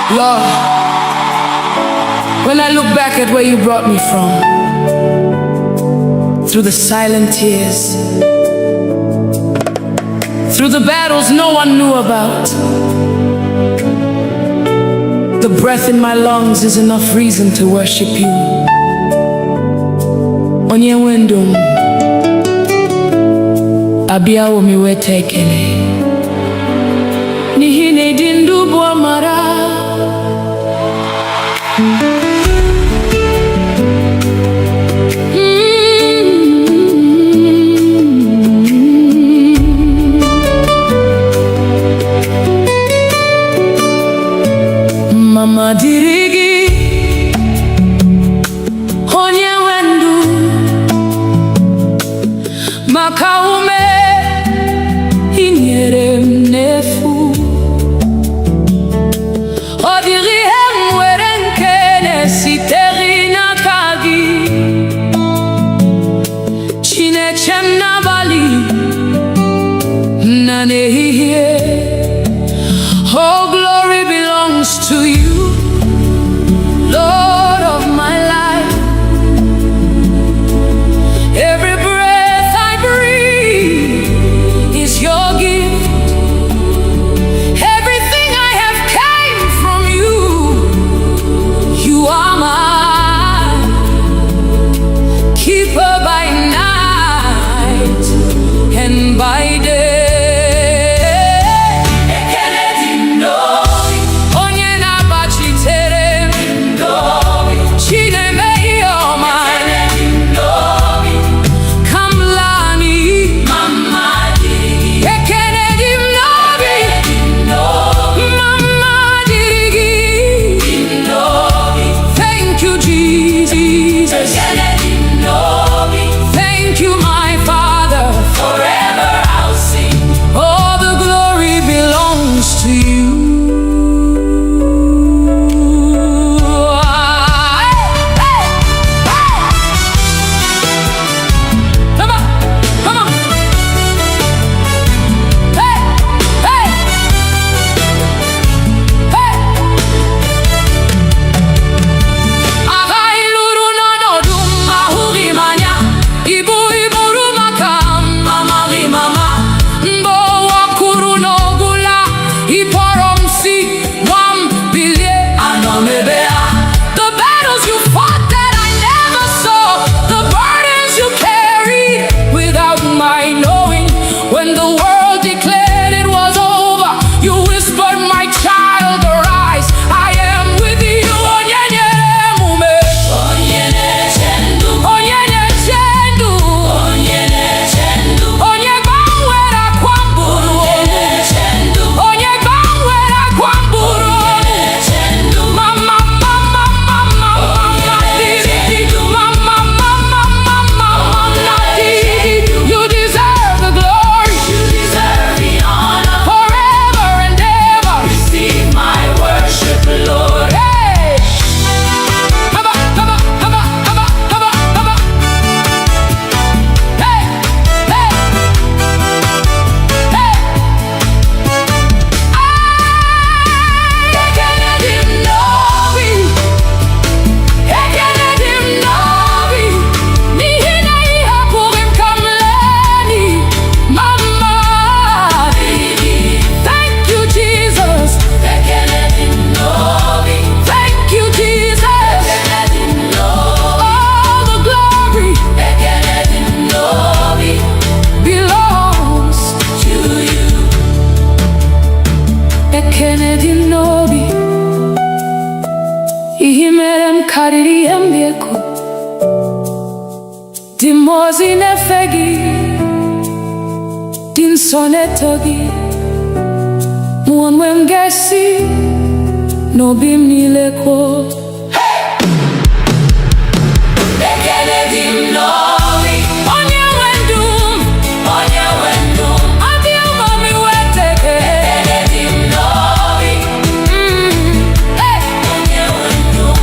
Lord, when I look back at where you brought me from, through the silent tears, through the battles no one knew about, the breath in my lungs is enough reason to worship you. Onye wendum, abiawo miwete ekele. Nihine dindu buamara. Mama dirigi, onye wendu, makaume inyere mnefu. Odiri hemwere nkene siteri na kagi, chinechem na bali na nehihie. Oh, glory belongs to you, Lord of my life. Every breath I breathe is your gift. Everything I have came from you. You are mine, keeper by night and by day. Dimozi nefegi, din sonetogi, muonwengesi, no bimni leko. Bekele dim novi, onye wendum, adi umami weteke. Bekele dim novi, onye wendum.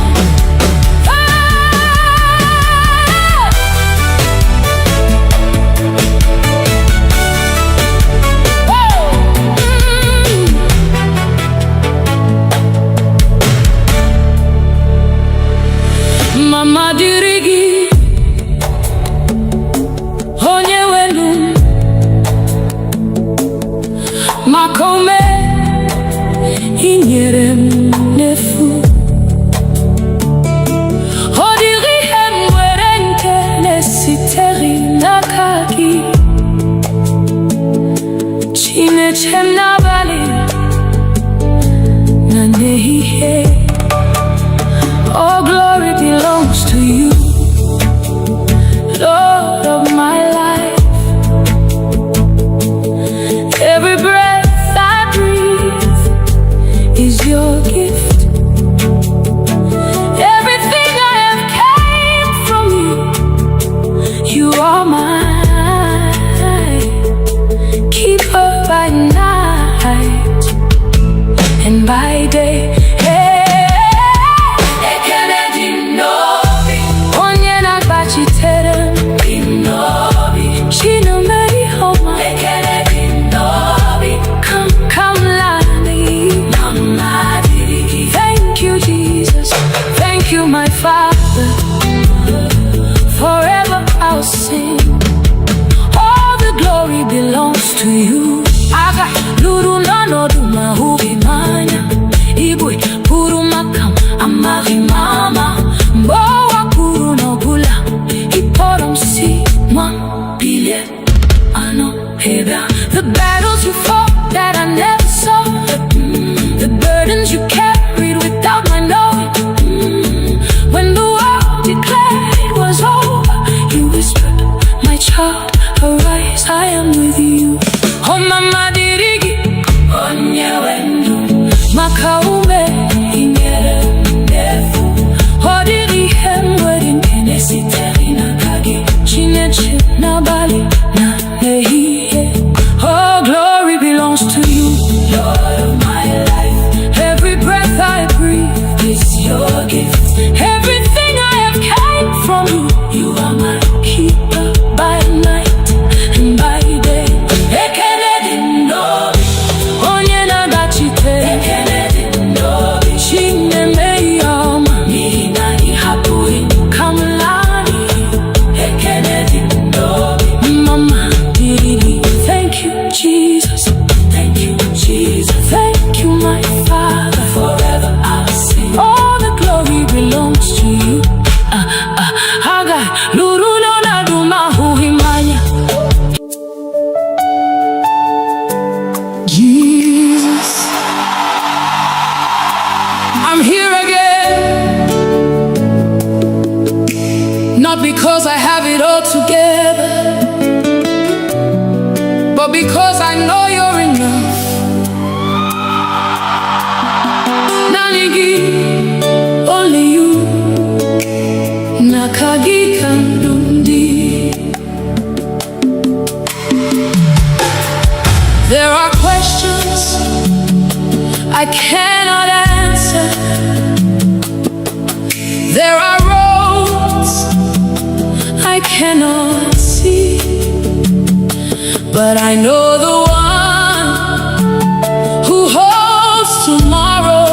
n'abalị na n'ehihie. All glory belongs to you, Lord of my life. Every breath I breathe is your gift. Everything I have came from you. You are mine. Keep her by night and by day. My Father, forever I'll sing. All the glory belongs to you. Aga luru nano duma hubi manya. Igwe puru makam amari mama. Mboa puru no bula. Iporom si mwa bile ano heba. The battles you fought that I never saw. The burdens you carried without my knowing. When the world declared it was over, you whispered, my child, arise, I am with you. Oh mama dirigi, onye wendu, makaume ingere ndefu. Hodiri hemwedi nkenesi terina kagi, chineche na bali na nehiye. Oh glory belongs to you, Lord of my life. Every breath I breathe is your gift. Everything I have came from you. You are my keeper by night and by day. Ekenedi ndobi, onye nagachite. Ekenedi ndobi, chine meyama. Nina ihapui kamlani. Ekenedi ndobi, mama didi. Thank you Jesus, thank you Jesus, thank you my Father. Forever I'll sing. All the glory belongs to you. Haga luru na duma huhimanya. Jesus, I'm here again, not because I have it all together, but because I know you're enough. Nanigi, only you. Nakagi kandundi. There are questions I cannot answer. There are roads I cannot see, but I know the one who holds tomorrow.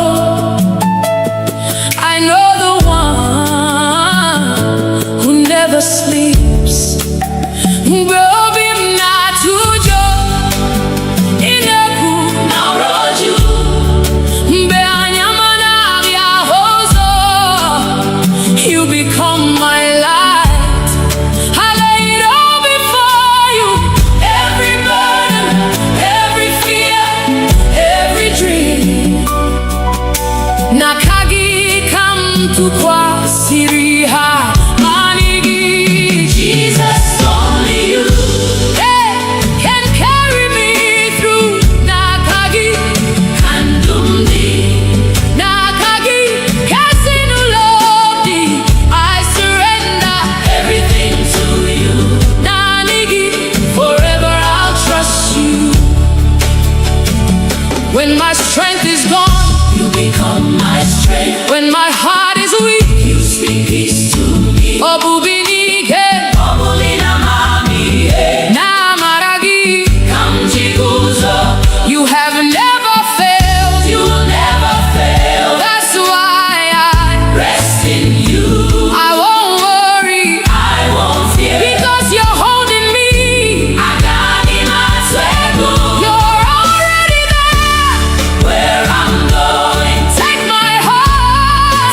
I know the one who never sleeps. You become my light. I lay it all before you. Every burden, every fear, every dream. Nakagi kam tu kwa siriha manigi. Jesus, only you, hey, can carry me through. Nakagi kandumdi. Nakagi kasinu lodi. I surrender everything to you. Nanigi, forever I'll trust you. When my strength is gone, you become my strength. When my heart is weak, you speak peace to me. Obubinike, obulina mami, namaragi, kamjiguzo. You have never failed. You will never fail. That's why I rest in you. I won't worry. I won't fear. Because you're holding me. Agani matwego. You're already there. Where I'm going. Take my heart.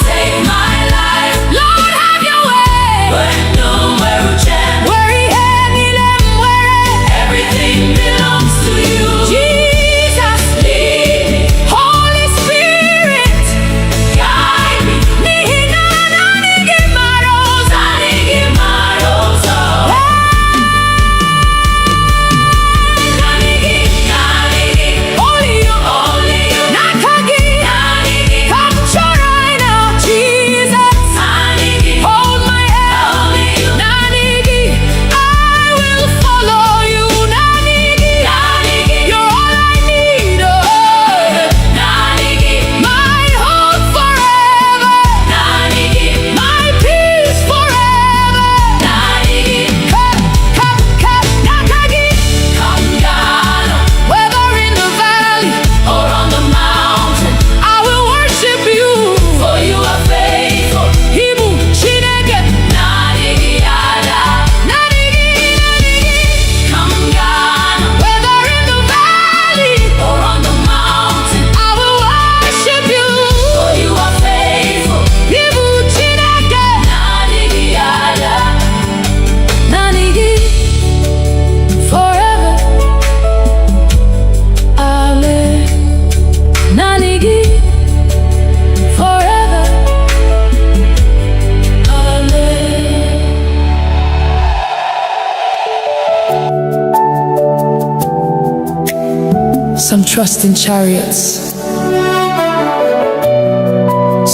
Some trust in chariots,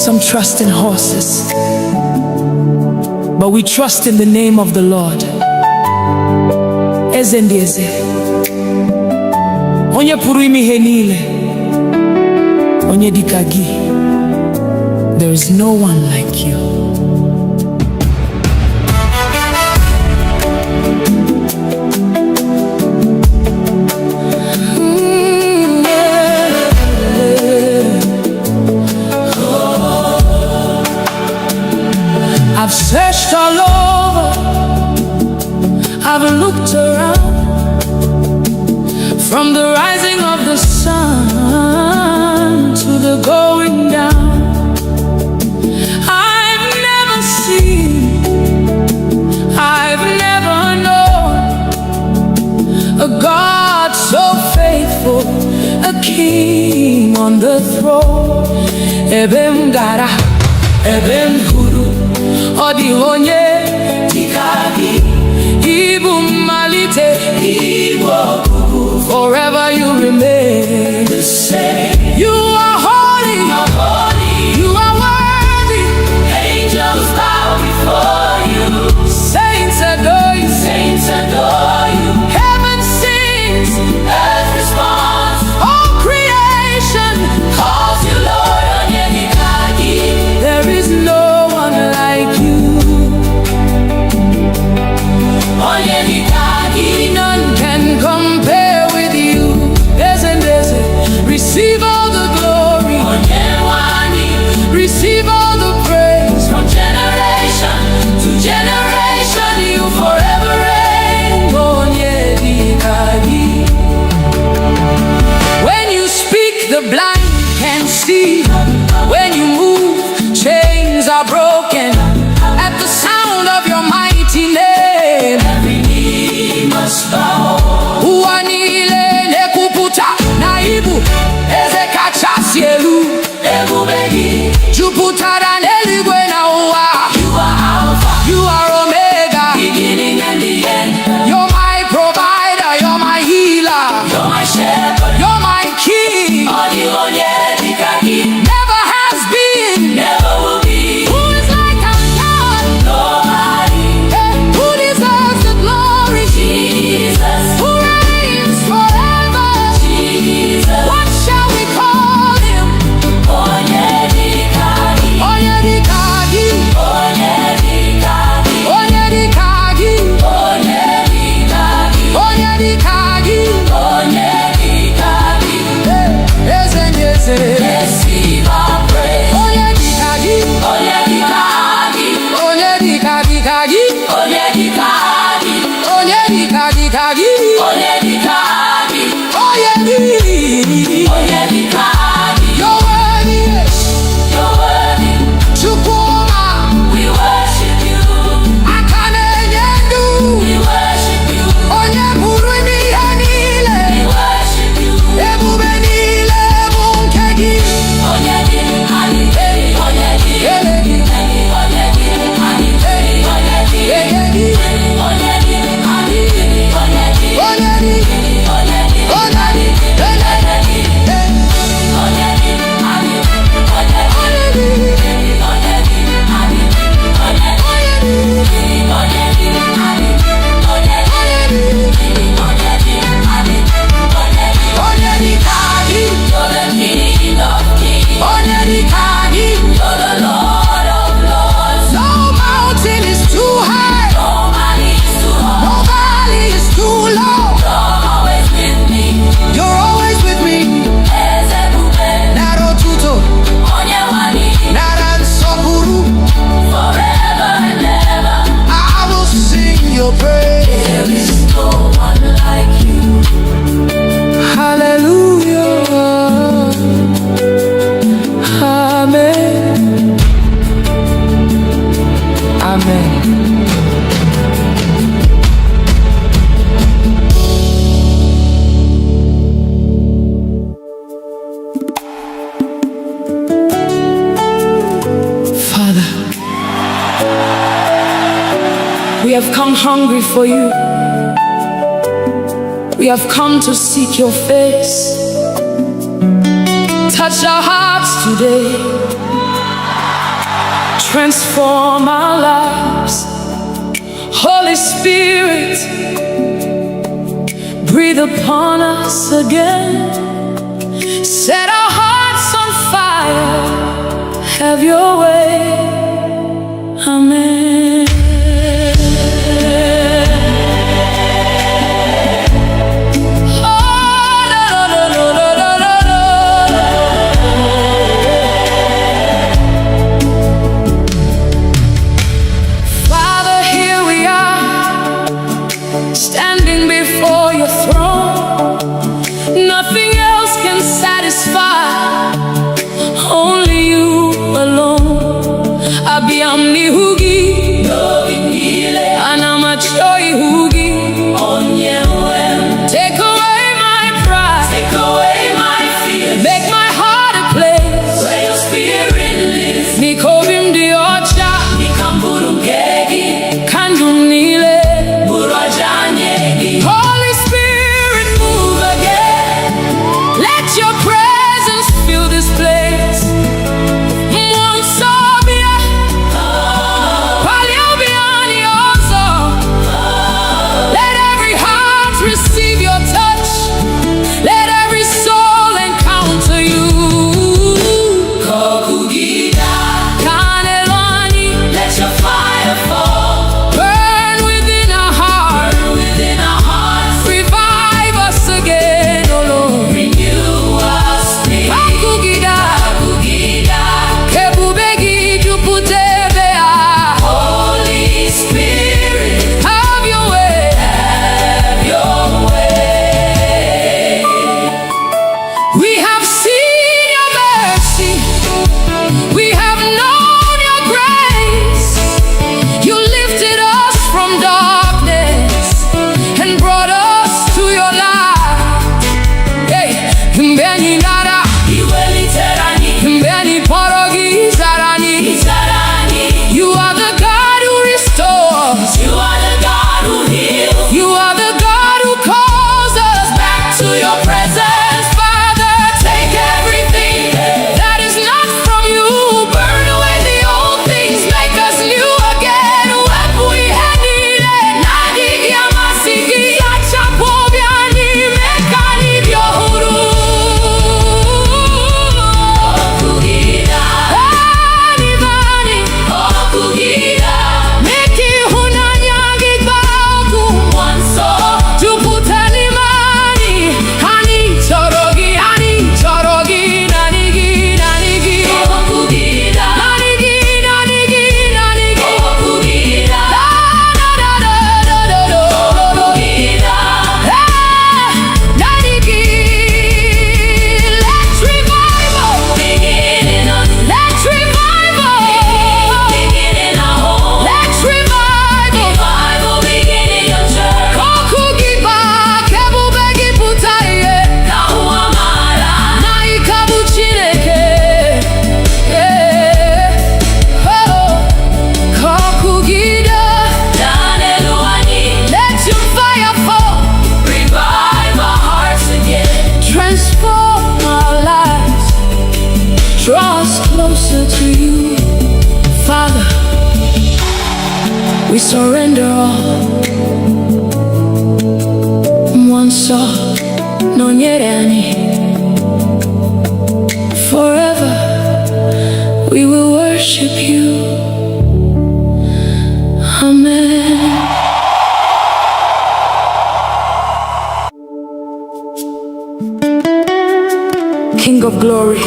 some trust in horses, but we trust in the name of the Lord. Eze ndị eze, onye pụrụ ime ihe niile, onye dịka gị. There is no one like you. I've searched all over, I've looked around, from the rising of the sun to the going down. I've never seen, I've never known a God so faithful, a king on the throne. Ebem gara, ebem guru, odi onye dịka gị. Ibu mmalite, Ibu ọgwụgwụ. Forever you remain the same. You are holy, you are worthy. Angels bow before you. Saints adore you, saints adore you. Heaven sings, earth responds. All creation calls you Lord. Onye dịka gị. There is no one like you. Onye dịka gị. None can compare with you. Receive all the glory. Receive all the praise. From generation to generation, you forever reign. Onye dịka gị. When you speak, the blind can see. When you move, chains are broken. At the sound of your mighty name, every knee must bow. Ụwa niile na-ekwupụta na Ibu eze kachasị elu. Ebube gị jupụtara n'eluigwe na ụwa. You are Alpha, you are Omega, beginning and the end. You're my provider, you're my healer, you're my shepherd, you're my king. Odi onye dịka gị. Never has been, never will be. Who is like our God? Nobody. Who deserves the glory? Jesus. Who reigns forever? Jesus. What shall we call him? Onye dịka gị. Onye dịka gị. Onye dịka gị. Onye dịka gị. Onye dịka gị. Onye dịka gị. Onye dịka gị. Eze ndị eze. Receive our praise. Onye dịka gị. Onye dịka gị. Onye dịka dịka gị. Onye dịka gị. Onye dịka dịka gị. Onye dịka gị. Onye dịka. Onye dịka gị. You're worthy. You're worthy. Chukwuma. We worship you. Aka na-enye ndụ. We worship you. Onye pụrụ ime ihe niile. We worship you. Ebube niile bụ nke gị. Onye dịka gị. Onye dịka gị. Onye dịka gị. Onye dịka gị. Onye dịka gị. Onye dịka gị. Onye dịka gị. Onye dịka gị. We have come hungry for you. We have come to seek your face. Touch our hearts today, transform our lives. Holy Spirit, breathe upon us again. Set our hearts on fire, have your way. Amen. Father, here we are, standing before your throne. Nothing else can satisfy, only you alone. Abiyamni hugi, anamachoi hugi. Take away my pride, take away my fear. Make my heart a place where your spirit lives. Nikobim diocha, nikamburungegi, kandumnile, burajanyegi. Holy Spirit, move again. Let your presence fill this place. Let every heart receive your touch. Let every soul encounter you. Let your fire fall. Burn within our hearts. Revive us again, oh Lord. Renew us. Holy Spirit, have your way. We have seen your mercy, we have known your grace. You lifted us from darkness and brought us to your light. Hey, mbeni nara, mbeni porogi zarani. You are the God who restores. You are the God who heals. You are the God who calls us back to your presence. Father, take everything that is not from you. Burn away the old things, make us new again. Wepu ihenile, nadi yamasiki, yachapobiani, mekani byohuru. Anivani, meki hunanyagi baku. Tuputanimani, hani chorogi, nanigi. Nanigi. Da da da da da da. Nanigi. Let's revival. Let's revival. Let's revival. Kokugiba, kebubegi putaye. Naikabu chineke. Oh, kokugida. Let your fire fall. Revive our hearts again. Transform our lives. Draw us closer to you. Father, we surrender all. Mwanso, nonyerani. Forever we will worship you. Amen. King of glory,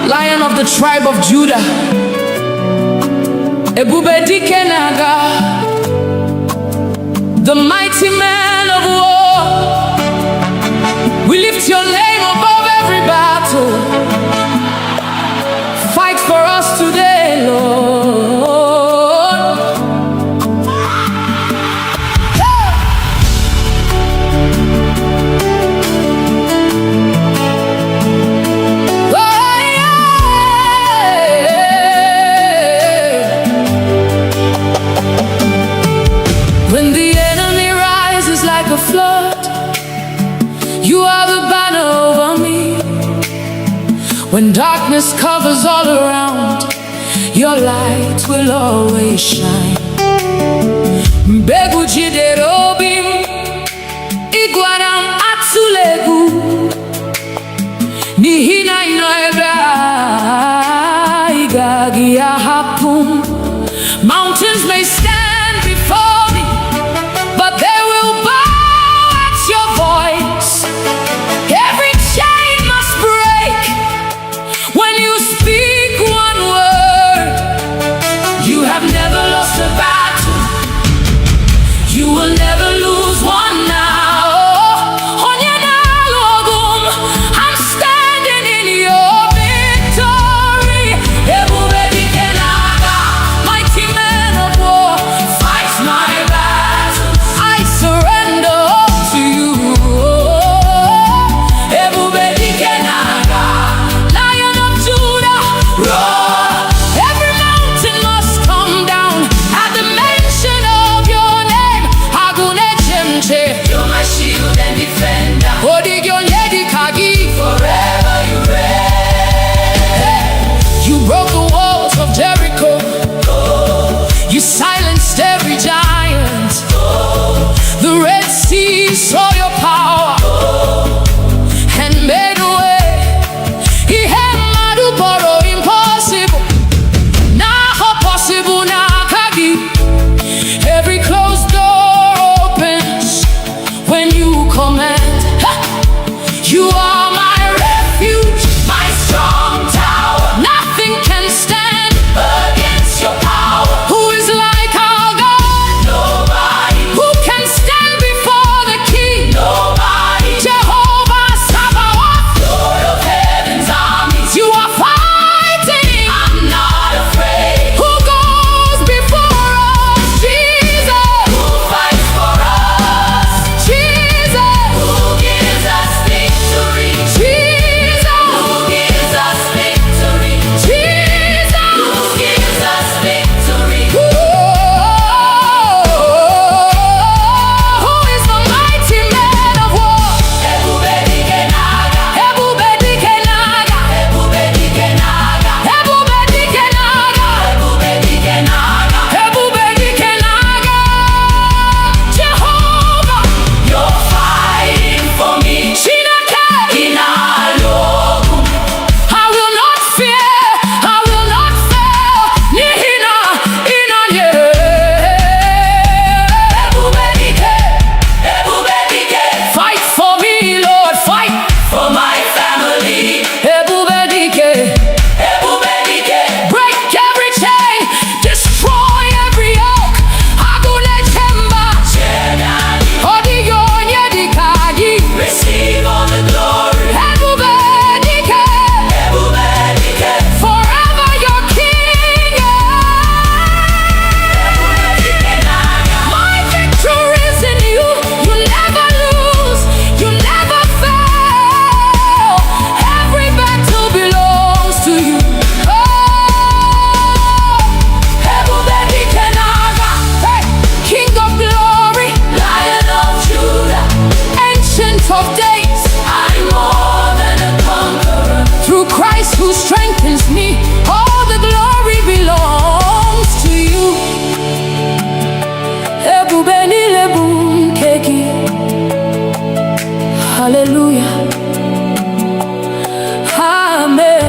Lion of the tribe of Judah, Ebube dike naga, the mighty man of war. We lift your name above every battle. Fight for us today, Lord. When the enemy rises like a flood, You are the banner over me. When darkness covers all around, your light will always shine. Mbegu jidere obi m, ịgwara m atụla egwu, n'ihi na ị nọ ebe a, ị gaghị ahapụ m. Mountains may stand before me, but they will bow at your voice. Every chain must break when you speak one word. You have never lost a battle. You will never lose one now. I'm standing in your victory. Mighty man of war, fight my battle. I surrender all to you. Lion of Judah, roar. Every mountain must come down at the mention of your name. You're my shield and defender. Forever you reign. You broke the walls of Jericho. You silenced every giant. The Red Sea saw your power and made a way. He had madu boro impossible. Now possible now kagi. Every closed door opens when you command. You are my refuge, my strong tower. Nothing can stand against your power. Who is like our God? Nobody. Who can stand before the King? Nobody. Jehovah Sabaoth, Lord of heaven's armies. You are fighting. I'm not afraid. Who goes before us? Jesus. Who fights for us? Jesus. Who gives us victory? Jesus. Who gives us victory? Jesus. Who gives us victory? Who is the mighty man of war? Ebube dike n'agha. Ebube dike n'agha. Ebube dike n'agha. Ebube dike n'agha. Ebube dike n'agha. Ebube dike n'agha. Jehovah, you're fighting for me. Chineke, ị na-alụ ọgụ. I will not fear, I will not fail. N'ihi na ị nọnyere. Ebube dike, ebube dike. Fight for me, Lord, fight for my family. Ebube dike, ebube dike. Break every chain, destroy every yoke. Agụle chemba, ọdịghị onye dịka gị. Receive all the glory. Ebube dike, ebube dike. Forever your king. My victory is in you. You never lose, you never fail. Every battle belongs to you. Ebube dike n'agha. Hey, King of glory, Lion of Judah, Ancient of days, I'm more than a conqueror. Through Christ who strengthens me, all the glory belongs to you. Ebube niile bụ nke gị. Hallelujah. Amen.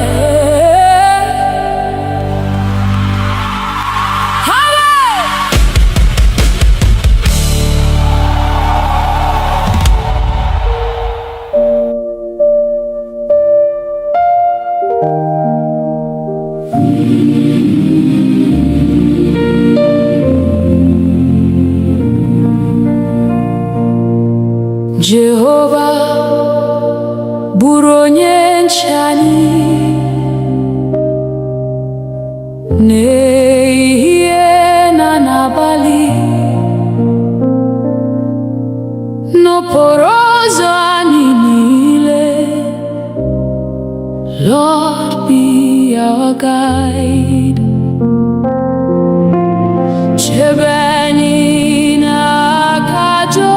Amen. Jehovah bụrụ onye nche anyị n'ehihie na n'abalị, n'okporo ụzọ anyị niile. Lord, be our guide. Chebe anyị n'aka ajọ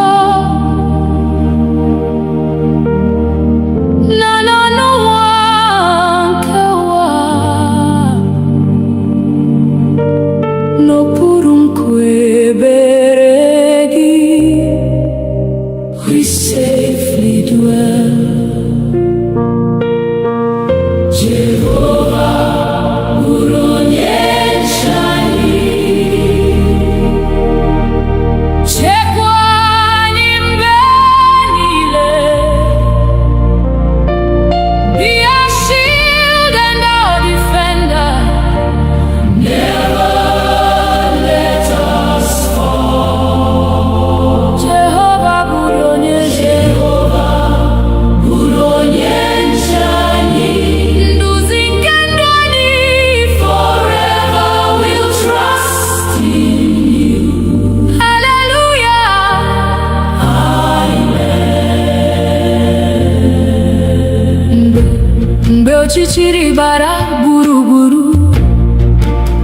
ọchịchịrị bara gburugburu,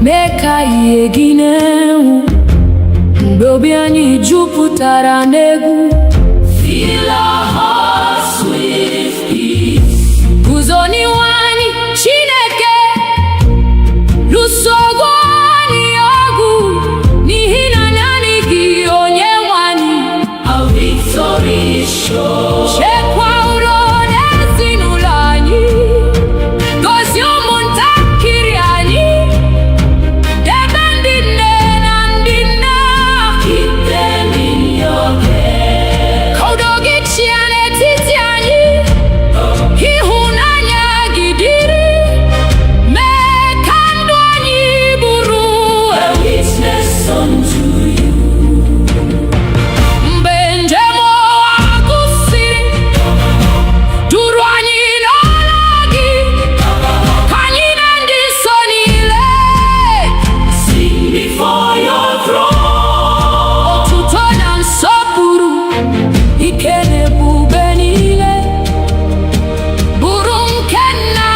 mee ka ihe gị na-enwu. Mgbe obi anyị jupụtara n'egwu, fill our hearts with peace. Guzo n'ihu anyị Chineke, lụso ọgụ anyị ọgụ, n'ihi na naanị gị Onyenwe anyị. Our victory is sure. Chekwa udo n'ezinụlọ anyị, gozie ụmụntakịrị anyị, debe ndị nne na ndị nna. Keep them in your care. Ka udo gị chịa n'etiti anyị, ịhụnanya gị dịrị, mee ka ndụ anyị bụrụ a witness unto you. Mgbe njem ụwa gụsịrị, duru anyị n'ọla gị, ka anyị na ndị nsọ niile sing before your throne. Otuto na nsọpụrụ, ike na ebube niile, bụrụ nke Nna,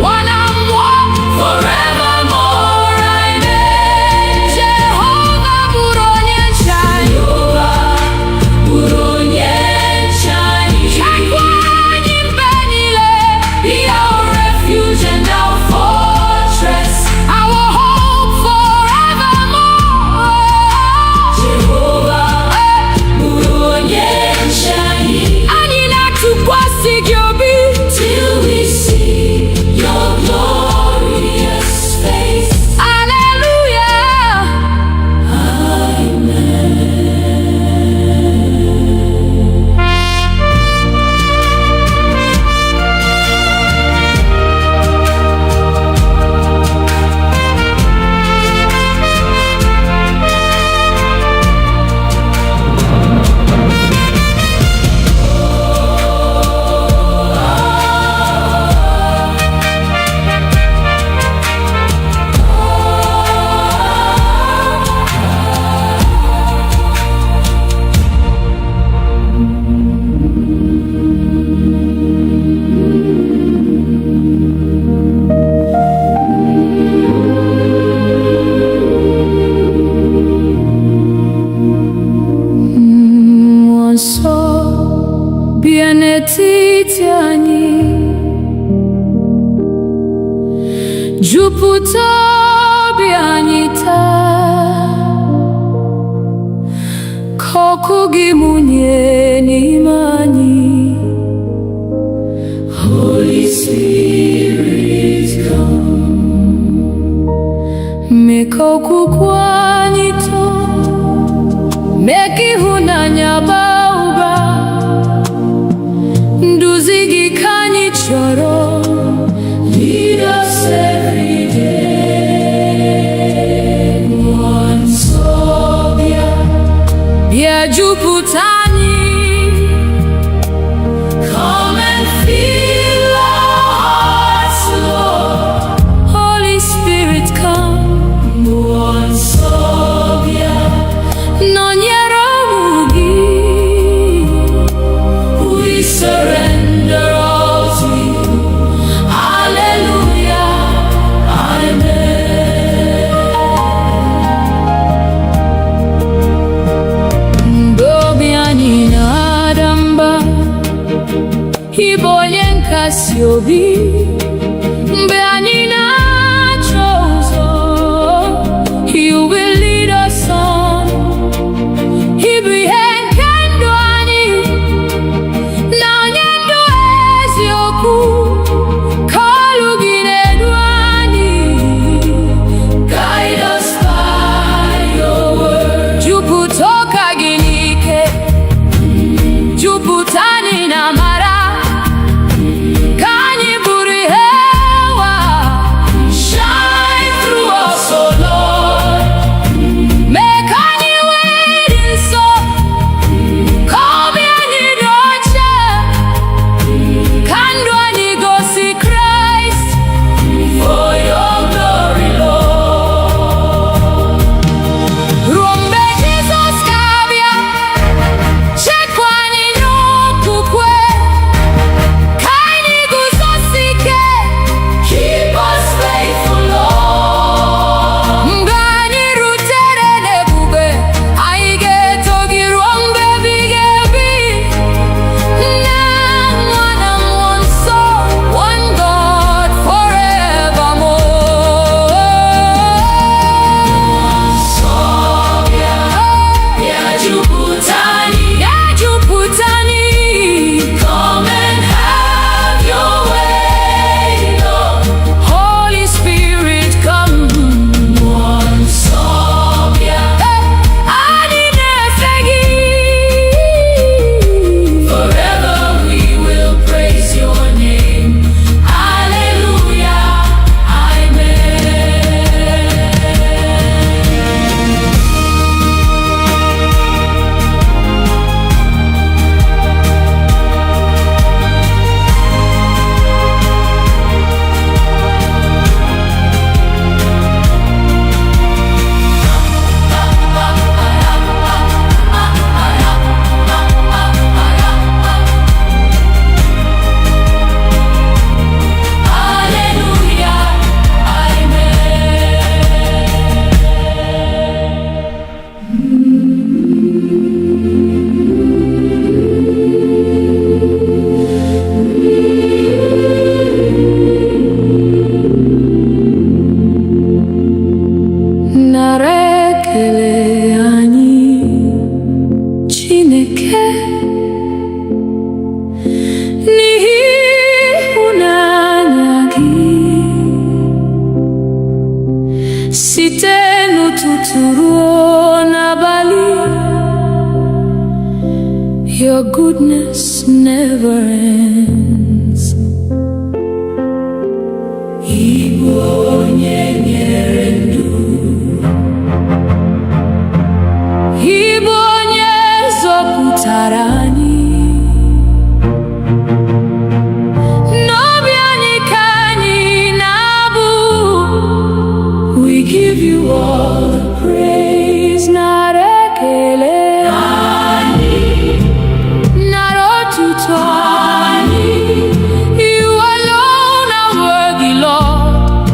Nwa na Mmụọ, forevermore. Amen. Jehova bụrụ onye nche anyị. Bụrụ onye nche anyị. Chekwa anyị mgbe niile. Be our refuge and our fortress, our hope forevermore. Jehova bụrụ onye nche anyị. Anyị na-atụkwasị gị obi till we see your glorious face. Hallelujah. Mmụọ nsọ bịa n'etiti anyị, jupụta obi anyị taa, ka ọkụ gị mụnye n'ime anyị. Holy Spirit, come. Mee ka okwukwe anyị too, mee ka ịhụnanya baa ụba. Nduzi gị ka anyị chọrọ. Lead us every day. Mmụọ nsọ bịa, bịa jupụta anyị. Come and fill our hearts, Lord. Holy Spirit, come. Mmụọ nsọ bịa, nọnyere ụmụ gị. We surrender all to you. Hallelujah. Amen. Mgbe obi anyị na-ada mba, ị bụ onye nkasi obi. Mgbe anyị na-achọ ụzọ, you will lead us on. Ị bụ ihe nke ndụ anyị, na onye ndụ eziokwu. Ka olu gị na-edu anyị. Guide us by your word. Jupụta ụka gị n'ike, jupụta anyị na amara, ka anyị bụrụ ihe Chineke n'ịhụnanya gị site n'ụtụtụ ruo n'abalị. Your goodness never ends. Igbo onye nyere ndụ, Igbo onye zọpụtara anyị, n'obi anyị ka anyị na-abụ. We give you all the praise, nara ekele anyị, nara otuto anyị. You alone are worthy, Lord.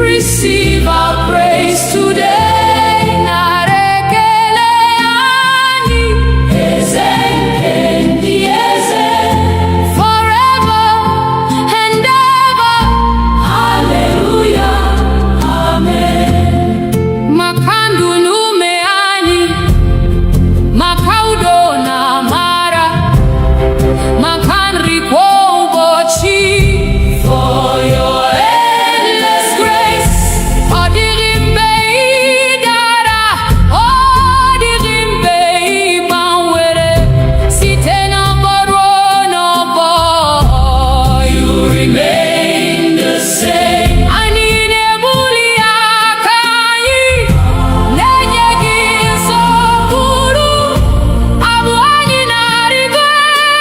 Receive our praise today. Nara ekele anyị, eze nke ndị eze, forever and ever. Hallelujah, amen. Maka ndụ na ume anyị, maka udo na amara, maka nri kwa ụbọchị. For your endless grace, ọ dịghị mgbe ị dara, ọ dịghị mgbe ị gbanwere, site n'ọgbọ ruo n'ọgbọ. You remain the same. Anyị na-ebuli aka anyị, na-enye gị nsọpụrụ. Abụ anyị na-arịgo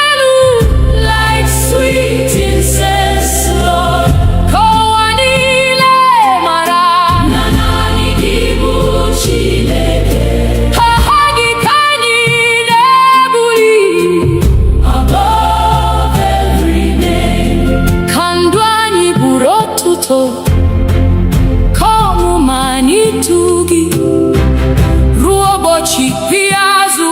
elu like sweet incense, Lord. Ka ụwa niile mara na naanị gị bụ Chineke. Aha gị ka anyị na-ebuli above every name. Ka ndụ anyị bụrụ otuto, ka ọmụma anyị too gị. Ruo ụbọchị ikpeazụ,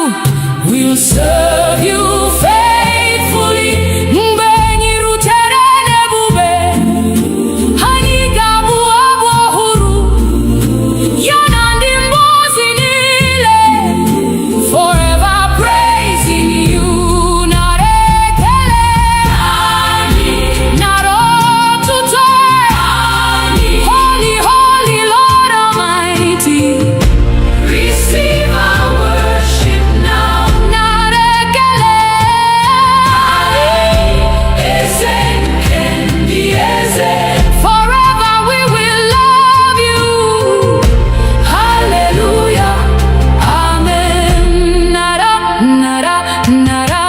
we'll serve you faithfully. Mgbe anyị rutere n'ebube, anyị ga-abụ abụ ọhụrụ, ya na ndị mmụọ ozi niile. Forever praising you. Nara ekele anyị, nara otuto anyị. Holy, holy Lord Almighty, receive our worship now. Nara ekele anyị, eze nke ndị eze. Forever we will love you. Hallelujah, amen. Nara, nara, nara,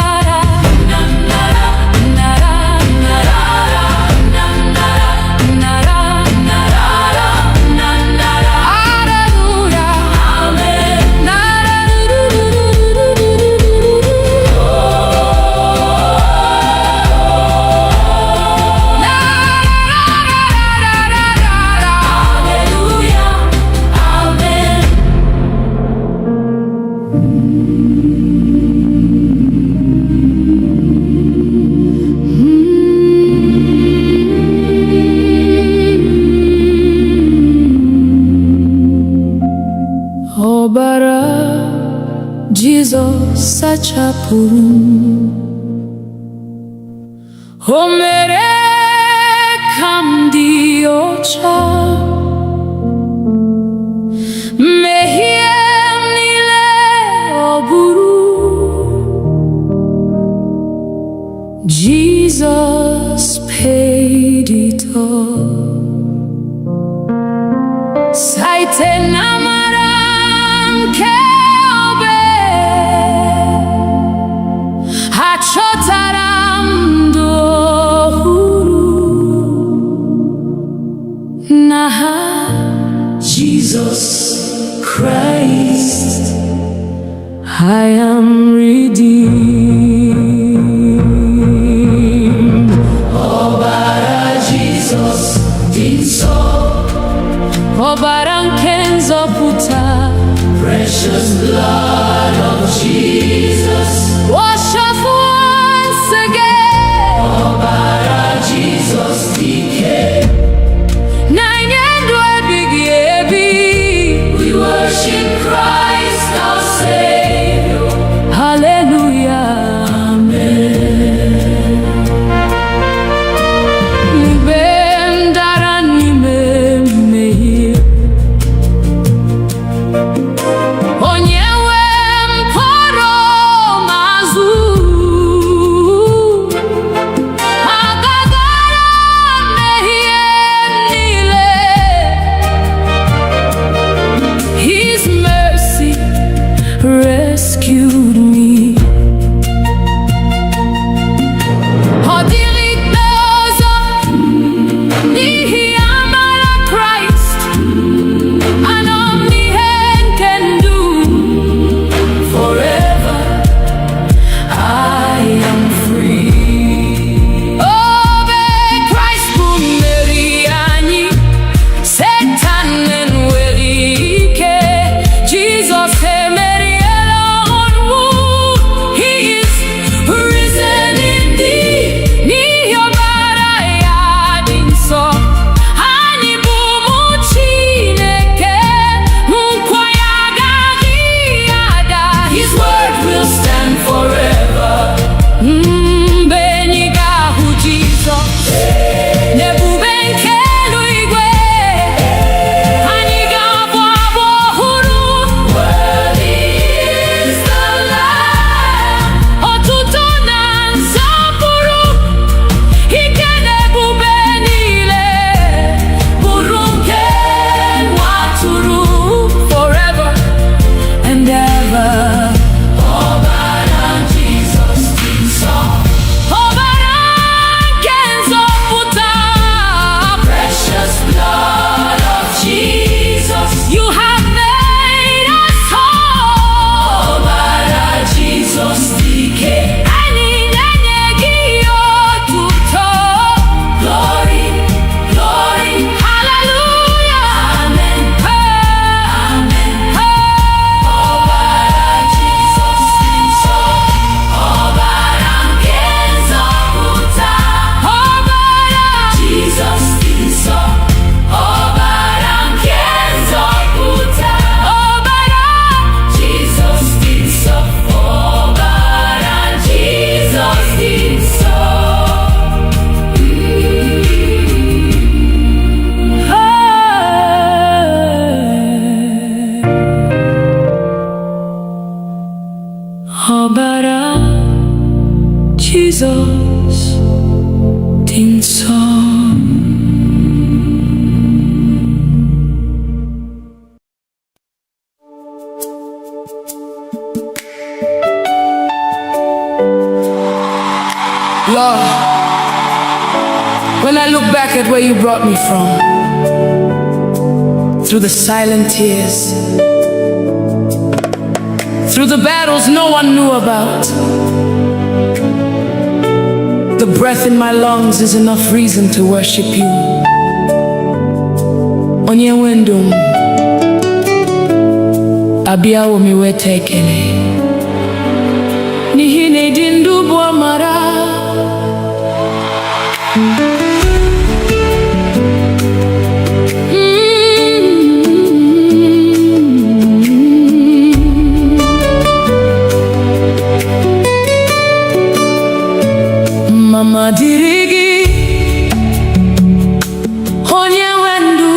nara, nara, nara, nara, nara, nara. Hallelujah, amen. Nara, hallelujah, amen. Ọbara Jizọs sachapụrụ m, o mere ka m dị ọcha. Mmehie m niile ọ bụrụ, Jesus paid it all. Site n'amara nke obe, achọtara m ndụ ọhụrụ. N'aha Jesus Christ, I am redeemed. Ọbara Jesus dị nsọ, ọbara nke nzọpụta. Precious blood of Jesus, wash us once again. Ọbara Jesus dike, na nye ndụ ebighị ebi. We worship Christ our Savior. Hallelujah. Ọbara Jizọs dị nsọ. Lord, when I look back at where you brought me from, through the silent tears, through the battles no one knew about, the breath in my lungs is enough reason to worship you. Onye wendum abiawo mi wete ekele n'ihi na ịdị ndụ bụ amara. Mama dịrị gị onye nwe ndụ,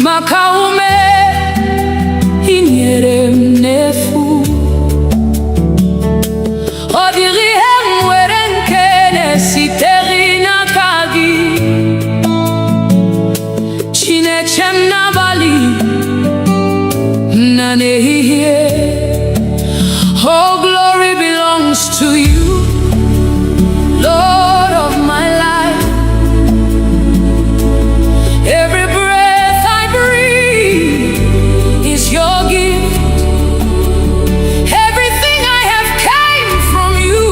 maka ume i nyere m n'efu. Ọ dịghị ihe m nwere nke na-esiteghị n'aka gị. Chineke m n'abalị na n'ehihie, oh glory belongs to you, Lord of my life. Every breath I breathe is your gift. Everything I have came from you.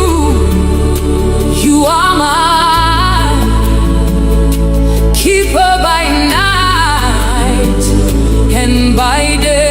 You are my keeper by night and by day.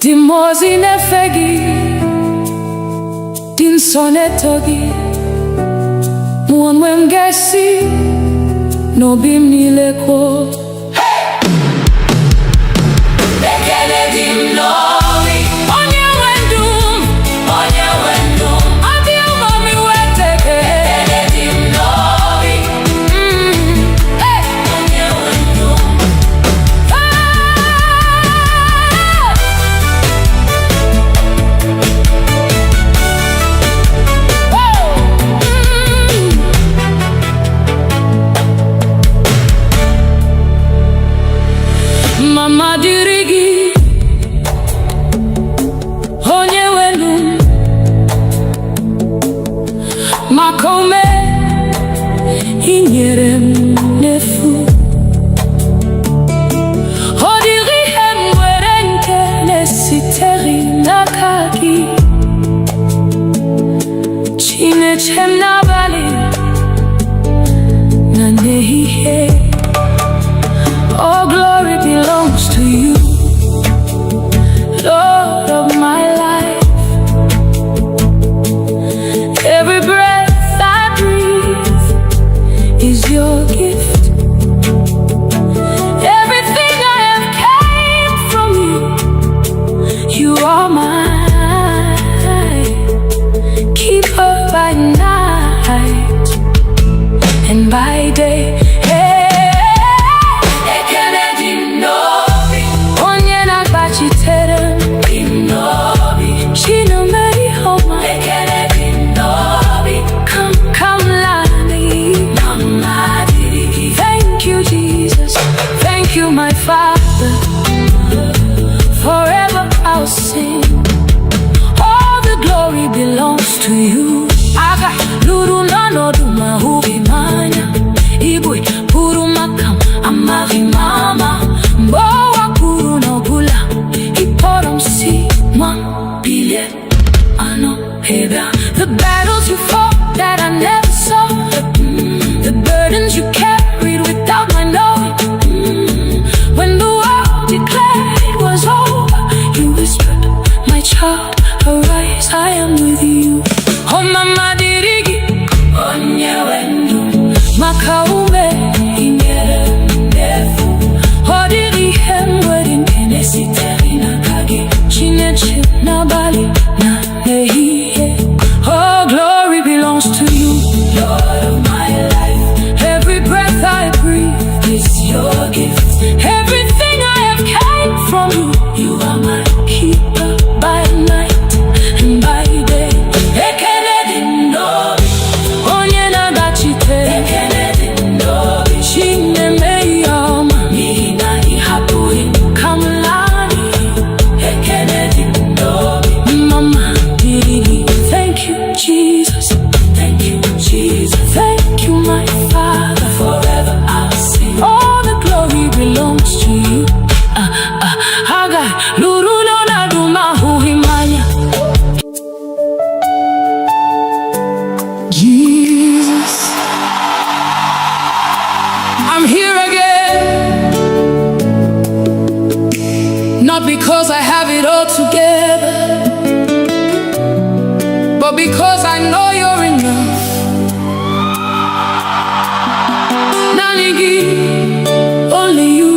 Dimozi nefegi din sonetogi muonwe mgesi no bim nileko. Ekele dim novi onye wendum, onye wendum. Adi umami weteke. Ekele dim and by day. Onye na-agbachitere Chinomeri Homa. Come Lani. Thank you, Jesus. Thank you, my Father. Forever I'll sing. All the glory belongs to you. Aga luru nano duma hubi manya. Igbo puru makam amari mama. Mbowa puru no bula. Iporom si mwa bile ano heba. The battles you fought that I never saw. The burdens you carried without my knowing. When the world declared it was over, you whispered, my child, arise, I am with you. Oh mama dirigi onye wendu makaume ingere ndefu hodiri hemwedi kenesiteri na kage chineche na bali na nehiye. Oh, glory belongs to you, Lord of my life. Every breath I breathe is your gift. Everything I have came from you. You are my keeper by night and by day. Onye na-agbachitere Chinemeyoma. Come Lani. Mama Didi. Thank you, Jesus. Thank you, Jesus. Thank you, my Father. Forever I'll sing. All the glory belongs to you. Haga luru na duma huhimanya. Jesus, I'm here again. Not because I have it all together, but because I know you're enough. Nanigi, only you.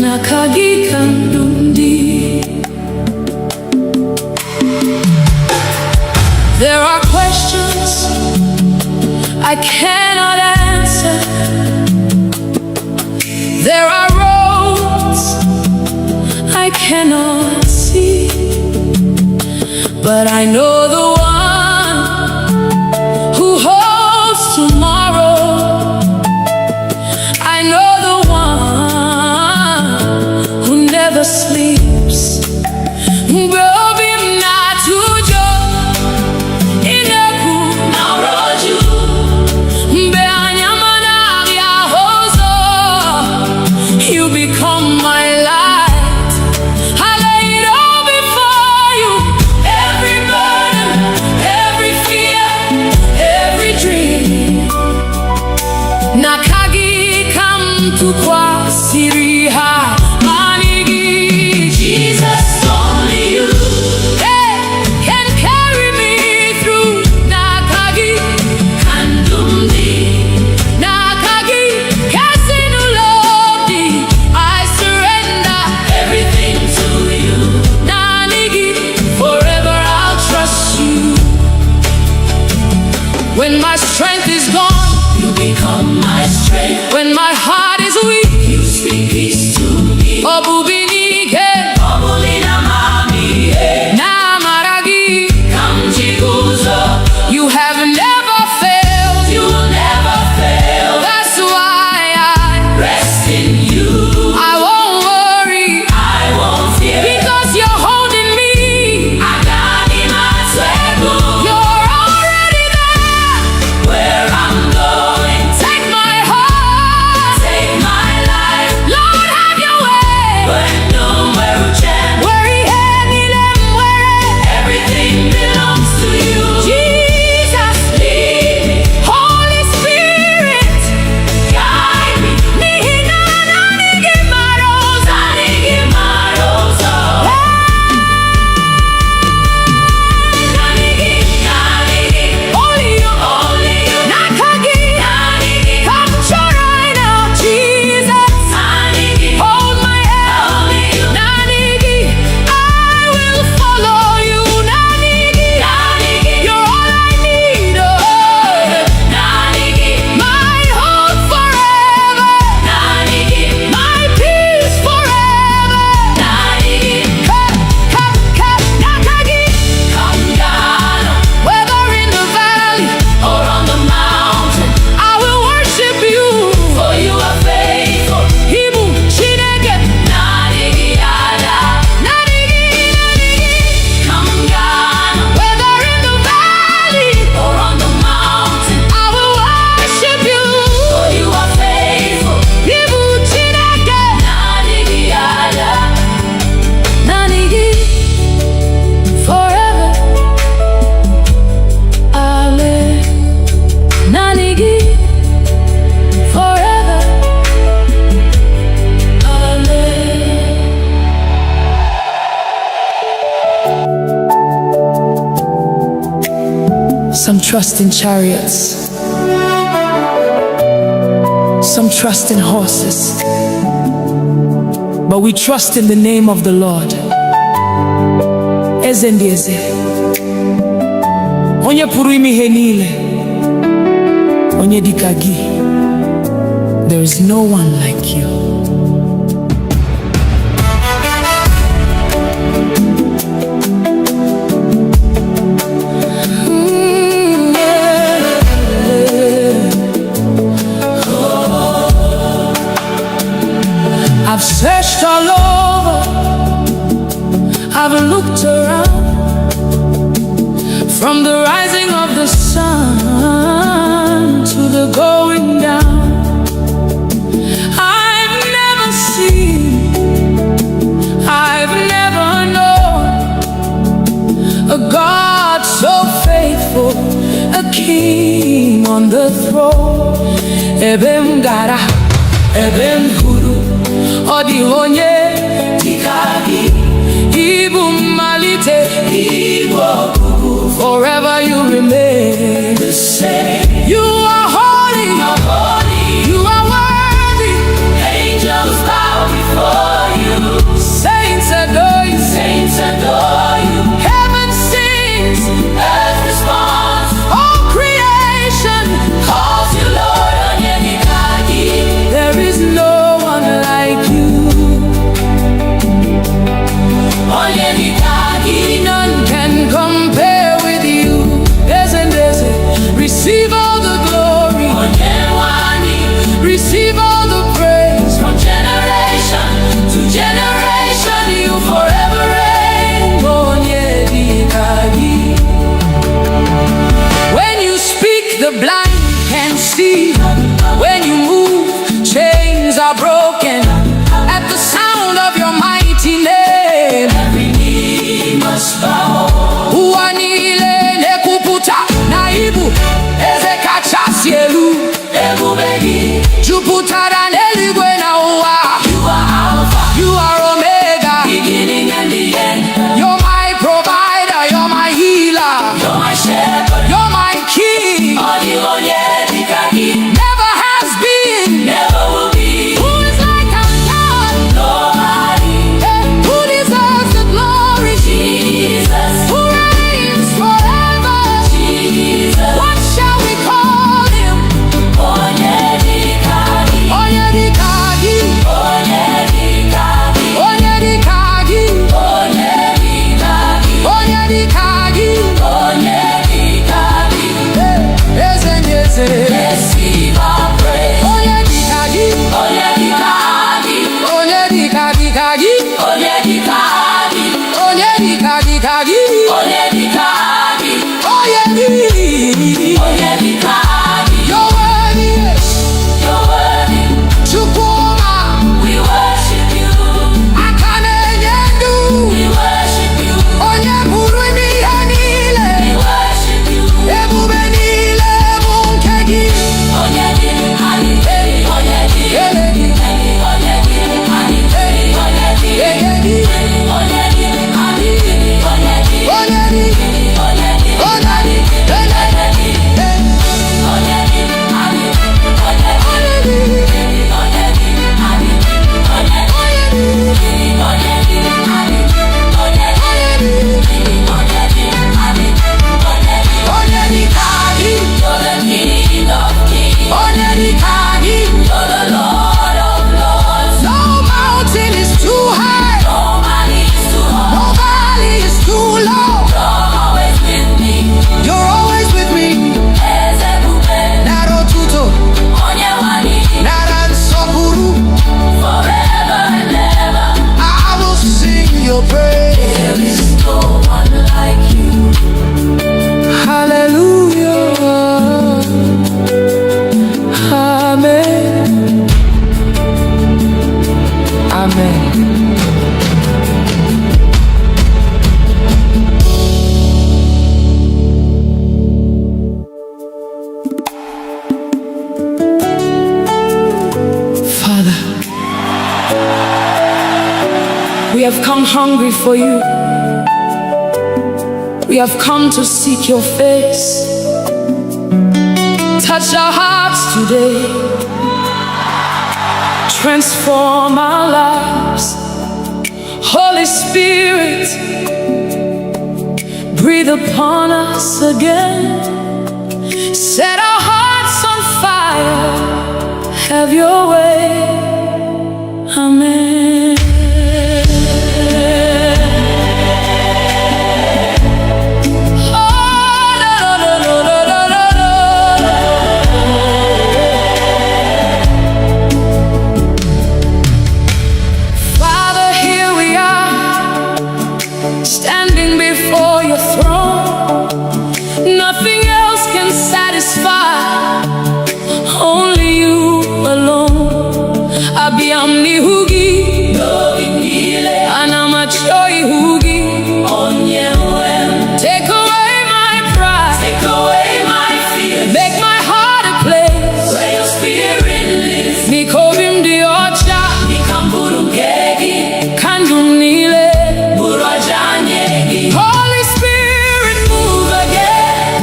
Nakagi kandundi. There are questions I cannot answer. There are roads I cannot see, but I know the one who holds tomorrow. I know the one who never sleeps. You become my light. I lay it all before you. Every burden, every fear, every dream. Nakagi come to kwa siriha manigi. Jesus, only you can carry me through. Nakagi kandumdi. Nakagi kasinulodi. I surrender everything to you. Nanigi, forever I'll trust you. When my strength is gone, you become my strength. When my heart is weak, you speak peace to me. Obubinike, obulina mami, namaragi, kamjiguzo. You have never failed. You will never fail. That's why I rest in you. I won't worry. I won't fear. Because you're holding me. You're already there. Where I'm going. Take my heart. Take my life. Lord, have your way. Some trust in chariots, some trust in horses, but we trust in the name of the Lord. Eze ndị eze, onye pụrụ ime ihe niile, onye dịka gị. There is no one like you. I've searched all over, I've looked around, from the rising of the sun to the going down. I've never seen, I've never known a God so faithful, a king on the throne. Ebem gara, ebem guru, odi onye dịka gị. Ibu mmalite, Ibu ọgwụgwụ. Forever you remain the same. You are holy, you are worthy. Angels bow before you. Saints adore you, saints adore you. Heaven sings, earth responds. All creation calls you Lord. Onye dịka gị. There is no one like you. Onye dịka gị. None can compare with you. Receive all the glory. Receive all the praise. From generation to generation, you forever reign. Onye dịka gị. When you speak, the blind can see. When you move, chains are broken. At the sound of your mighty name, every knee must bow. Ụwa niile na-ekwupụta na Ibu eze kachasị elu. Ebube gị jupụtara n'eluigwe na ụwa. You are Alpha, you are Omega, beginning and the end. You're my provider, you're my healer, you're my shepherd, you're my king. Odi onye dịka gị. Never has been, never will be. Who is like our God? Nobody. Who deserves the glory? Jesus. Who reigns forever? Jesus. What shall we call him? Onye dịka gị. Onye dịka gị. Onye dịka gị. Onye dịka gị. Onye dịka gị. Onye dịka gị. Onye dịka gị. Eze ndị eze. Receive our praise. Onye dịka gị. Onye dịka gị. Onye dịka dịka gị. Onye dịka gị. Onye dịka dịka gị. Onye dịka gị. Onye dịka. Onye dịka gị. You're worthy. You're worthy. Chukwuma. We worship you. Aka na-enye ndụ. We worship you. Onye pụrụ ime ihe niile. We worship you. Ebube niile bụ nke gị. Onye dịka gị. Onye dịka gị. Onye dịka gị. Onye dịka gị. Onye dịka gị. Onye dịka gị. Onye dịka gị. Onye dịka gị. We have come hungry for you. We have come to seek your face. touch our hearts today. Transform our lives. Holy Spirit, breathe upon us again. Set our hearts on fire. Have your way. Amen. Father, here we are, standing before your throne. Nothing else can satisfy, only you alone. Abiyamni hugi, anamachoi hugi. Take away my pride, take away my fear, make my heart a place where your spirit lives. Nikovim diocha, nikamburungegi, kandumnile, burajanyegi. Holy Spirit, move again.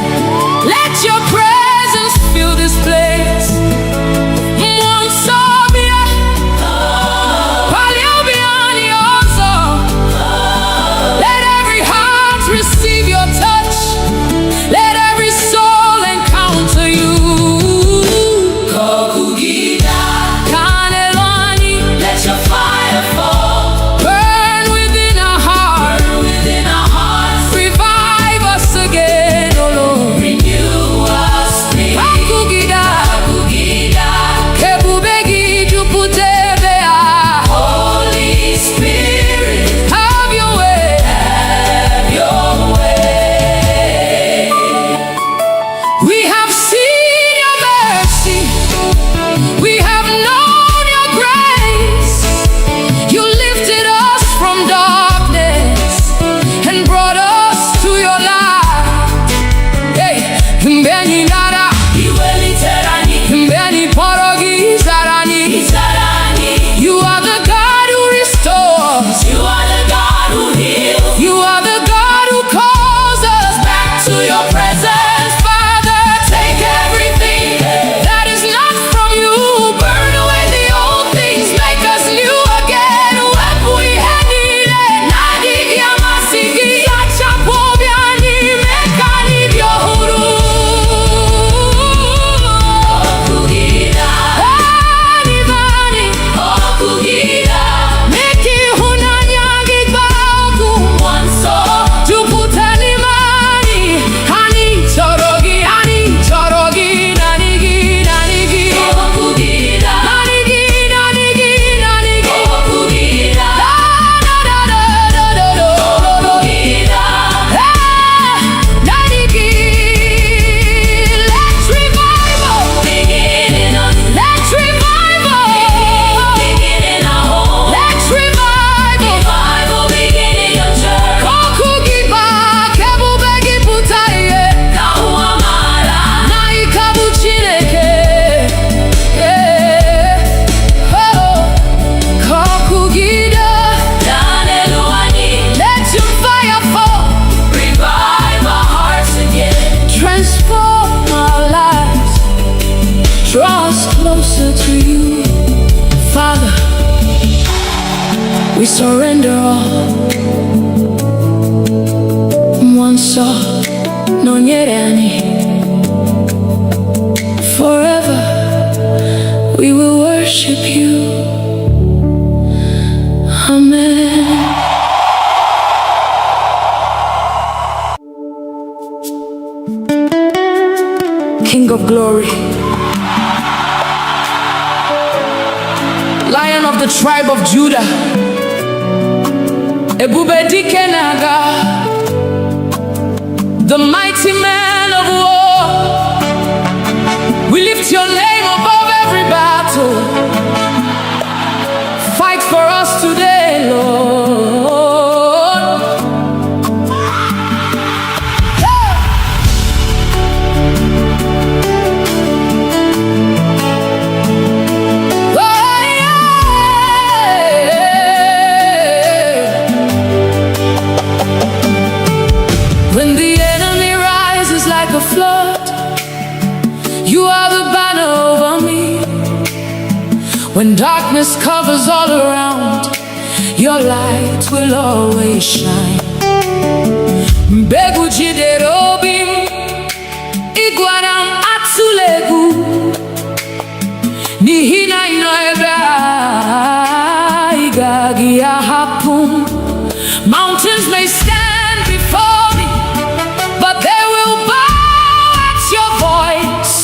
Let your presence fill this place. Let every heart receive your touch. Let every soul encounter you. Let your fire fall. Burn within our hearts. Revive us again, oh Lord. Renew us, Holy Spirit, have your way. We have seen your mercy. We have known your grace. You lifted us from darkness and brought us to your light. Hey, mbeni nara, mbeni porogi zarani. You are the God who restores. You are the God who heals. You are the God who calls us back to your presence. Father, take everything that is not from you. Burn away the old things, make us new again. Wepu ihenile, nadi yamasigi, yachapobiani, mekani vyohuru. Anivani, meki hunanyagi baku. Tuputani mani, hani chorogi, nanigi. Nanigi. Da da da da da da. Nanigi. Let's revival. Let's revival. Let's revival. Kokugiba, kebubegi putaye. Naikabu chineke. Oh, kokugida. Let your fire fall. Revive our hearts again. Transform our lives. Draw us closer to you. Father, we surrender all. Mwanso nonyerani. Forever we will worship you. Amen. King of glory, Lion of the tribe of Judah, Ebube dike naga, the mighty man of war. We lift your name above every battle. Fight for us today, Lord. When the enemy rises like a flood, you are When darkness covers all around, your light will always shine. Mbegu jidere obi m, ịgwara m atụla egwu, n'ihi na ị nọ ebe a, ị gaghị ahapụ m. Mountains may stand before me, but they will bow at your voice.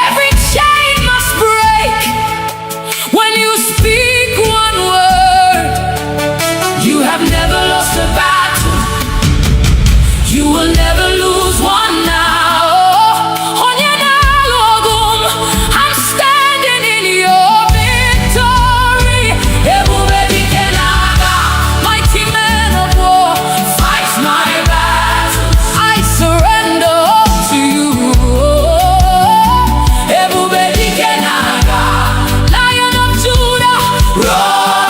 Every chain must break when you speak one word. You have never lost a battle, you will never lose one now. Onye na-alụ ọgụ m, I'm standing in your victory. Ebube dike na-aga, mighty man of war, fight my battles. I surrender all to you. Ebube dike na-aga, Lion of Judah, roar.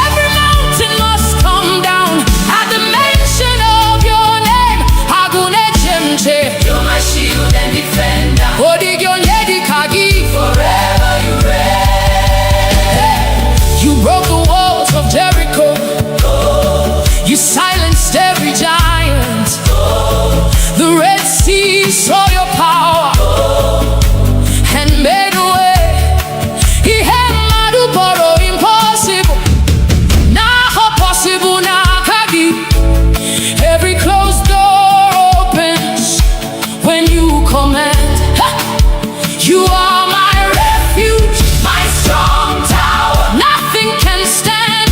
Every mountain must come down at the mention of your name. Agune chemche, you're my shield and defender. Odigyo nyedi kagi, forever you reign. You broke the walls of Jericho, you silenced every giant. The Red Sea saw your power and made a way. Ihe mmadụ kpọrọ impossible, now possible na kagi. Every closed door opens when you command. Ha! You are my refuge, my strong tower. Nothing can stand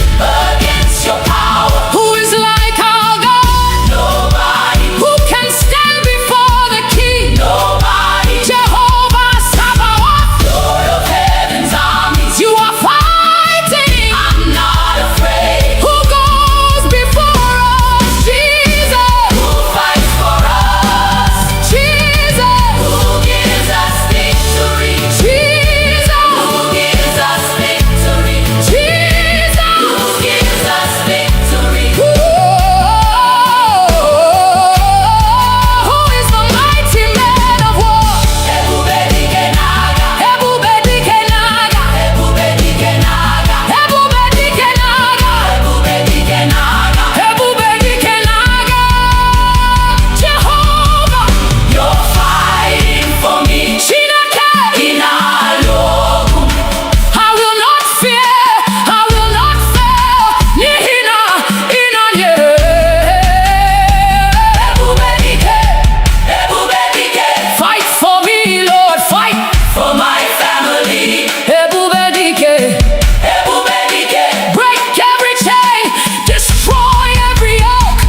against your power. Who is like our God? Nobody. Who can stand before the King? Nobody. Jehovah Sabaoth, Lord of heaven's armies. You are fighting, I'm not afraid. Who goes before us? Jesus. Who fights for us? Jesus. Who gives us victory? Jesus. Who gives us victory? Jesus. Who gives us victory? Who is the mighty man of war? Ebube dike na-aga, ebube dike na-aga, ebube dike na-aga, ebube dike na-aga, ebube dike na-aga, ebube dike na-aga. Jehovah, you're fighting for me. Chineke, ị na-alụ ọgụ. I will not fear, I will not fail. N'ihi na ị nọnyere. Ebube dike, ebube dike. Fight for me, Lord, fight for my family. Ebube dike, ebube dike. Break every chain, destroy every yoke.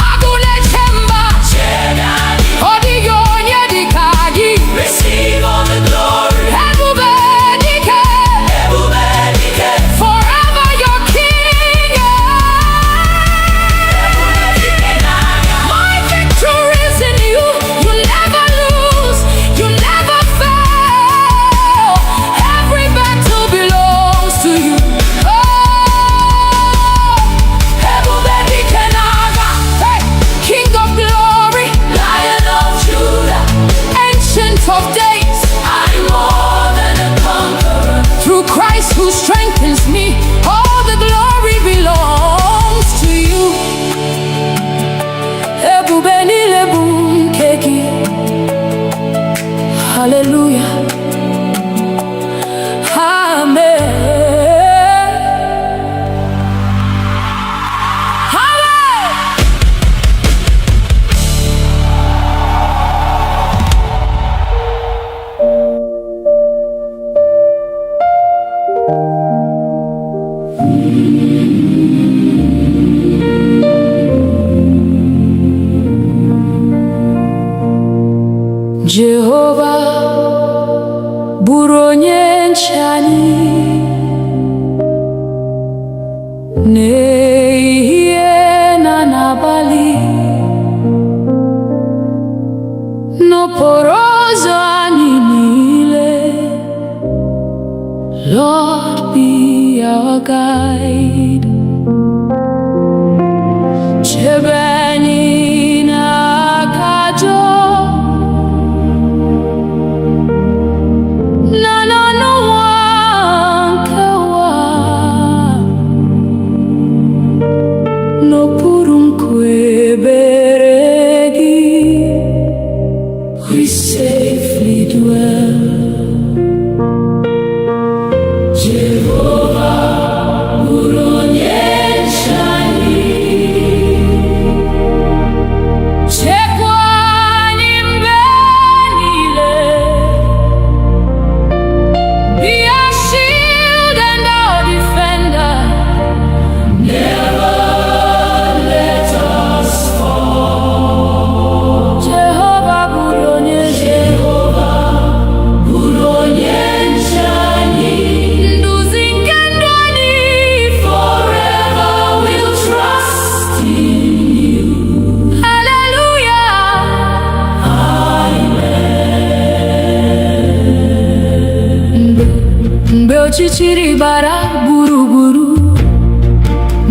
Agune chemba, odigyo nyedi kagi. Receive all the glory. Ebube dike, ebube dike. Forever your king. Ebube dike na-aga. My victory is in you. You never lose, you never fail. Every battle belongs to you. Oh, ebube dike na-aga. Hey, King of glory, Lion of Judah, Ancient of days, I'm more than a conqueror. Through Christ who strengthens me, all the glory belongs to you. Ebube niile bụ nke gị. Hallelujah. Amen. Amen. Jehovah bụrụ onye nche anyị n'ehihie na n'abalị, n'okporo ụzọ anyị niile. Lord, be our guide. Chebe anyị n'aka ajọ na n'ọnụnwa nke ọchịchịrị bara gburugburu,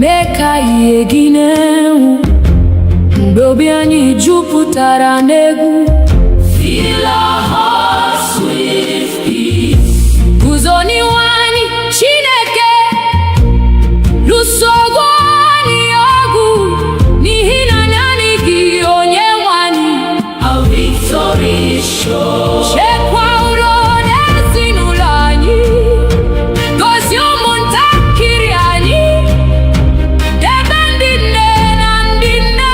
mee ka ihe gị na-enwu. Mgbe obi anyị jupụtara n'egwu, fill our hearts with peace. Guzo n'ihu anyị Chineke, lụso ọgụ anyị ọgụ, n'ihi na naanị gị Onyenwe anyị. Our victory is sure. Chekwa udo n'ezinụlọ anyị, gozie ụmụntakịrị anyị, debe ndị nne na ndị nna.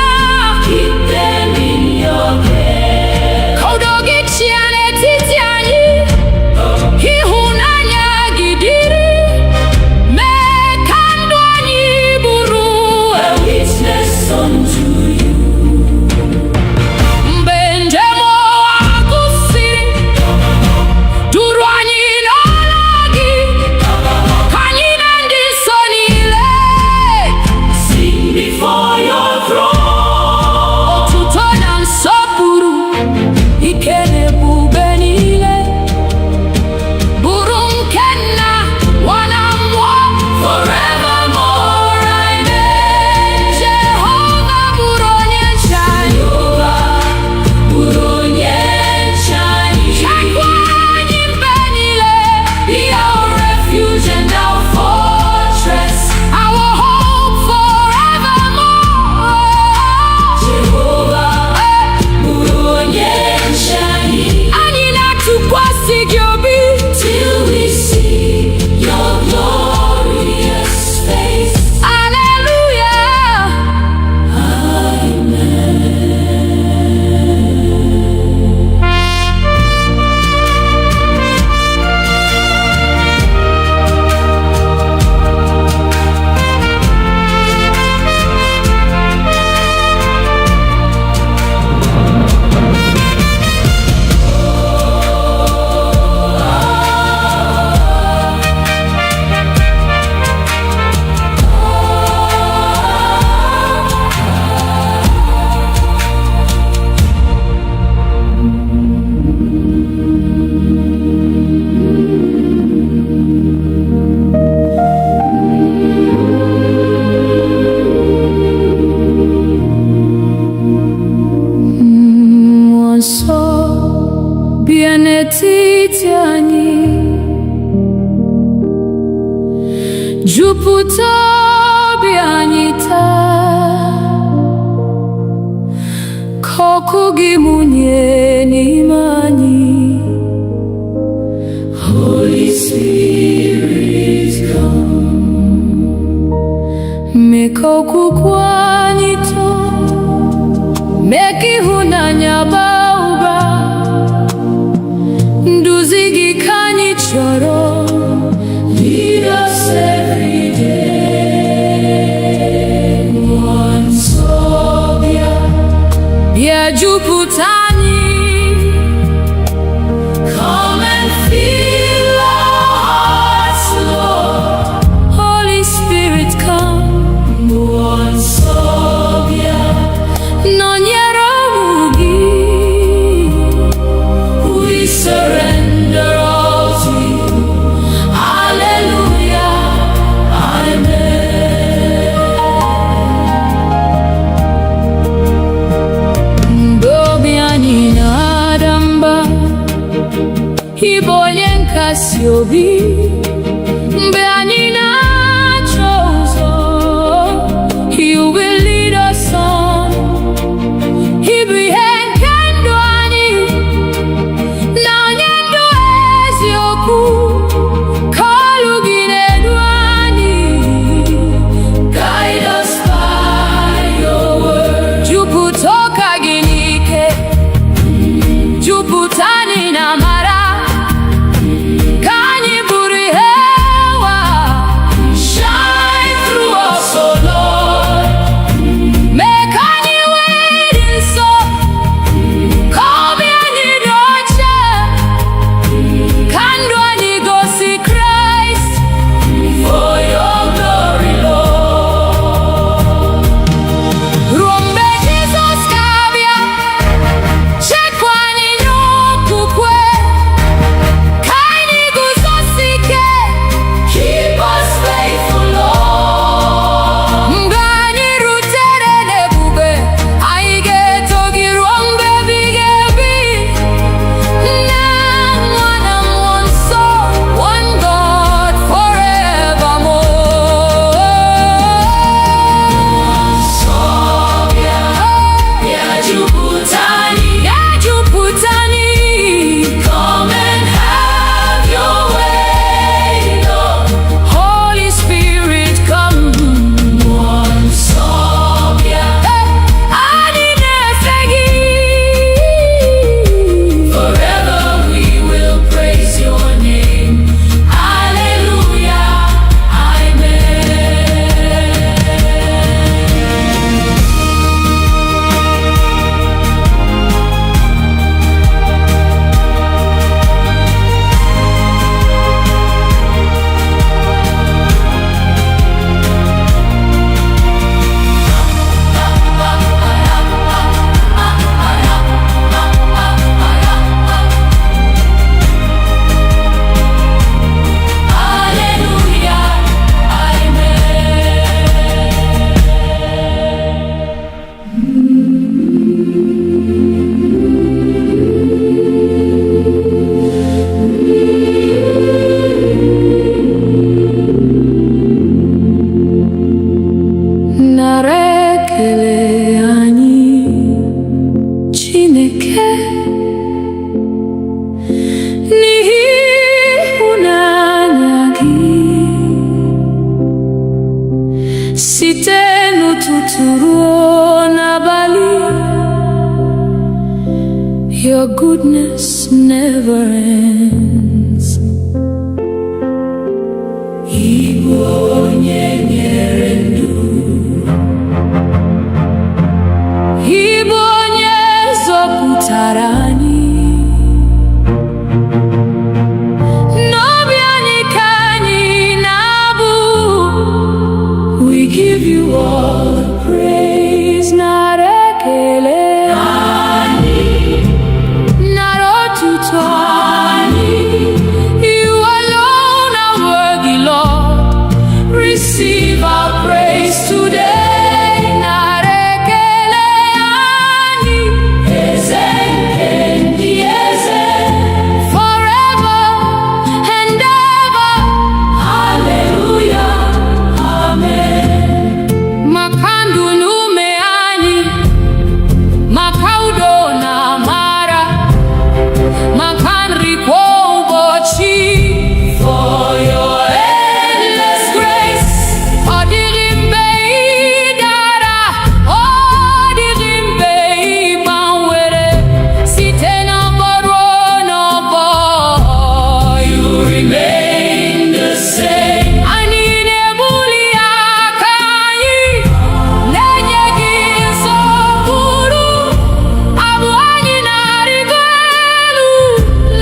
Keep them in your care. Ka udo gị chịa n'etiti anyị, ịhụnanya gị dịrị, mee ka ndụ anyị bụrụ a witness unto you. Mgbe njem ụwa gwụsịrị, duru anyị n'ọla gị, ka anyị na ndị nsọ niile sing before your throne. Otuto na nsọpụrụ, ike na ebube niile, bụrụ nke Nna, Nwa na Mmụọ, forevermore. Amen. Jehova bụrụ onye nche anyị. Bụrụ onye nche anyị. Chekwa anyị mgbe niile. Be our refuge and our fortress, our hope forevermore. Jehova bụrụ onye nche anyị. Anyị na-atụkwasị gị obi till we see your glorious face. Hallelujah. Mmụọ nsọ bịa n'etiti anyị, jupụta obi anyị taa, ka ọkụ gị mụnye n'ime anyị. Holy Spirit, come. Mee ka okwukwe anyị too, mee ka ịhụnanya baa ụba. Nduzi gị ka anyị chọrọ. Lead us every day. Mmụọ nsọ bịa, bịa jupụta anyị. Come and fill our hearts, Lord. Holy Spirit, come. Mmụọ nsọ bịa, nọnyere ụmụ gị. We surrender all to you. Hallelujah. Amen. Mgbe obi anyị na-ada mba, ị bụ onye nkasi obi. Mgbe anyị na-achọ ụzọ, you will lead us on. Ị bụ ihe nke ndụ anyị, na onye ndụ eziokwu. Ka olu gị na-edu anyị. Guide us by your word. Jupụta ụka gị n'ike, jupụta anyị na amara, ka anyị bụrụ ihe ụwa Your goodness never ends. Igbo onye nyere ndụ, Igbo onye zọpụtara anyị. N'obi anyị ka anyị na-abụ. We give you all the praise, nara ekele. You alone are worthy, Lord. Receive our praise today. Narekele ani ezekendi eze, forever and ever. Hallelujah, amen. Makandu nume ani, makaudo na mara, makanri kwa ubochi. For your endless grace, odirimbe idara, odirimbe ibanwere, site na boro no bo. You remain the same. Ani nebuli akanyi, nenye giso buru, abu anyi narigelu,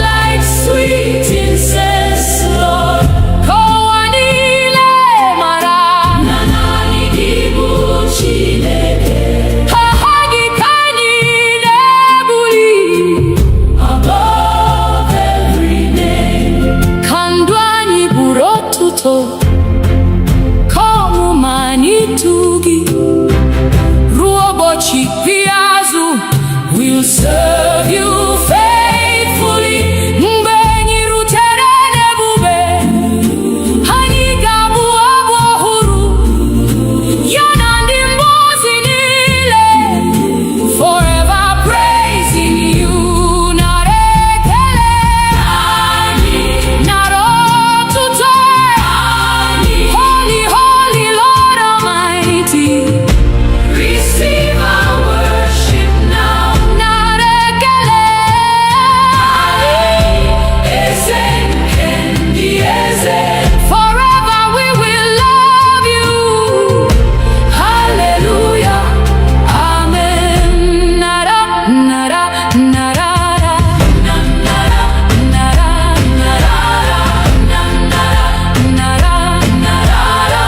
like sweet incense, Lord. Kowanile mara, nanani dibu chineke. Hahagi kanyi nebuli, above every name. Kandwani burotuto, komu manitugi, ruobochi piazu, we'll serve you faithfully. Mbenyi rutere nebube, hani gabu abohuru, yanandi mbozi nile, forever praising you. Narekele ani, narotuto ani, holy, holy Lord Almighty. Receive our worship now. Narekele ani, ezekendi eze, forever we will love you. Hallelujah, amen. Nara, nara, narara, nara, nara, narara, nara, narara,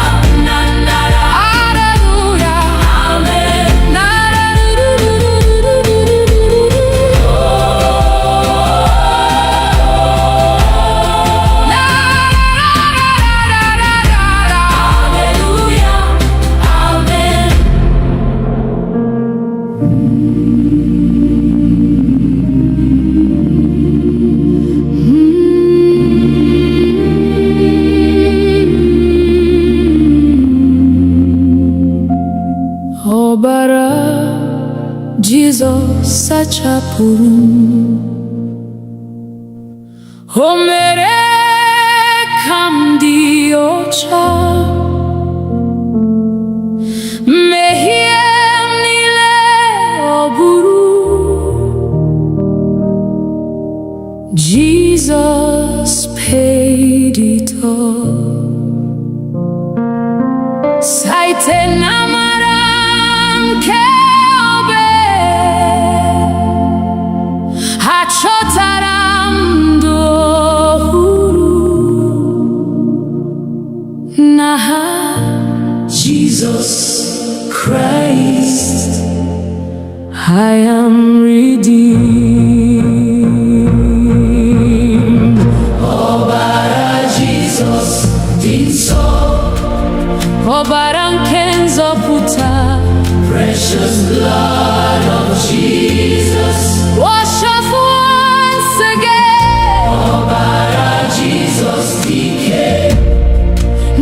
narara. Hallelujah, amen. Nara, hallelujah, amen. Ọbara Jizọs sachapụrụ m, o mere ka m dị ọcha. Mmehie m niile ọ bụrụ, Jesus paid it all. Site n'amara nke obe, achọtara m ndụ ọhụrụ. N'aha Jesus Christ, I am redeemed. Ọbara Jesus dị nsọ, ọbara nke nzọpụta. Precious blood of Jesus, wash us once again. Ọbara Jesus dike,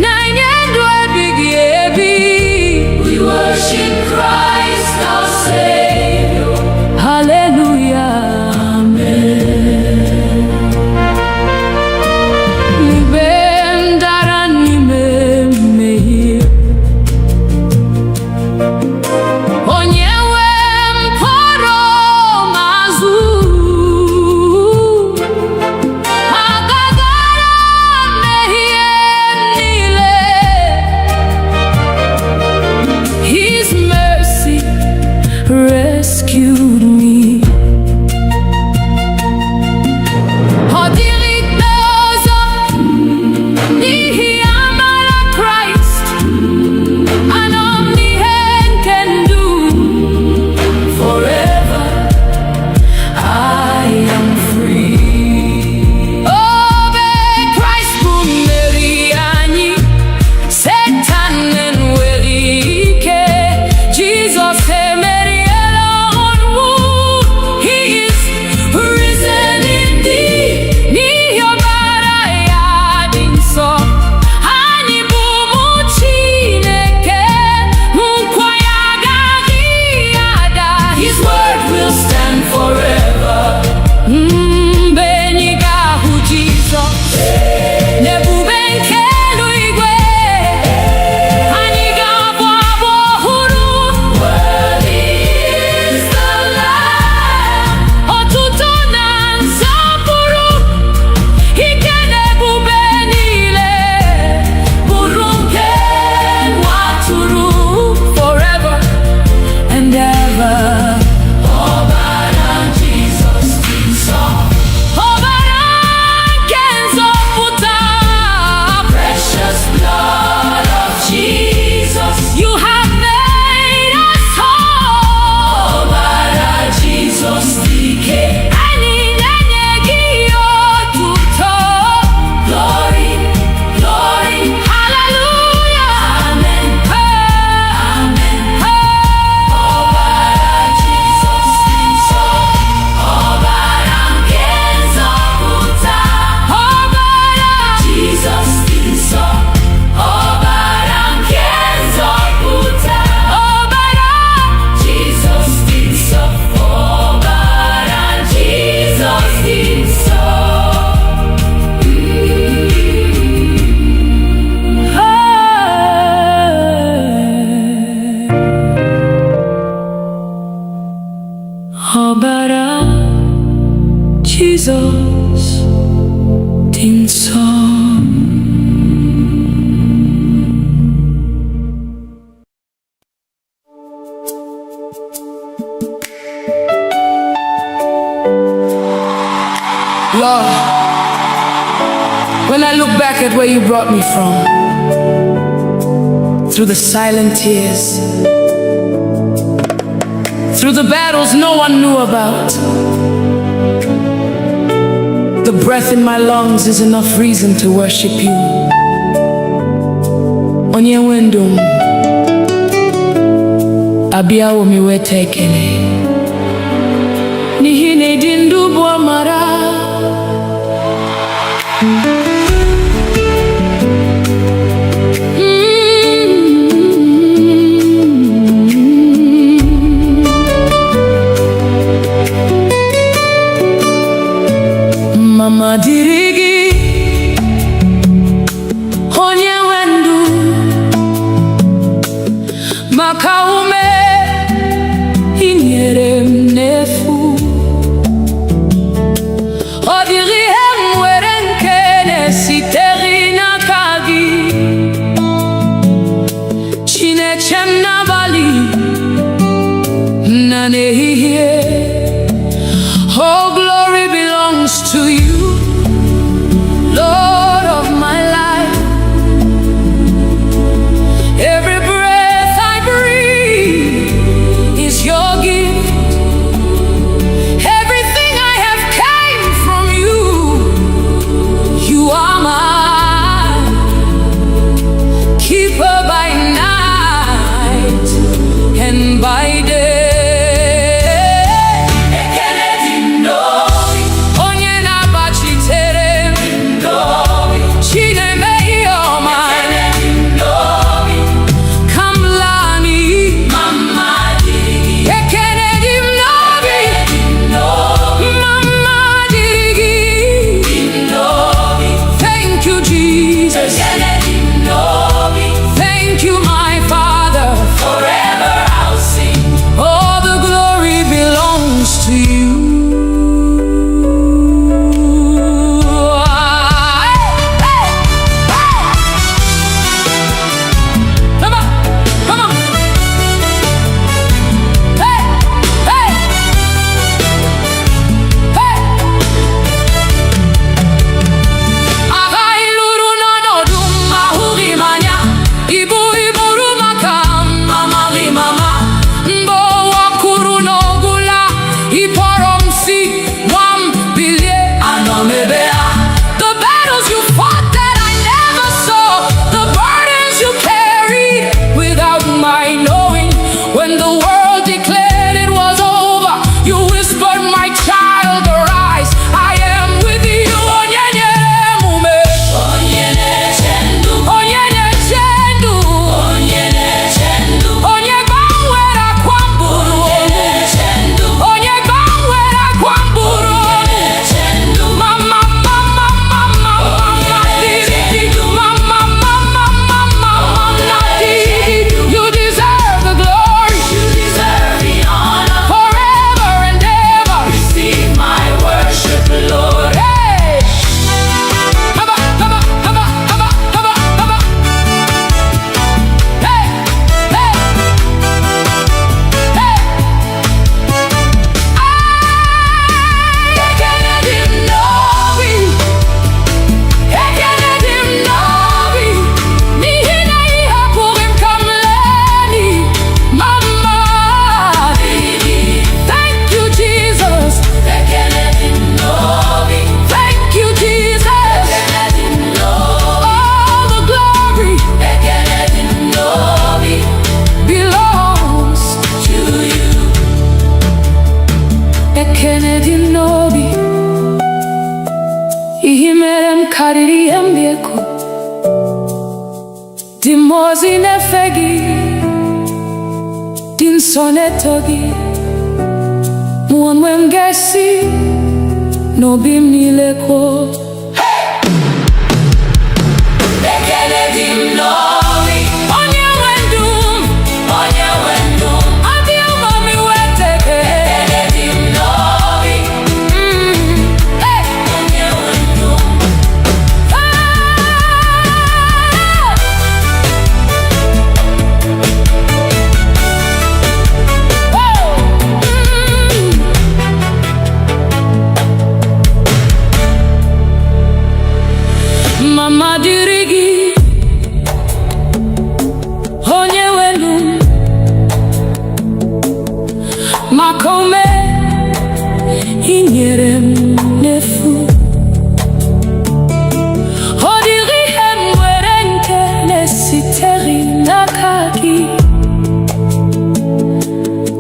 na nye ndụ ebighị ebi. We worship Christ our Savior. When I look back at where you brought me from, through the silent tears, through the battles no one knew about, the breath in my lungs is enough reason to worship you. Onye wendum abiawo miwete ekele n'ihi na ịdị ndụ bụ amara. Mama dịrị gị onye nwe ndụ, maka ume i nyere m n'efu. Ọ dịghị ihe m nwere nke na-esiteghị n'aka gị. Chineke m n'abalị na n'ehihie, oh glory belongs to you, Lord of my life. Every breath I breathe is your gift. Everything I have came from you. You are my keeper by night and by day. Dimozi nefegi din sonetogi muonwe mgesi no bim nileko Bekele dim novi onye wendum adi umami weteke Bekele dim novi onye wendum mama dirigi onye wenu makome inyere m n'efu ọ dịghị ihe m nwere nke na-esitere n'aka gị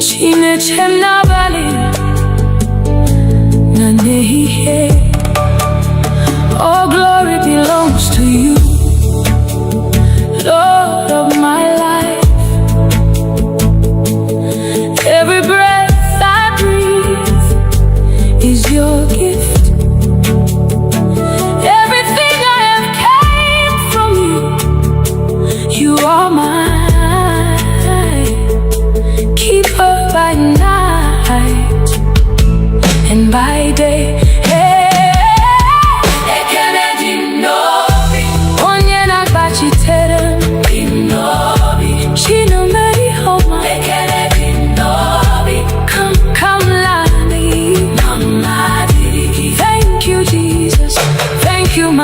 Chineke m n'abalị na n'ehihie. All glory belongs to you, Lord of my life. Every breath I breathe is your gift. Everything I have came from you. You are mine, keeper by night and by day.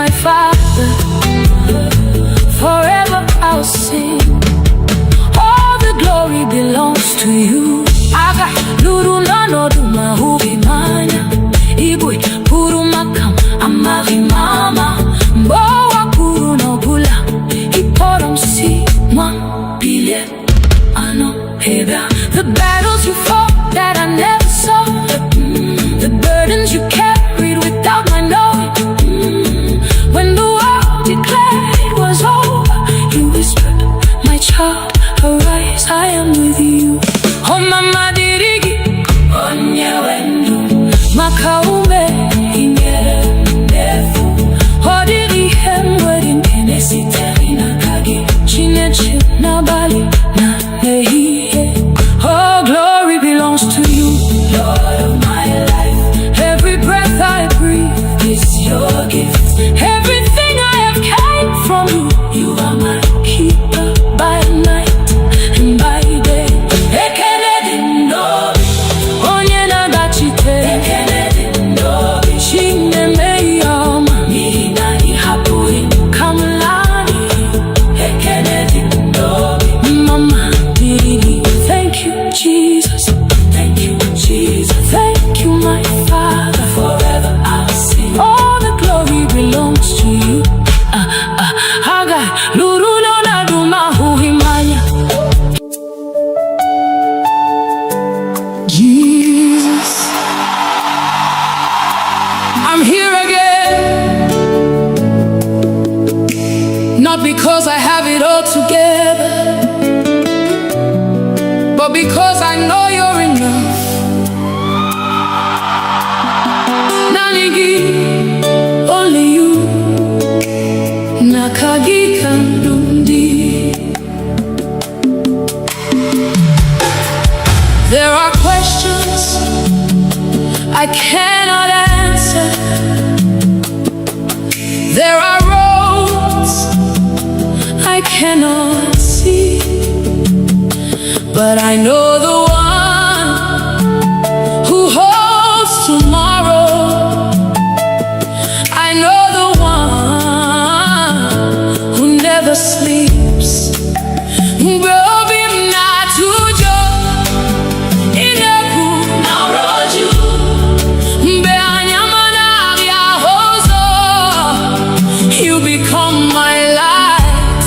My Father, forever I'll sing. All the glory belongs to you. Aga luru nano duma hubi manya. Igbo puru makam amari mama. Mbowa puru no bula. Iporam si mwa bile ano heda. The battles you fought that I never saw. The burdens you carried without my knowing. When the world declared it was over, you whispered, my child, arise, I am with you. Oh mama dirigi, onye wenu, makaume inyere ndefu. Oh diri hemwedi nesiteri na kagi, Chineke n'abalị na n'ehihie. Oh glory belongs to you, Lord of my life. Every breath I breathe is your gift. Everything I have came from you. You are my keeper by night and by day. Ekele dị n'obi, onye na-agbachite. Ekele dị n'obi, Chineme ihe ọma. N'ihi na ị hapụghị m ka m laa n'iyi. Ekele dị n'obi, mama dirigi. Thank you, Jesus. Thank you, Jesus. Thank you, my Father. Forever I'll sing. All the glory belongs to you. Haga luru lona duma huhimanya. Jesus, I'm here again, not because I have it all together, but because I know you're enough. Nanigi, only you. Nakagi kandundi. There are questions I cannot answer. There are roads I cannot see, but I know the one who holds tomorrow. I know the one who never sleeps. Brobi mnatujo ineku nauroju mbe anyamana ya hozo. You become my light.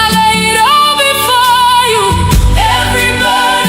I lay it all before you. Everybody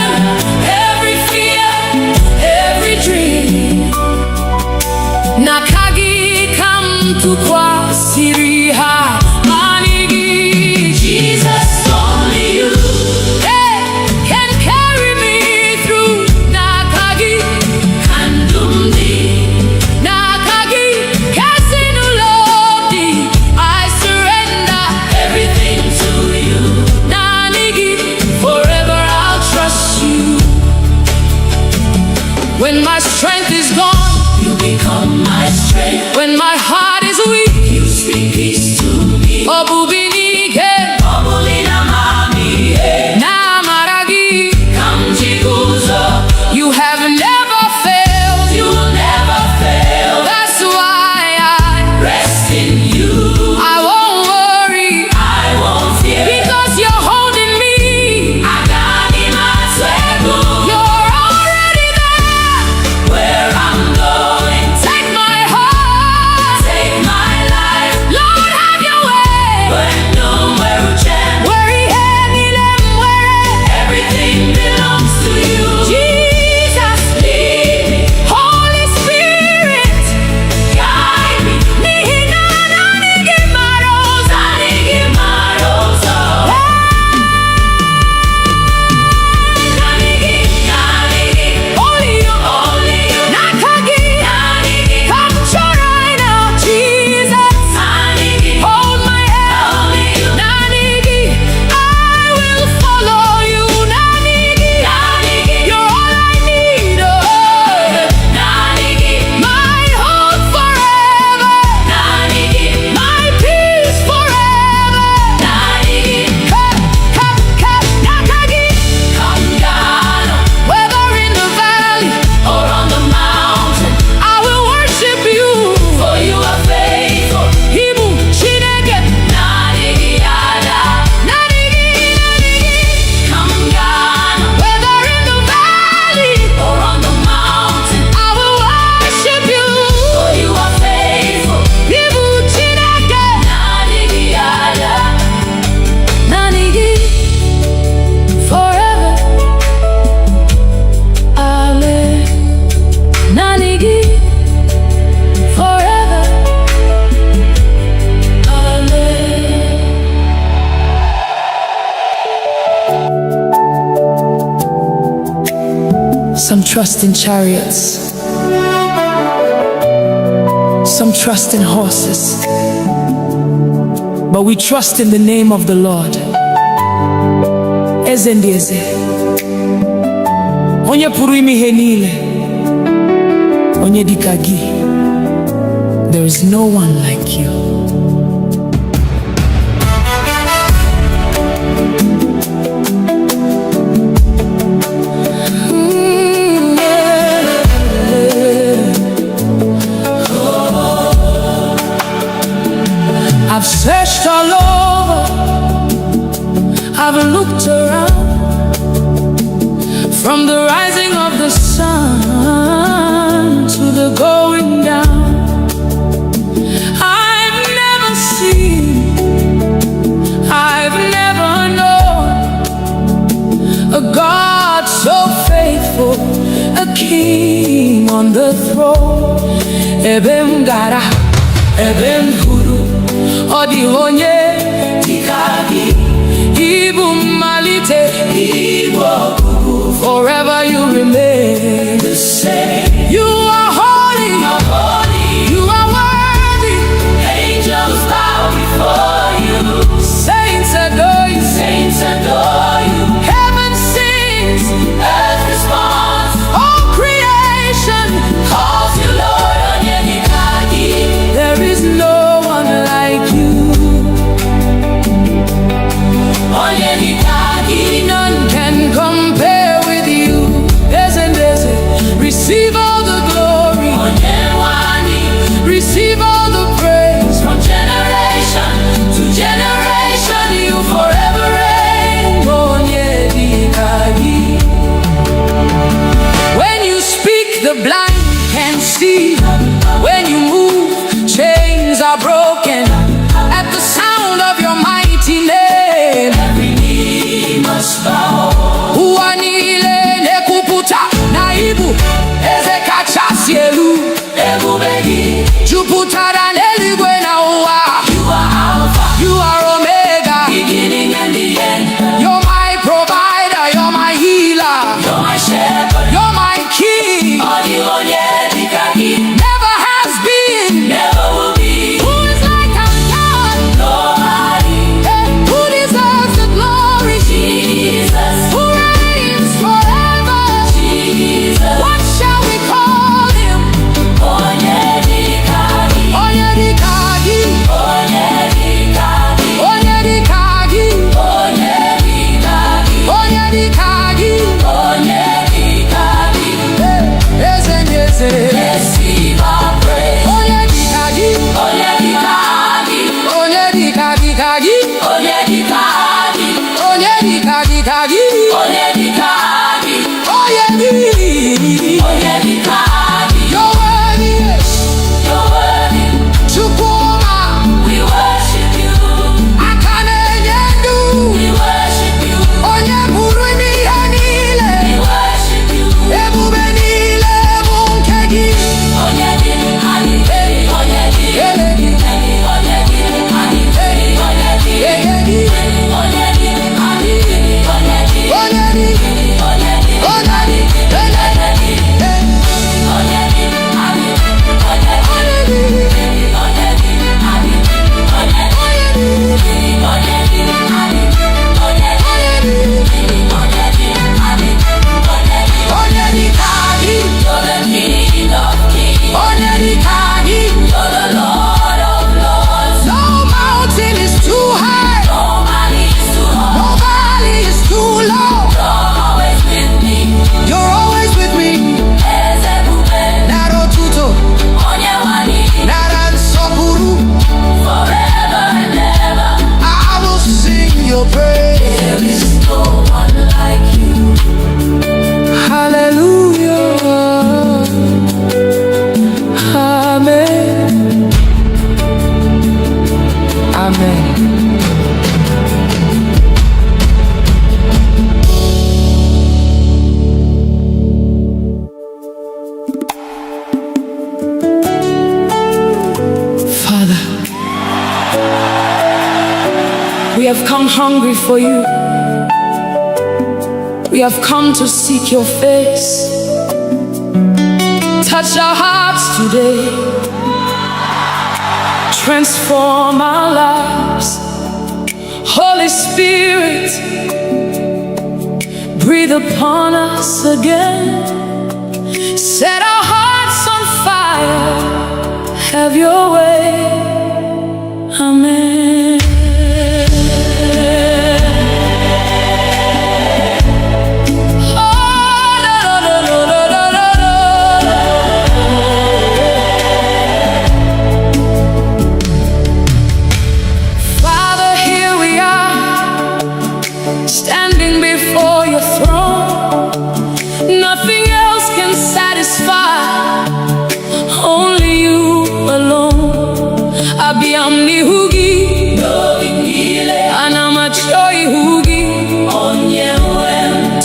Some trust in chariots, some trust in horses, but we trust in the name of the Lord. Eze ndị eze, onye pụrụ ime ihe niile, onye dịka gị. There is no one like you. I've searched all over, I've looked around, from the rising of the sun to the going down. I've never seen, I've never known a God so faithful, a king on the throne. Ebem gara, ebem guru, odi onye dịka gị. Ibu malite, Ibu ọgwụgwụ. Forever you remain the same. You are holy, you are worthy. Angels bow before you. Saints adore you, saints adore you. Heaven sings, earth responds. All creation calls you Lord. Onye dịka gị. There is no one like you. Onye dịka gị. None can compare with you. Receive all the glory. Receive all the praise. From generation to generation, you forever reign. Onye dịka gị. When you speak, the blind can see. When you move, chains are broken. At the sound of your mighty name, every knee must bow. Ụwa niile na-ekwupụta na Ibu eze kachasị elu. Ebube gị jupụtara n'eluigwe na ụwa. You are Alpha, you are Omega, beginning and the end. You're my provider, you're my healer, you're my shepherd, you're my king. Odi onye dịka gị. Never has been, never will be. Who is like our God? Nobody. Who deserves the glory? Jesus. Who reigns forever? Jesus. What shall we call him? Onye dịka gị. Onye dịka gị. Onye dịka gị. Onye dịka gị. Onye dịka gị. Onye dịka gị. Onye dịka gị. Eze ndị eze. Receive our praise. Onye dịka gị. Onye dịka gị. Onye dịka dịka gị. Onye dịka gị. Onye dịka dịka gị. Onye dịka gị. Onye dịka. Onye dịka gị. You're worthy. You're worthy. Chukwuma. We worship you. Aka na-enye ndụ. We worship you. Onye pụrụ ime ihe niile. We worship you. Ebube niile bụ nke gị. Onye dịka gị. Onye dịka gị. Onye dịka gị. Onye dịka gị. Onye dịka gị. Onye dịka gị. Onye dịka gị. Onye dịka gị. You're the King of Kings. Onye dịka gị. You're the Lord of Lords. No mountain is too high. No valley is too high. No valley is too low. You're always with me. You're always with me. Eze ebube. Nara otuto. Onye nwanyị. Nara nsọpụrụ. Forever and ever. I will sing your praise. There is no one like you. Hallelujah. Amen. Amen. Father, we have come hungry for you. We have come to seek your face. touch our hearts today. Transform our lives. Holy Spirit, breathe upon us again. Set our hearts on fire. Have your way. Amen. Father, here we are, standing before your throne. Nothing else can satisfy, only you alone. Abiyamni hugi, anamachoi hugi.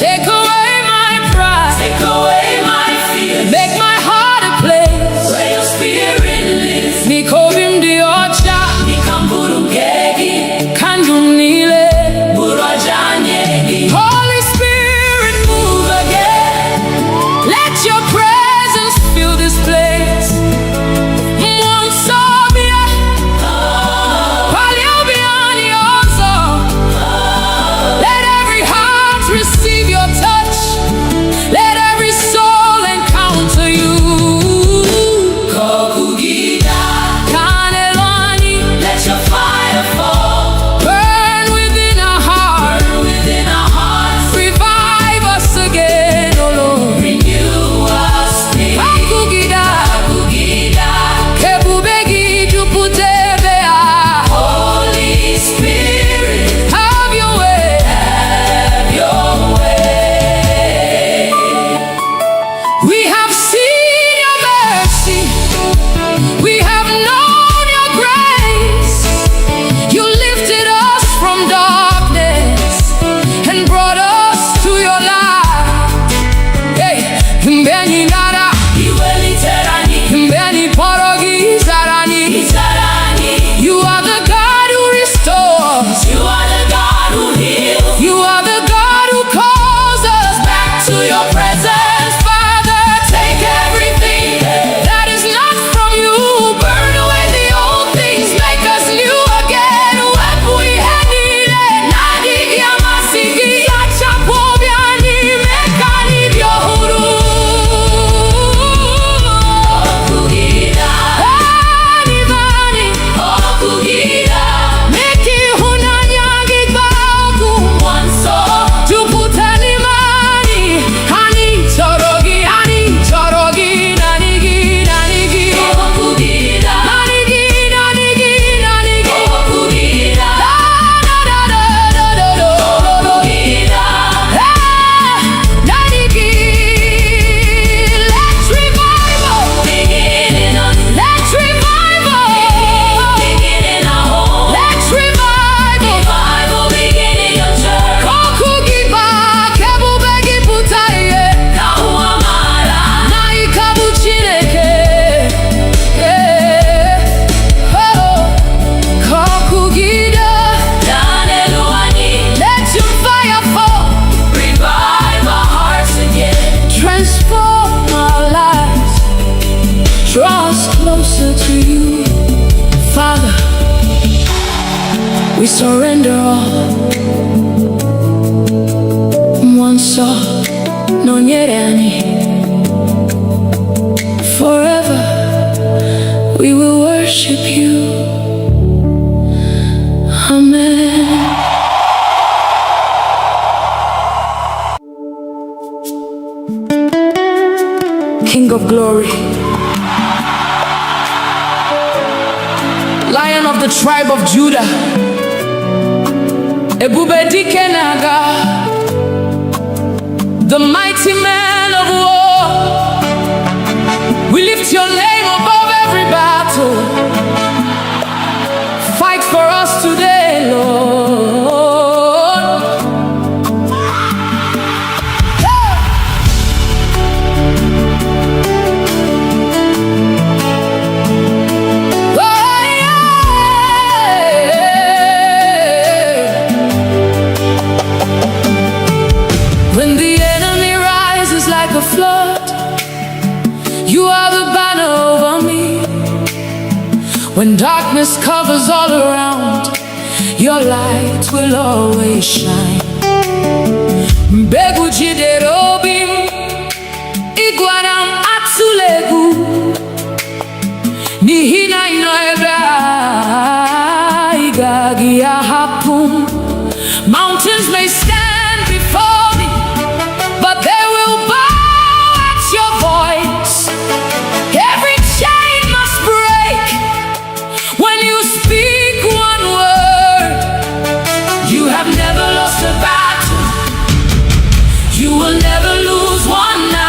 Take away my pride, take away my fear, make my heart a place where your spirit lives. Nikovim diocha, nikamburungegi, kandumnile, burajanyegi. Holy Spirit, move again. Let your presence fill this place. Let every heart receive your touch. Let every soul encounter you. Let your fire fall. Burn within our hearts. Revive us again, oh Lord. Renew us. Holy Spirit, have your way. We have seen your mercy. We have known your grace. You lifted us from darkness and brought us to your light. Hey, mbeni nara, mbeni porogi zarani. You are the God who restores. You are the God who heals. You are the God who calls us back to your presence. Father, take everything that is not from you. Burn away the old things, make us new again. Wepu ihenile, nadi yamasigi, yachapobiani, mekani byohuru. Anivani, meki hunanyagi baku. Tuputani mani, hani chorogi, nanigi. Nanigi. Da da da da da da. Nanigi. Let's revival. Let's revival. Let's revival. Kokugiba, kebubegi putaye. Naikabu chineke. Oh, kokugida. Let your fire fall. Revive our hearts again. Transform our lives. Draw us closer to you. Father, we surrender all. Mwanso, nonyerani. Forever, we will worship you. Amen. King of glory, Lion of the tribe of Judah, Ebube dike naga, the mighty man of war. We lift your name above every battle. Fight for us today, Lord. When the enemy rises like a flood, you are darkness covers all around, your light will always shine. Mbegu jidere obi m, ịgwara m atụla egwu, n'ihi na ị nọ ebe a, ị gaghị ahapụ m. Mountains may stand before me, but they will bow at your voice. Every chain must break when you speak one word. You have never lost a battle, you will never lose one now.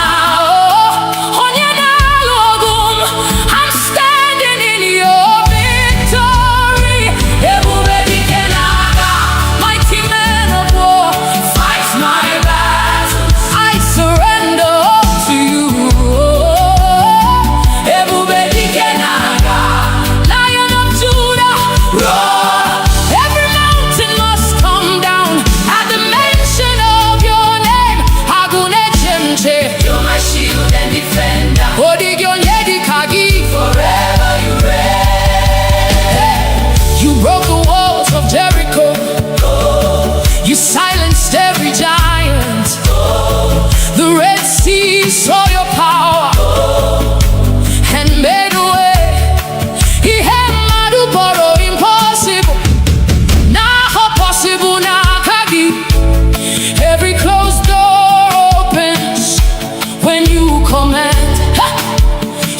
I'm standing in your victory. Mighty man of war, fight my battles. I surrender all to you. Lion of Judah, roar. Every mountain must come down at the mention of your name. You're my shield and defender. Forever you reign. You broke the walls of Jericho. You silenced every giant. The Red Sea saw your power and made a way. He had madu boro impossible. Now possible now kagi. Every closed door opens when you command.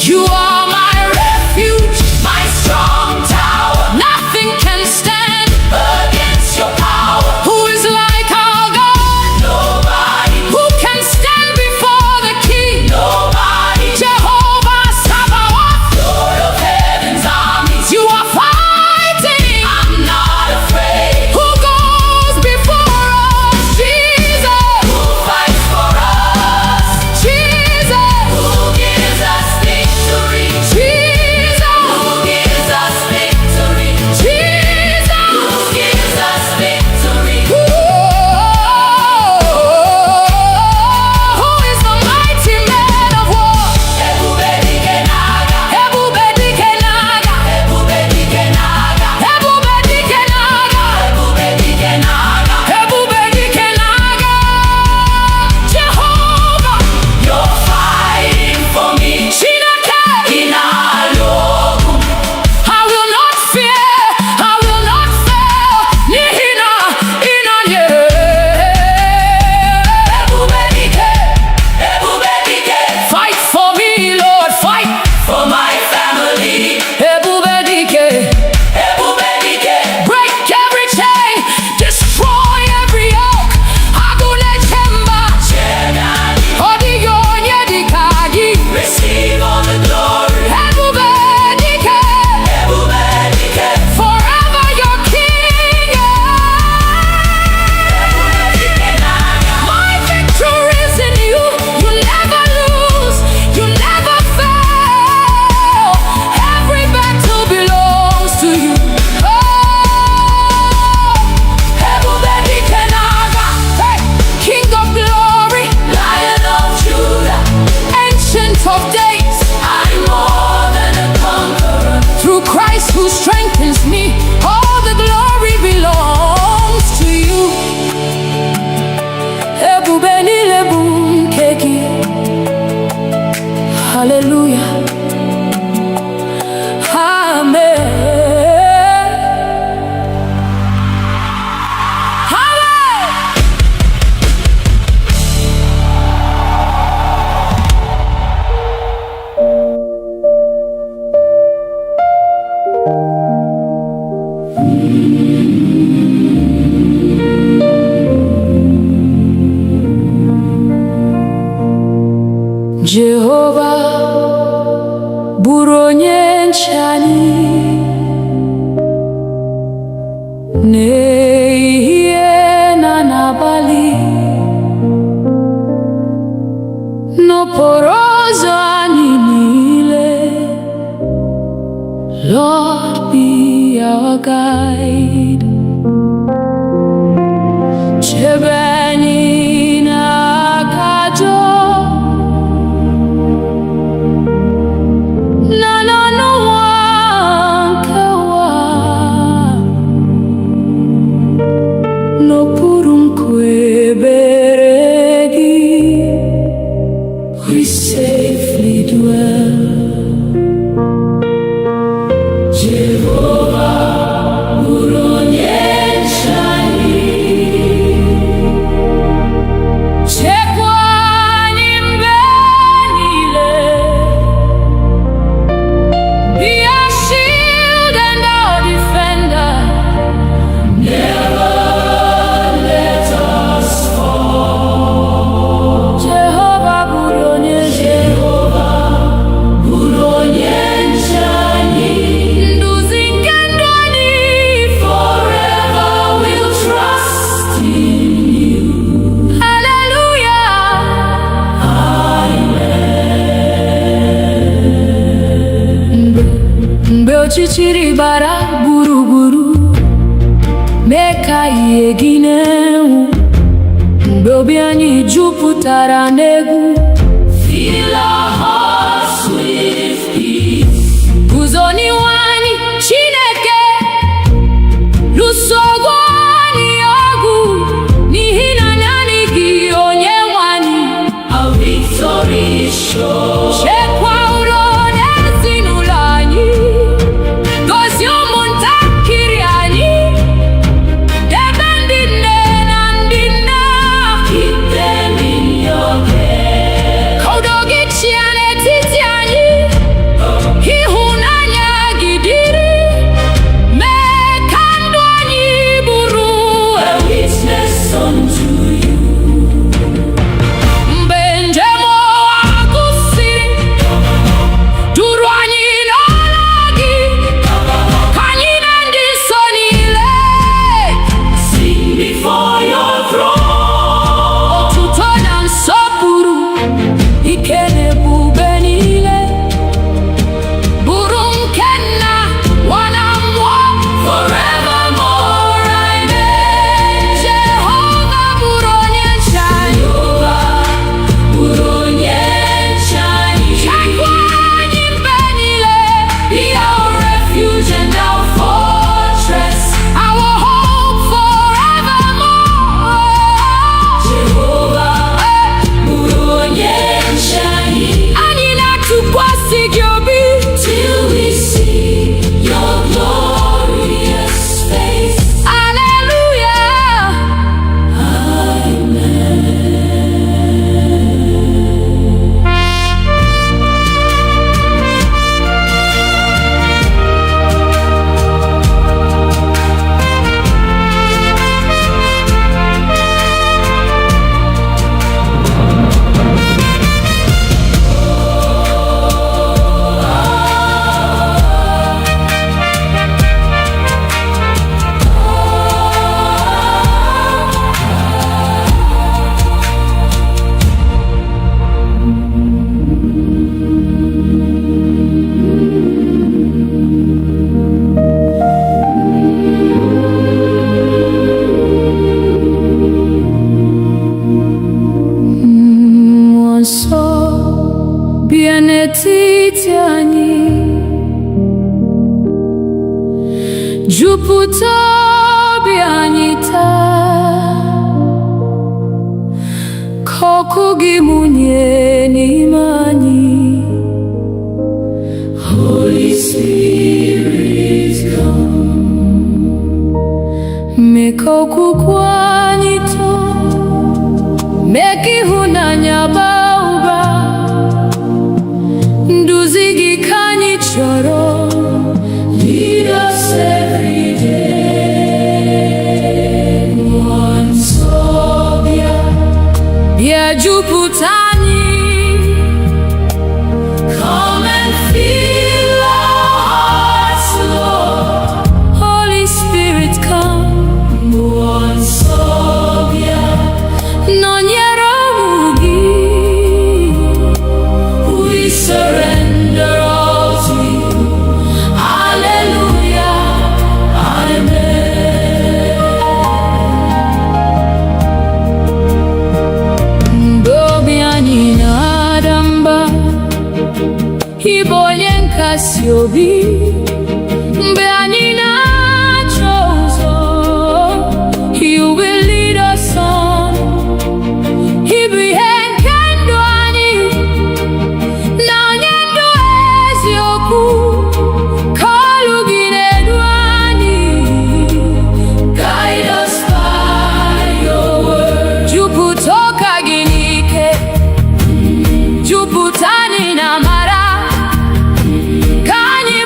You are my refuge, my strong tower. Nothing can stand against your power. Who is like our God? Nobody. Who can stand before the King? Nobody. Jehovah Sabaoth, Lord of heaven's armies. You are fighting, I'm not afraid. Who goes before us? Jesus. Who fights for us? Jesus. Who gives us victory? Jesus. Who gives us victory? Jesus. Who gives us victory? Who is the mighty man of war? Ebube dike n'agha. Ebube dike n'agha. Ebube dike n'agha. Ebube dike n'agha. Ebube dike n'agha. Ebube dike n'agha. Jehovah, you're fighting for me. Chineke, ị na-alụ ọgụ. I will not fear, I will not fail. N'ihi na ị nọnyere. Ebube dike, ebube dike. Fight for me, Lord, fight for my family. Ebube dike, ebube dike. Break every chain, destroy every yoke. Agụle chemba, ọdịghị onye dịka gị. Receive all the glory. Ebube dike, ebube dike. Forever your king. My victory is in you. You never lose, you never fail. Every battle belongs to you. Ebube dike n'agha. Hey, King of glory, Lion of Judah, Ancient of days, I'm more than a conqueror. Through Christ who strengthens me, all the glory belongs to you. Ebube niile bụ nke gị. Hallelujah. Amen. Amen. Jehovah bụrụ onye nche anyị n'ehihie na n'abalị, n'okporo ụzọ anyị niile. Lord, be our guide. Chebe anyị n'aka ajọ na n'ọnụnwa nke ụwa. ọchịchịrị bara gburugburu, mee ka ihe gị na-enwu. Mgbe obi anyị jupụtara n'egwu, fill our hearts with peace. Guzo n'ihu anyị Chineke, lụso ọgụ anyị ọgụ, n'ihi na naanị gị Onyenwe anyị. Our victory is sure. Chekwa ụlọ na ezinụlọ anyị, gozie ụmụntakịrị anyị, debe ndị nne na ndị nna. Keep them in your care. Ka udo gị chịa n'etiti anyị, ịhụnanya gị dịrị, mee ka ndụ anyị bụrụ a witness unto you. Mgbe njem ụwa gwụsịrị, duru anyị n'ọla gị, ka anyị na ndị nsọ niile sing before your throne. Otuto na nsọpụrụ, ike na ebube niile, bụrụ nke Nna, Nwa na Mmụọ, forevermore. Amen. Jehova bụrụ onye nche anyị. Bụrụ onye nche anyị. Chekwa anyị mgbe niile. Be our refuge and our fortress, our hope forevermore. Jehova bụrụ onye nche anyị. Anyị na-atụkwasị gị obi till we see your glorious face. Hallelujah. Mmụọ nsọ bịa n'etiti anyị, jupụta obi anyị taa, ka ọkụ gị mụnye n'ime anyị. Holy Spirit, come. Mee ka okwukwe anyị too, mee ka ịhụnanya baa ụba. Nduzi gị ka anyị chọrọ. Lead us every day. Mmụọ nsọ bịa, bịa jupụta anyị. Come and fill our hearts, Lord. Holy Spirit, come. Mmụọ nsọ bịa, nọnyere ụmụ gị. We surrender all to you. Hallelujah. Amen. Mgbe obi anyị na-ada mba, ị bụ onye nkasi obi. Mgbe anyị na-achọ ụzọ, you will lead us on. Ị bụ ihe nke ndụ anyị, na onye ndụ eziokwu. Ka olu gị na-edu anyị. Guide us by your word. Jupụta ụka gị n'ike, jupụta anyị na amara. Ka anyị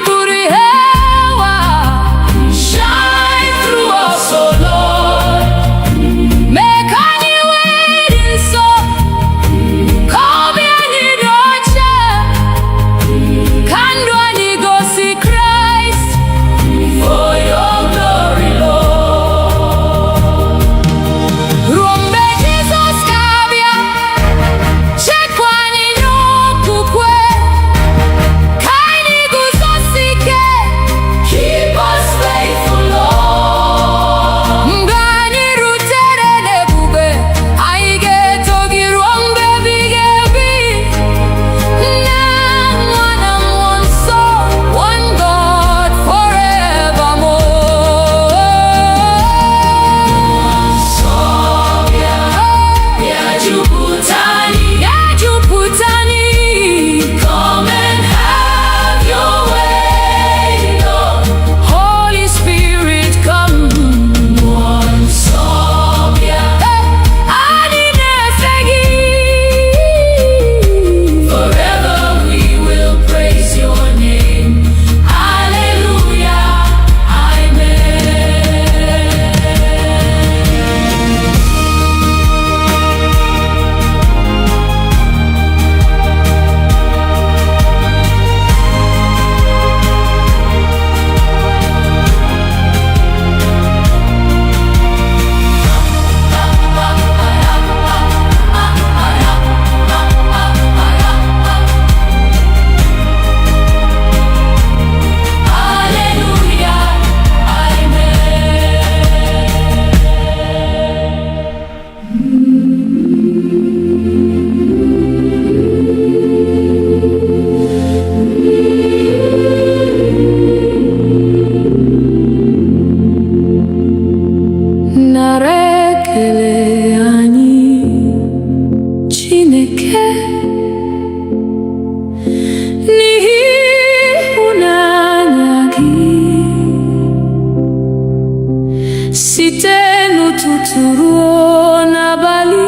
site n'ụtụtụ ruo n'abalị.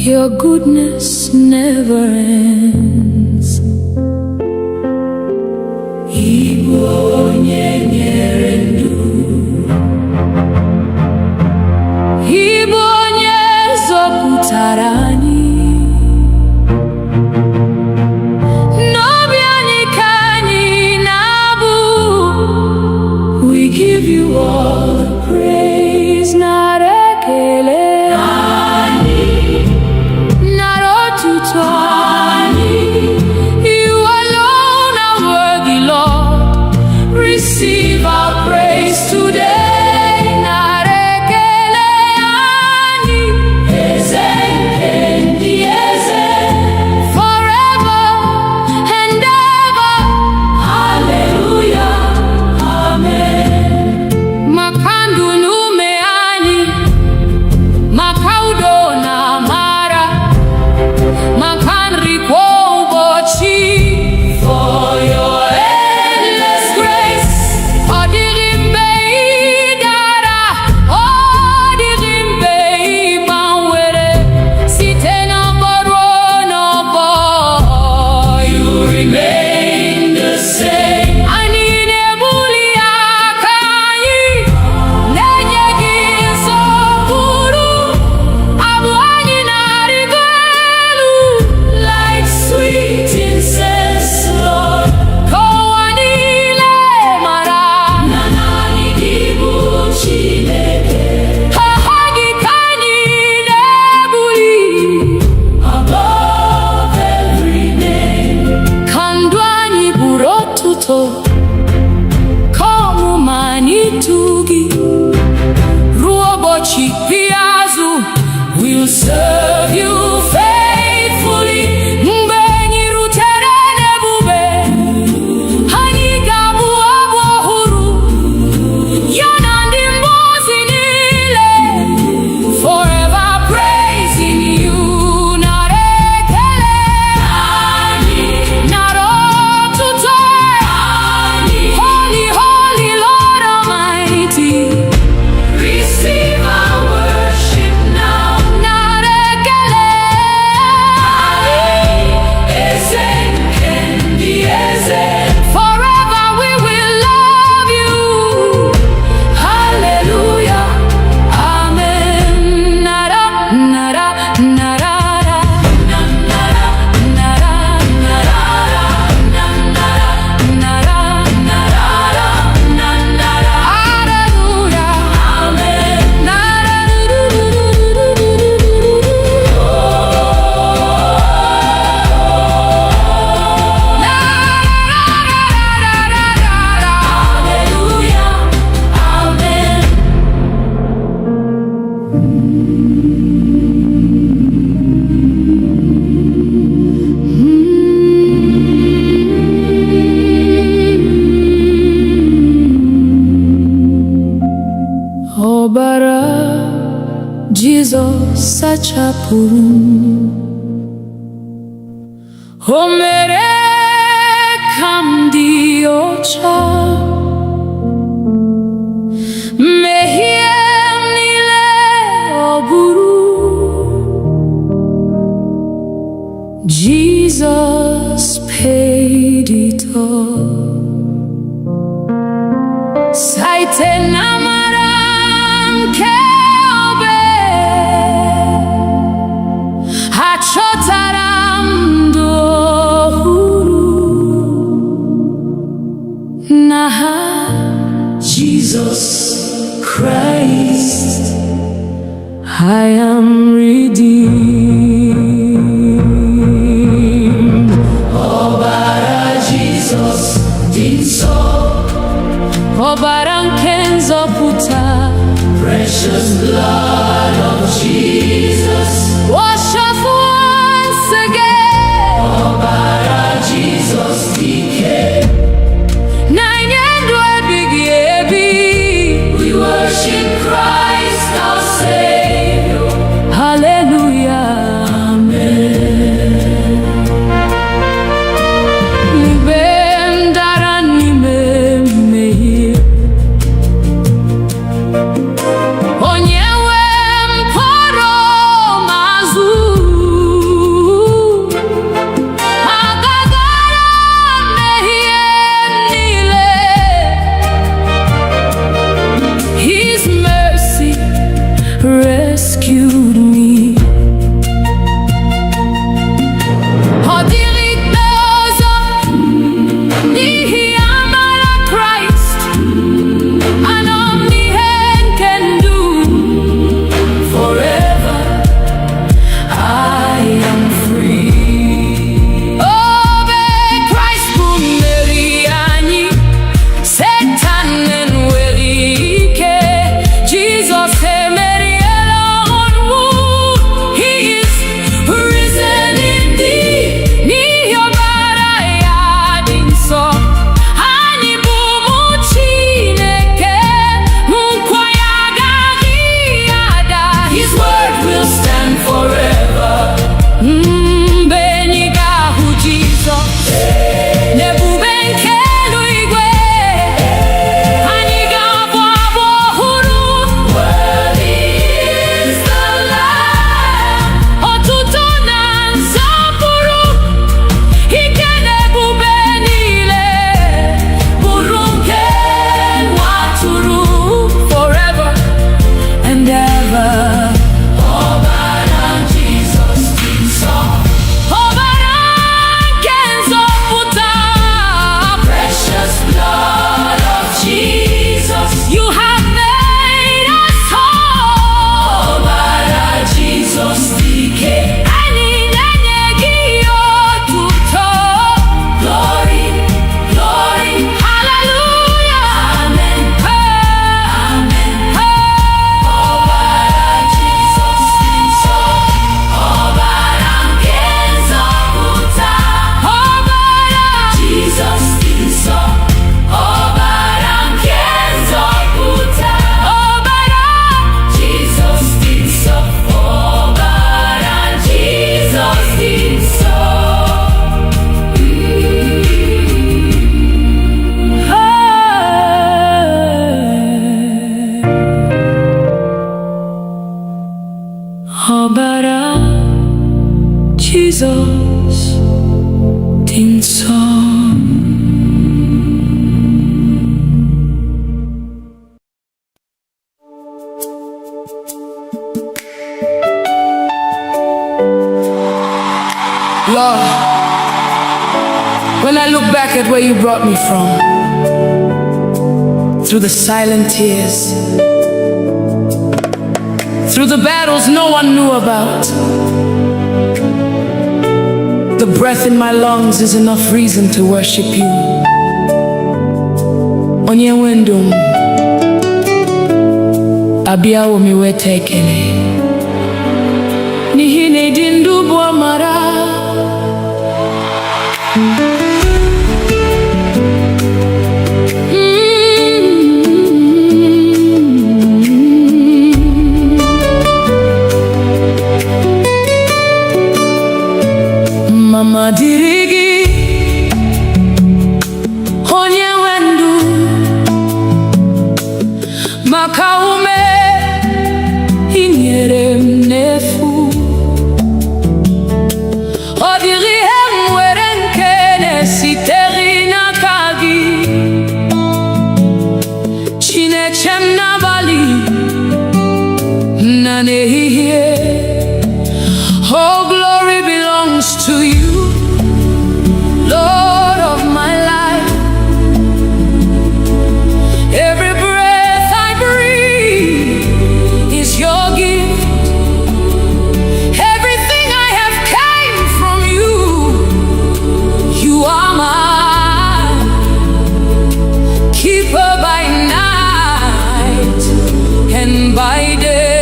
Your goodness never ends. Ịbụ onye nyere ndụ, ịbụ onye zọpụtara anyị. N'obi anyị ka anyị na-abụ. We give you all the praise, nara ekele. You alone are worthy, Lord. Receive our praise today. Narekele ani ezekendi eze, forever and ever. Hallelujah, amen. Makandu nume ani, makaudo na mara, makanri kwa ubochi. For your endless grace, odirimbe idara, odirimbe ibanwere, site na boro no bo. You remain the same. Ani nebuli akanyi, nenye gisopuru, abu anyi narigelu, like sweet incense, Lord. Kowanile mara, nanani dibu chineke. Hahagi kanyi nebuli, above every name. Kandwani burotuto, komu manitugi, ruobochi piazu. We'll serve you faithfully. Mbenyi rutere nebube, hani gabu abo huru. Yana ndimbozi nile, forever praising you. Narekele ani, narotutoe ani. Holy, holy Lord Almighty, receive our worship now. Narekele ani, ezekendi eze, forever we will love you. Hallelujah, amen. Nara, nara, narara, nara, nara, narara, nara, narara, narara. Hallelujah, amen. Nara, hallelujah, amen. Ọbara Jizọs sachapụrụ m. O mere ka m dị ọcha. Mmehie m niile ọ bụrụ. Jesus paid it all. Site n'amara nke obe, achọtara m ndụ ọhụrụ. N'aha Jesus Christ, I am redeemed. Ọbara Jesus dị nsọ, ọbara nke nzọpụta. Precious blood of Jesus, wash us once again. Ọbara Jesus dike, na nye ndụ ebighị ebi. We worship Christ our Savior. Hallelujah, amen. Ibe ndara n'ime mmehie, an omniscient can do. Forever I am free. Oh, be Christ bumeriani, Satan enwelike, Jesus emeriela onwu. He is risen indeed. N'ịhọbara ya dị nsọ, anyị bụ ụmụ Chineke, nkwa ya agaghị ada. His word will stand forever. Mgbe anyị ga-ahụ Jizọs n'ebube nke eluigwe, anyị ga-abụ abụ ọhụrụ. Worthy is the Lamb. Otuto na nsọpụrụ, ike na ebube niile bụrụ nke nwa atụrụ. Forever and ever. Ọbara Jizọs dị nsọ, ọbara nke nzọpụta. Precious blood of Jesus, you have made us whole. Ọbara Jizọs dị ike, anyị na-enye gị otuto. Glory, glory, hallelujah, amen, amen. Ọbara Jizọs dị nsọ, ọbara nke nzọpụta. Ọbara Jizọs dị nsọ, ọbara nke nzọpụta. Ọbara Jizọs dị nsọ, ọbara Jizọs dị nsọ. Ọbara Jizọs dị nsọ. Lord, when I look back at where you brought me from, through the silent tears, through the battles no one knew about, the breath in my lungs is enough reason to worship you. Onye wendum, abiawo mi wete ekele. N'ihi na ịdị ndụ bụ amara. Mama dịrị gị, onye nwe ndụ, maka ume i nyere m n'efu. Ọ dịghị ihe m nwere nke na-esiteghị n'aka gị. Chineke m n'abalị na n'ehihie. Oh, glory belongs to you, Lord of my life. Every breath I breathe is your gift. Everything I have came from you. You are my keeper by night and by day.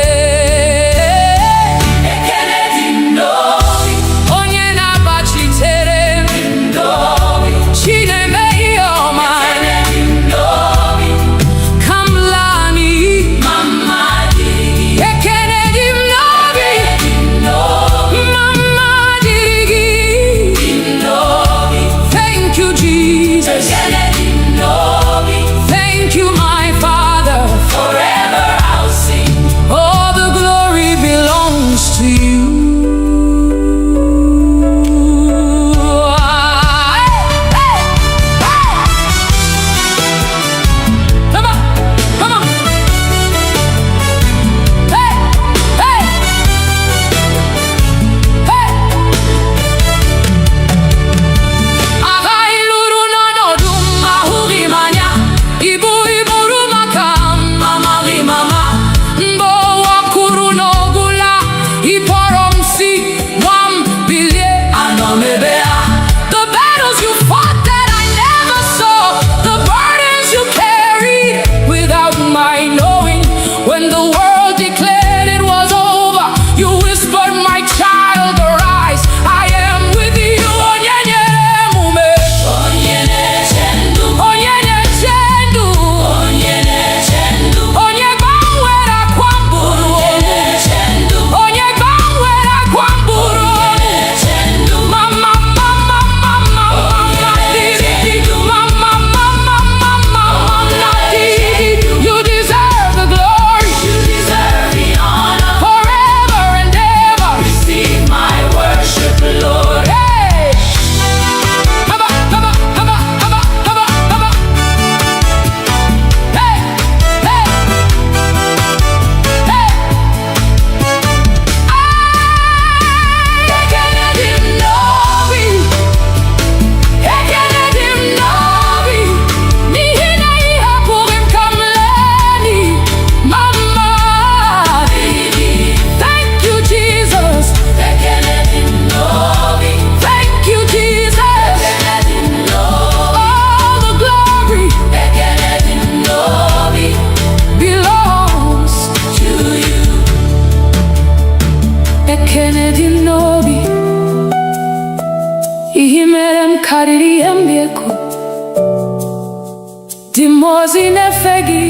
ngọzi na-efe gị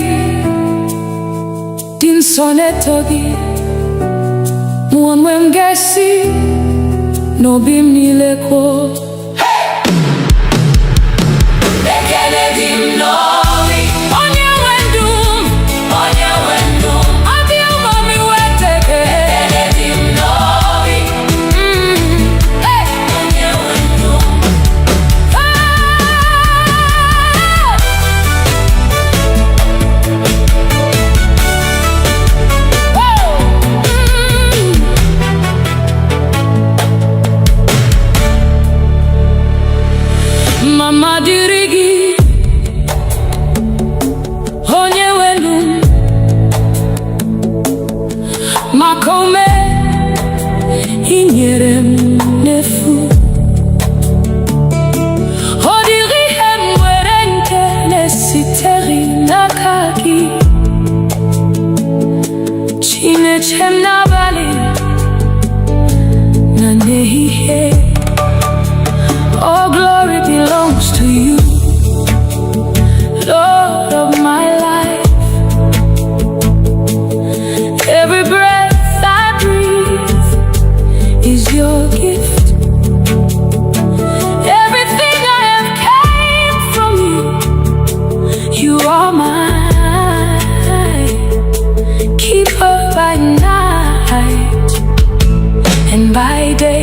dị nsọ na-eto gị mụ onwe m ga-esi n'obi m niile kwuo ekele dị m n'obi onye nwe ndụ onye nwe ndụ abịa ụmụ m iweta ekele dị m n'obi onye nwe ndụ mama dịrị gị onye welu maka ume i nyere m n'efu ọ dịghị ihe m nwere nke na-esitere n'aka gị Chineke m n'abalị na n'ehihie. All glory belongs to you, Lord of my life. Every breath I breathe is your gift. Everything I have came from you. You are my keeper by night and by day.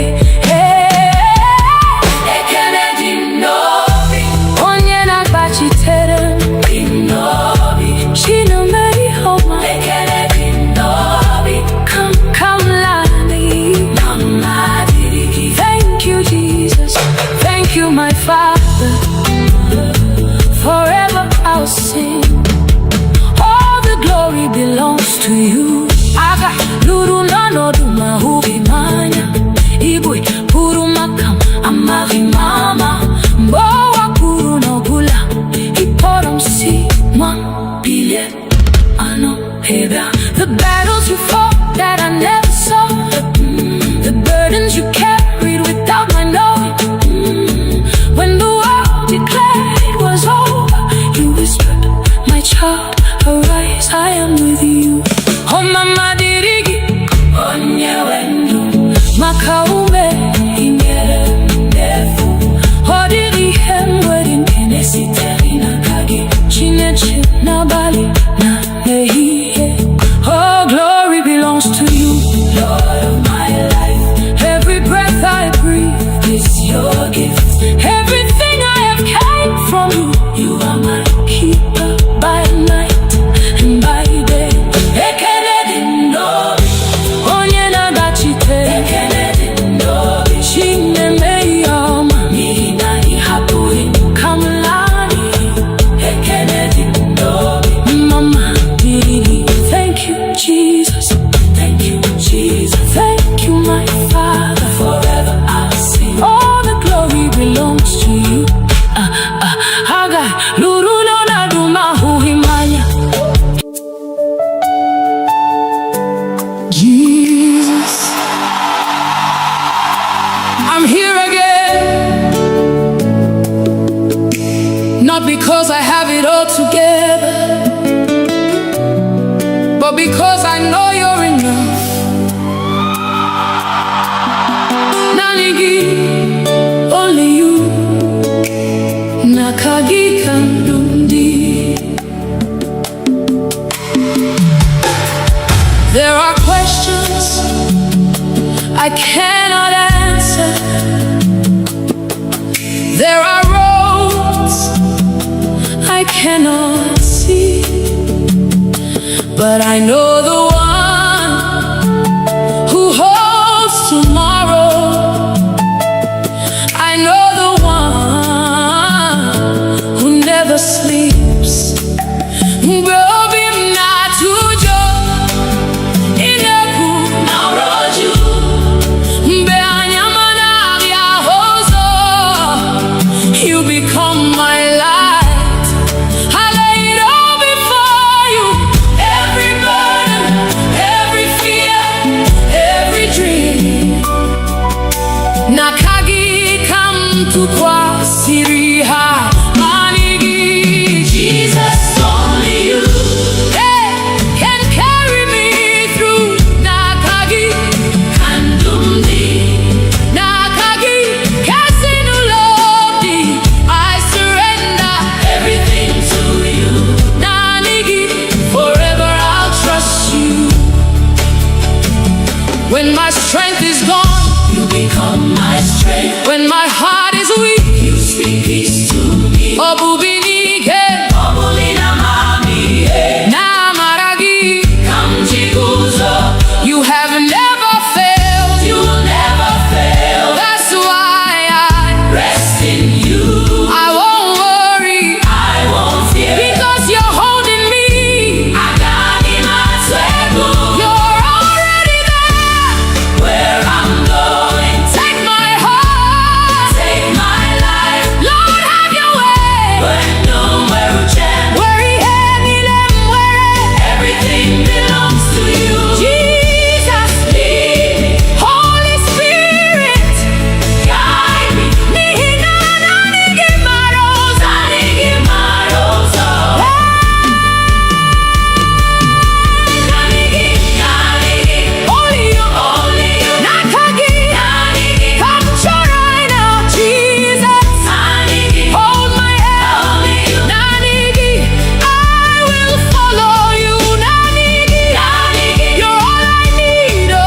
My Father, forever I'll sing. All the glory belongs to you. Aga luru nano duma hubi manya. Igbo puru makam amari mama. Mbowa puru no gula. Iporam si one billion. Ano heba. The battles you fought that I never saw. The burdens you carried without my knowing. When the world declared it was over, you whispered, my child, arise, I am with you. Oh mama dirigi, onye wendu, makaume inyere ndefu. Oh diri hemwedin kenesi terina kagi, chineche na bali na nehiye. Oh glory belongs to you, Lord of my life. Every breath I breathe is your gift. Everything I have came from you. You are my keeper by night and by day. Ekele dị n'obi onye na-agachite. Ekele dị n'obi Chineme ihe ọma n'ihi na ị hapụghị m ka m laa n'iyi. Ekele dị n'obi mama dịrị gị. Thank you Jesus, thank you Jesus, thank you my Father. Forever I'll sing. All the glory belongs to you. Haga luru na duma huhimanya. Jesus, I'm here again, not because I have it all together, but because I know you're enough. Nanigi, only you. Nakagi kandundi. There are questions I cannot answer. There are roads I cannot see, but I know the one who holds tomorrow. I know the one who never sleeps. You become my light. I lay it all before you. Every burden When my strength is gone, You become my strength. when my heart is weak, You speak peace to me. obubinike Obulina mami, na maragi. kamjiguzo. You have never failed. You will never fail. That's why I Rest in you. won't worry, I won't fear. because you're holding me. Agani matwego. You're already there. Where I'm going, Take my heart, take my life. Lord, have your way. When no where Worry everything belongs to you. Jesus, Lead me, Holy Spirit. guide me. Nihina na nigimarosa. Zanigi marozo. Nanigi, nanigi, Only you, only you. Nakagi. Nanigi, Capture right now, Jesus. nanigi, Hold my hand. only you. Nanigi, I will follow you. Nanigi, Nanigi, you're all I need. Oh,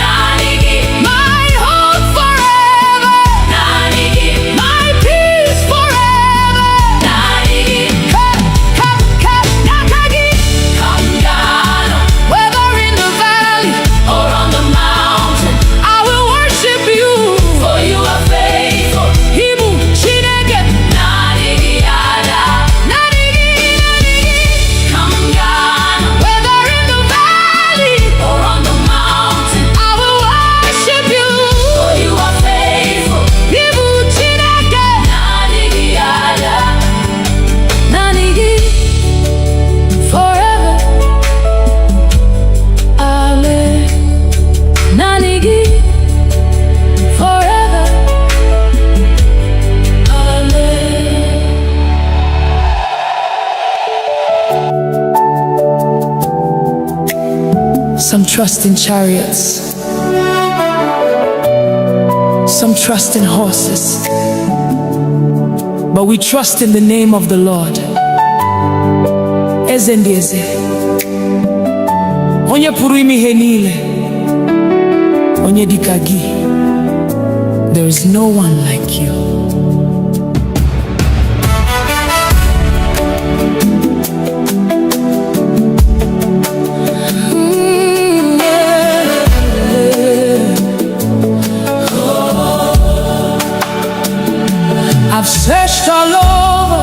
nanigi, my hope forever, nanigi, my peace forever. nanigi. Nakagi. Come down Whether in the valley, or on the mountain, I will worship you. for you are faithful. Ibu Chineke. Nanigi ada. Nanigi. Come down Whether in the valley, or on the mountain, I will worship you. for you are faithful. Ibu Chineke. Nanigi ada. Nanigi. Forever I'll live. Nanigi. Forever I'll live. Some trust in chariots, some trust in horses, but we trust in the name of the Lord. Eze ndị eze, onye pụrụ ime ihe niile, onye dịka gị. There is no one like you. I've searched all over,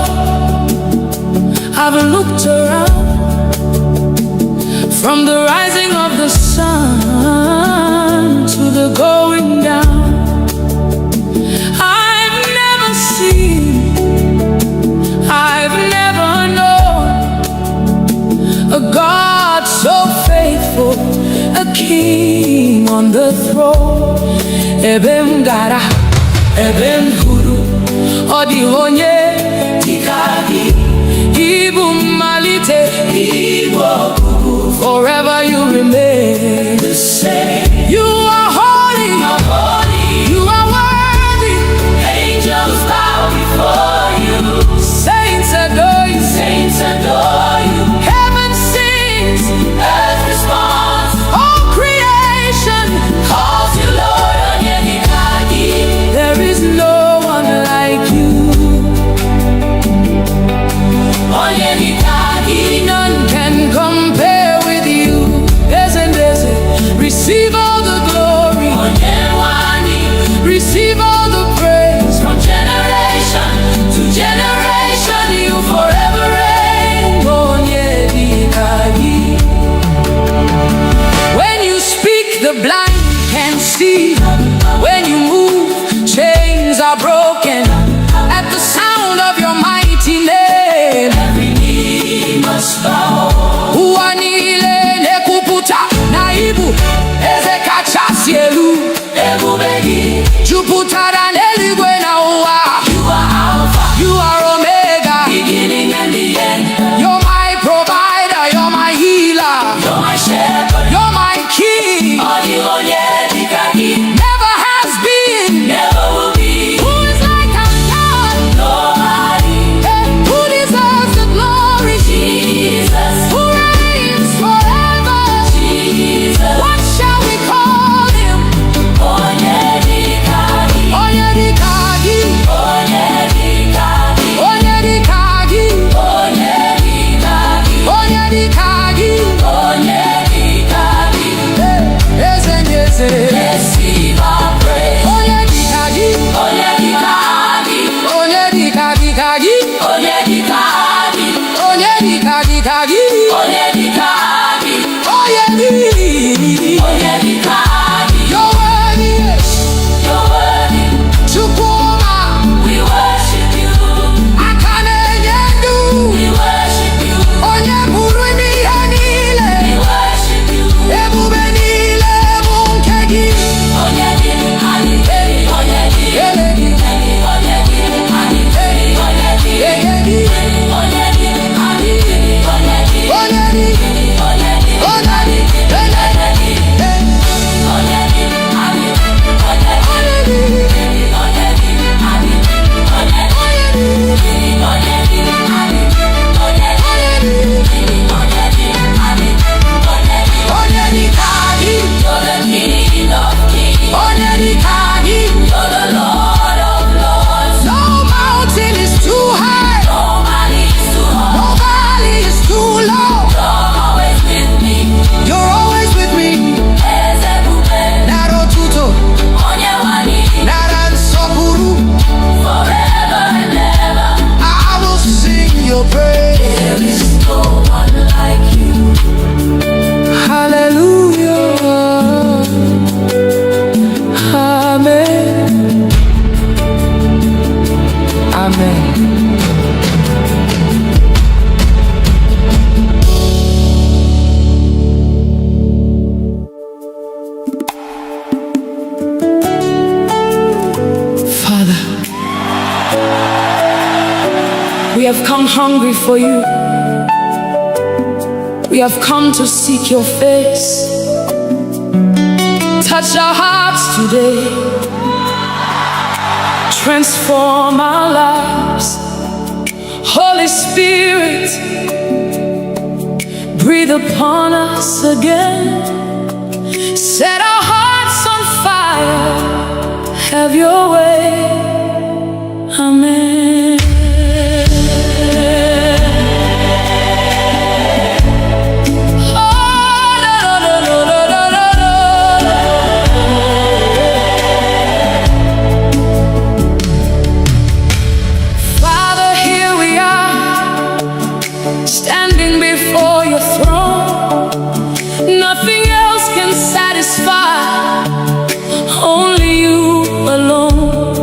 I've looked around, from the rising of the sun to the going down. I've never seen, I've never known a God so faithful, a king on the throne. Ebem gara, ebem huru, odi onye Tikagi, ibu malite. Igbo Forever you remain. the same. You are holy, Holy, you are worthy. angels bow before you. Saints adore you, Saints adore you. heaven sings, Earth responds, all creation. calls you Lord. Onyenikagi, There is no one like you. Onyenikagi. None can compare with you. dikagi, onye dikagi, eze receive our praise. onye dikagi, Onye dikagi, onye dikagi kagi, onye dikagi, onye dikagi kagi, onye dikagi, onye di. onye dikagi. You're worthy, You're worthy, Chukwuma, we worship you, akane nyendu, we worship you, onye buru n'ihe niile, we worship you. ebube niile bụ nke gị. Onye di anyị, onye di Ele gị, onye di anyị, onye di ege gị, onye di anyị, onye di onye di, onye di onye di, ele gị, onye di anyị, onye di onye di, onye di onye di, onye di anyị, onye di onye di, onye di anyị, onye di onye di, onye di anyị, onye di onye di ka gị, You're the King of Kings, onye di ka gị. you're the Lord of Lords. No mountain is too high, No man is too hard. no valley is too low. You're always with me. You're always with me. Ezebube, Naro tuto, onye nwanyị, nara nsọpụrụ. forever and ever. I will sing your praise. There is no one like you. Hallelujah. Amen. Amen. Father, we have come hungry for you. We have come to seek your face. Touch our hearts today. Transform our lives. Holy Spirit, breathe upon us again. Set our hearts on fire. Have your way. Amen. Father, here we are, standing before your throne. Nothing else can satisfy, only you alone.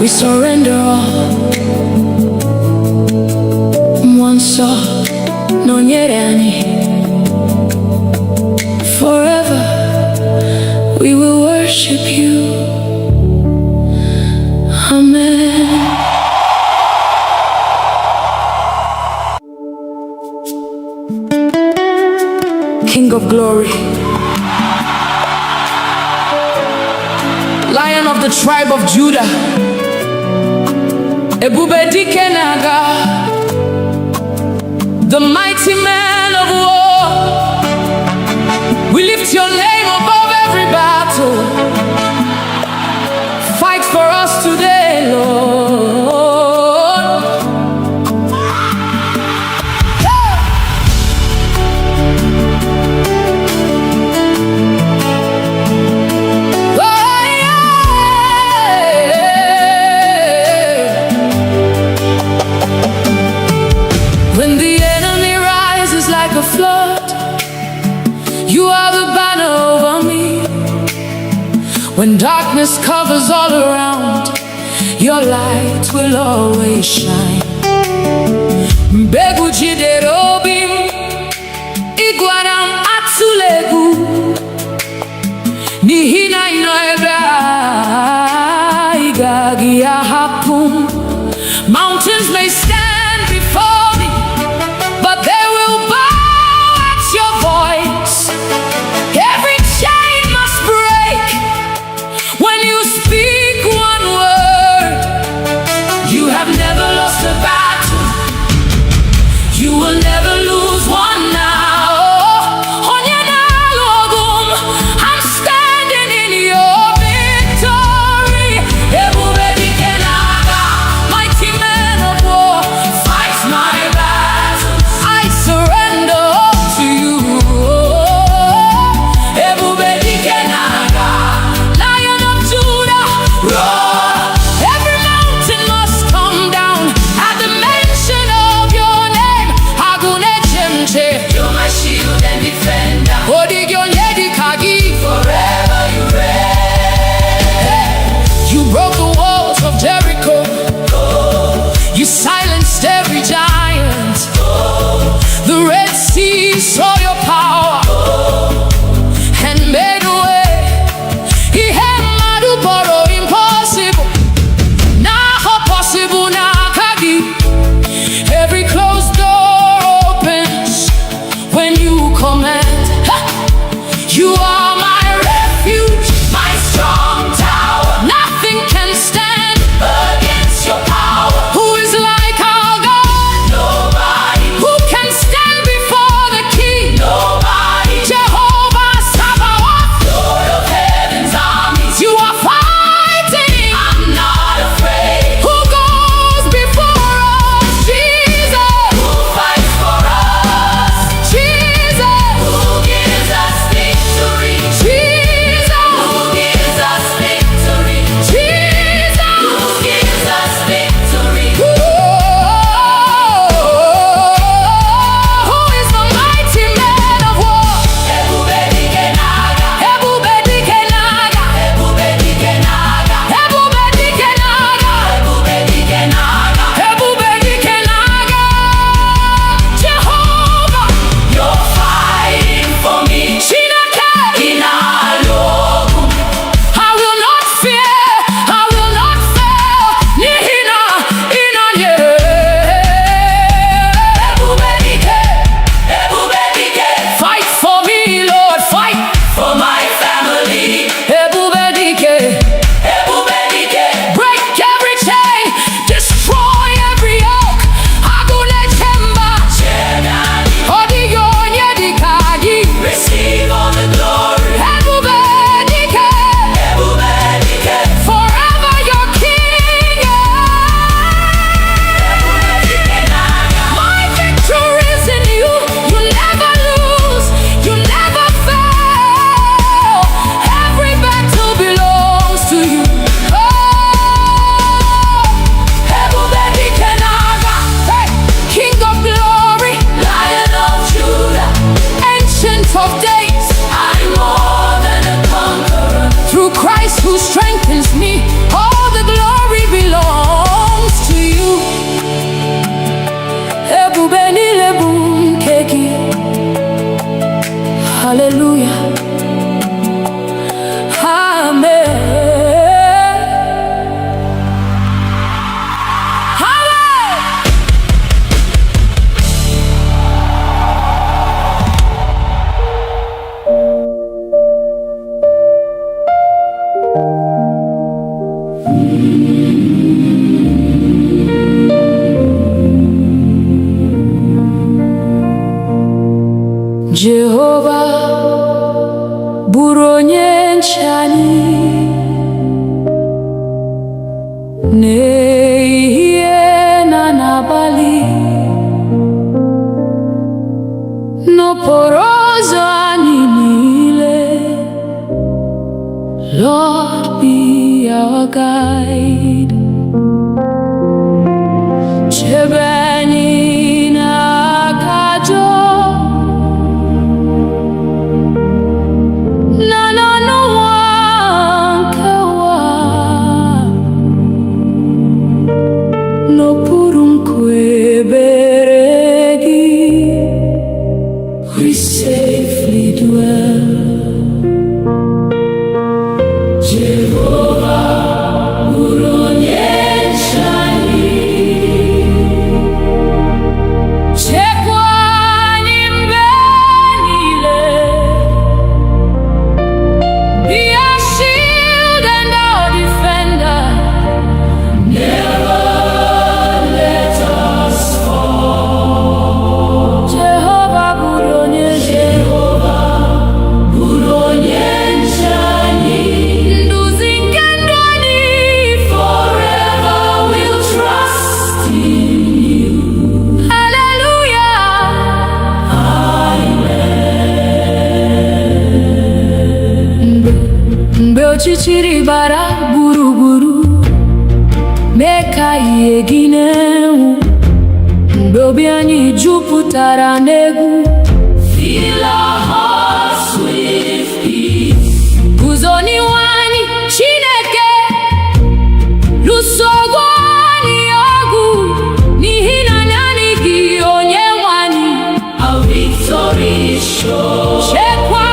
we surrender all. Mwanso nonyere anyị. Forever we will worship you. Amen. King of glory, Lion of the tribe of Judah, Ebube dike n'agha, the mighty man of war. We lift your name above every battle. Fight for us today, Lord. when the enemy rises like a flood, you are the banner over me. When darkness covers all around, your light will always shine. Mbegu jidere obi m, ịgwara m atụla egwu, n'ihi na ị nọ ebe a, ị gaghị ahapụ m. Mountains may stand before me, but they will bow at your voice. Every chain must break when you speak one word. You have never lost a battle, you will never lose one now. hallelujah, amen. Jehova bụrụ onye nche anyị n'ehihie na n'abalị, n'okporo ụzọ anyị niile. Lord, be our guide. Chebe anyị n'aka ajọ n'okpuru nkwebere gị, we safely dwell. Jehova bụrụ onye nche anyị, chekwa anyị mgbe niile. Be our shield and our defender. Never mgbe ọchịchịrị gbara gburugburu, mee ka ihe gị na-enwu, mgbe obi anyị jupụtara n'egwu, fill our hearts with peace. Guzo n'ihu anyị Chineke, lụso anyị ọgụ, n'ihi na anyị gị onye nwe anyị. Our victory is sure. Chekwa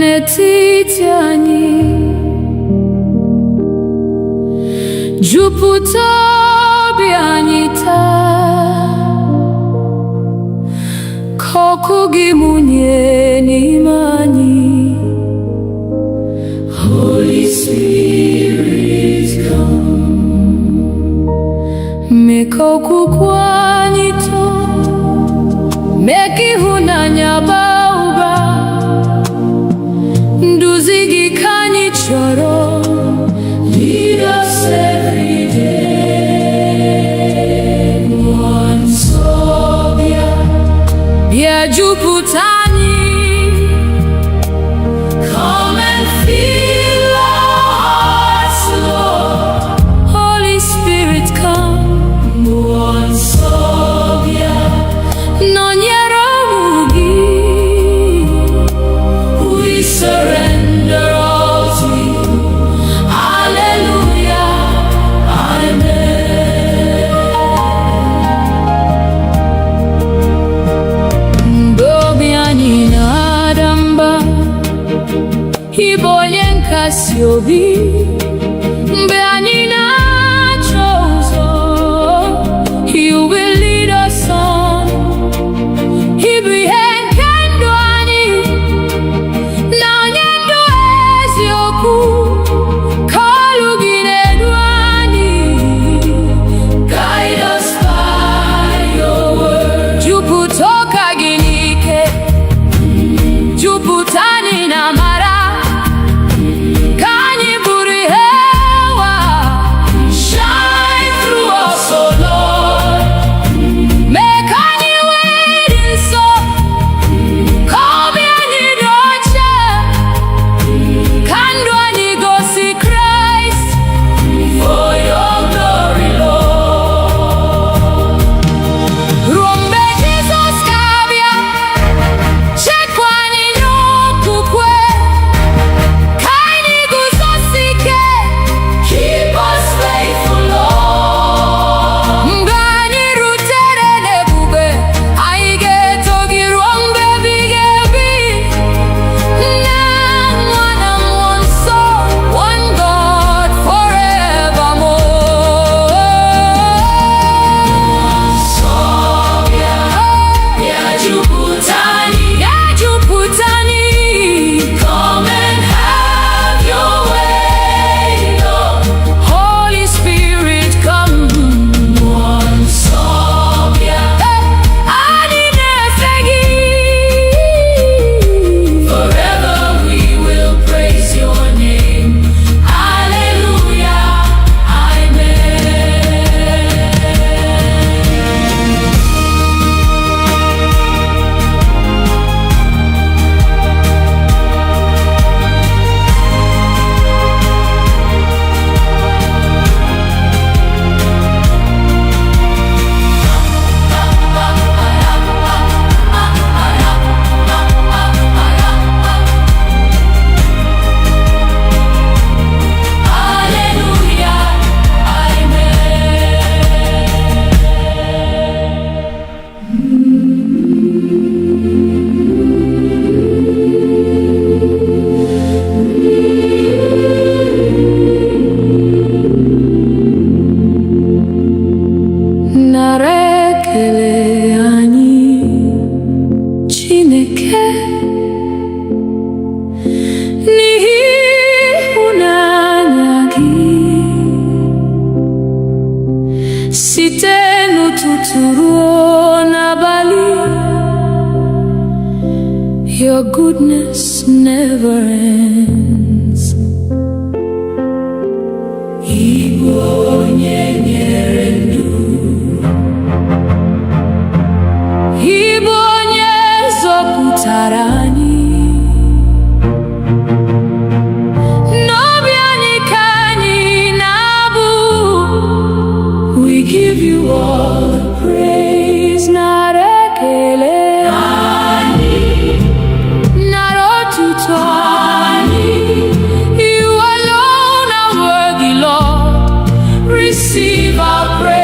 n'etiti anyị, jupụta obi anyị taa, ka ọkụ gị mụnye n'ime anyị. mee ka ịhụnanya baa ụba. Nduzi gị ka anyị chọrọ. Lead us every day. Mmụọ nsọ bịa, bịa jupụta anyị. Come and fill our hearts, Lord. Holy Spirit, come. Mmụọ nsọ bịa, nọnyere ụmụ gị. We surrender all to you. Hallelujah, amen. Mgbe obi anyị na-ada mba, ị bụ onye nkasi obi. Mgbe anyị na-achọ ụzọ, you will lead us on. Ị bụ ihe nke ndụ anyị, na onye ndụ eziokwu. Ka olu gị na-edu anyị. Guide us by your word. Jupụta ụka gị n'ike, jupụta anyị na amara. Ka anyị bụrụ ihe ụwa. Shine through us, oh Lord. Mee ka anyị wee dị nsọ, ka obi anyị dị ọcha. Ka ndụ anyị gosi Kraịst. For your glory, Lord. Ruo mgbe Jizọs ga-abịa, chekwa anyị n'okwukwe. Ka anyị guzosi ike. Keep us faithful, Lord. Mgbe anyị rutere n'ebube, anyị ga-eto gị ruo mgbe ebighị ebi. Nna, Nwa na Mmụọ Nsọ, one God forevermore. Nsọ bịa, bịa jupụta anyị, bịa jupụta anyị. Come and have your way, Lord. Holy Spirit, come. Mmụọ Nsọ bịa, anyị na-efe gị. Forever we will praise your name. Hallelujah, amen. Hallelujah, amen. Nara ekele anyị, Chineke, n'ihi ịhụnanya gị. Site n'ụtụtụ ruo n'abalị, your goodness never ends. Igbo onye nyere ndụ, Igbo onye zọpụtara anyị. N'obi anyị ka anyị na-abụ. We give you all the praise. Nara ekele anyị, nara otuto anyị. You alone are worthy, Lord. Receive our praise.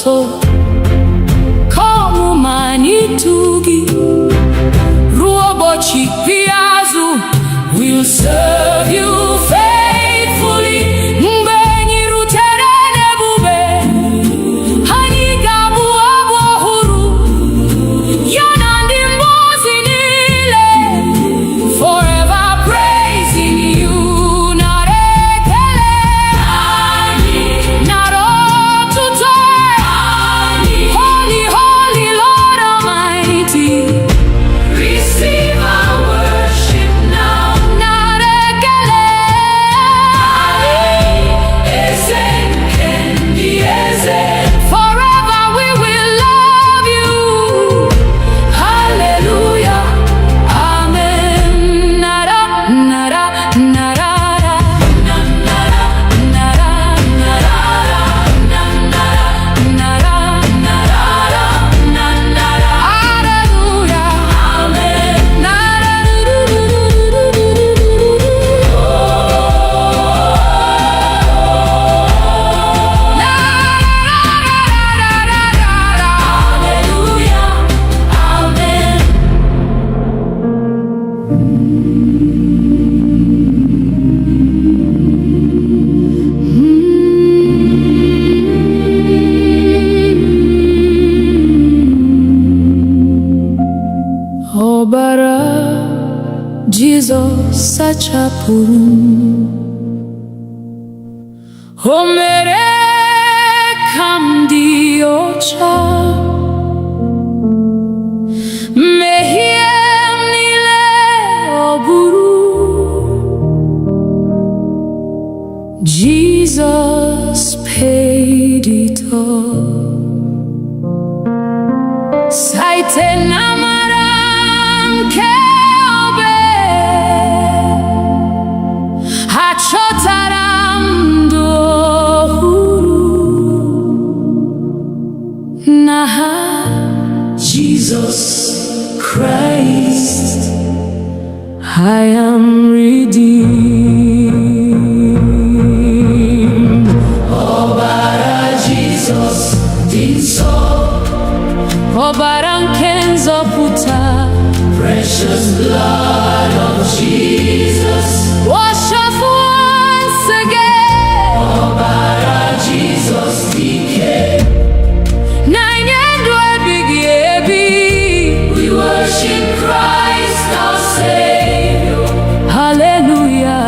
ụtọ ka ọmụma n'ịtụ gị ruo ụbọchị ikpeazụ. We'll serve you faithfully. Mgbe anyị rutere n'ebube, anyị ga-abụ abụ ọhụrụ ya na ndị mmụọ ozi niile, forever praising you. Nara ekele, nara otuto, holy, holy Lord Almighty. Receive our worship now. Nara ekele, forever we will love you. Hallelujah, amen. Nara, nara, nara, nara, nara, nara, nara, nara, hallelujah, amen. Nara, hallelujah, amen. Ọbara Jizọs sachapụrụ m, o mere ka m dị ọcha. Mmehie m niile ọ bụrụ Jesus paid it all. Site n'amara nke obe, achọtara m ndụ ọhụrụ n'aha Jesus Christ. I am redeemed. Ọbara Jesus dị nsọ, ọbara nke nzọpụta, precious blood of Jesus, wash us once again. Ọbara Jesus dike, na-enye ndụ ebighị ebi. We worship Christ our Savior. Hallelujah.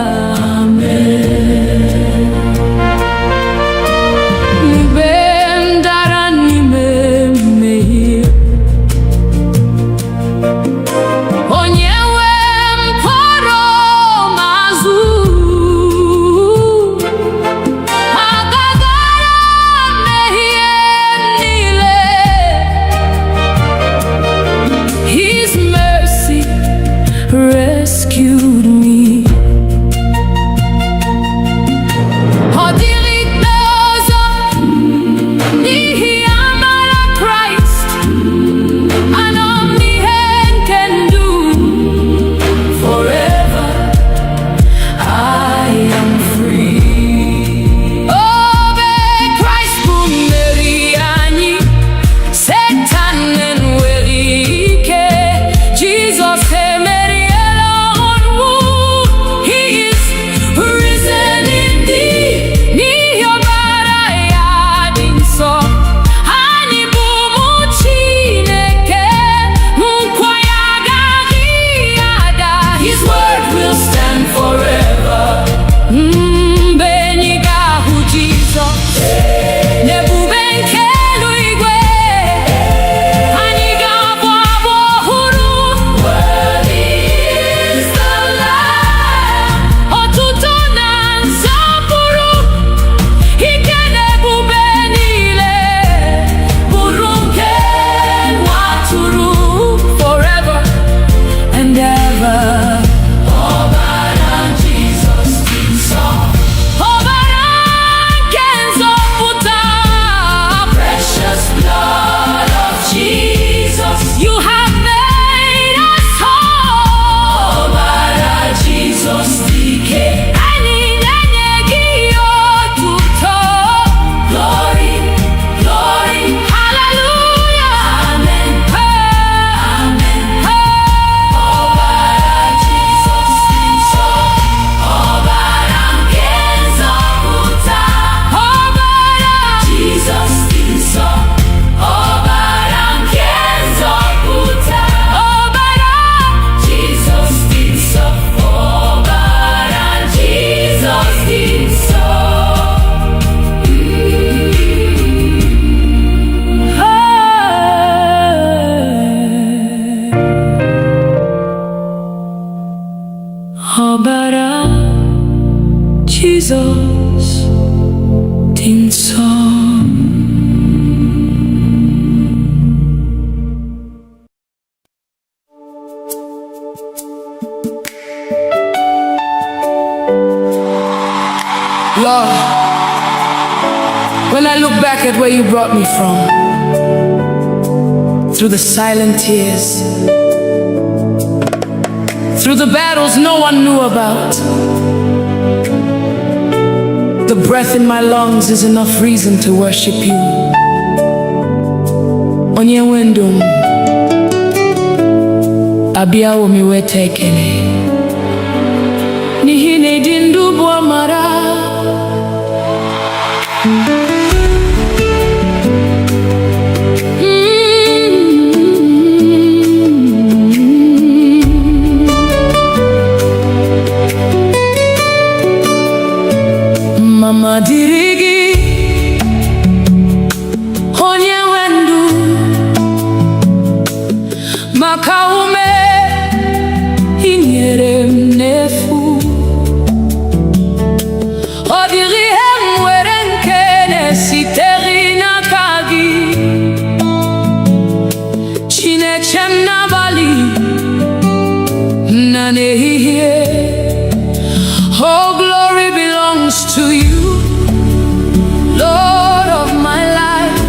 Ọbara Jizọs dị nsọ. Lord, when I look back at where you brought me from, through the silent tears, through the battles no one knew about, the breath in my lungs is enough reason to worship you. Onye wendum abiawo mi wete ekele n'ihi na ịdị ndụ bụ amara. Mama dịrị gị onye nwe ndụ, maka ume i nyere m n'efu. Ọ dịghị ihe m nwere nke na-esiteghị n'aka gị. Chineke m n'abalị na n'ehihie, oh glory belongs to you, Lord of my life.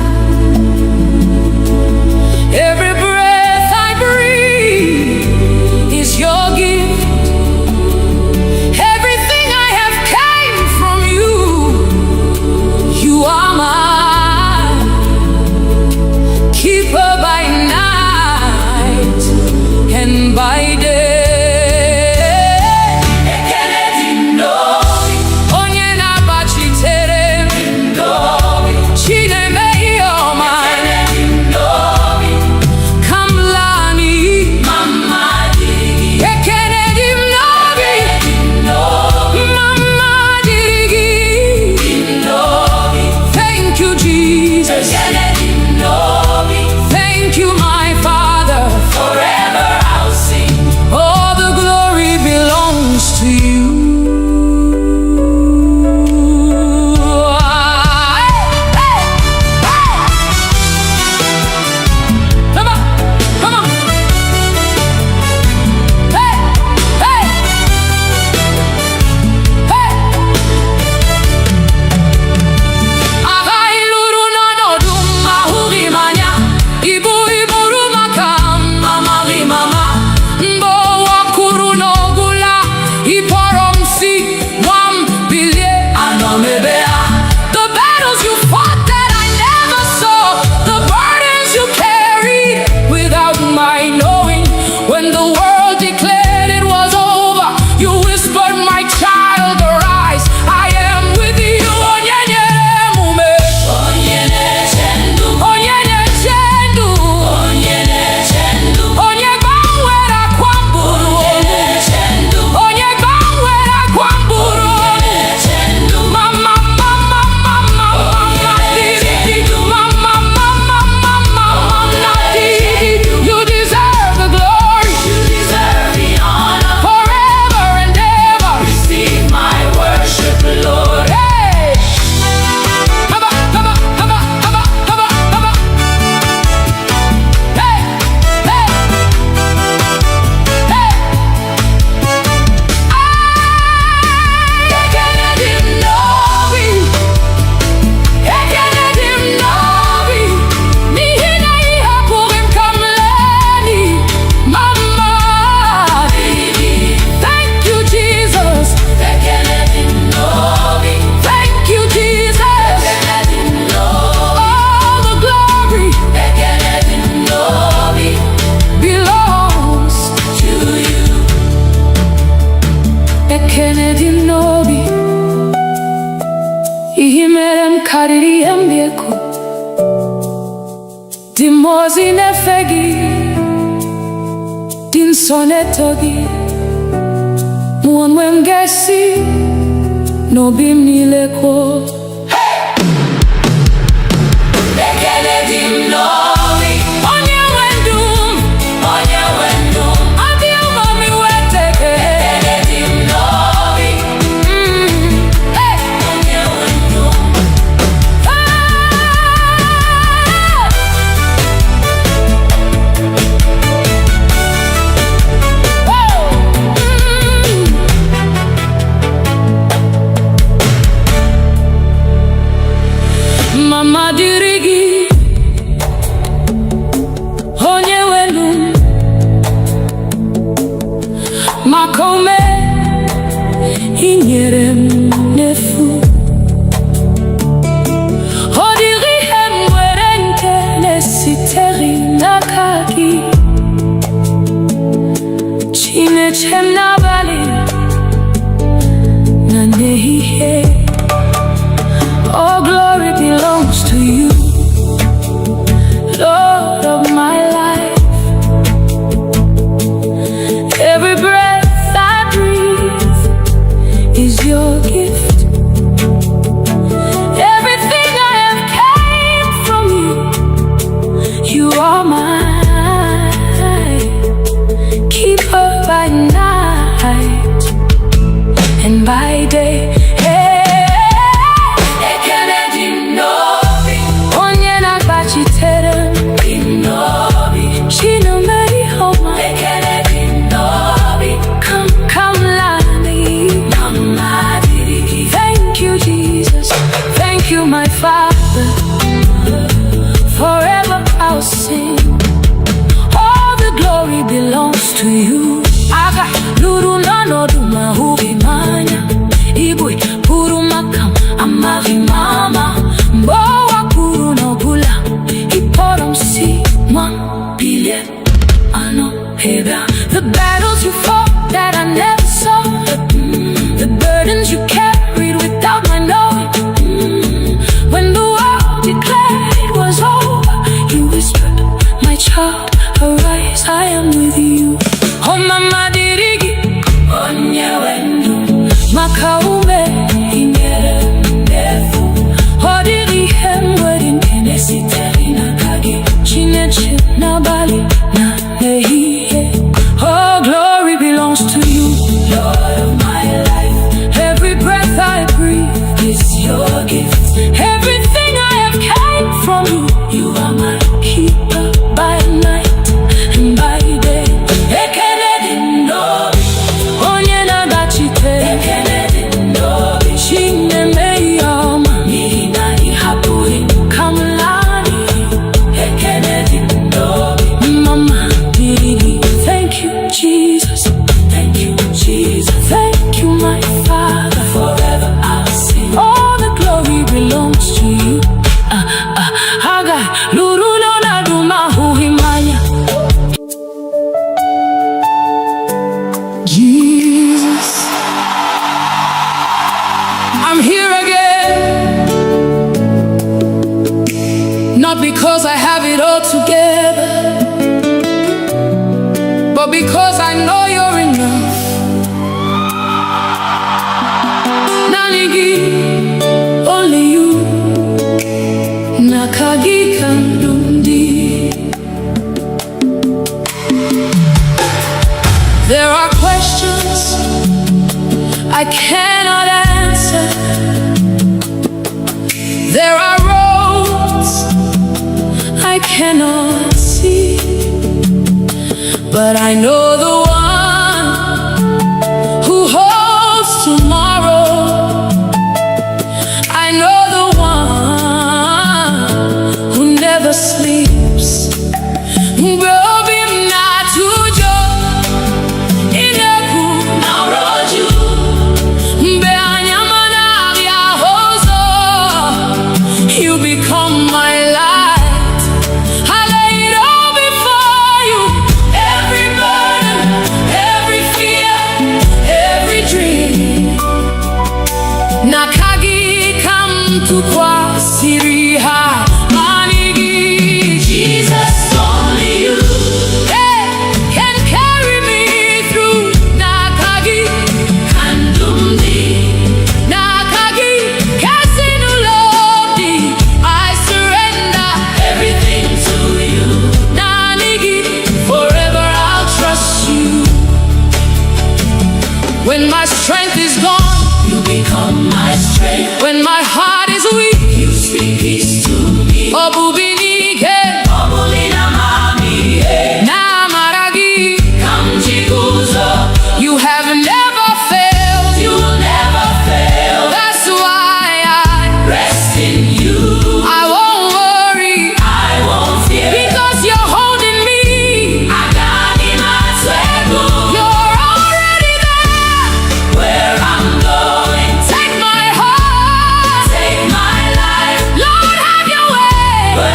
Every breath I breathe is your gift. Everything I have came from you. You are my keeper by night and by day. Dimozi nefegi din sonetogi muonwe mgesi no bim nileko. Bekele dim novi onye wendum, onye wendum. Adi umami weteke. Bekele dim day. Ekele dị n'obi, onye na-agbachitere dị n'obi, Chinemere ọma. Ekele dị n'obi, come lani, mama dịrị gị. Thank you, Jesus. Thank you, my Father. Forever I'll sing. All the glory belongs to you. Aga luru nanodu mahubi manya. Igwe puru makam amavi mama. Mbowa puru no bula. Iporom si one billion. Ano heba. The battles you fought that I never saw. The burdens you carried without my knowing. When the world declared it was over, you whispered, my child, arise, I am with you. Oh mama dirigi, onye wendu, makaume inyere ndefu. Odiri hemwedin kenesiteri na kagi, chineche na bali na nehiye. Oh, glory belongs to you, Lord of my life. Every breath I breathe is your gift. Everything I have came from you. You are my keeper by night and by day. Ekele dị n'obi, onye na-agbachitere. Ekele dị n'obi, Chinemere ọma. N'ihi na ị hapụghị m ka m laa n'iyi. Ekele dị n'obi, mama dịrị gị. Thank you, Jesus. Thank you, Jesus. Thank you, my Father. Forever I'll sing. All the glory belongs to you. Haga luru lona duma huhimanya. Jesus, I'm here again. Not because I have it all together, but because I know you're enough. Nanigi, only you. Nakagi kandundi. There are questions I cannot answer. There are roads I cannot see, but I know the one who holds tomorrow. I know the one who never sleeps. Gobi mnatujo ineku nauroju mbe anyamana ya hozo. You become my light. I lay it all before you. Every burden, every fear, every dream. Nakagi come to kwa siriha. Jesus, only you, hey, can carry me through. Nakagi kandundi, nakagi kasinulodi. I surrender everything to you. Nanigi, forever I'll trust you. When my strength is gone, you become my strength. When my heart is weak, you speak peace to me. Obubinike, namaragi, kamjiguzo. You have never failed. You will never fail. That's why I rest in you. I won't worry. I won't fear. Because you're holding me. You're already there. Where I'm going. Take my heart. Take my life. Lord, have your way.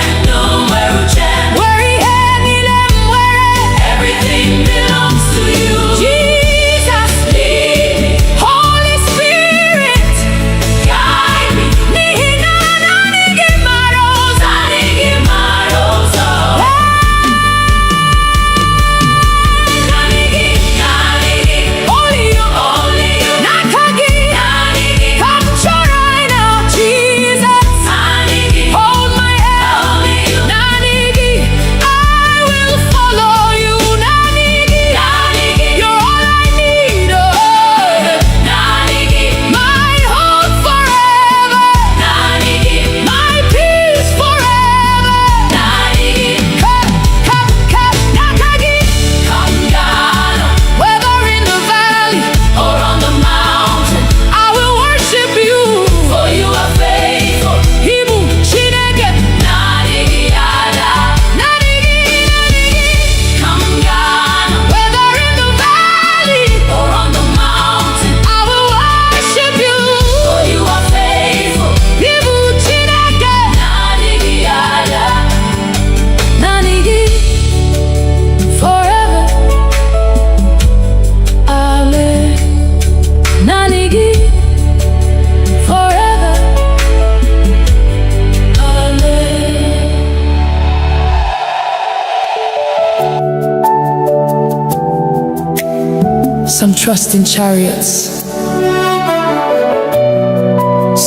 Some trust in chariots,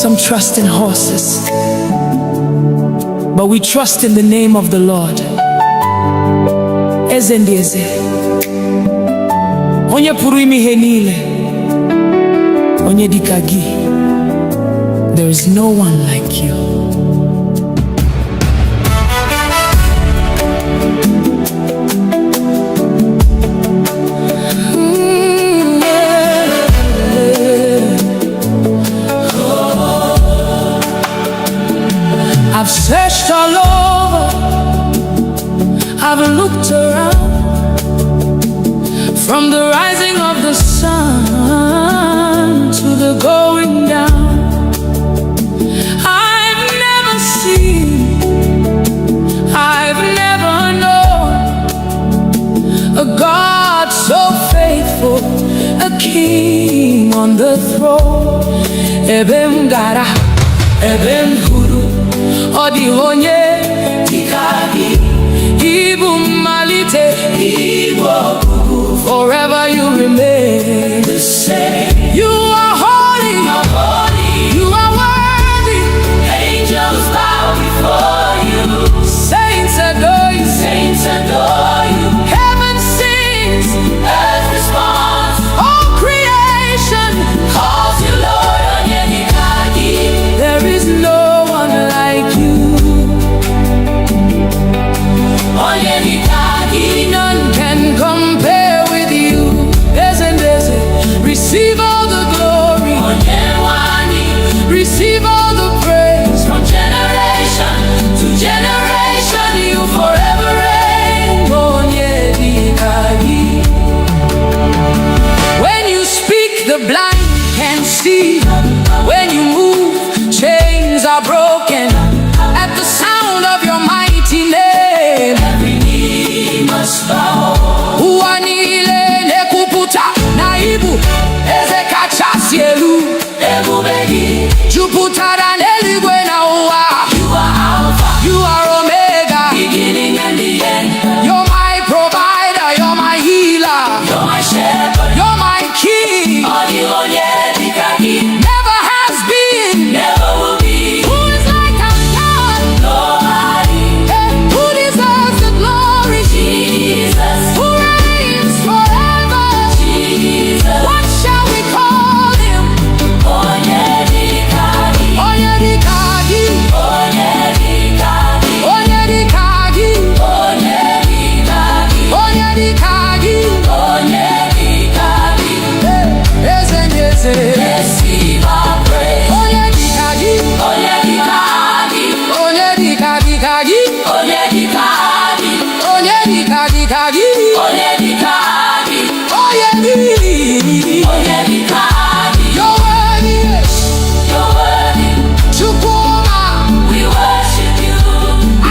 some trust in horses, but we trust in the name of the Lord. Eze ndị eze, onye pụrụ ime ihe niile, onye dịka gị. There is no one like you. I've searched all over, I've looked around, from the rising of the sun to the going down. I've never seen, I've never known a God so faithful, a king on the throne. Ebem gara, ebem guru, odi onye dikagi, ibu malite, ibu okugu. Forever you remain the same. You are holy, you are worthy. Angels bow before you. Saints adore you, saints adore you. Heaven sings, earth responds. All creation calls you Lord. Onye dikagi, there is no one like you. Onye dikagi, none can compare with you. Receive all the glory, receive all the praise. From generation to generation, you forever reign. Onye dikagi. When you speak, the blind can see. When you move, chains are broken. At the sound of your mighty name, every knee must bow. Uanile nekuputa naibu ezekachasielu ebubegi juputara neligwe na uwa. You are Alpha, you are Omega, beginning and the end. You're my provider, you're my healer, you're my shepherd, you're my king. Never has been, never will be. Who is like our God? Nobody. Who deserves the glory? Jesus. Who reigns forever? Jesus. What shall we call him? Onye dikagi, onye dikagi, onye dikagi, onye dikagi, onye dikagi, onye dikagi, onye dikagi. Receive our praise. Onye dikagi, onye dikagi, onye dikagi, onye dikagi, onye dikagi, onye dikagi, onye dikagi. You're worthy, you're worthy. Chukuma, we worship you.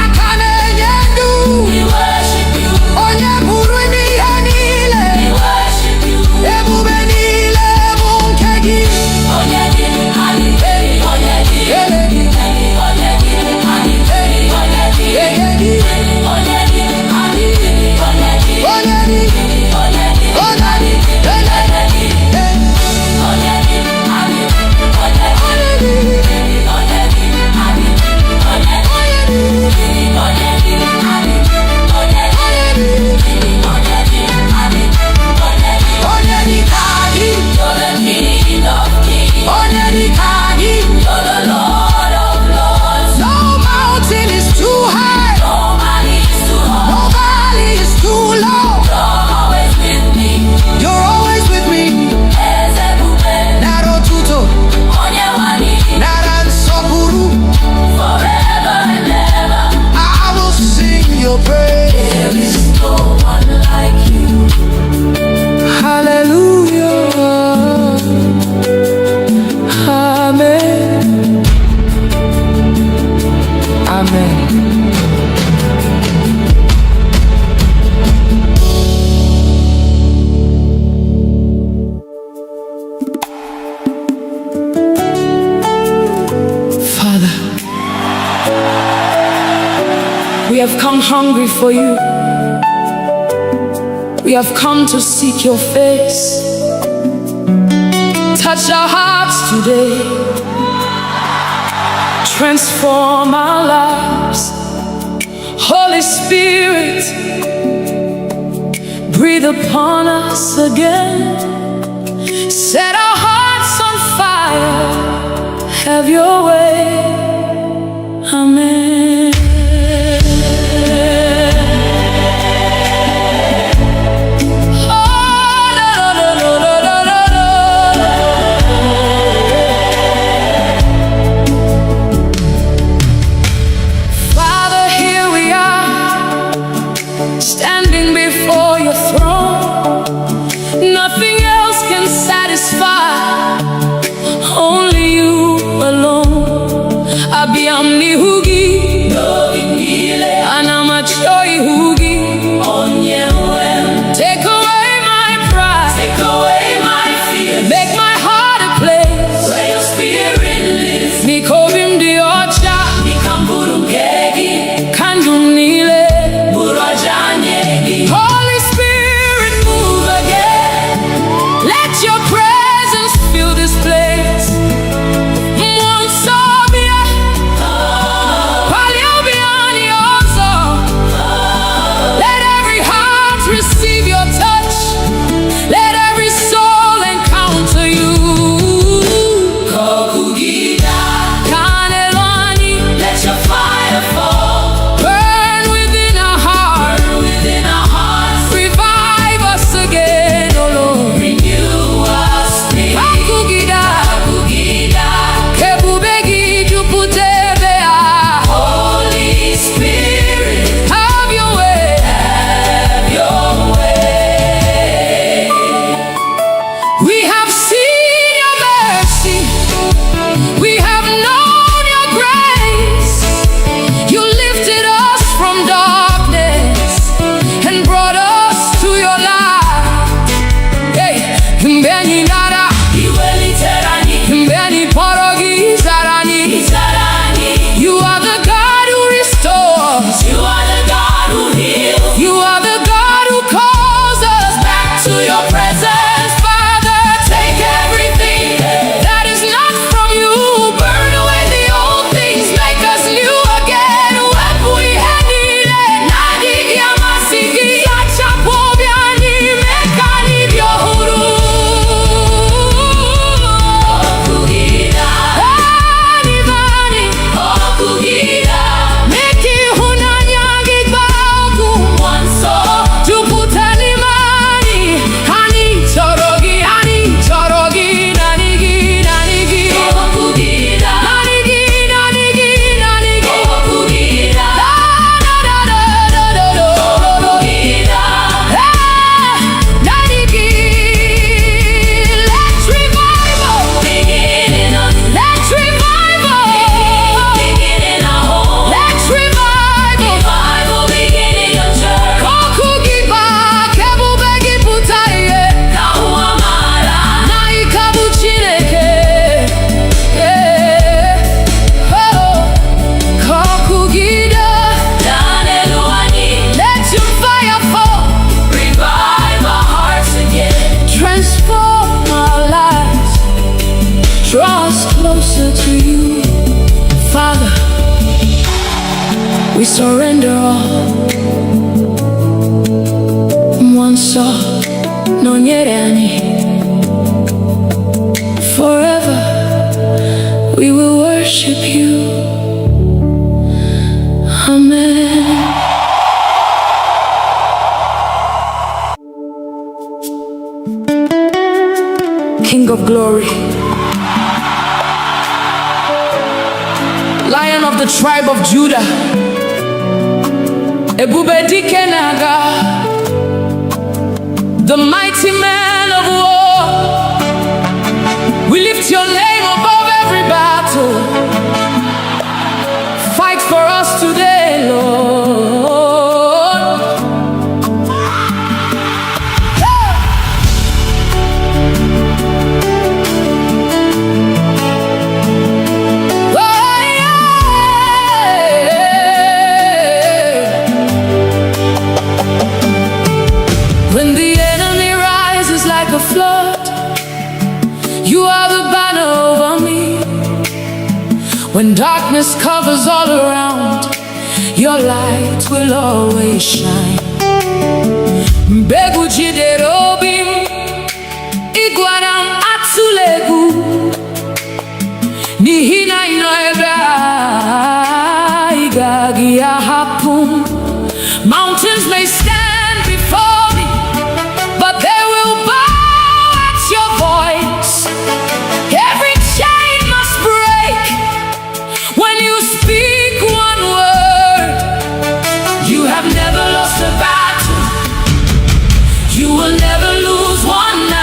Akane nyendu, we worship you. Onye puru imi yanile, we worship you. Ebube nile munkegi. Onye dikagi, onye dikagi, onye dikagi, onye dikagi, onye dikagi, onye dikagi. We have come hungry for you. We have come to seek your face. touch our hearts today. Transform our lives. Holy Spirit, breathe upon us again. Set our hearts on fire. Have your way. Amen. Father, here we are, standing before your throne. Nothing else can satisfy, only you alone. Abiyamni hugi, anamachoi hugi. Take away my pride, take away my fear, make my heart a place where your spirit lives. Nikovim diocha, nikamburungegi, kandumnile, burajanyegi. Holy Spirit, move again. Let your presence fill this place. Receive your touch. Let every soul encounter you. Kokugida, Kanelani, let your fire fall. Burn within our hearts. Burn within our hearts. Revive us again, oh Lord. Renew us. Kokugida, Kokugida, Kebubegi Juputebea. Holy Spirit, have your way. Have your way. We have seen your mercy. We have known your grace. You lifted us from darkness and brought us to your light. Hey, Mbeni nara, Iweli terani, Mbeni porogi zarani, zarani. You are the God who restores. You are the God who heals. You are the God who calls us back to your presence. Father, take everything that is not from you. Burn away the old things, make us new again. Wepui henile, nadi yamasigi, sachapobiani, mekani vyohuru. Okugida, anivani, okugida, meki hunanyagi bagu mwanso. Tuputani mani, hani chorogi, nanigi, nanigi. Okugida, nanigi, nanigi, nanigi. Okugida, da da da da da da. Okugida, nanigi. Let's revival begin in us. Let's revival begin in our home. Let's revival begin in your church. Kokugiba kebubegi putaye kauamara na ikabu chineke. Oh, kokugida daneluani. Let your fire fall. Revive our hearts again. Transform our lives. Draw us closer to you. Father, we surrender all. Mwanso nonyerani. Forever we will worship you. Amen. King of glory, Lion of the tribe of Judah, Ebube Dike Naga, the mighty man of war. We lift your name above every battle. Fight for us today, Lord. When the enemy rises When darkness covers all around, your light will always shine. Mbegu jidere obi m, ịgwara m atụla egwu, n'ihi na ị nọ ebe a, ị gaghị ahapụ m. Mountains may stand before me, but they will bow at your voice. Every chain must break when you speak one word. You have never lost a battle, you will never lose one now.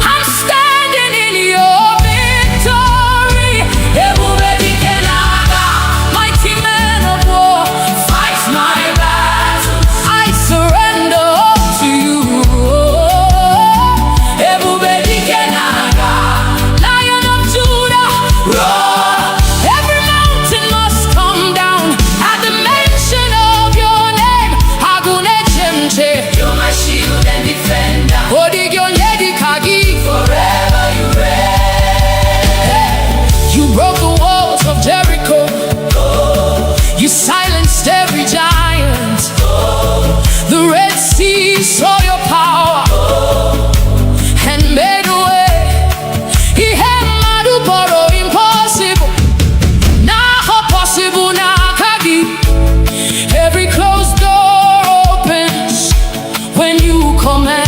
I'm standing in your victory. Mighty man of war, fight my battle. I surrender all to you. Lion of Judah, roar. Every mountain must come down at the mention of your name. You're my shield and defender. Forever you reign. You broke the walls of Jericho. You silenced every giant. The Red Sea saw your power and made a way. He had madu boro impossible. Now possible now kagi. Every closed door opens when you command.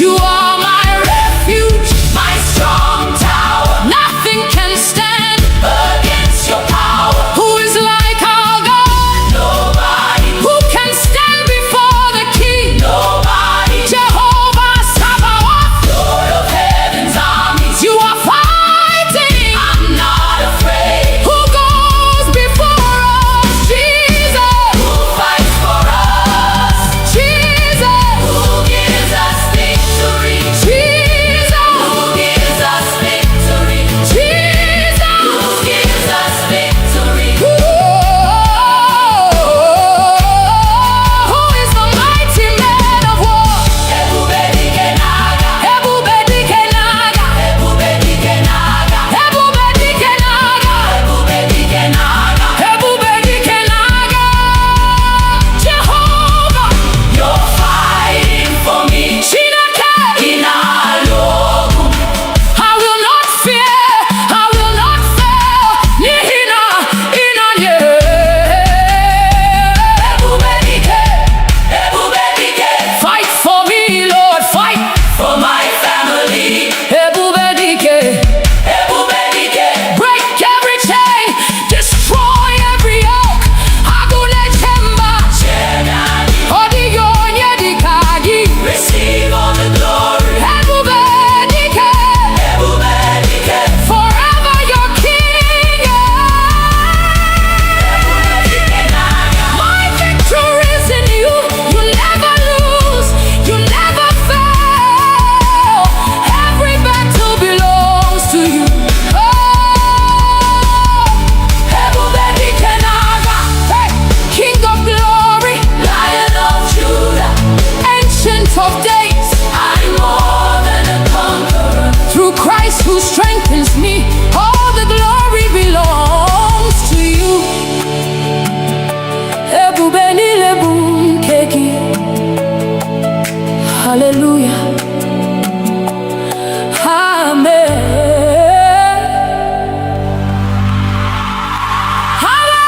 You are my refuge, my strong tower. Nothing can stand against your power. Who is like our God? Nobody. Who can stand before the King? Nobody. Jehovah Sabaoth, Lord of heaven's armies. You are fighting, I'm not afraid. Who goes before us? Jesus. Who fights for us? Jesus. Who gives us victory? Jesus. Who gives us victory? Jesus. Who gives us victory? Who is the mighty man of war? Ebube dike n'agha. Ebube dike n'agha. Ebube dike n'agha. Ebube dike n'agha. Ebube dike n'agha. Ebube dike n'agha. Jehovah, you're fighting for me. Chineke, ị na-alụ ọgụ. I will not fear, I will not fail. N'ihi na ị nọnyere. Ebube dike, ebube dike. Fight for me, Lord, fight for my family. Ebube dike, ebube dike. Break every chain, destroy every yoke. Agụle chemba, ọdịghị onye dịka gị. Receive all the glory. Ebube dike, ebube dike. Forever your king. My victory is in you. You never lose, you never fail. Every battle belongs to you. Ebube dike n'agha. Hey, King of glory, Lion of Judah, Ancient of days, I'm more than a conqueror. Through Christ who strengthens me, all the glory belongs to you. Ebube niile bụ nke gị. Hallelujah. Amen. Amen.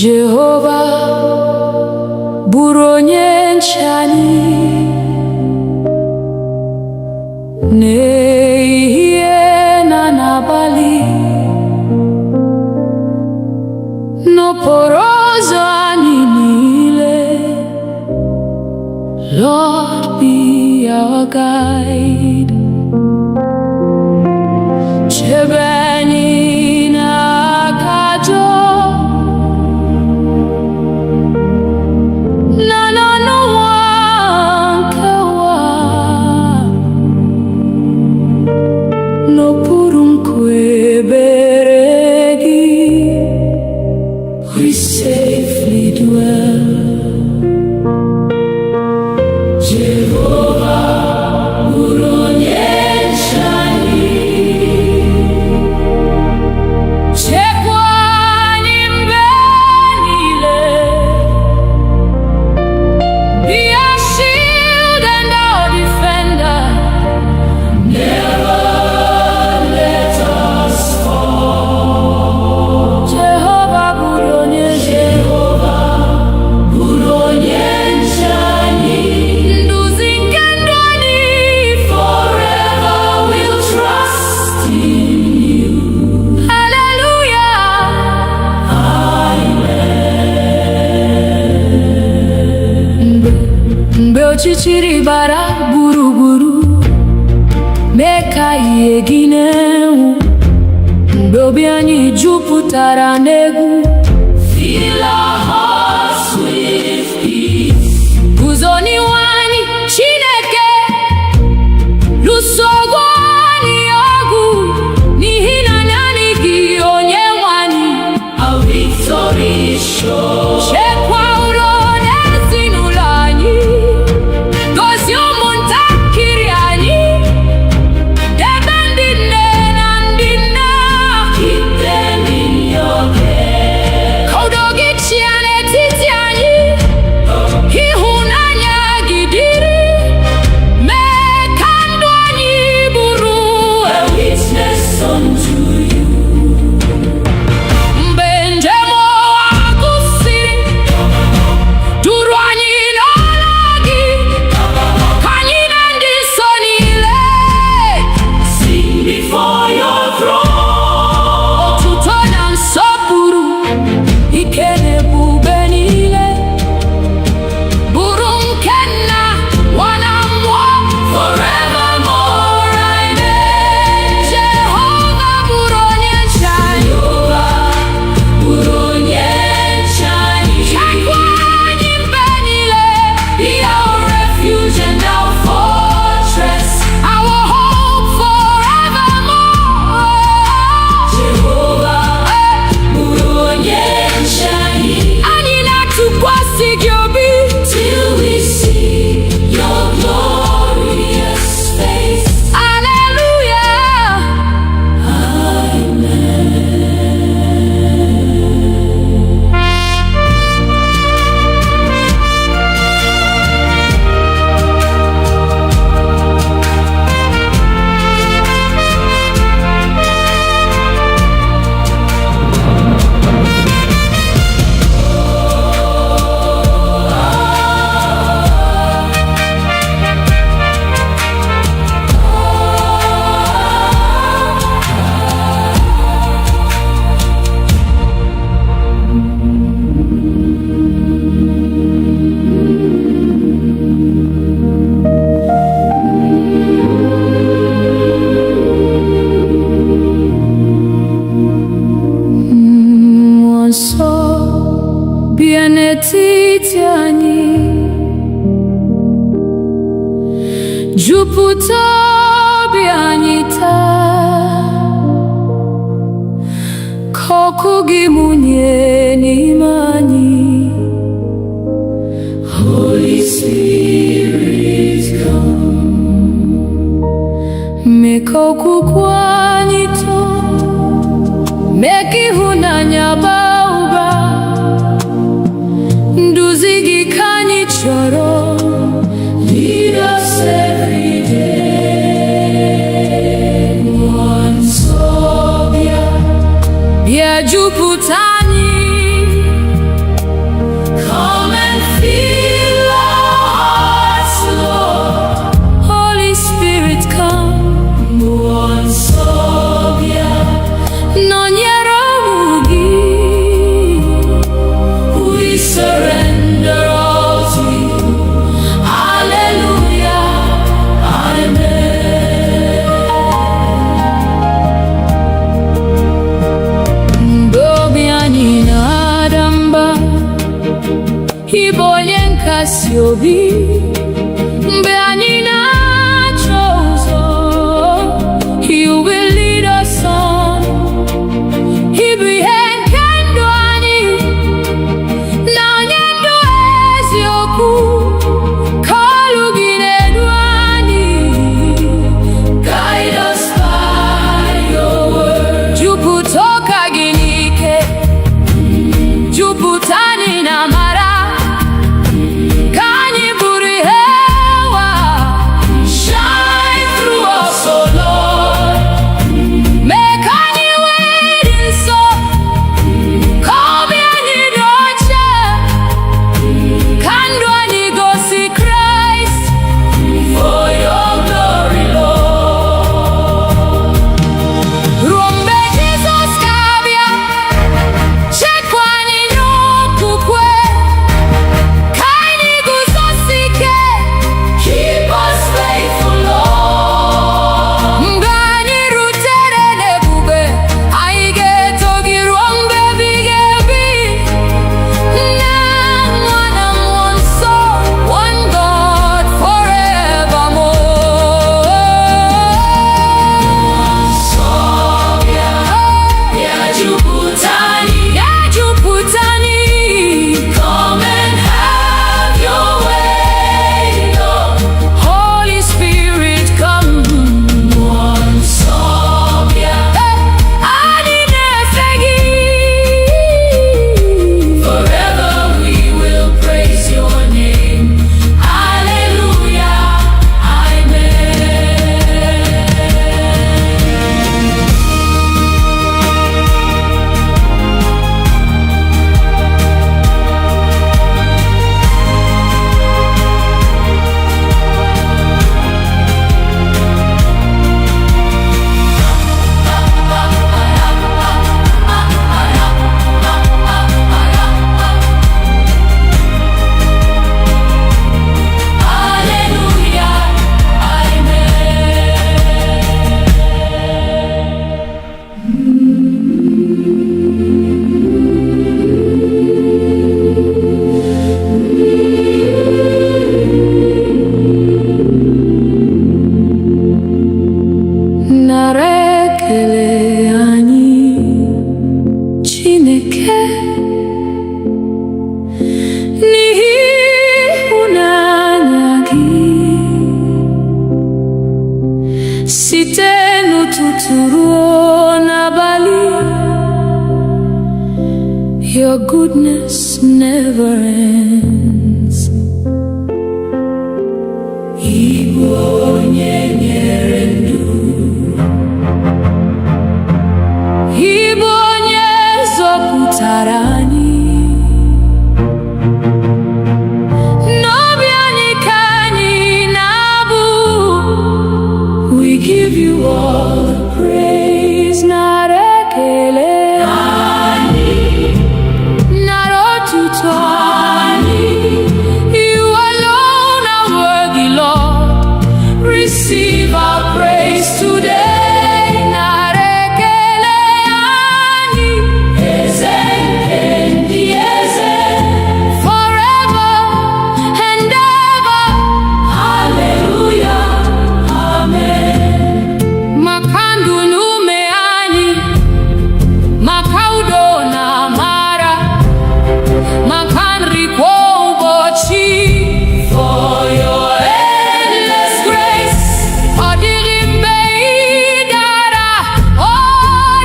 Jehovah bụrụ onye nche anyị n'ehihie na n'abalị, n'okporo ụzọ anyị niile. Lord, be our guide. Chebe anyị n'aka ajọ na n'ọnụnwa nke ọchịchịrị bara gburugburu, mee ka ihe gị na-enwu. Mgbe obi anyị jupụtara n'egwu, fill our hearts with peace. Guzo n'ihu anyị Chineke, lụso ọgụ anyị ọgụ, n'ihi na naanị gị Onyenwe anyị. Our victory is sure. Chekwa ụlọ na ezinụlọ anyị, gozie ụmụntakịrị anyị, debe ndị nne na ndị nna. Keep them in your care. Ka udo gị chịa n'etiti anyị, ịhụnanya gị dịrị, mee ka ndụ anyị bụrụ a witness unto you. Mgbe njem ụwa gụsịrị, duru anyị n'ọla gị, ka anyị na ndị nsọ niile sing before your throne. Otuto na nsọpụrụ, ike na ebube niile, bụrụ nke Nna, Nwa na Mmụọ, forevermore. Amen. Jehova bụrụ onye nche anyị. Bụrụ onye nche anyị. Chekwa anyị mgbe niile. Be our refuge and our fortress, our hope forevermore. Jehova bụrụ onye nche anyị. Anyị na-atụkwasị gị obi till we see your glorious face. Hallelujah. Mmụọ nsọ bịa n'etiti anyị, jupụta obi anyị taa, ka ọkụ gị mụnye n'ime anyị. Holy Spirit, come. Mee ka okwukwe anyị too, mee ka ịhụnanya baa ụba. Nduzi gị ka anyị chọrọ. Lead us every day. Mmụọ nsọ bịa, bịa jupụta anyị. Come and fill our hearts, Lord. Holy Spirit, come. Mmụọ nsọ bịa, nọnyere ụmụ gị. We surrender all to you. Hallelujah. Amen. Mgbe obi anyị na-ada mba, ị bụ onye nkasi obi. Mgbe anyị na-achọ ụzọ, you will lead us on. Ị bụ ihe nke ndụ anyị, na onye ndụ eziokwu. Ka olu gị na-edu anyị. Guide us by your word. Jupụta ụka gị n'ike, jupụta anyị na amara, ka anyị bụrụ ihe Your goodness never ends. Igbo onye nyere ndụ, Igbo onye zọpụtara anyị, n'obi anyị ka anyị na-abụ. We give you all the praise, nara ekele anyị, nara otuto anyị. You alone are worthy, Lord. Receive our praise today. Nara ekele anyị, eze nke ndị eze, forever and ever. Hallelujah, amen. Maka ndụ na ume anyị, maka udo na amara, maka nri kwa ụbọchị. For your endless grace, ọ dịghị mgbe ị dara, ọ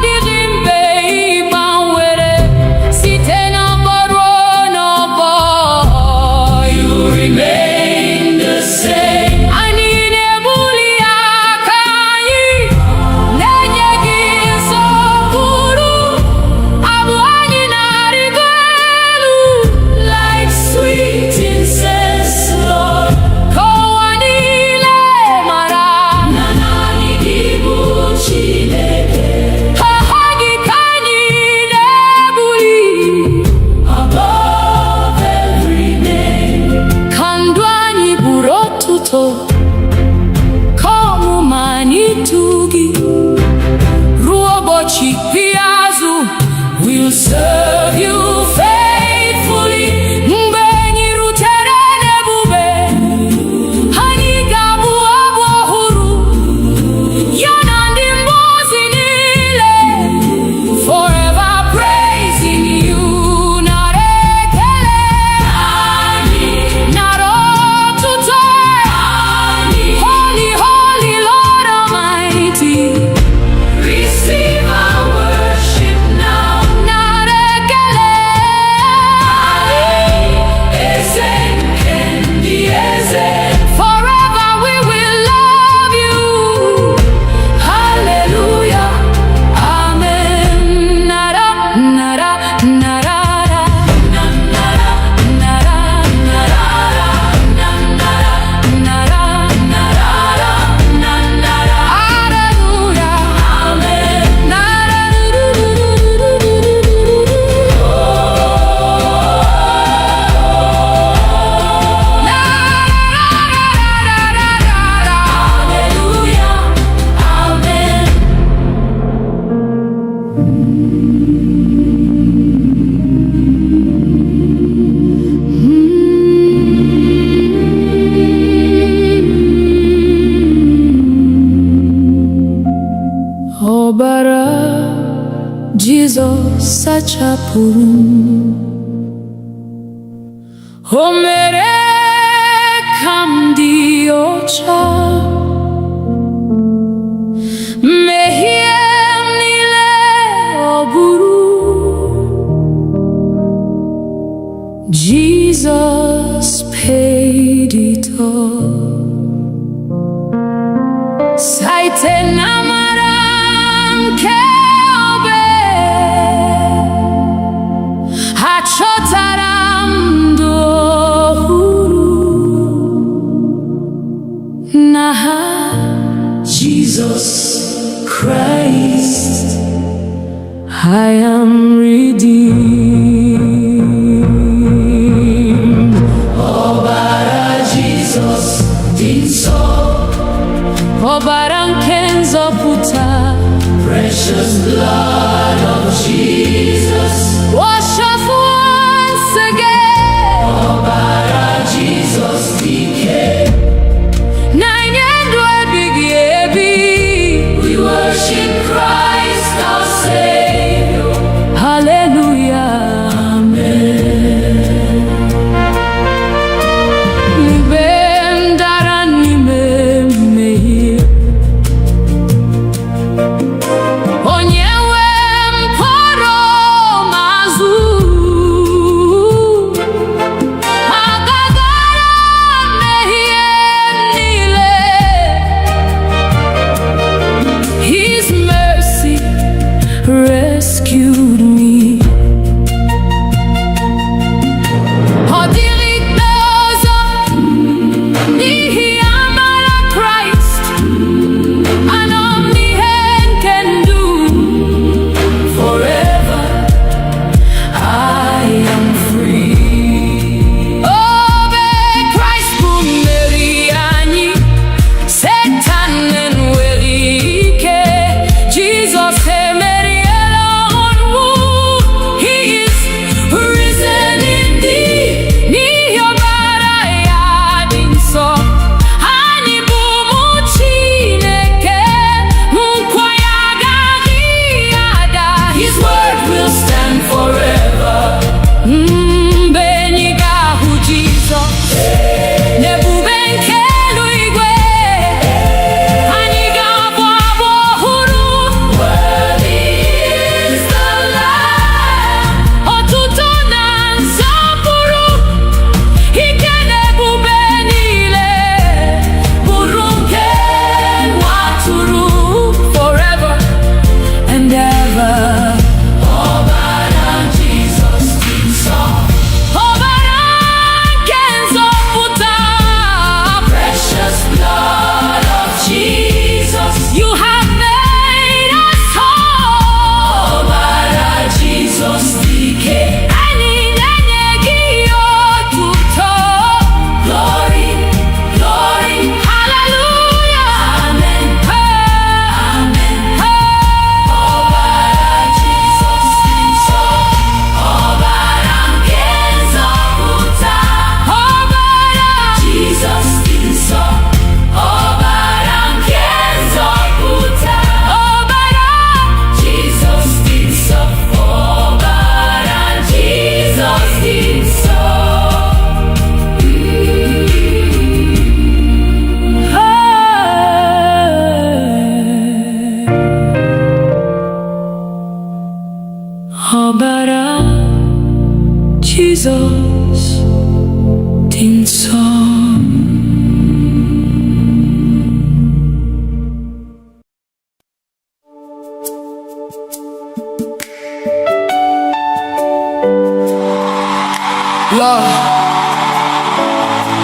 dịghị mgbe ị gbanwere, site n'ọgbọ ruo n'ọgbọ. You remain the same. Anyị na-ebuli aka anyị, na-enye gị nsọpụrụ. Abụ anyị na-arịgo elu, like sweet incense, Lord. Ka ụwa niile mara na naanị gị bụ Chineke. Aha gị ka anyị na-ebuli above every name. Ka ndụ anyị bụrụ otuto, ka ọmụma anyị too gị. Ruo ụbọchị ikpeazụ, we'll serve you faithfully. Mgbe anyị rutere n'ebube, anyị ga-abụ abụ ọhụrụ, ya na ndị mmụọ ozi niile. Forever praising you. Nara ekele anyị, nara otuto anyị. Holy, holy Lord Almighty, receive our worship now. Nara ekele anyị, eze nke ndị eze. Forever we will love you. Hallelujah, amen. Nara, nara, nara, nara, nara, nara, nara, nara, nara. Hallelujah, amen. Nara, hallelujah, amen. Ọbara Jizọs sachapụrụ m, o mere ka m dị ọcha. Mmehie m niile ọ bụrụ, Jesus paid it all. Site n'amara nke obe, achọtara m ndụ ọhụrụ. N'aha Jesus Christ, I am redeemed. Ọbara Jesus dị nsọ, ọbara nke nzọpụta. Precious blood of Jesus, wash us once again. Ọbara Jesus dike, na-enye ndụ ebighị ebi. We worship Christ our Savior. Hallelujah, amen. Mgbe m dara n'ime mmehie, onye nwe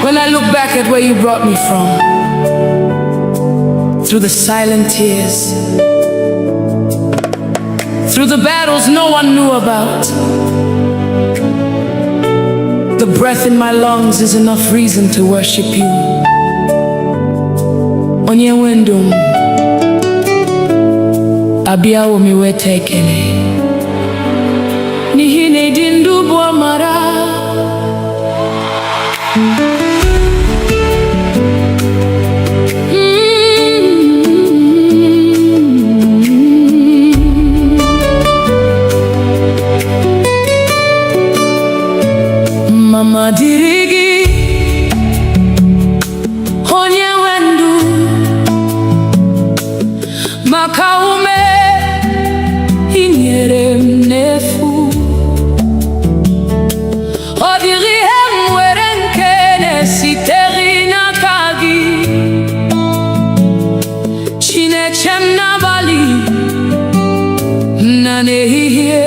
When I look back at where you brought me from, through the silent tears, through the battles no one knew about, the breath in my lungs is enough reason to worship you. Onye wendum abiawo mi wete ekele n'ihi na ịdị ndụ bụ amara. Mama dịrị gị onye nwe ndụ, maka ume i nyere m n'efu. Ọ dịghị ihe m nwere nke na-esiteghị n'aka gị. Chineke m n'abalị na n'ehihie,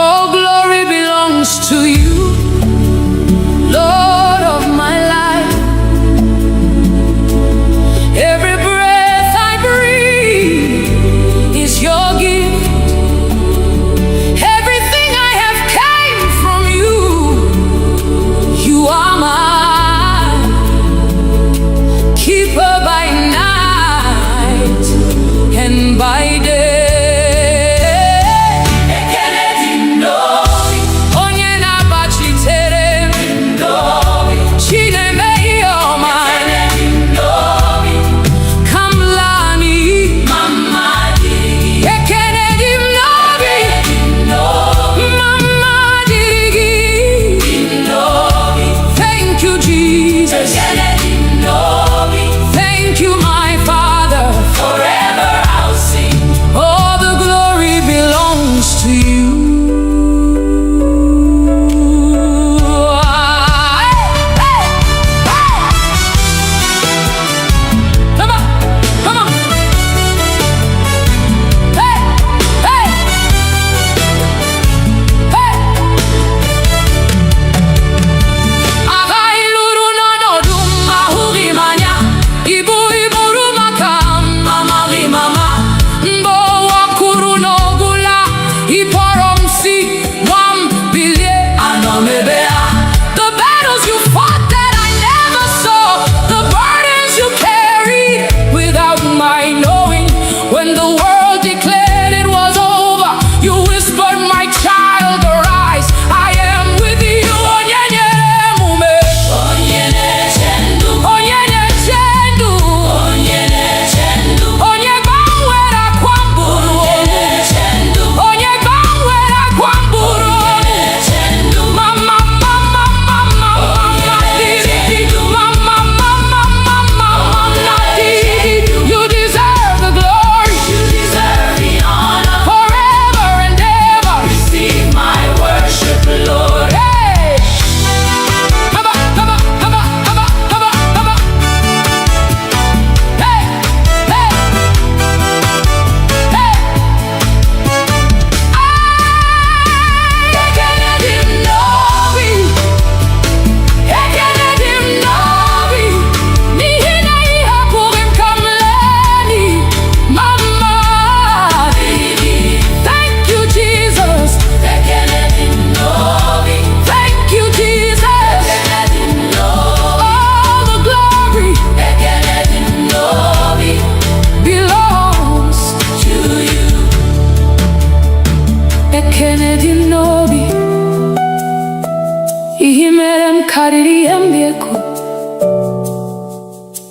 oh glory belongs to you, Lord of my life. Every breath I breathe is your gift. Everything I have came from you. You are my keeper by night and by day.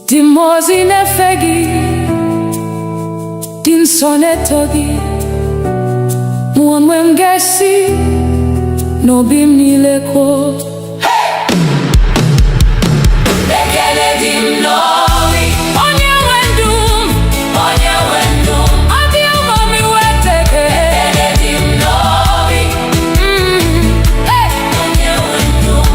Dimozi nefegi din sonetogi muamwe mgesi no bimnileko. Ekele dim novi, onye wendum adi umami weteke. ekele dim novi, onye wendum.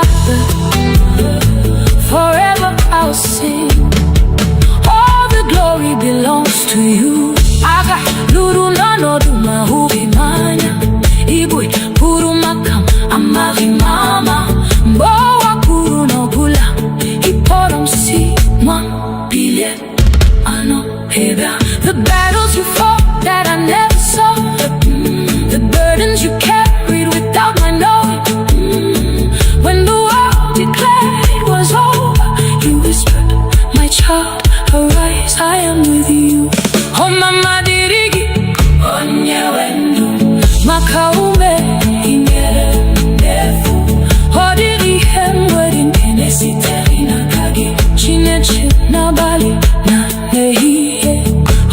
Father. Forever I'll sing. All the glory belongs to you. Aga luru nano duma hubi manya. Igbo puru makam amari mama. Mbowa puru no bula. Iporam si mwa bile ano heba. The battles you fought that I never saw. The burdens you carried without my knowing. When the world declared it was over, you whispered, my child, arise, I am with you. Oh mama dirigi, onye wendu, makaume ingere ndefu. Odiri hemwedi nkene siteri na kagi, chineche na bali na nehiye.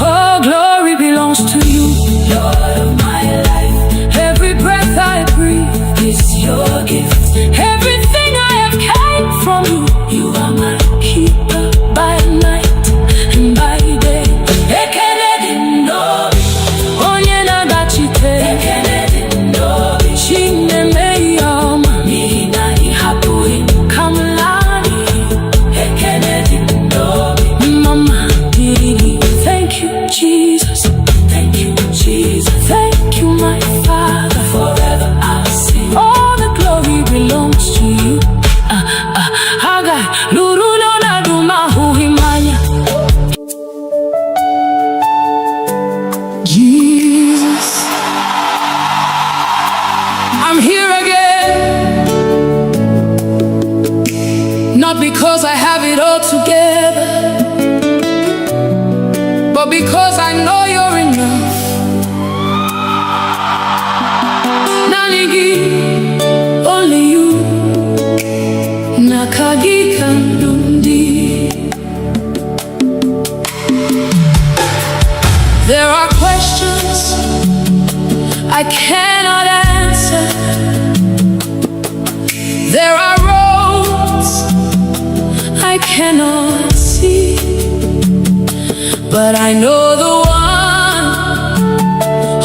Oh, glory belongs to you, Lord of my life. Every breath I breathe is your gift. Everything I have came from you. You are my keeper by night and by day. Ekenedi ndobi, onye nagachite. Ekenedi ndobi, chine yoma. Nina ihapui kamlani. Ekenedi ndobi, mama diri. Thank you, Jesus. Thank you, Jesus. Thank you, my Father. Forever I'll sing. All the glory belongs to you. Hagai luru lona duma huhimanya. Jesus, I'm here again. Not because I have it all together, but because I know you're enough. Nanigi, only you. Nakagi kandundi. There are questions I cannot answer. There are roads I cannot see, but I know the one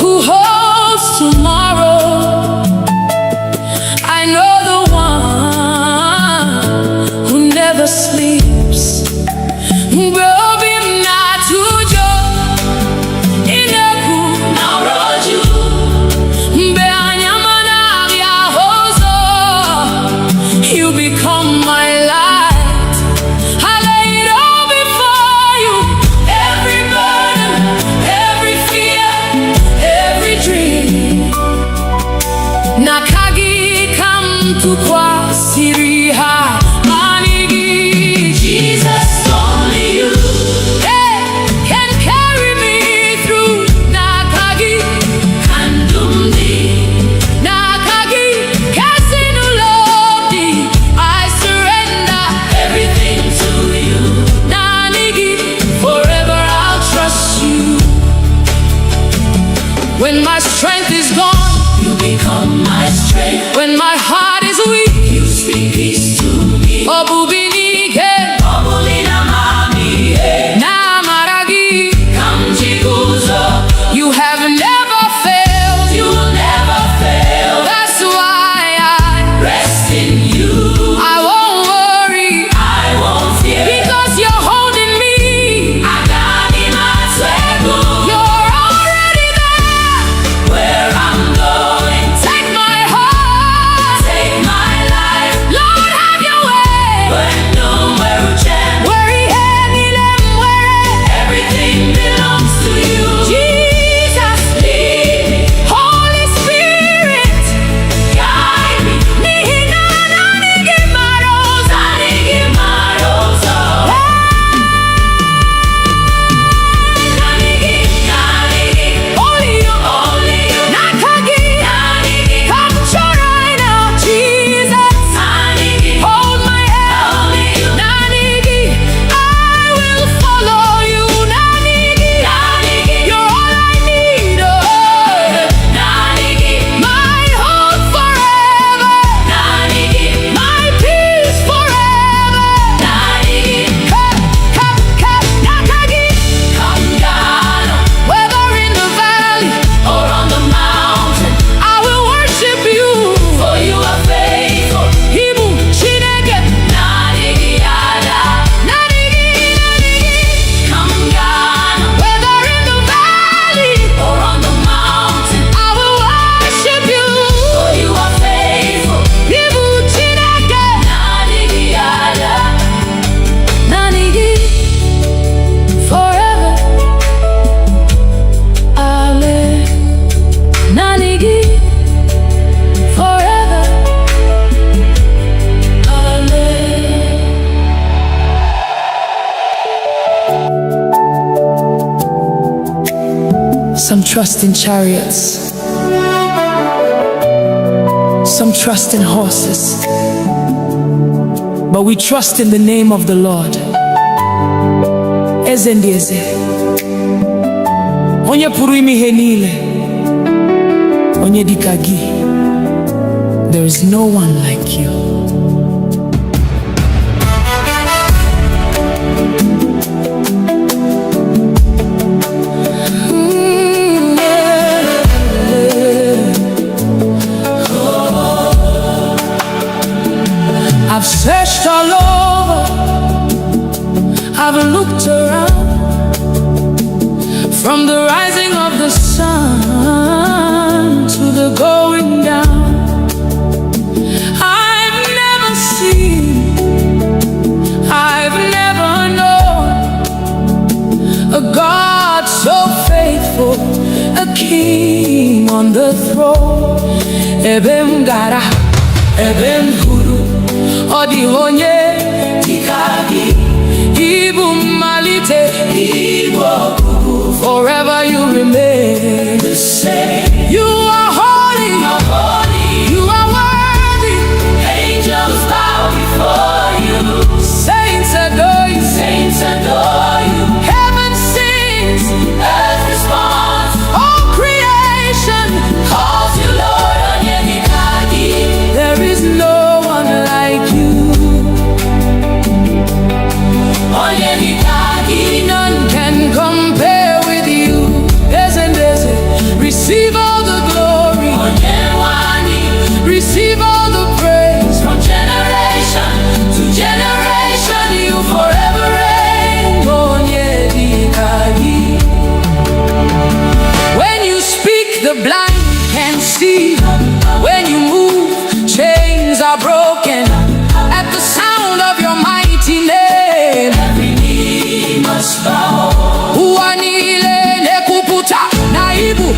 who holds tomorrow. I know the one who never sleeps. Gobi mnatujo ineku nauroju mbe anyamana ya hozo. You become my light. I lay it all before you. Every burden Some trust in chariots, some trust in horses, but we trust in the name of the Lord. Eze ndị eze, onye pụrụ ime ihe niile, onye dịka gị. There is no one like you. I've searched all over, I've looked around, from the rising of the sun to the going down. I've never seen, I've never known a God so faithful, a king on the throne. Ebem gara, ebem guru, odi onye dikagi, ibu malite, ibu kubu. Forever you remain the same. You are holy, you are worthy. Angels bow before you. Saints adore you, saints adore you. Heaven sings, earth responds. All creation calls you Lord. Onye dikagi, there is no one like you. Onye dikagi, none can compare with you. Receive all the glory, receive all the praise. From generation to generation, you forever reign. When you speak, the blind can see. When you move, chains are broken. At the sound of your mighty name, every knee must bow. Naibu,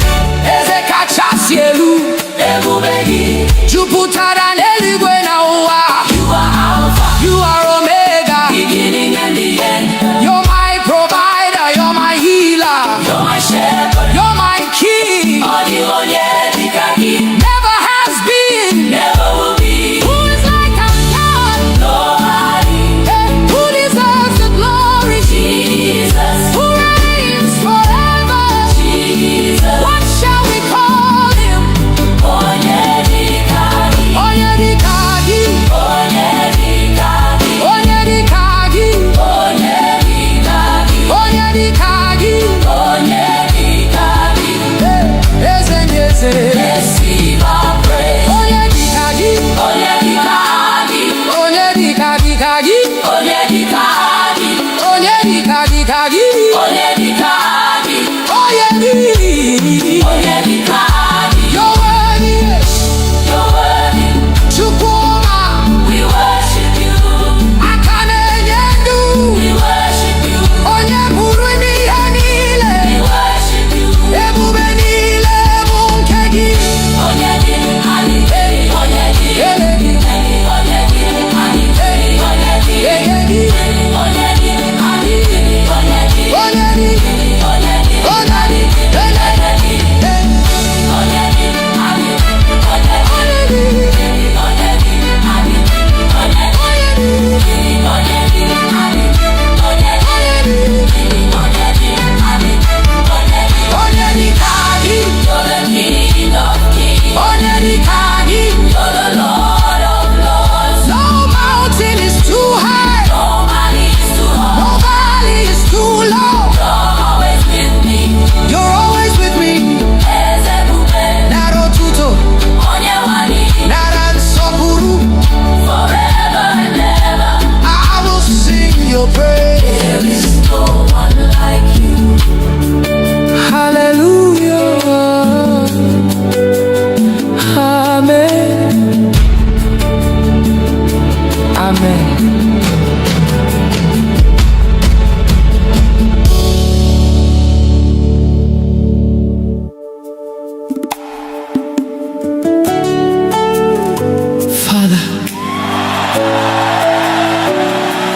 Ezekacha sielu, Ebubegi, Juputara neligwe na uwa. You are Alpha, you are Omega, beginning and the end. You're my provider, you're my healer, you're my shepherd, you're my king. Never has been, never will be. Who is like our God? Nobody. Who deserves the glory? Jesus. Who reigns forever? What shall we call him? Onye dikagi, onye dikagi, onye dikagi, onye dikagi, onye dikagi, onye dikagi, onye dikagi. Receive our praise. Onye dikagi, onye dikagi, onye dikagi, onye dikagi, onye dikagi, onye dikagi, onye dikagi. You're worthy, you're worthy. Chukuma, we worship you. Akane yendu, we worship you. Onye burumi yanile, we worship you. Ebube nile munkegi, onye dikagi, onye dikagi, onye dikagi, onye dikagi, onye dikagi, onye dikagi.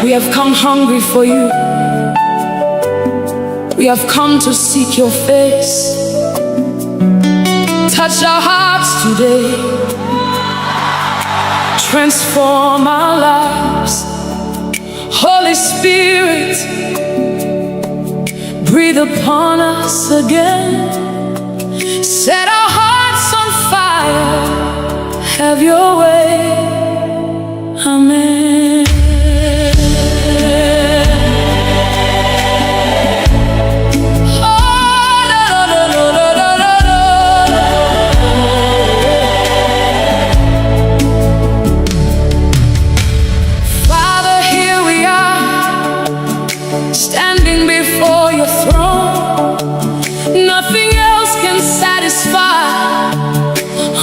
We have come hungry for you. We have come to seek your face. touch our hearts today. Transform our lives. Holy Spirit, breathe upon us again. Set our hearts on fire. Have your way. Amen. Father, here we are, standing before your throne. Nothing else can satisfy,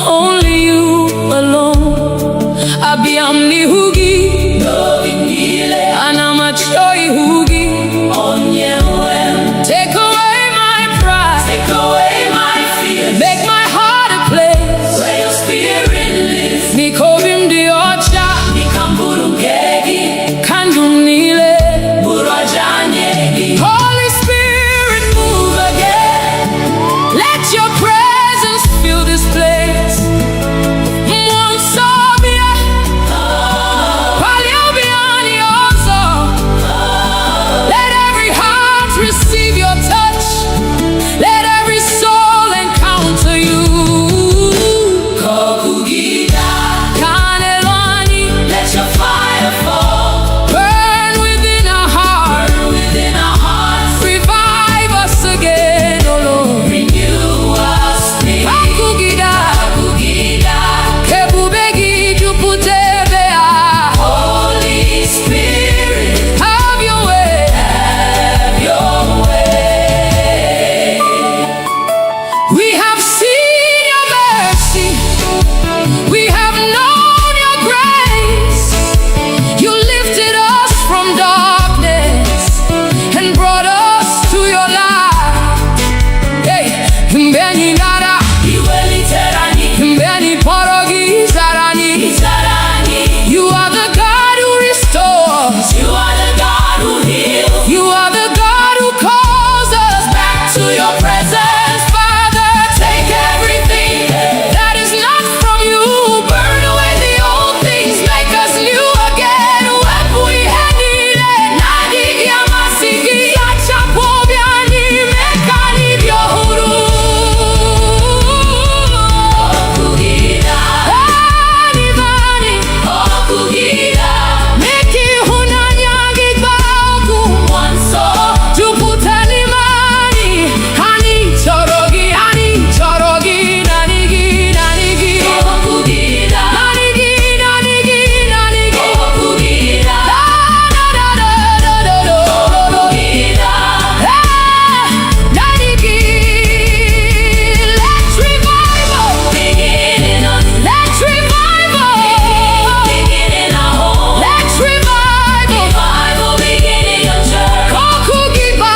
only you alone. Abiyamni hugi, anamachoi hugi. Take away my pride, take away my fear, make my heart a place where your spirit lives. Nikovim diocha, nikamburungegi, kandumnile, burajanyegi. Holy Spirit, move again. Let your presence fill this place. Let every heart receive your touch. Let every soul encounter you. Let your fire fall. Burn within our hearts. Revive us again, oh Lord. Renew us. Holy Spirit, have your way. We have seen your mercy. We have known your grace. You lifted us from darkness and brought us to your light. Hey, mbeni nara, mbeni porogi zarani. You are the God who restores. You are the God who heals. You are the God who calls us back to your presence. Father, take everything that is not from you. Burn away the old things, make us new again. Wepu ihenile, nadi yamasigi, yachapobiani, mekani vyohuru. Anivani, meki hunanyagi bagu. Tuputanimani, hani chorogi, nanigi. Nanigi. Da da da da da da. Nanigi. Let's revival. Let's revival. Let's revival. Kokugiba,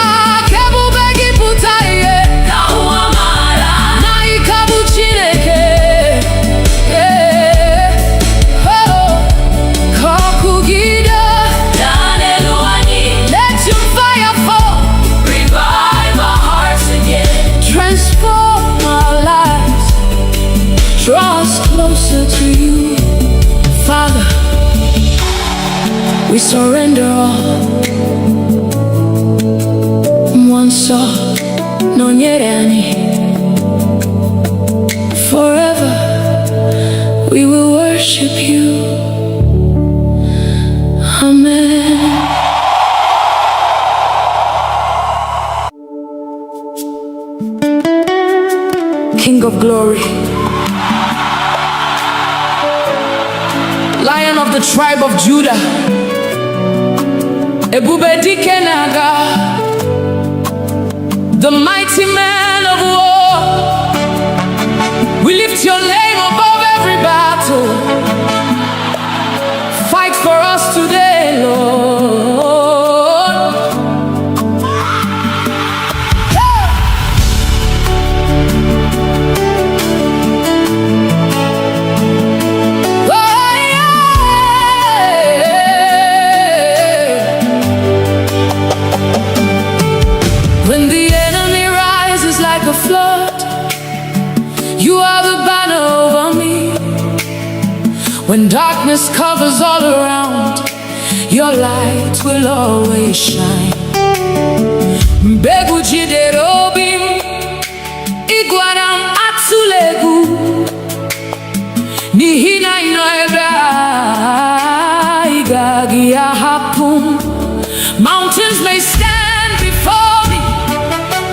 kebubegi putaye. Naikabu chineke. Oh, kokugida. Let your fire fall. Revive our hearts again. Transform our lives. Draw us closer to you. Father, we surrender all. Mwanso nonyerani. Forever we will worship you. Amen. King of glory, Lion of the tribe of Judah, Ebube dike naga, the mighty man of war. We lift your name above every battle. Fight for us today, Lord. When the enemy rises like a flood, you are When darkness covers all around, your light will always shine. Mbegu jidere obi m, ịgwara m atụla egwu, n'ihi na ị nọ ebe a, ị gaghị ahapụ m. Mountains may stand before me,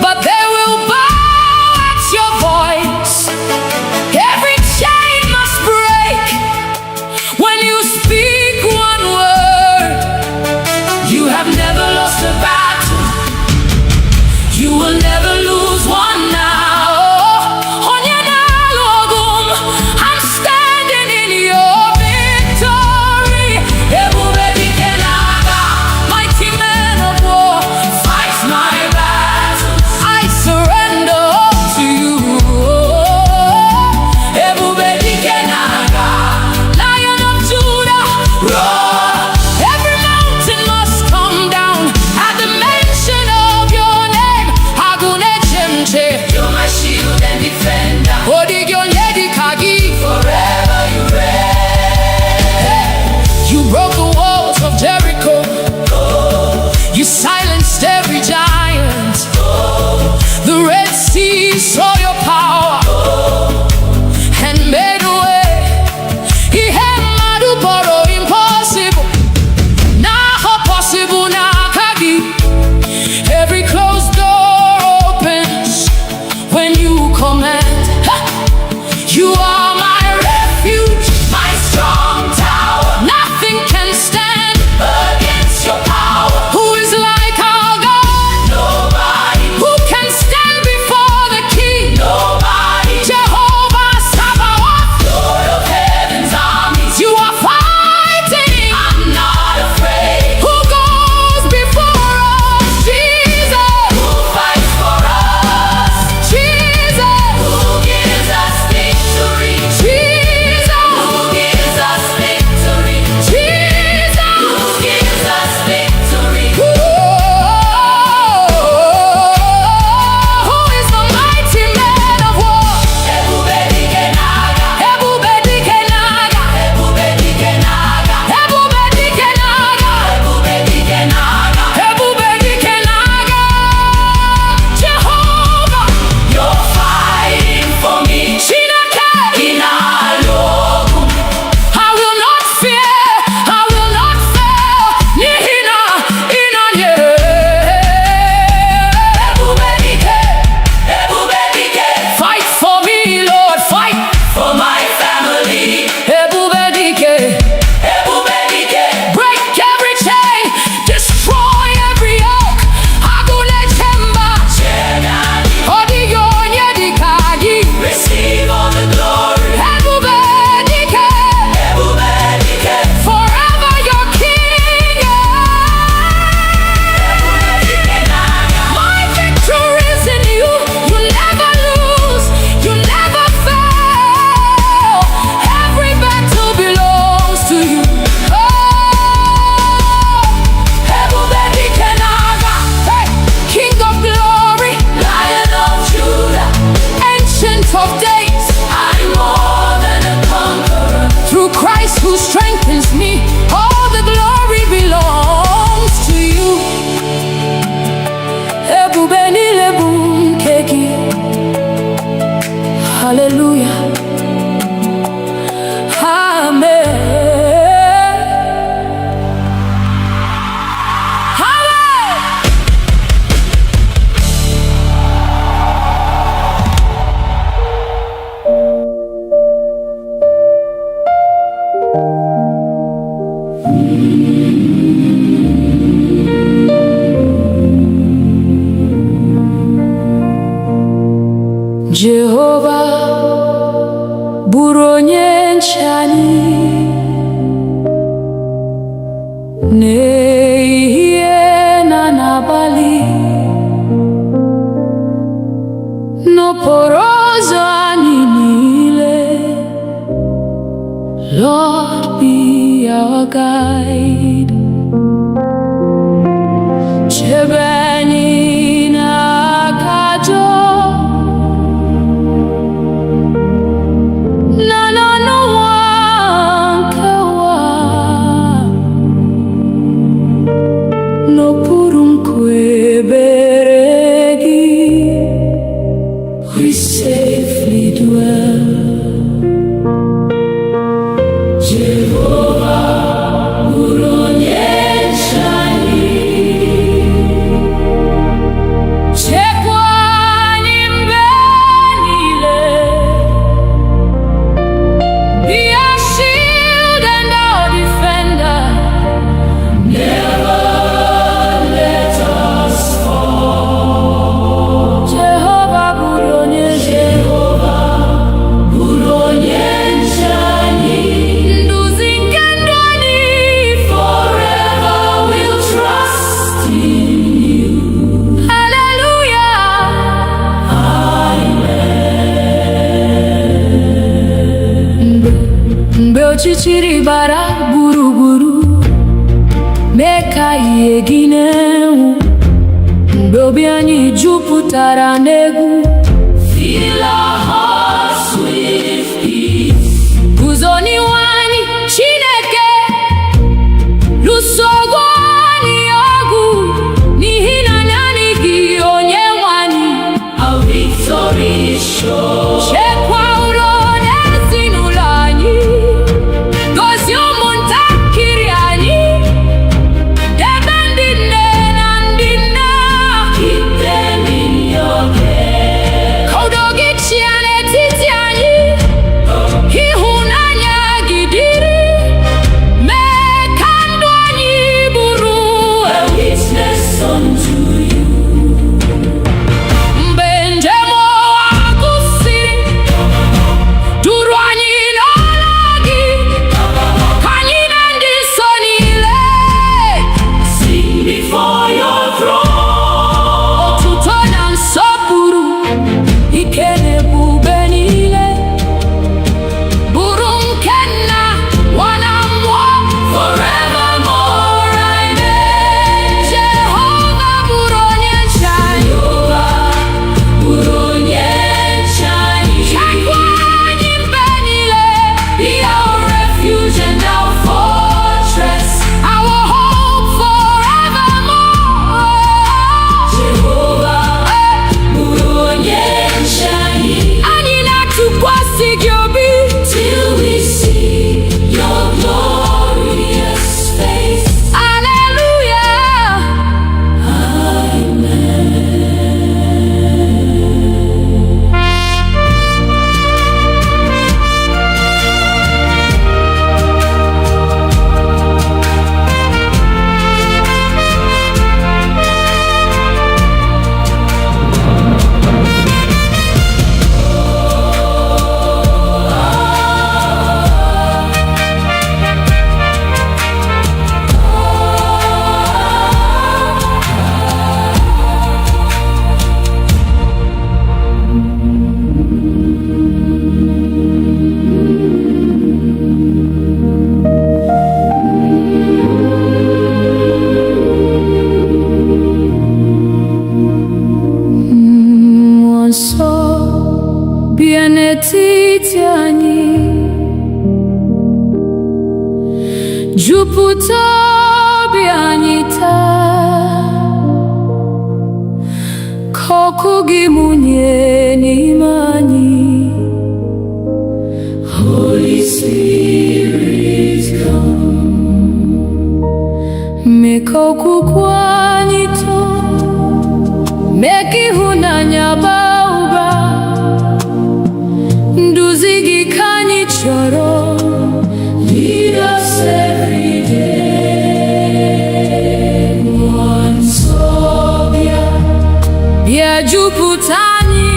but they will bow at your voice. Every chain must break when you speak one word. You have never lost a battle, you will never lose one now. Onye na-alụ ọgụ m, I'm standing in your victory. Ebube dike na-aga, mighty man of war, fight my battles. I surrender all to you. Ebube dike na-aga, Lion of Judah, roar. Every mountain must come down at the mention of your name. Agune chemche, you're my shield and defender. Odigyo nyedi kagi, forever you reign. You broke the walls of Jericho, you silenced every giant. The Red Sea saw your power and made a way. Ihe mmadụ kpọrọ impossible, now possible na kagi. Every closed door opens when you command. Ha! You are my refuge, my strong tower. Nothing can stand against your power. Who is like our God? Nobody. Who can stand before the King? Nobody. Jehovah Sabaoth, Lord of heaven's armies. You are fighting, I'm not afraid. Who goes before us? Jesus. Who fights for us? Jesus. Who gives us victory? Jesus. Who gives us victory? Jesus. Who gives us victory? Who is the mighty man of war? Ebube dike na-aga, ebube dike na-aga, ebube dike na-aga, ebube dike na-aga, ebube dike na-aga, ebube dike na-aga. Jehovah, you're fighting for me. Chineke, ị na-alụ ọgụ. I will not fear, I will not fail. N'ihi na ị nọnyere. Ebube dike, ebube dike. Fight for me, Lord, fight for my family. Ebube dike, ebube dike. Break every chain, destroy every yoke. Agune chemba, chenani. Odigyo nyedika gị. Receive all the glory. Ebube dike, ebube dike. Forever your king. Ebube dike na-aga. My victory is in you. You never lose, you never fail. Every battle belongs to you. Oh, ebube dike na-aga. Hey, King of glory, Lion of Judah, Ancient of days, I'm more than a conqueror. Through Christ who strengthens me, all the glory belongs to you. Ebube niile bụ nke gị. Hallelujah. Amen. Hallelujah. Jehovah bụrụ onye nche anyị n'ehihie na n'abalị, n'okporo ụzọ anyị niile. Lord, be our guide. Chebe anyị n'aka ajọ, na n'ụwa nke ọchịchịrị gbara gburugburu, mee ka ihe gị na-enwu, mgbe obi anyị jupụtara n'egwu. Fill our hearts with peace. Guzo n'ihu anyị, Chineke, lụso anyị ọgụ, n'ihi na naanị gị onye nwe anyị. Our victory is sure. Chekwa ụlọ na ezinụlọ anyị, gozie ụmụntakịrị anyị, debe ndị nne na ndị nna. Keep them in your care. Ka udo gị chịa n'etiti anyị, ịhụnanya gị dịrị, mee ka ndụ anyị bụrụ a witness unto you. Mgbe njem ụwa gwụsịrị, duru anyị n'ọla gị, ka anyị na ndị nsọ niile sing before your throne. Otuto na nsọpụrụ, ike na ebube niile, bụrụ nke Nna, Nwa na Mmụọ, forevermore. Amen. Jehova bụrụ onye nche anyị. Bụrụ onye nche anyị. Chekwa anyị mgbe niile. Be our refuge and our fortress, our hope forevermore. Jehova bụrụ onye nche anyị. Anyị na-atụkwasị gị obi till we see your glorious face. Hallelujah. Mmụọ nsọ, bịa n'etiti anyị, jupụta obi anyị taa, ka ọkụ gị mụnye n'ime anyị. Holy Spirit, come. Mee ka okwukwe anyị too, mee ka ịhụnanya baa ụba, nduzi gị ka anyị chọrọ. Lead us every day. Mmụọ nsọ, bịa, bịa jupụta anyị.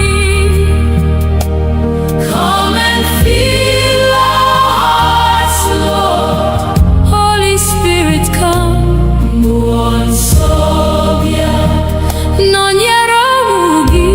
Come and fill our hearts, Lord. Holy Spirit, come. Mmụọ nsọ, bịa, nọnyere ụmụ gị.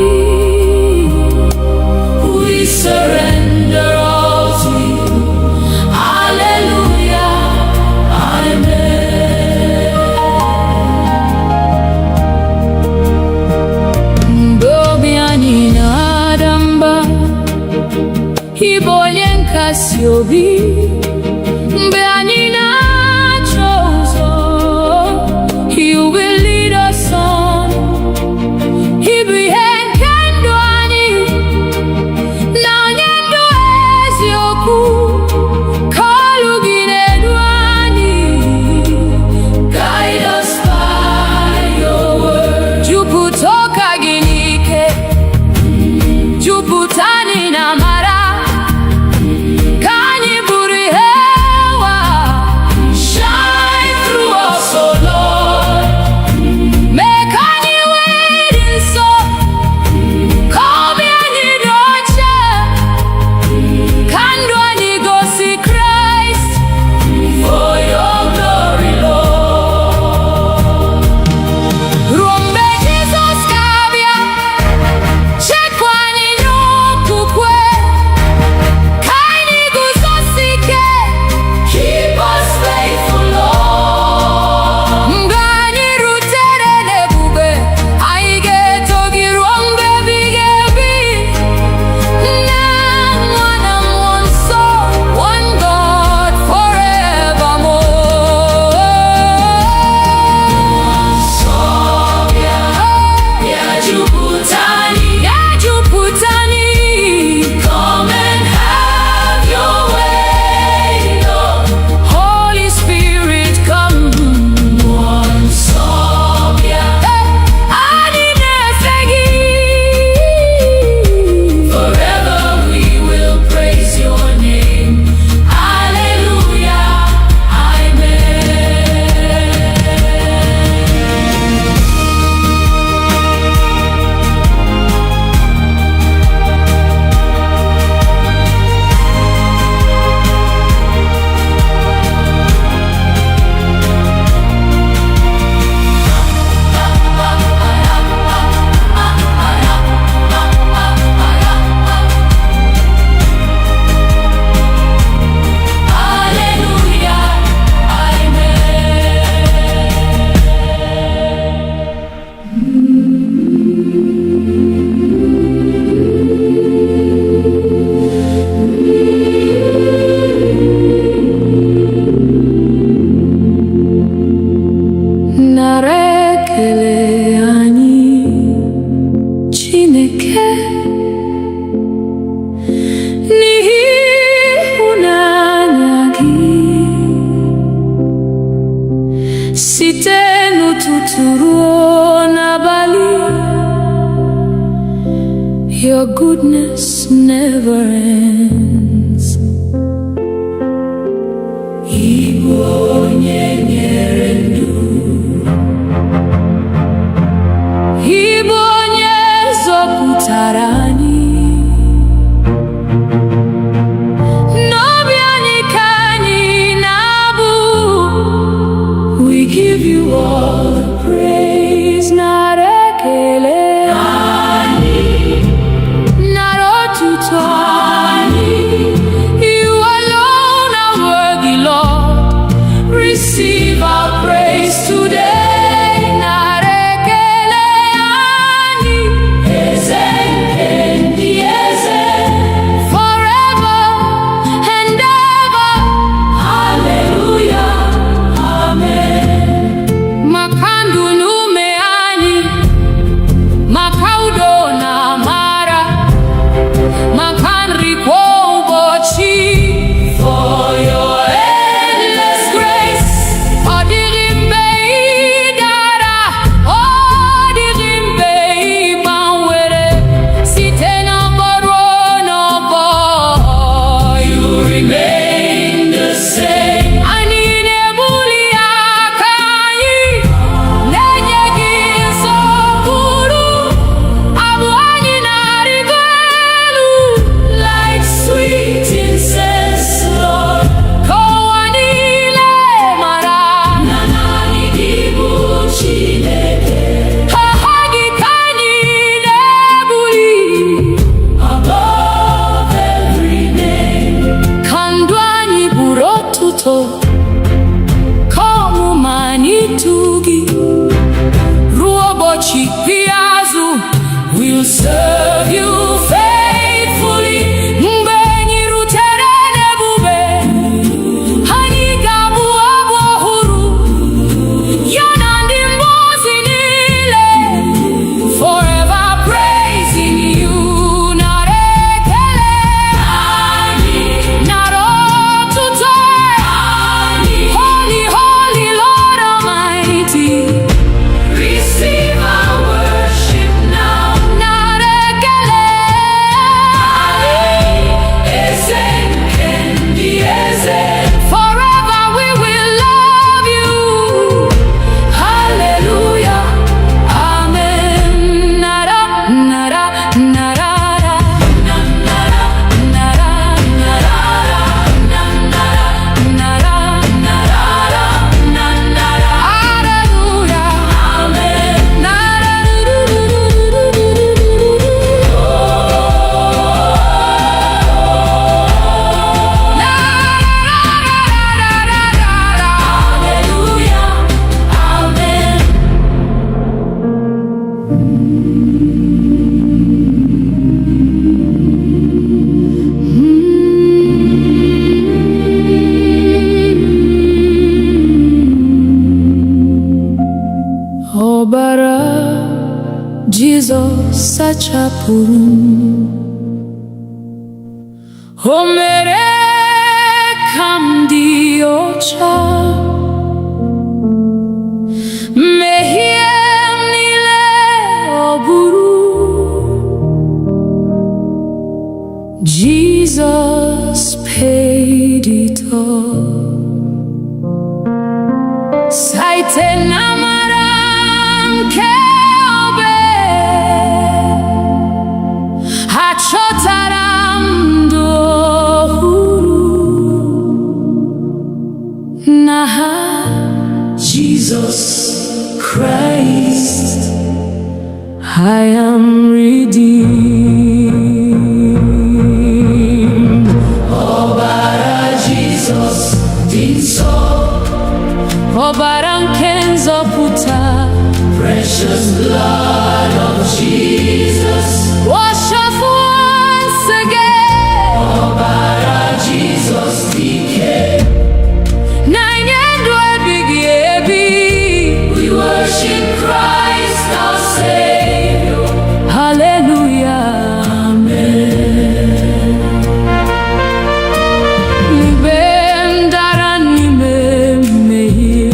site n'ụtụtụ ruo n'abalị. Your goodness never ends. Ịbụ onye nyere ndụ, ịbụ onye zọpụtara anyị. N'obi anyị ka anyị na-abụ. We give you all the praise, nara ekele. You alone are worthy, Lord. Receive our praise today. Narekele ani ezekendi eze, forever and ever. Hallelujah, amen. Makandu nume ani, makaudo na mara, makanri kwa ubochi. For your endless grace, odirimbe idara, odirimbe ibanwere, site na boro no bo. You remain the same. Ani nebuli akanyi, nenye gisokuru, abu anyi narigelu, like sweet incense, Lord. Kowanile mara, nanani dibu chineke. Hahagi kanyi nebuli, above every name. Kandwani burotuto, komu manitugi, ruobochi piazu. We'll serve you faithfully. Mbenyi rutere nebube, hani gabu abohuru. Yonandi mbozi nile, forever praising you. Narekele ani, narotuto ani. Holy, holy Lord Almighty, receive our worship now. Narekele ani, ezekendi eze, forever we will love you. Hallelujah, amen. Nara, nara, narara, nara, nara, narara, nara, narara, narara. Hallelujah, amen. Nara, hallelujah, amen. Ọbara Jizọs sachapụrụ m. O mere ka m dị ọcha. Mmehie m niile ọ bụrụ. Jesus paid it all. Site n'amara nke obe, achọtara m ndụ ọhụrụ. N'aha Jesus Christ, I am redeemed. Ọbara Jesus dị nsọ, ọbara nke nzọpụta. Precious blood of Jesus, wash us once again. Ọbara Jesus dike, na nye ndụ ebighị ebi. We worship Christ our Savior. Hallelujah, amen. Ibe ndara n'ime mmehie,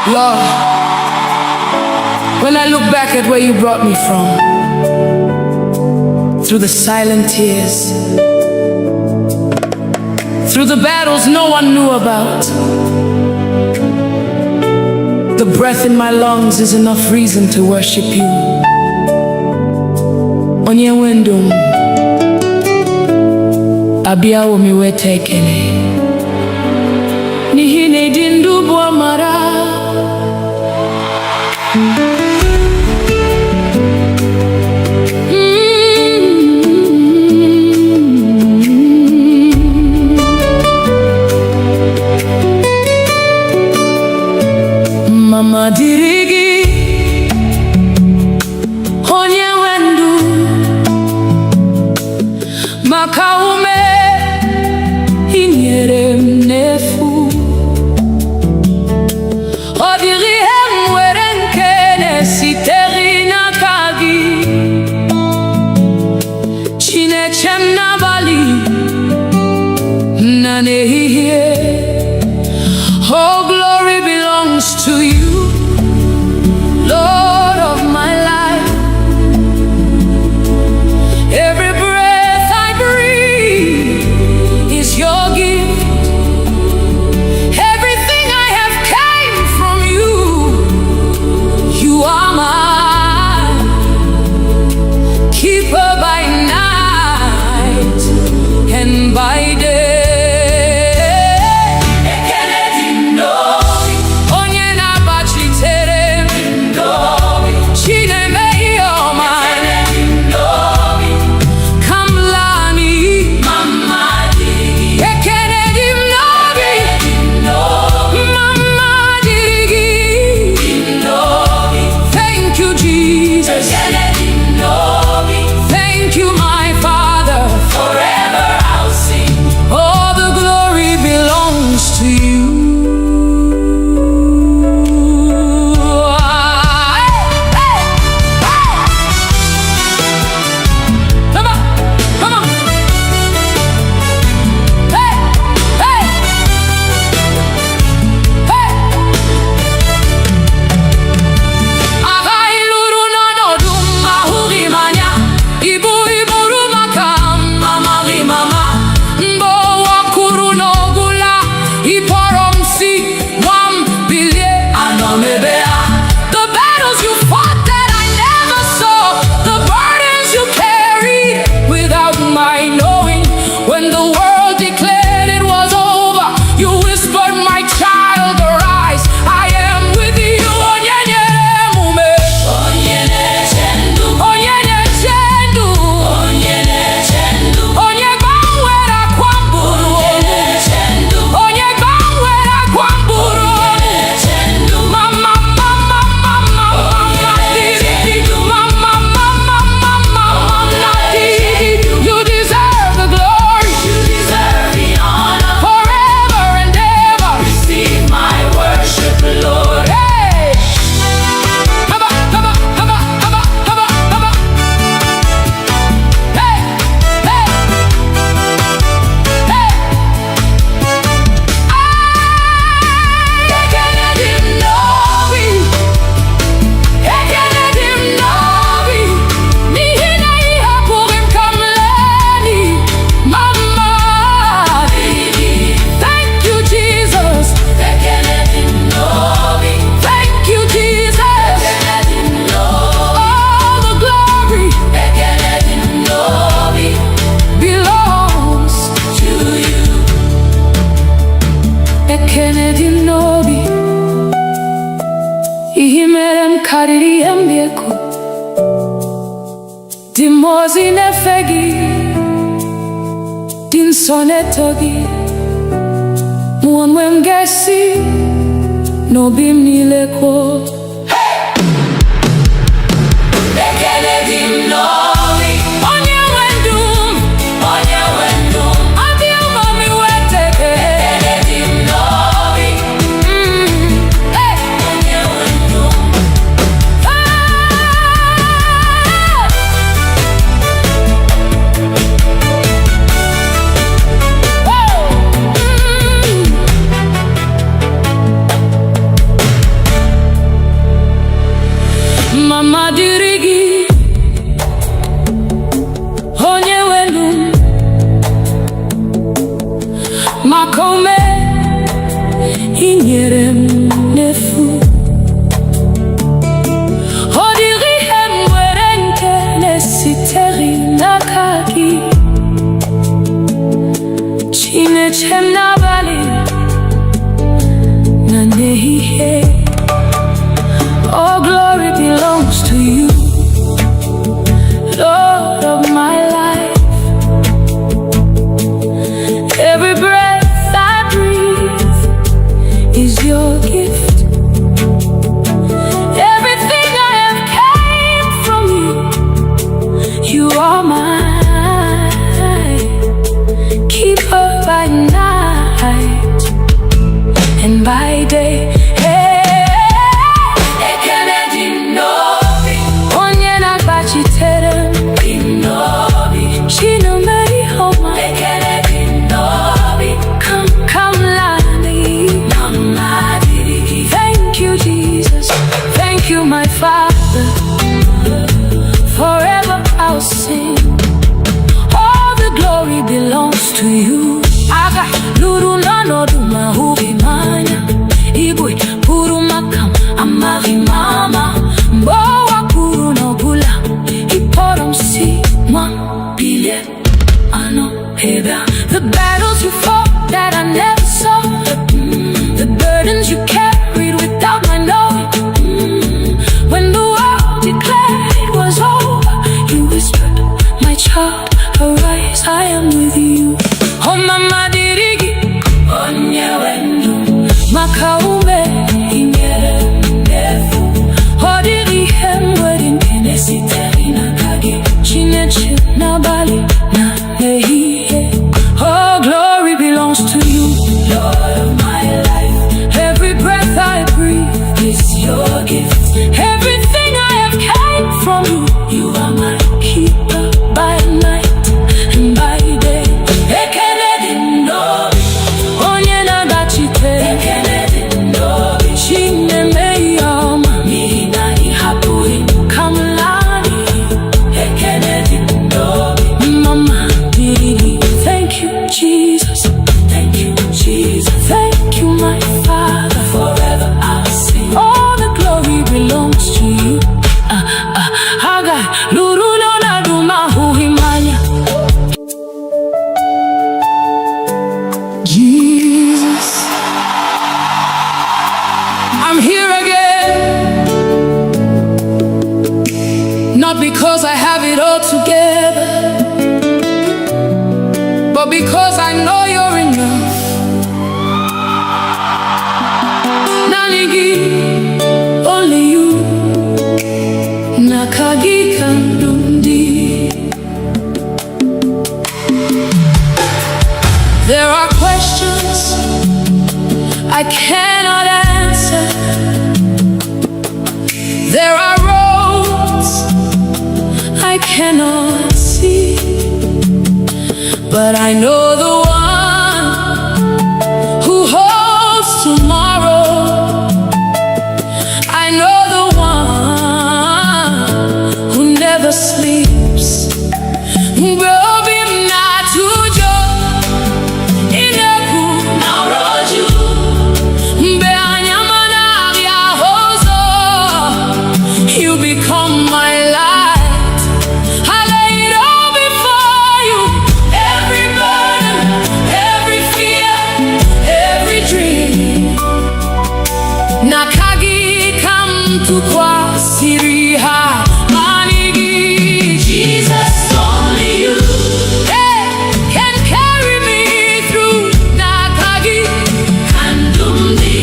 Lord, when I look back at where you brought me from, through the silent tears, through the battles no one knew about, the breath in my lungs is enough reason to worship you. Onye wendum abiawo miwete ekele n'ihi na ịdị ndụ bụ amara. Mama dịrị gị onye nwe ndụ maka ume i nyere m n'efu. Ọ dịghị ihe m nwere nke na-esitere n'aka gị. Chineke m n'abalị na n'ehihie, oh glory belongs to you, Lord of my life. Every breath I breathe is your gift. Everything I have came from you. You are my keeper by night and by day. Dimozi nefegi din sonetogi muonwe mgesi no bim nileko. Ekele dim novi onye wendum abi umami weteke. Ekele dim novi onye wendum. All glory belongs to you, Lord of my life. Every breath I breathe is your gift. Everything I have came from you. You are mine, keeper by night and by day. My Father, forever I'll sing. All the glory belongs to you. Aga luru nano duma hubi manya. Igbo puru makam amari mama. Mbowa puru no bula. Iporam si mwa bile ano heba. The battles you fought that I never saw. The burdens you carried without my knowing. When the world declared it was over, you whispered, my child, arise, I am with you. Oh mama dirigi, onye wendu, makaume ingere ndefu. Hodiri hemwedin kenesi terina kagi, chinechi na bali na nehiye. Oh glory belongs to you, Lord of my life. Every breath I breathe is your gift. Everything I have came from you. You are my keeper by night and by day. Ekenedi ndobi, onye nagachite. Ekenedi ndobi, chineme yoma. Mina ni hapuri kamlani. Ekenedi ndobi, mama diri. Thank you Jesus, thank you Jesus, thank you my Father. Forever I'll sing. All the glory belongs to you. Haga luru lona duma huhimanya. Jesus, I'm here again. Not because I have it all together, but because I know you're enough. Nanigi, only you. Nakagi kandundi. There are questions I cannot answer. There are roads I cannot see, but I know the one who holds tomorrow. I know the one who never sleeps. You become my light. I lay it all before you. Every burden, every fear, every dream. Nakagi kam tu kwa siriha manigi. Jesus, only you, hey, can carry me through. Nakagi kandumdi.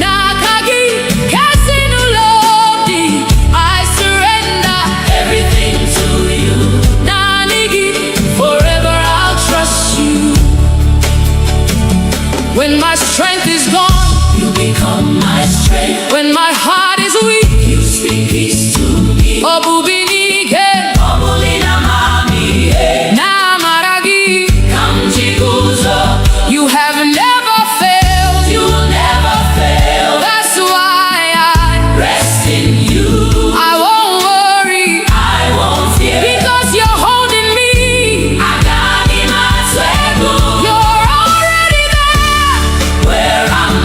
Nakagi kasinu lodi. I surrender everything to you. Nanigi, forever I'll trust you. When my strength is gone, you become my strength. When my heart is weak, you speak peace to me. Obubinike, obulina mami, namaragi, kamjiguzo. You have never failed. You will never fail. That's why I rest in you. I won't worry. I won't fear. Because you're holding me. You're already there. Where I'm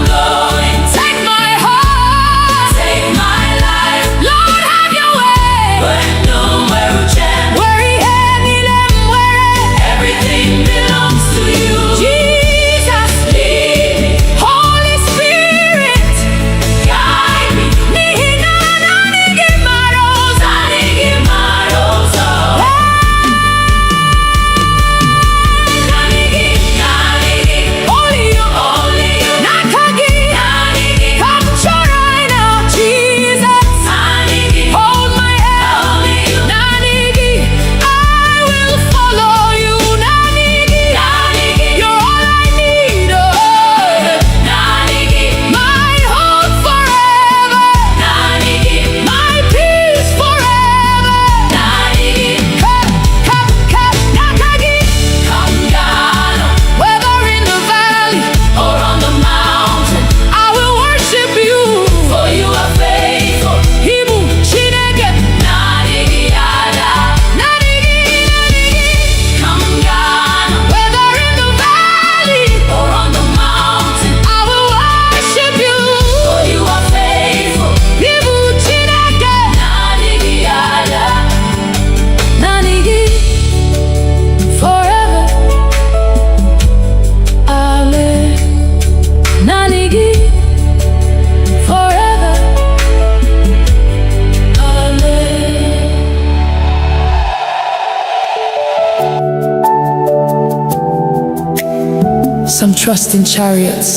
Some trust in chariots,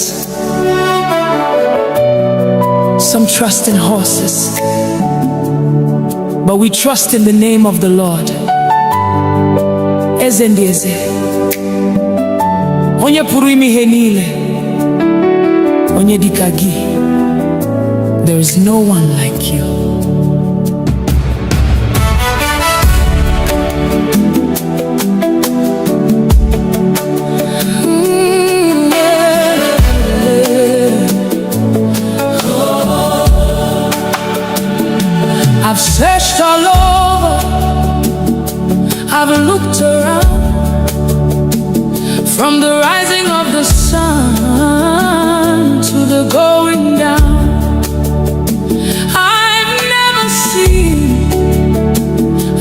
some trust in horses, but we trust in the name of the Lord. Eze ndị eze, onye pụrụ ime ihe niile, onye dịka gị. There is no one like you. I've searched all over, I've looked around, from the rising of the sun to the going down. I've never seen,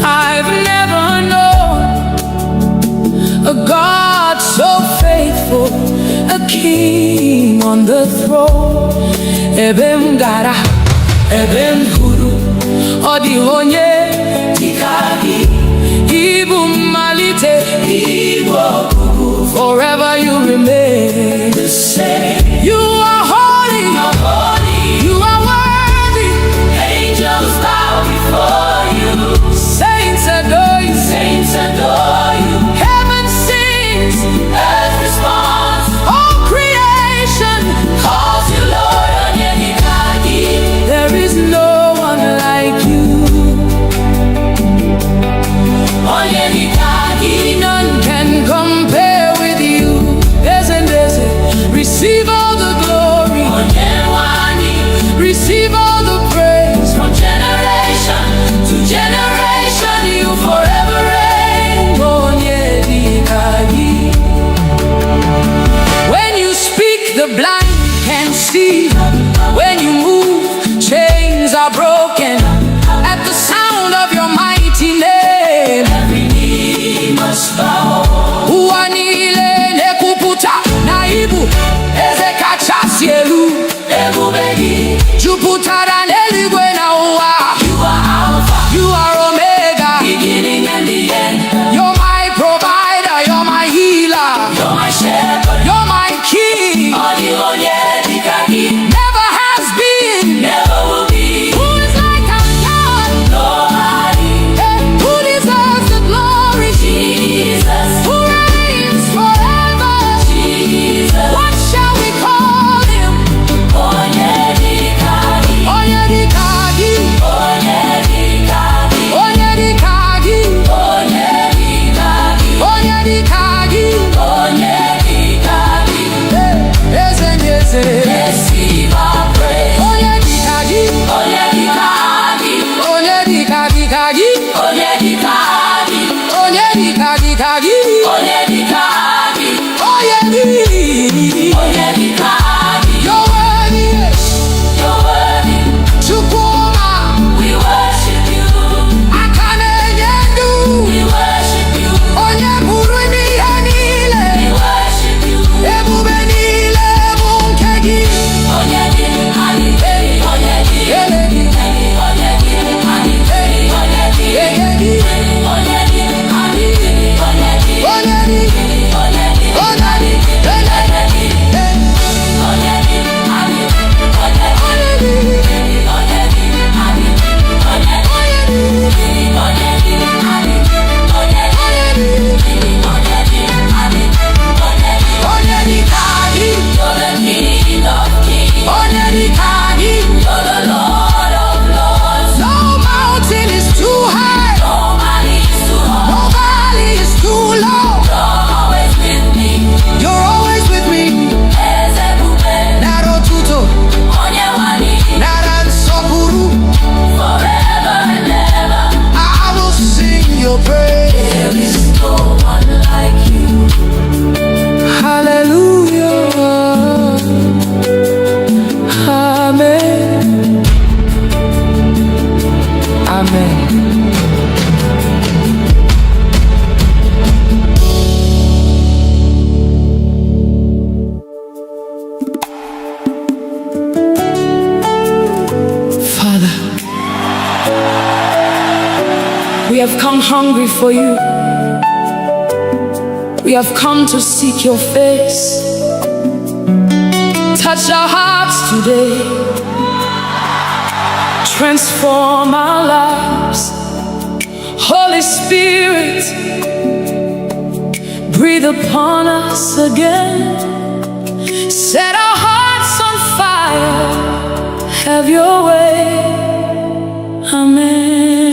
I've never known a God so faithful, a king on the throne. Ebem gara, ebem guru, odi onye dikagi, ibu malite, ibu kubu. Forever you remain the same. You are holy, you are worthy. Angels bow before you. Saints adore you, saints adore you. Heaven sings, earth responds. All creation calls you Lord. Onye dikagi, there is no one like you. Onye dikagi, none can compare with you. Receive all the glory, receive all the praise. From generation to generation, you forever reign. When you speak, the blind can see. When you move, chains are broken. At the sound of your mighty name, every knee must bow. Naibu, Ezekachasielu, Ebubegi, Juputara neligwe na uwa. You are Alpha, you are Omega, beginning and the end. You're my provider, you're my healer, you're my shepherd, you're my king. Never has been, never will be. Who is like our God? Nobody. Who deserves the glory? Jesus. Who reigns forever? Jesus. What shall we call him? Onye dikagi, onye dikagi, onye dikagi, onye dikagi, onye dikagi, onye dikagi, onye dikagi. Receive our praise. Onye dikagi, onye dikagi, onye dikagi, onye dikagi, onye dikagi, onye dikagi, onye dikagi. You're worthy, you're worthy. Chukuma, we worship you. Akane yendu, we worship you. Onye burumi yanile, we worship you. Ebube nile munkegi, onye dikagi, onye dikagi, onye dikagi, onye dikagi, onye dikagi, onye dikagi. We have come hungry for you. We have come to seek your face. Touch our hearts today. Transform our lives. Holy Spirit, breathe upon us again. Set our hearts on fire. Have your way. Amen.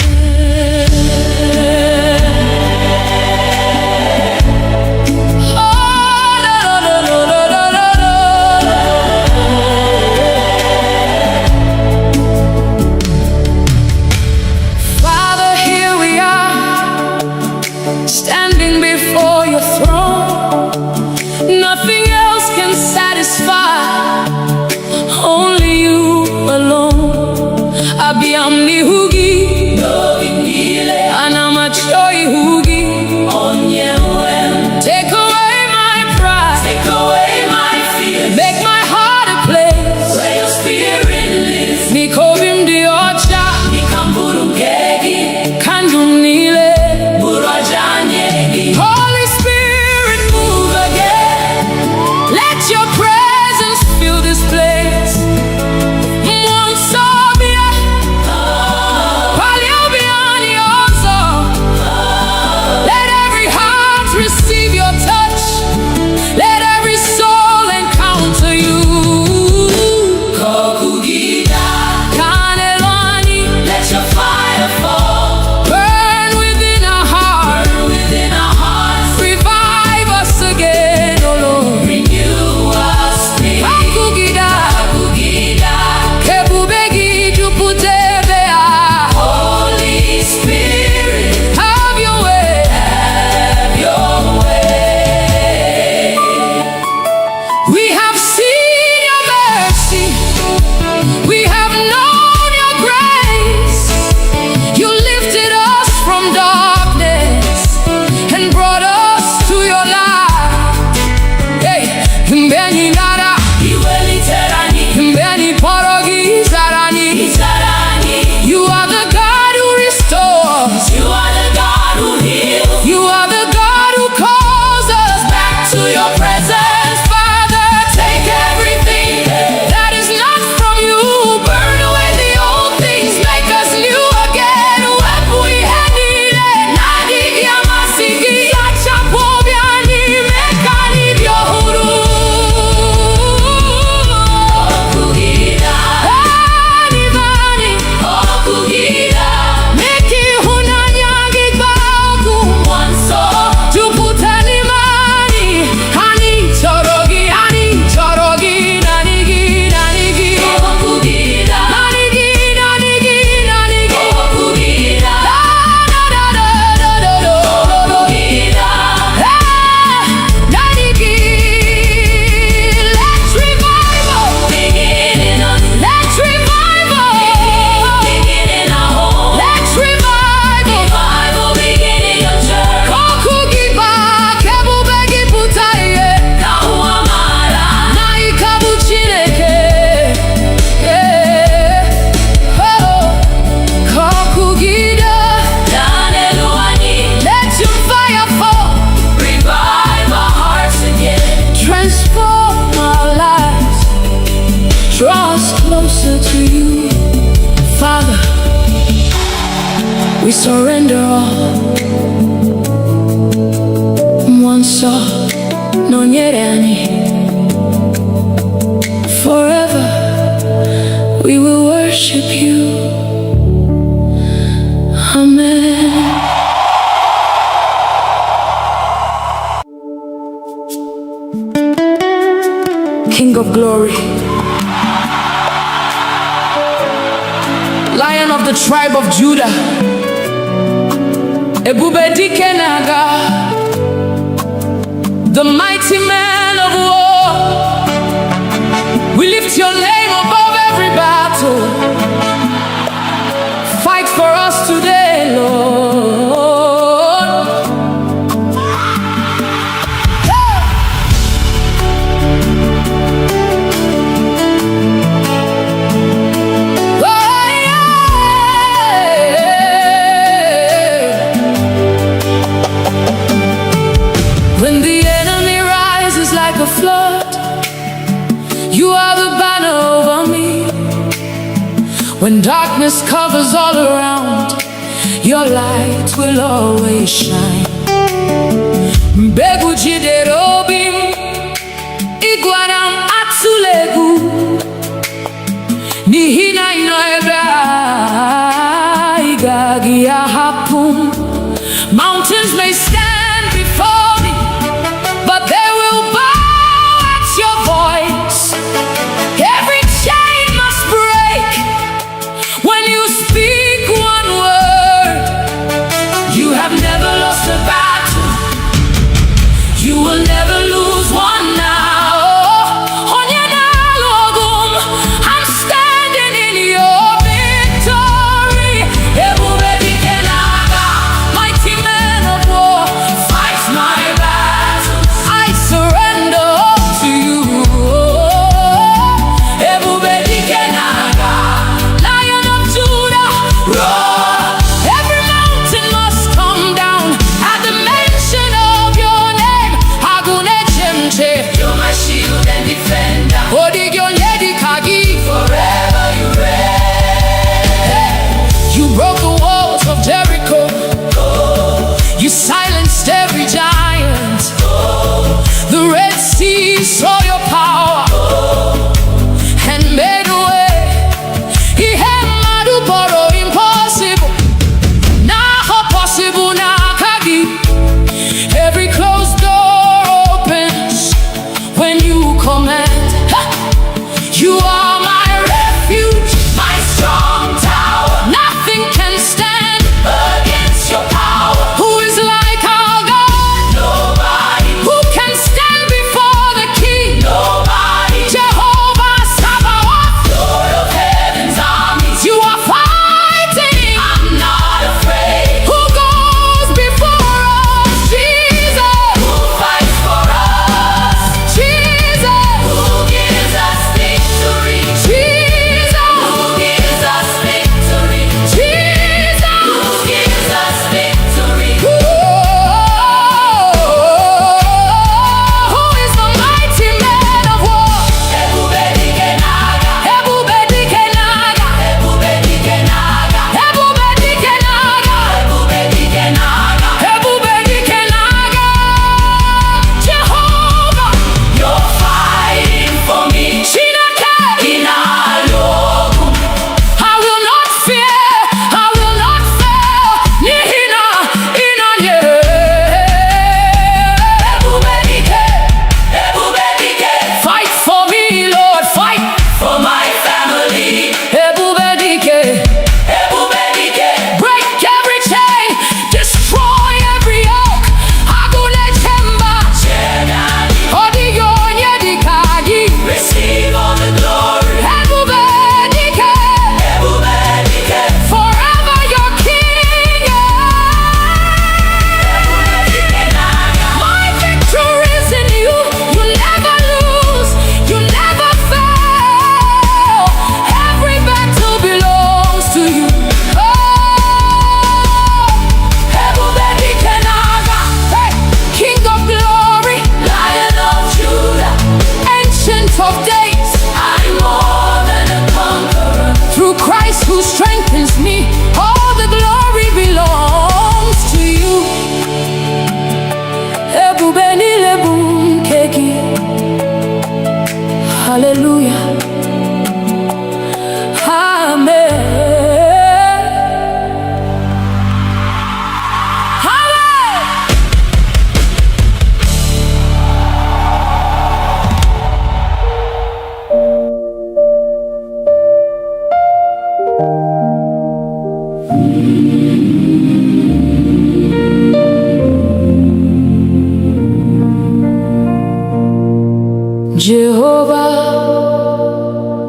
Father, here we are, standing before your throne. Nothing else can satisfy, only you alone. Abiamni hugi, anamachoi hugi. Take away my pride, take away my fear. Make my heart a place where your spirit lives. Nikovim diocha, nikamburungegi, kandumnile, burajanyegi. Holy Spirit, move again. Let your presence fill this place. Receive your touch. Let every soul encounter you. Kokugida, Kanelani, let your fire fall. Burn within our hearts. Burn within our hearts. Revive us again, oh Lord. Renew us, please. Kokugida, Kokugida, Kebubegi Juputebea. Holy Spirit, have your way. Have your way. We have seen your mercy. We have known your grace. You lifted us from darkness and brought us to your light. Hey, Mbeni nara, Iweli terani, Mbeni porogi zarani, zarani. You are the God who restores. You are the God who heals. You are the God who calls us back to your presence. Father, take everything that is not from you. Burn away the old things, make us new again. Wepui henile, nadi yamasigi, sachapobiani, mekani byohuru. Okugida, anivani, okugida, meki hunanyagi bagu mwanso. Juputani mani, hani chorogi, nanigi, nanigi. Okugida, nanigi, nanigi, nanigi. Okugida, da da da da da da. Okugida, nanigi. Let's revival begin in us. Let's revival begin in our home. Let's revival begin in your church. Kokugiba kebubegi putaye na uamala na ikabu chineke. Oh, kokugida daneluani. Let your fire fall. Revive our hearts again. Transform our lives. Draw us closer to you. Father, we surrender all. Mwanso nonyerani. Forever we will worship you. Amen. King of glory, Lion of the tribe of Judah, Ebube Dike Naga, the mighty man of war. We lift your name above every battle. Fight for us today, Lord. When the enemy rises like a flood, You are the banner over me. When darkness covers all around, your light will always shine. Mbegu jidere obi m, ịgwara m atụla egwu, n'ihi na ị nọ ebe a, ị gaghị ahapụ m. Mountains may stand before me, but they will bow at your voice. Every chain must break when you speak one word. You have never lost a battle. You will never lose one now. I'm standing in your victory. Mighty man of war, fight my battle. I surrender to you. Lion of Judah, roar. Every mountain must come down at the mention of your name. You're my shield and defender. Forever you reign. You broke the walls of Jericho. You silenced every giant. The Red Sea saw your power and made a way. He had madu boro impossible. Now possible now kagi. Every closed door opens when you command. You are my refuge, my strong tower. Nothing can stand against your power. Who is like our God? Nobody. Who can stand before the King? Nobody. Jehovah Sabaoth, Lord of heaven's armies. You are fighting. I'm not afraid. Who goes before us? Jesus. Who fights for us? Jesus. Who gives us victory? Jesus. Who gives us victory? Jesus. Who gives us victory? Who is the mighty man of war? Ebube dike n'agha. Ebube dike n'agha. Ebube dike n'agha. Ebube dike n'agha. Ebube dike n'agha. Ebube dike n'agha. Jehovah, you're fighting for me. Chineke, ị na-alụ ọgụ. I will not fear, I will not fail. N'ihi na ị nọnyere. Ebube dike, ebube dike. Fight for me, Lord, fight for my family. Ebube dike, ebube dike. Break every chain, destroy every yoke. Agụle chemba, ọdịghị onye dịka gị. Receive all the glory. Ebube dike, ebube dike. Forever your king. My victory is in you. You never lose. You never fail. Every battle belongs to you. Ebube dike n'agha. Hey, King of glory, Lion of Judah, Ancient of days, I'm more than a conqueror. Through Christ who strengthens me, all the glory belongs to you. Ebube niile bụ nke gị. Hallelujah. Amen. Amen. Jehovah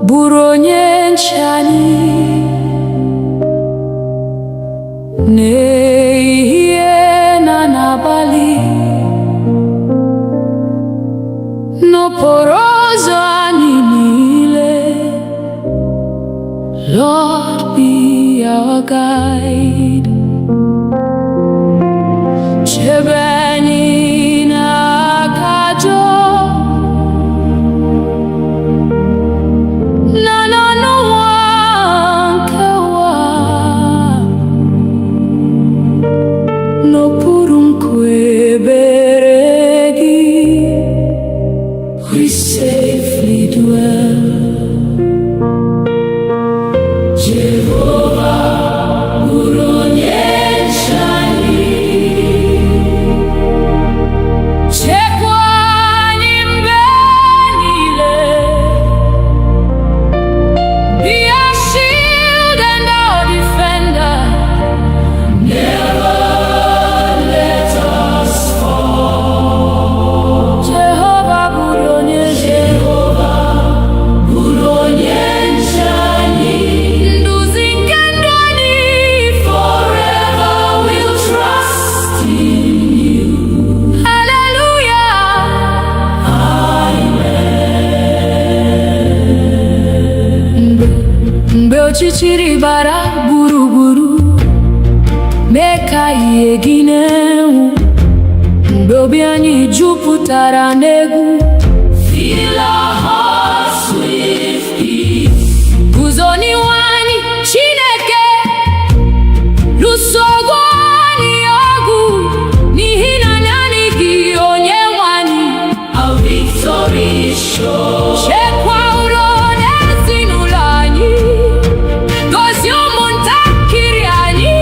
bụrụ onye nche anyị n'ehihie na n'abalị, n'okporo ụzọ anyị niile. Lord, be our guide. Chebe anyị n'aka ajọ ọchịchịrị bara gburugburu, mee ka ihe gị na-enwu. Mgbe obi anyị jupụtara n'egwu, fill our hearts with peace. Guzo n'ihu anyị Chineke, lụso ọgụ anyị ọgụ, n'ihi na naanị gị Onyenwe anyị. Our victory is sure. Chekwa udo n'ezinụlọ anyị, gozie ụmụntakịrị anyị,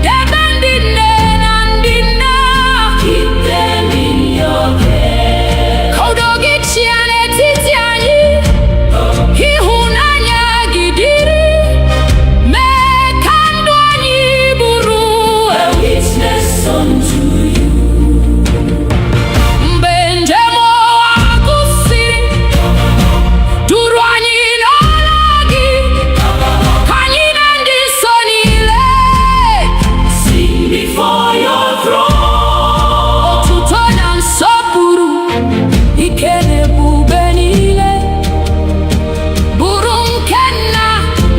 debe ndị nne na ndị nna. Keep them in your care. Ka udo gị chịa n'etiti anyị, ịhụnanya gị dịrị, mee ka ndụ anyị bụrụ a witness unto you. Mgbe njem ụwa gwụsịrị, duru anyị n'ọla gị, ka anyị na ndị nsọ niile sing before your throne. Otuto na nsọpụrụ, ike na ebube niile, bụrụ nke Nna,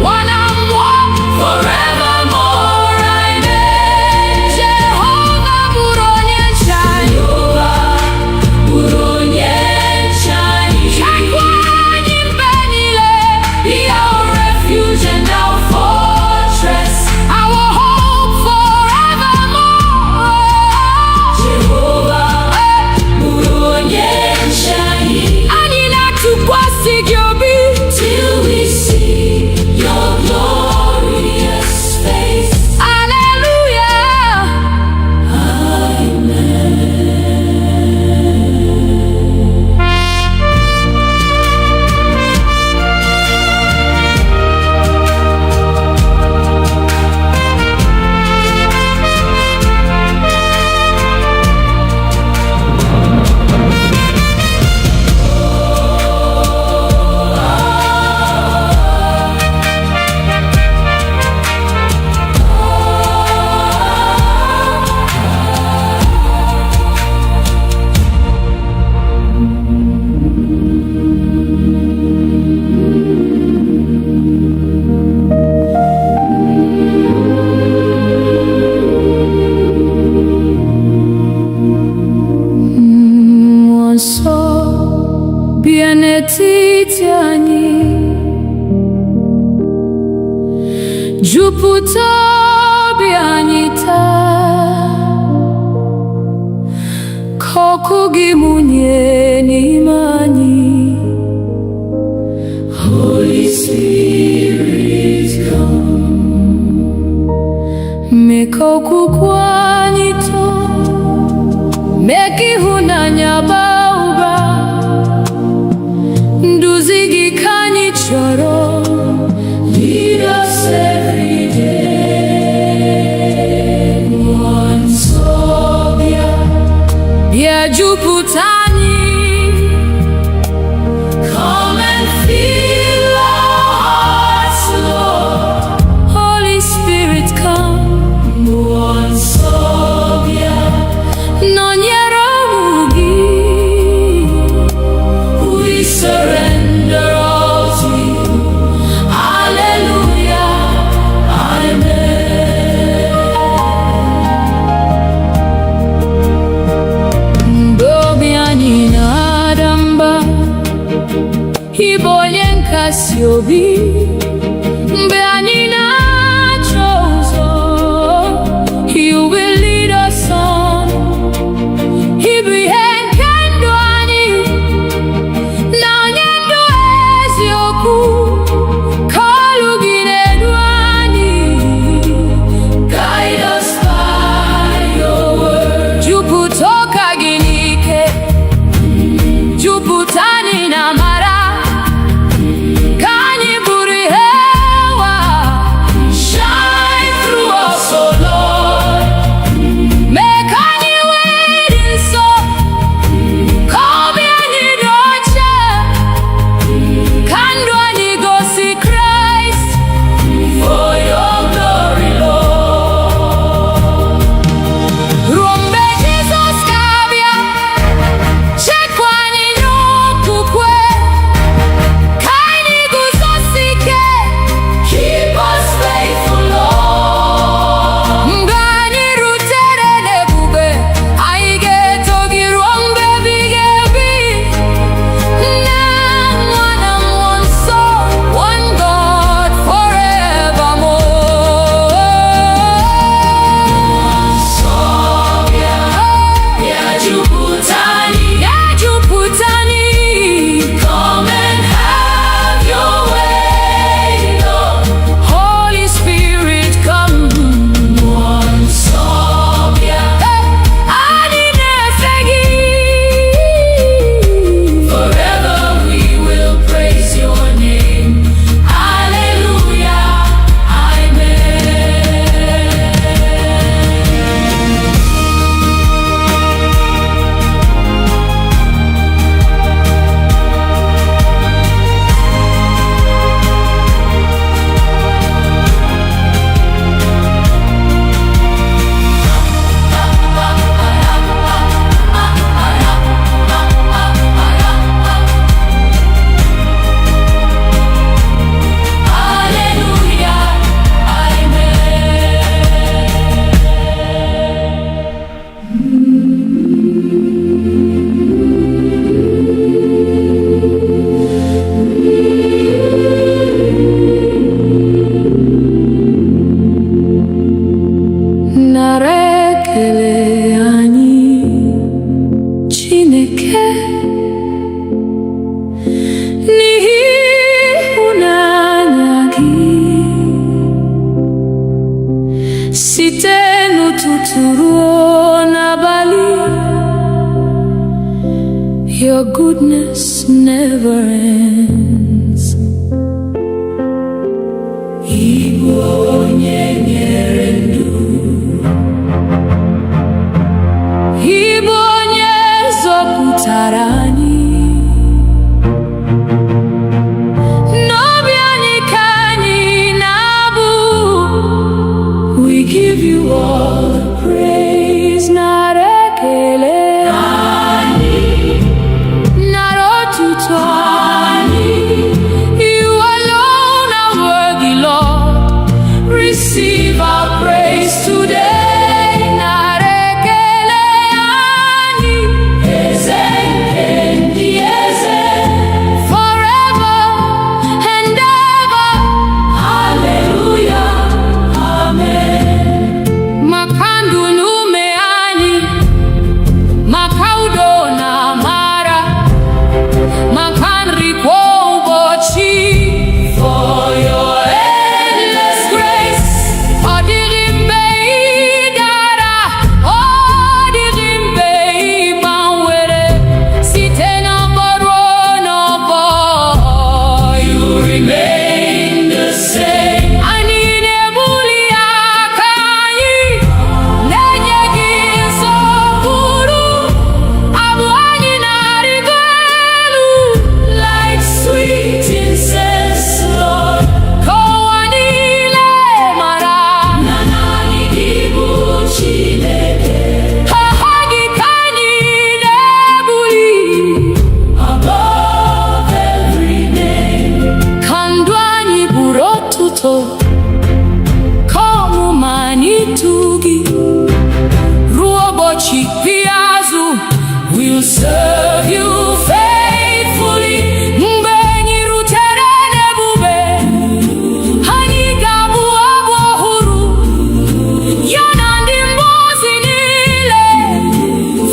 Nwa na Mmụọ, forevermore. Amen. Jehova bụrụ onye nche anyị. Bụrụ onye nche anyị. Chekwa anyị mgbe niile. Be our refuge and our fortress, our hope forevermore. Jehova bụrụ onye nche anyị. Anyị na-atụkwasị gị obi till we see your glorious face. Hallelujah. Mmụọ nsọ bịa n'etiti anyị, jupụta obi anyị taa, ka ọkụ gị mụnye n'ime anyị. Holy Spirit, come. Mee ka okwukwe anyị too, mee ka ịhụnanya baa ụba. Nduzi gị ka anyị chọrọ. Lead us every day. Mmụọ nsọ bịa, bịa jupụta anyị. Come and fill our hearts, Lord. Holy Spirit, come. Mmụọ nsọ bịa, nọnyere ụmụ gị. We surrender all to you. Hallelujah. Amen. Mgbe obi anyị na-ada mba, ị bụ onye nkasi obi. Mgbe anyị na-achọ ụzọ, you will lead us on. Ị bụ ihe nke ndụ anyị, na onye ndụ eziokwu. Ka olu gị na-edu anyị. Guide us by your word. Jupụta ụka gị n'ike, jupụta anyị na amara, ka anyị bụrụ ihe Chineke n'ịhụnanya gị site n'ụtụtụ ruo n'abalị. Your goodness never ends. Igbo onye nyere ndụ, Igbo onye zọpụtara anyị, n'obi anyị ka anyị na-abụ. We give you all the praise, nara ekele anyị, nara otuto anyị. You alone are worthy, Lord. Receive our praise today. Nara ekele anyị, eze nke ndị eze, forever and ever. Hallelujah, amen. Maka ndụ na ume anyị, maka udo na amara, maka nri kwa ụbọchị. For your endless grace, ọ dịghị mgbe ị dara, ọ dịghị mgbe ị gbanwere. Site n'ọgbọ ruo n'ọgbọ, you remain the same. Anyị na-ebuli aka anyị, na-enye gị nsọpụrụ. Abụ anyị na-arịgo elu like sweet incense, Lord. Ka ụwa niile mara na naanị gị bụ Chineke. Aha gị ka anyị na-ebuli above every name. Ka ndụ anyị bụrụ otuto, ka ọmụma anyị too gị. Ruo ụbọchị ikpeazụ, we'll serve you faithfully. Mgbe anyị rutere n'ebube, anyị ga-abụ abụ ọhụrụ, ya na ndị mmụọ ozi niile.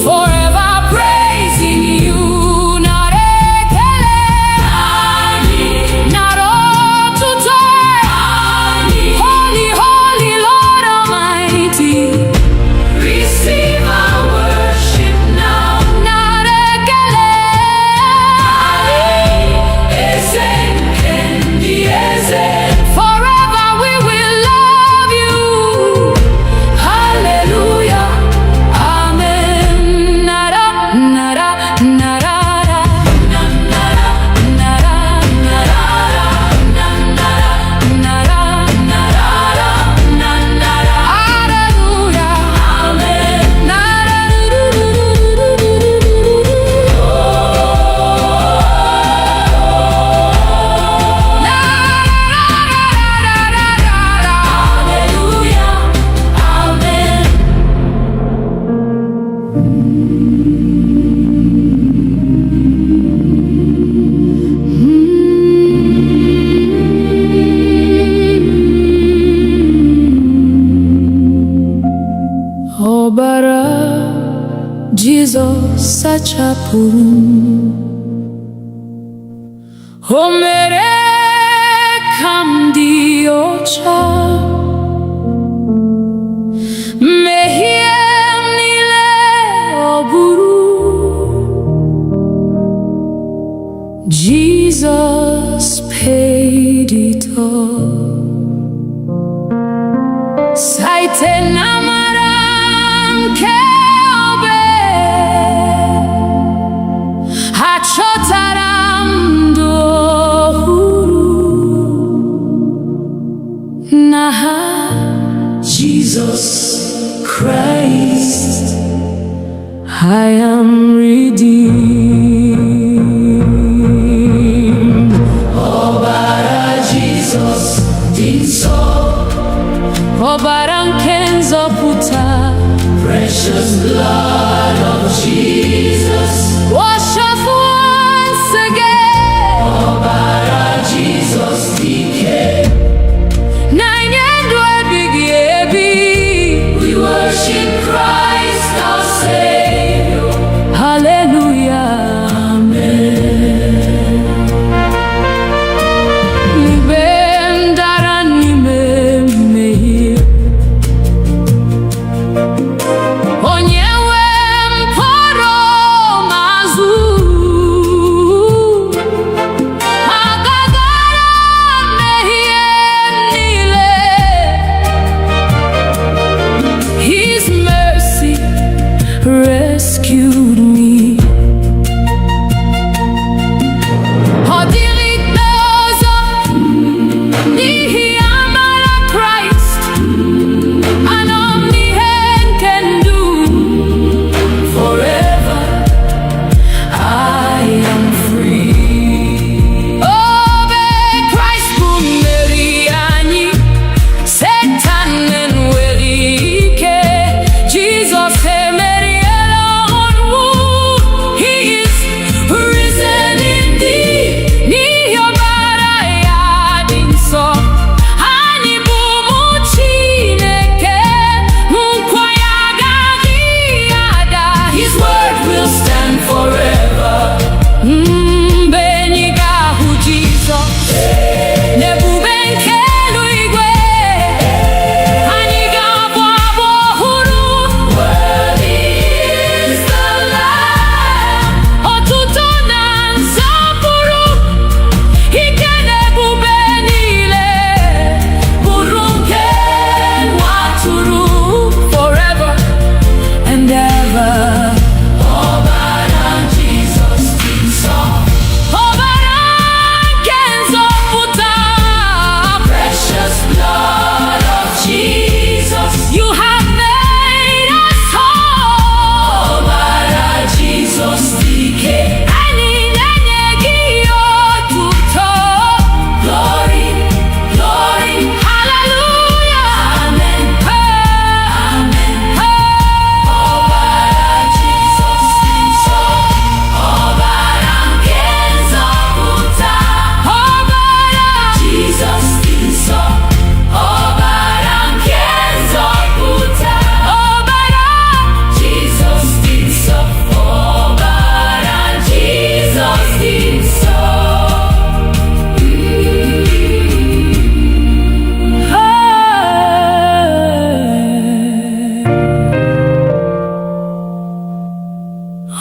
Forever praising you. Nara ekele anyị, nara otuto anyị. Holy, holy Lord Almighty, receive our worship now. Nara ekele anyị, eze nke ndị eze, forever we will love you. Hallelujah, amen. Nara, nara, nara, nara, nara, nara, nara, nara, nara. Hallelujah, amen. Nara, hallelujah, amen. Ọbara Jizọs sachapụrụ m, o mere ka m dị ọcha. Mmehie m niile ọ bụrụ, Jesus paid it all. Site n'amara nke obe, achọtara m ndụ ọhụrụ. N'aha Jesus Christ, I am redeemed. Ọbara Jesus dị nsọ, ọbara nke nzọpụta. Precious blood of Jesus, wash us once again. Ọbara Jesus dike, na nye ndụ ebighị ebi. We worship Christ our Savior. Hallelujah.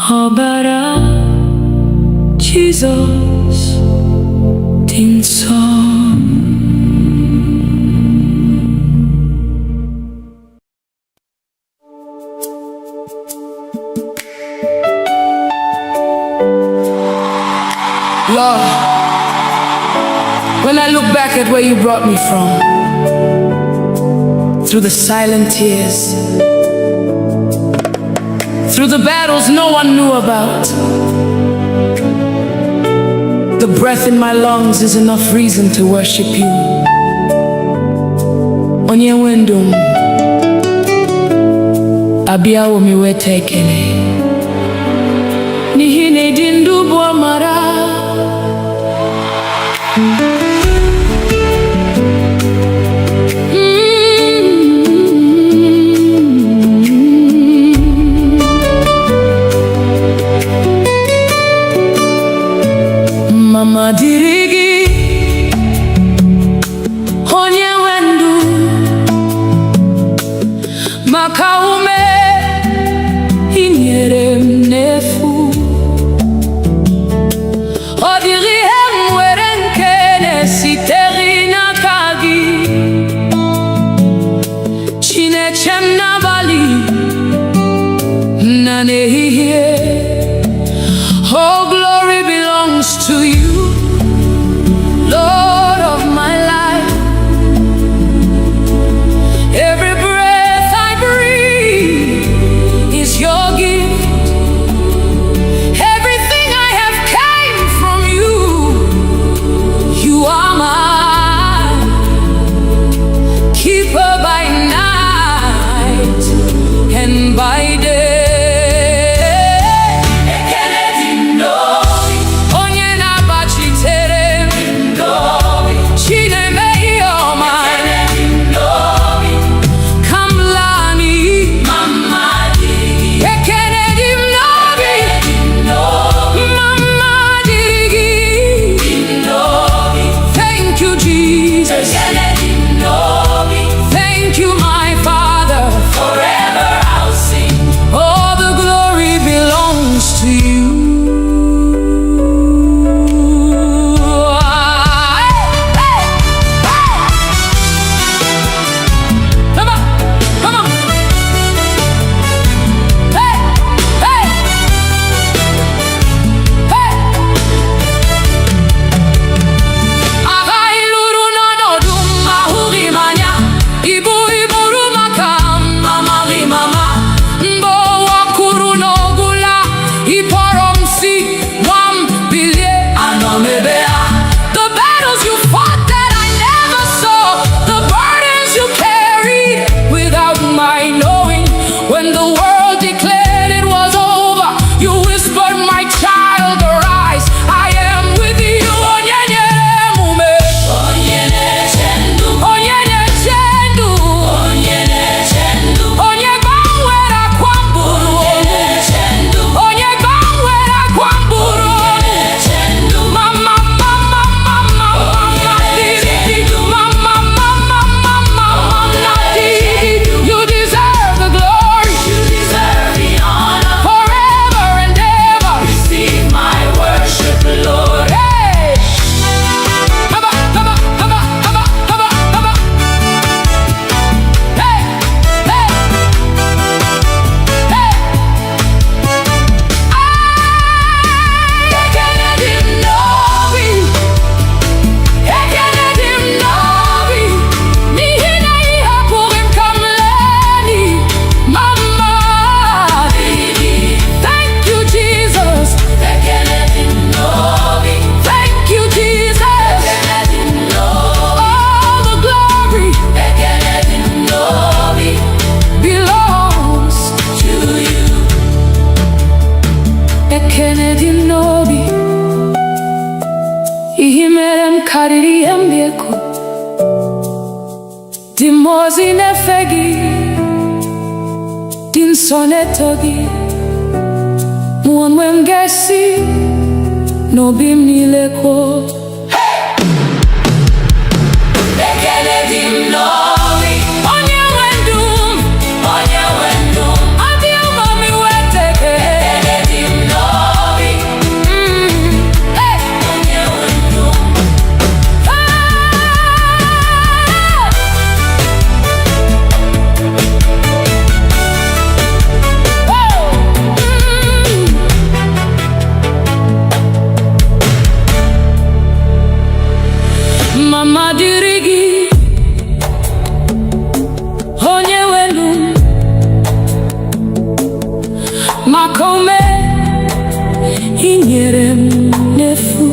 ọbara Jizọs dị nsọ. Lord, when I look back at where you brought me from, through the silent tears, through the battles no one knew about, the breath in my lungs is enough reason to worship you. Onye wendum abiawo mi wete ekele n'ihi na ịdị ndụ bụ amara. Mama dịrị gị onye nwe ndụ, maka ume i nyere m n'efu. Ọ dịghị ihe m nwere nke na-esiteghị n'aka gị. Chineke m n'abalị na n'ehihie, oh glory belongs to you, Lord of my life. Every breath I breathe is your gift. Everything I have came from you. You are my keeper by night and by day. Dimozi nefegi din sonetogi muonwe mgesi no bim nileko. Ekele dim novi onye wendum, onye wendum. Adi umami weteke. Ekele dim inyere m n'efu.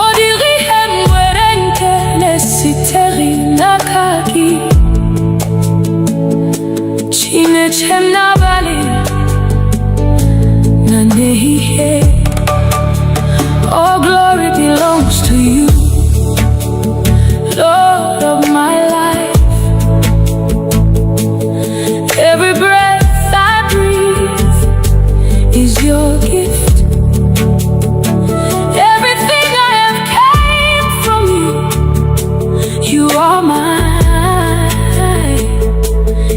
Ọ dịghị ihe m nwere nke na-esitere n'aka gị. Chineke m n'abalị na n'ehihie. All glory belongs to you, Lord of my life. Every breath I breathe is your gift. Everything I have came from you. You are mine,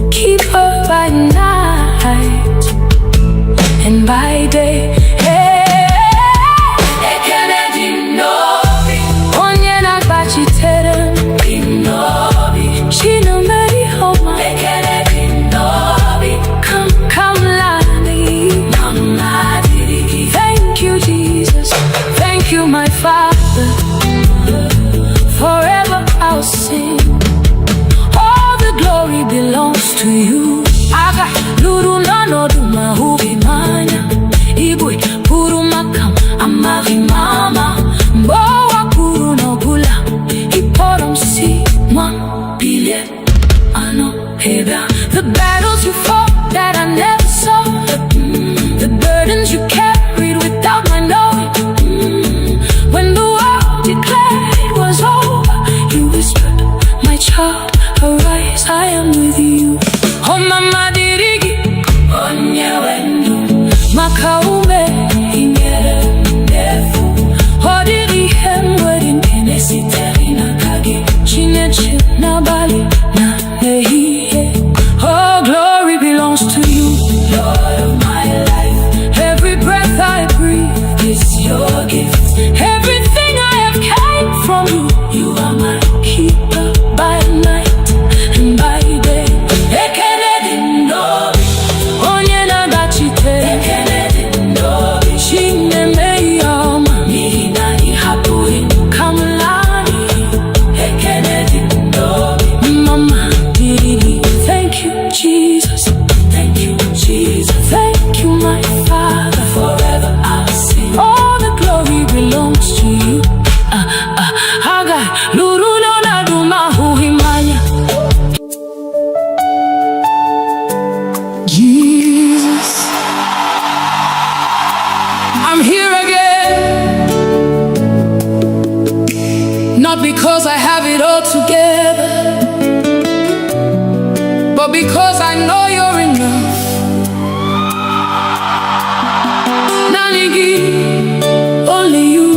keeper by night and by day. My Father, forever I'll sing. All the glory belongs to you. Aga luru nano duma hubi manya. Igbo puru makam amari mama. Mboa puru no bula. Iporom si mwa bile ano heba. The battles you fought that I never saw. The burdens you carried without my knowing. When the world declared it was over, you whispered, my child, arise, I am with you. Oh mama dirigi, onye wendu, makaume inyere ndefu. Oh diri hemwedin kenesiteri na kagi, chineche na bali na nehiye. Oh glory belongs to you, Lord of my life. Every breath I breathe is your gift. Everything I have came from you. You are my keeper by night and by day. Ekenedi ndobi, onye nagachite. Ekenedi ndobi, chineme yoma. Nina ni hapuri kamlani. Ekenedi ndobi, mama diri. Thank you, Jesus. Thank you, Jesus. Thank you, my Father. Forever I'll sing. All the glory belongs to you. Haga luru lona duma huhimanya. Jesus, I'm here again. Not because I have it all together, but because I know you're enough. Nanigi, only you.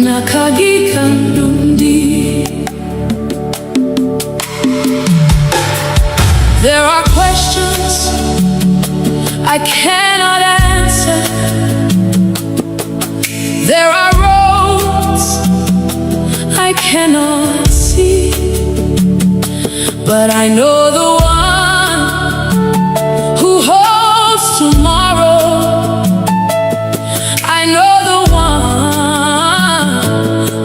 Nakagi kandundi. There are questions I cannot answer. There are roads I cannot see, but I know the one who holds tomorrow. I know the one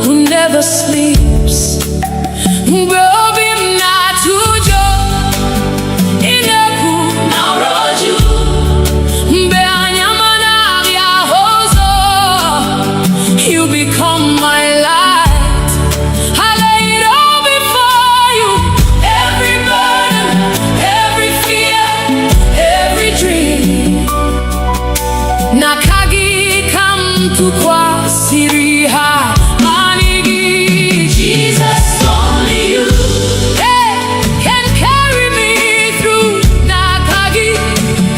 who never sleeps. You become my light. I lay it all before you. Every burden, every fear, every dream. Nakagi kam tu kwa siriha manigi. Jesus, only you, hey, can carry me through. Nakagi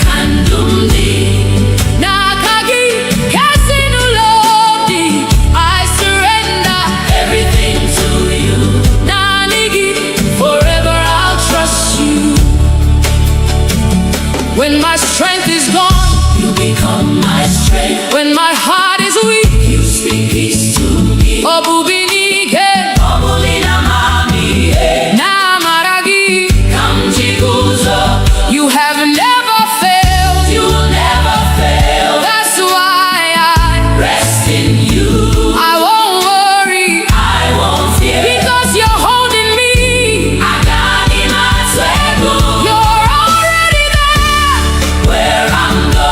kandundi. Nakagi kasinu lodi. I surrender everything to you. Nanigi, forever I'll trust you. When my strength is gone, you become my strength. When my heart is weak, you speak peace to me. Obubinike, obulina mami, namaragi, kamjiguzo. You have never failed. You will never fail. That's why I rest in you. I won't worry. I won't fear. Because you're holding me. You're already there. Where I'm going.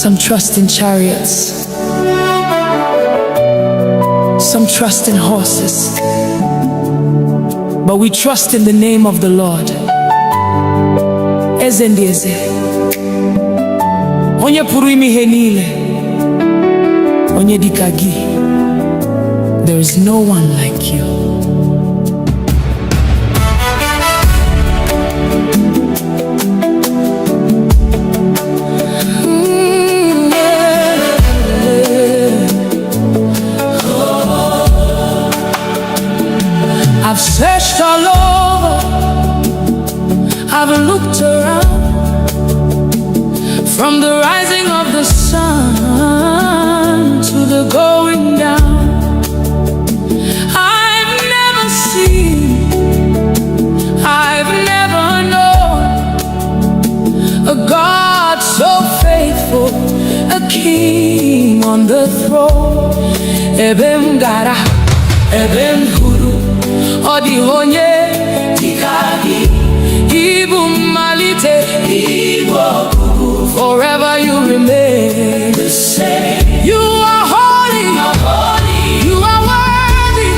Some trust in chariots, some trust in horses, but we trust in the name of the Lord. Eze ndị eze, onye pụrụ ime ihe niile, onye dịka gị. There is no one like you. I've searched all over, I've looked around, from the rising of the sun to the going down. I've never seen, I've never known a God so faithful, a king on the throne. Ebem gara, ebem guru, odi onye dịka gị. Ibu mmalite, Ibu ọgwụgwụ. Forever you remain the same. You are holy, you are worthy.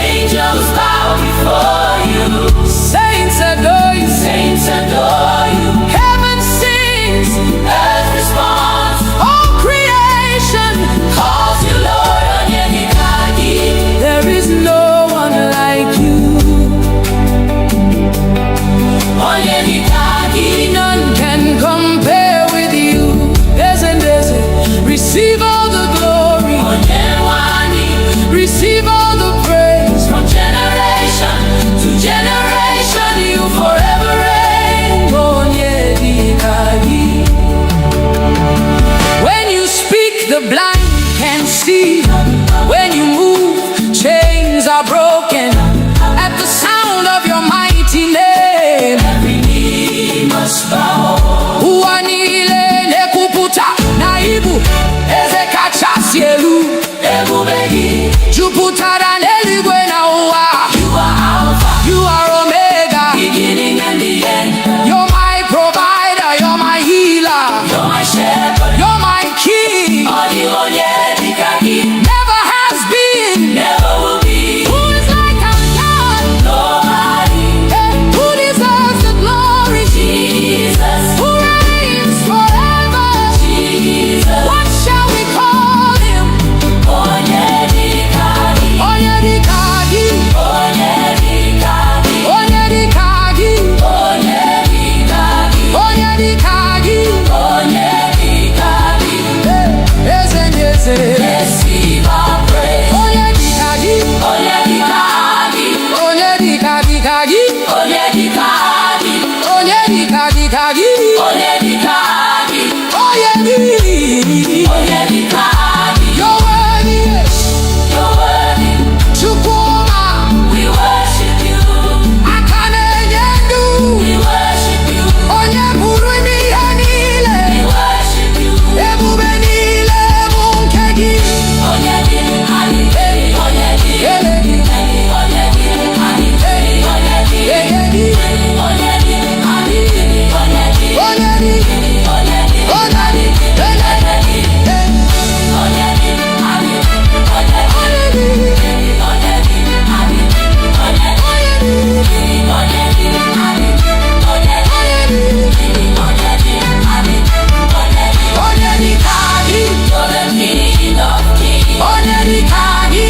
Angels bow before you. Saints adore you, saints adore you. Heaven sings, earth responds. All creation calls you Lord. Onye dịka gị. There is no one like you. Onye dịka gị. None can compare with you. Receive all the glory. Receive all the praise. From generation to generation, you forever reign. Onye dịka gị. When you speak, the blind can see. When you move, chains are broken. At the sound of your mighty name, every knee must bow. Ụwa niile na-ekwupụta na Ibu eze kachasị elu. Ebube gị jupụtara n'eluigwe na ụwa. You are Alpha, you are Omega, beginning and the end. You're my provider, you're my healer, you're my shepherd, you're my king. Odi onye dịka gị. Never has been, never will be. Who is like our God? Nobody. Who deserves the glory? Jesus. Who reigns forever? Jesus. What shall we call him? Onye dịka gị. Onye dịka gị. Onye dịka gị. Onye dịka gị. Onye dịka gị. Onye dịka gị. Onye dịka gị. Eze ndị eze. Receive our praise. Onye dịka gị. Onye dịka gị. Onye dịka dịka gị. Onye dịka gị. Onye dịka dịka gị. Onye dịka gị. Onye dịka. Onye dịka gị. You're worthy. You're worthy. Chukwuma. We worship you. Aka na-enye ndụ. We worship you. Onye pụrụ ime ihe niile. We worship you. Ebube niile bụ nke gị. Onye dịka gị. Onye dịka gị. Onye dịka gị. Onye dịka gị. Onye dịka gị. Onye dịka gị. Onye dịka gị. Onye dịka gị.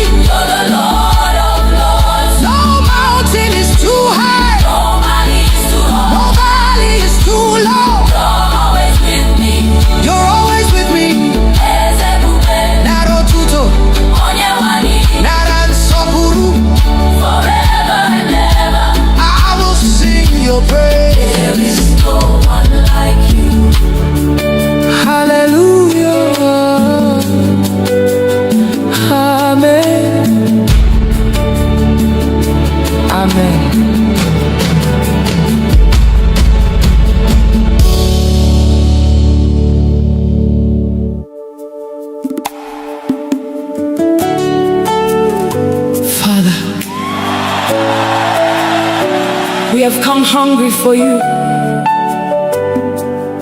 We have come hungry for you.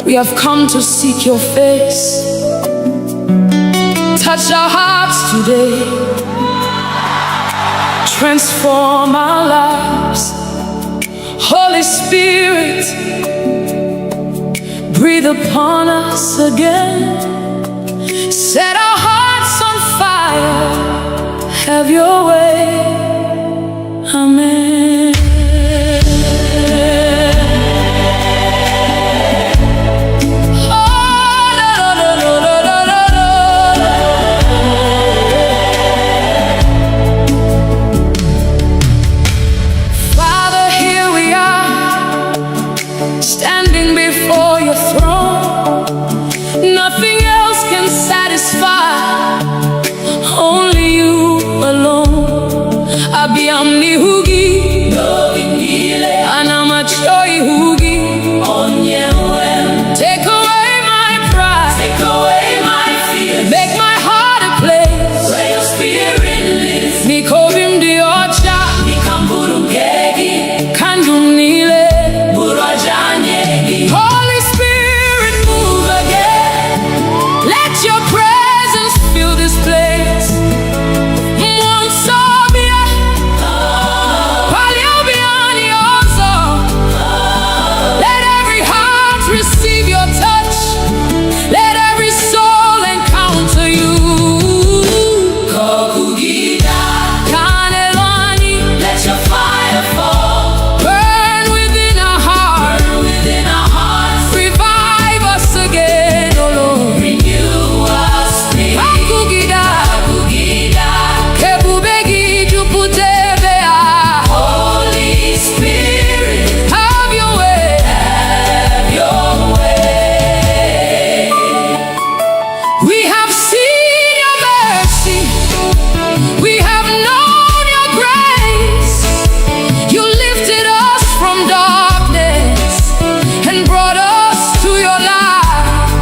We have come to seek your face. Touch our hearts today. Transform our lives. Holy Spirit, breathe upon us again. Set our hearts on fire. Have your way. Amen. Father, here we are, standing before your throne. Nothing else can satisfy, only you alone. Abiamni hugi, anamachoi hugi. Take away my pride, take away my fear, make my heart a place where your spirit lives. Nikovim diocha, nikamburungegi, kandumnile, burajanyegi. Holy Spirit, move again. Let your presence fill this place. Let every heart receive your touch. Let every soul encounter you. Let your fire fall. Burn within our hearts. Revive us again, oh Lord. Renew us. Holy Spirit, have your way. We have seen your mercy. We have known your grace. You lifted us from darkness and brought us to your light.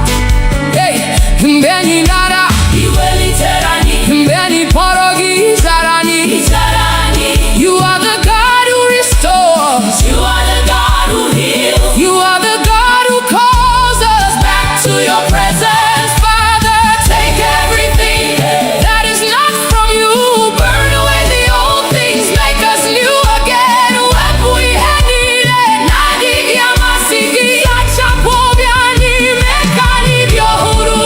Hey, mbeni nara, mbeni porogi zarani. You are the God who restores. You are the God who heals. You are the God who calls us back to your presence. Father, take everything that is not from you. Burn away the old things, make us new again. Wepu ihenile, nadi yamasigi, sachapobiani, mekani byohuru.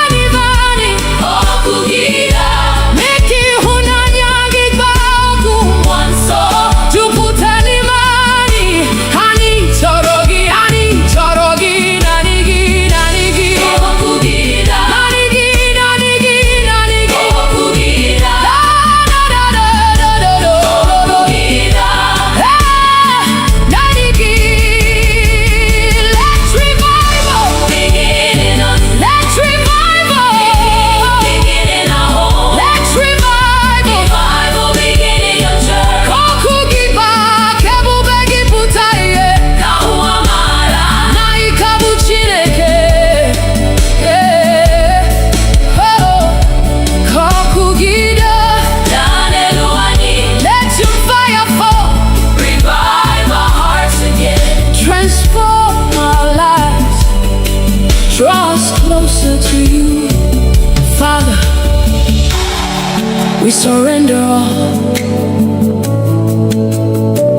Anivani, meki hunanyagi bagu. Tuputani mani, hani chorogi, nanigi. Nanigi. Da da da da da da. Nanigi. Let's revival. Let's revival. Let's revival. Kokugiba, kebubegi putaye. Naikabu chineke. Oh, kokugida. Let your fire fall. Revive our hearts again. Transform our lives. Draw us closer to you. Father, we surrender all.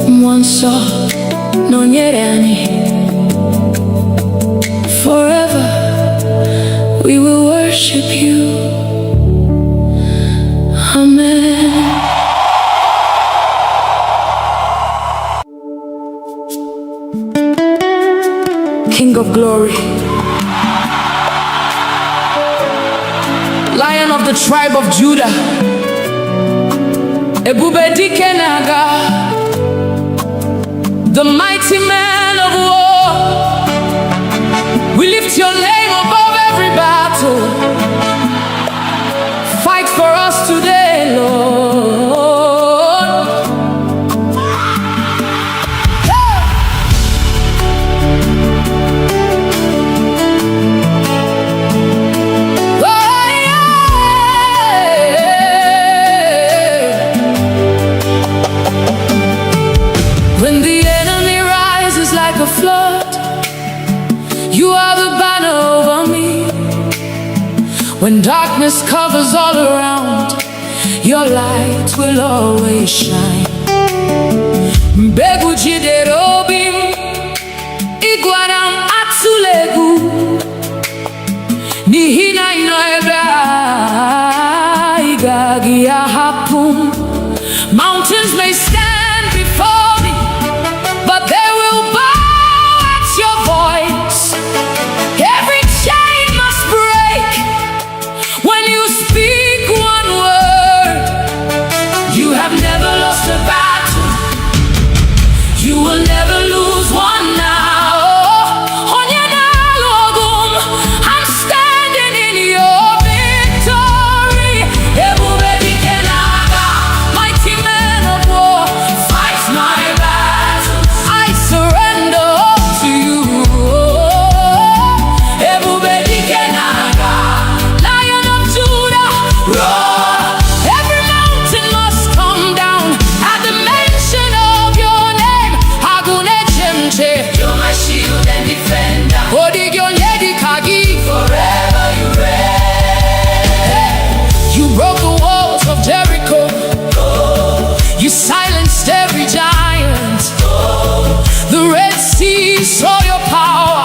Mwanso nonyerani. Forever we will worship you. Amen. King of glory, Lion of the tribe of Judah, Ebube dike naga, the mighty man of war. We lift your name above every battle. Fight for us today, Lord. When the enemy rises like a flood, you are When darkness covers all around, your light will always shine. Mbegu jidere obi m, ịgwara m atụla egwu, n'ihi na ị nọ ebe a, ị gaghị ahapụ m. Mountains may stand before me, but they will bow at your voice. Every chain must break when you speak one word. You have never lost a battle, you will never lose one now. I'm standing in your victory. Mighty man of war, fight my battles. I surrender all to you. Lion of Judah, roar. Every mountain must come down at the mention of your name. You're my shield and defender. Forever you reign. You broke the walls of Jericho. You silenced every giant. The Red Sea saw your power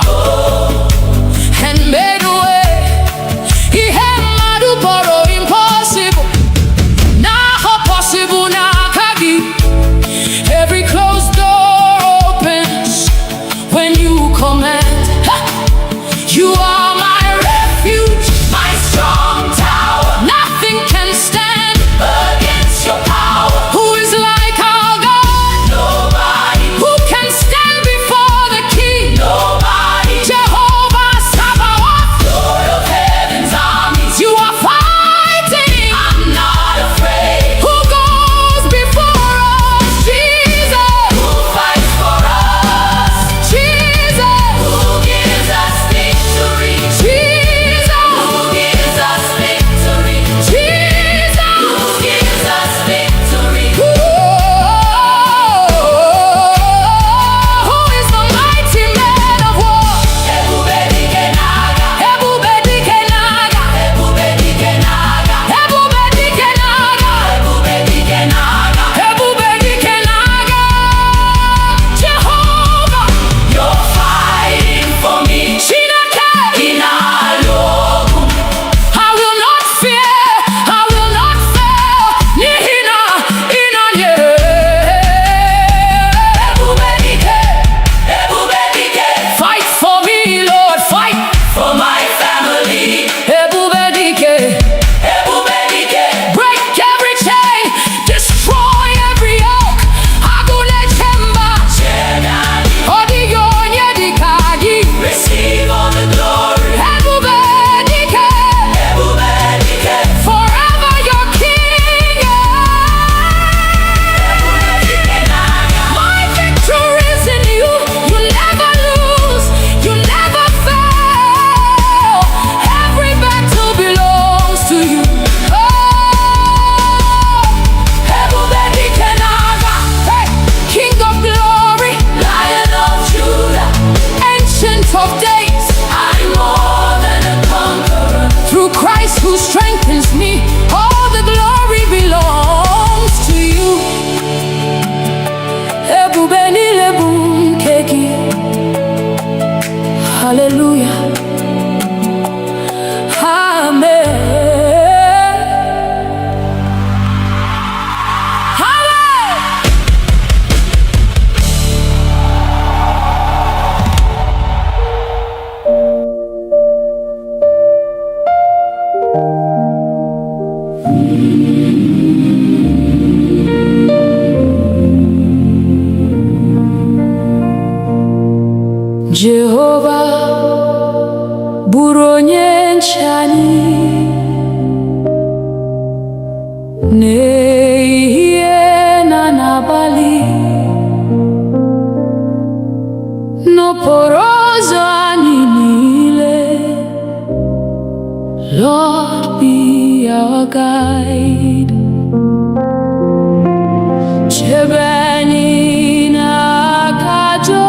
and made a way. He had madu boro impossible. Now possible now kagi. Every closed door opens when you command. You are my refuge, my strong tower. Nothing can stand against your power. Who is like our God? Nobody. Who can stand before the King? Nobody. Jehovah Sabaoth, Lord of heaven's armies. You are fighting, I'm not afraid. Who goes before us? Jesus. Who fights for us? Jesus. Who gives us victory? Jesus. Who gives us victory? Jesus. Who gives us victory? Who is the mighty man of war? Ebube dike n'agha. Ebube dike n'agha. Ebube dike n'agha. Ebube dike n'agha. Ebube dike n'agha. Ebube dike n'agha. Jehovah, you're fighting for me. Chineke, ị na-alụ ọgụ. I will not fear, I will not fail. N'ihi na ị nọnyere. Ebube dike, ebube dike. Fight for me, Lord, fight for my family. Ebube dike, ebube dike. Break every chain, destroy every yoke. Agụle chemba, ọdịghị onye dịka gị. Receive all the glory. Ebube dike, ebube dike. Forever your king. My victory is in you. You never lose, you never fail. Every battle belongs to you. Ebube dike n'agha. Hey, King of glory, Lion of Judah, Ancient of days, I'm more than a conqueror. Through Christ who strengthens me, all the glory belongs to you. Ebube niile bụ nke gị. Hallelujah. Amen. Hallelujah. Jehovah bụrụ onye nche anyị n'ehihie na n'abalị, n'okporo ụzọ anyị niile. Lord, be our guide. Chebe anyị n'aka ajọ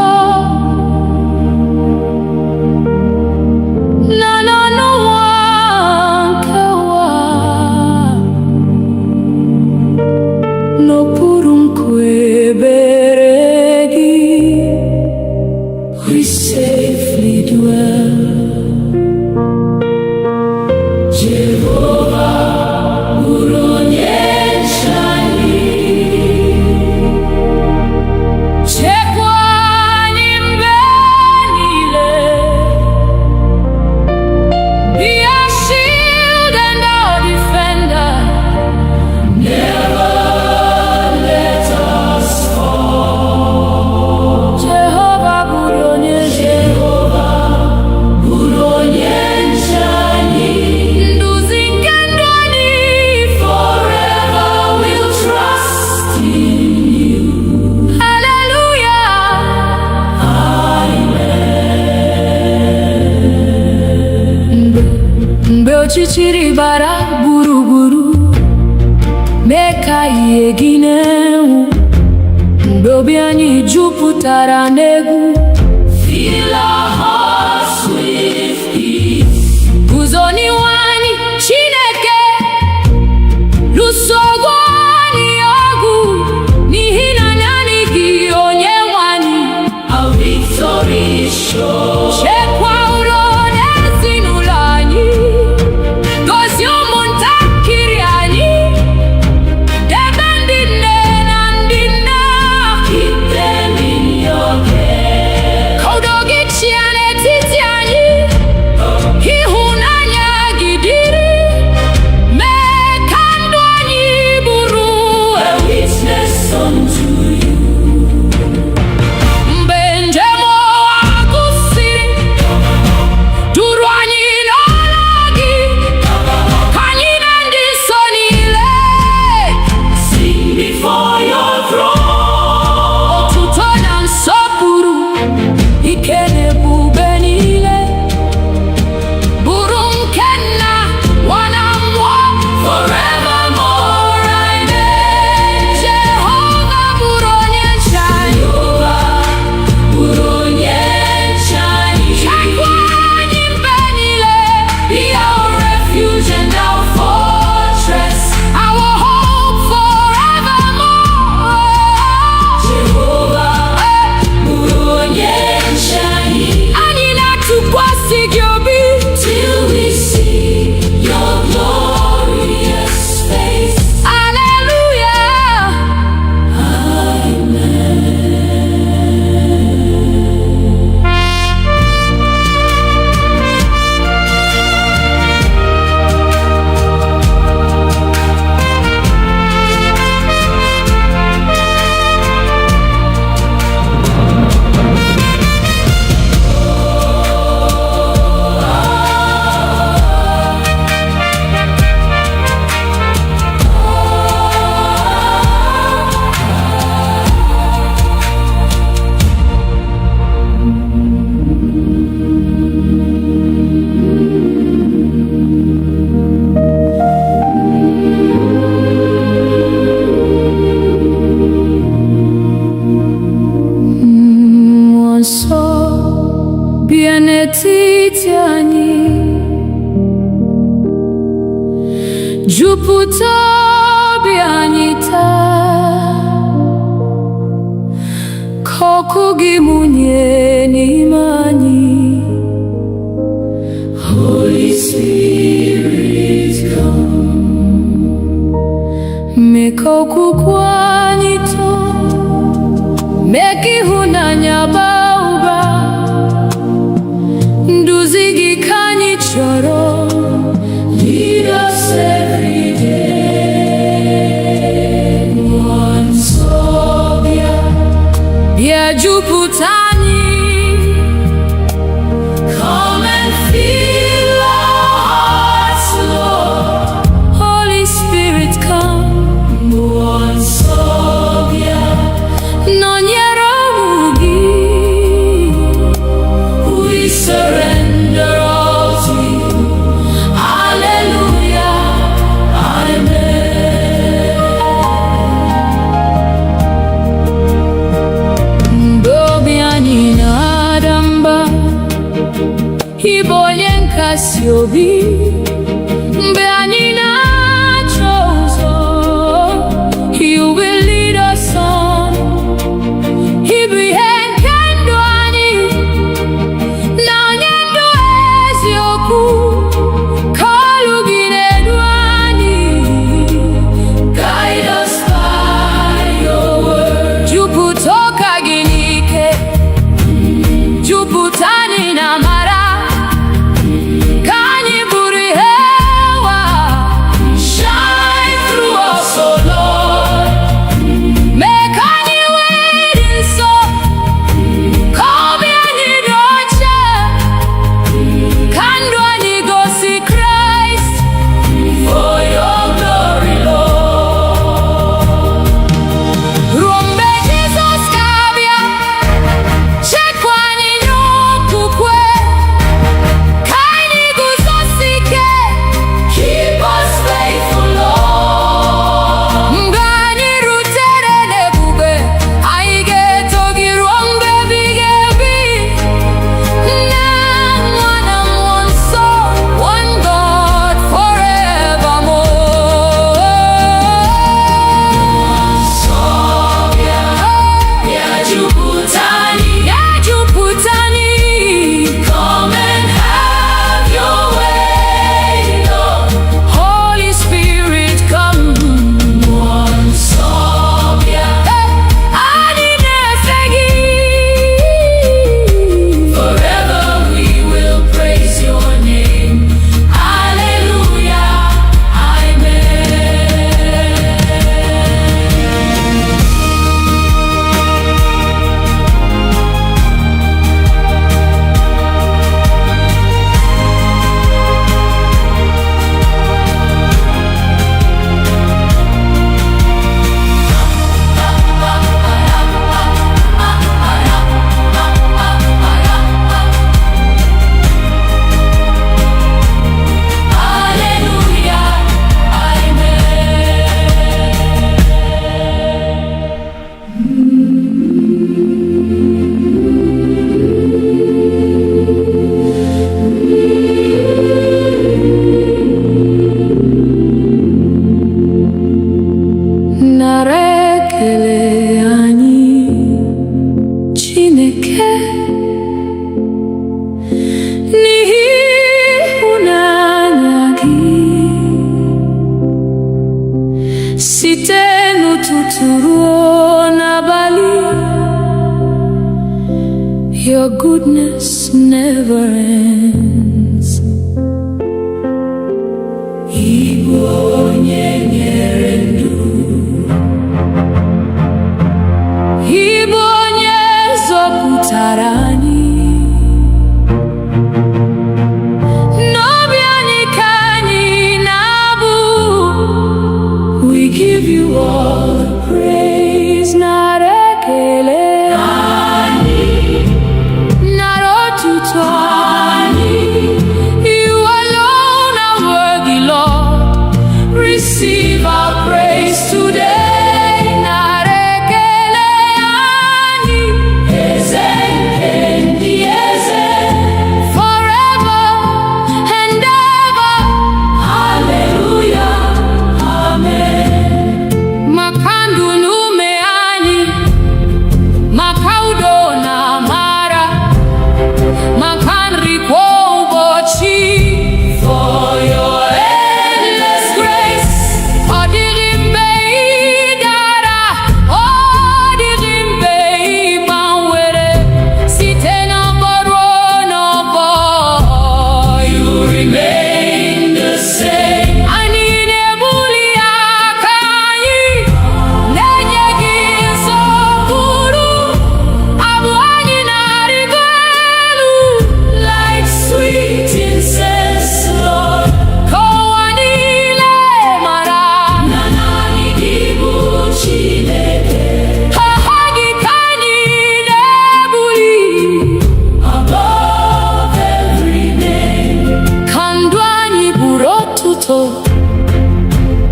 ọchịchịrị bara gburugburu, mee ka ihe gị na-enwu. Mgbe obi anyị jupụtara n'egwu, fill our hearts with peace. Guzo n'ihu anyị Chineke, lụso ọgụ anyị ọgụ, n'ihi na naanị gị onye nwe anyị. Our victory is sure. Chekwa udo n'ezinụlọ anyị, gozie ụmụntakịrị anyị, debe ndị nne na ndị nna. Keep them in your care. Ka udo gị chịa n'etiti anyị, ịhụnanya gị dịrị, mee ka ndụ anyị bụrụ a witness unto you. Mgbe njem ụwa gụsịrị, duru anyị n'ọla gị, ka anyị na ndị nsọ niile sing before your throne. Otuto na nsọpụrụ, ike na ebube niile, bụrụ nke Nna, Nwa na Mmụọ, forevermore. Amen. Jehova bụrụ onye nche anyị. Bụrụ onye nche anyị. Chekwa anyị mgbe niile. Be our refuge and our fortress, our hope forevermore. Jehova bụrụ onye nche anyị. Anyị na-atụkwasị gị obi till we see your glorious face. Hallelujah. Mmụọ nsọ bịa n'etiti anyị, jupụta obi anyị taa, ka ọkụ gị mụnye n'ime anyị. Holy Spirit, come. Mee ka okwukwe anyị too, mee ka ịhụnanya baa ụba. Nduzi gị ka anyị chọrọ. Lead us every day. Mmụọ nsọ bịa, bịa jupụta anyị. Come and fill our hearts, Lord. Holy Spirit, come. Mmụọ nsọ bịa, nọnyere ụmụ gị. We surrender all to you. Hallelujah. Amen. Mgbe obi anyị na-ada mba, ị bụ onye nkasi obi. Mgbe anyị na-achọ ụzọ, you will lead us on. Ị bụ ihe nke ndụ anyị, na onye ndụ eziokwu. Ka olu gị na-edu anyị. Guide us by your word. Jupụta ụka gị n'ike, jupụta anyị na amara, ka anyị bụrụ ihe ụwa. Your goodness never ends. Igbo onye nyere ndụ, Igbo onye zọpụtara anyị, n'obi anyị ka anyị na-abụ. We give you all the praise, nara ekele. You alone are worthy, Lord. Receive our praise today. Narekele ani ezekendi eze, forever and ever. Hallelujah, amen. Makandu nume ani, makaudo na mara, makanri kwa ubochi. For your endless grace, odirimbe idara, odirimbe ibanwere, site na boro no bo. You remain the same. Ani nebuli akanyi, nenye gisokuru, abu anyi narigelu, like sweet incense, Lord. Kowanile mara, nanani gibu chineke. Hahagi kanyi nebuli, above every name. Kandwani burotuto,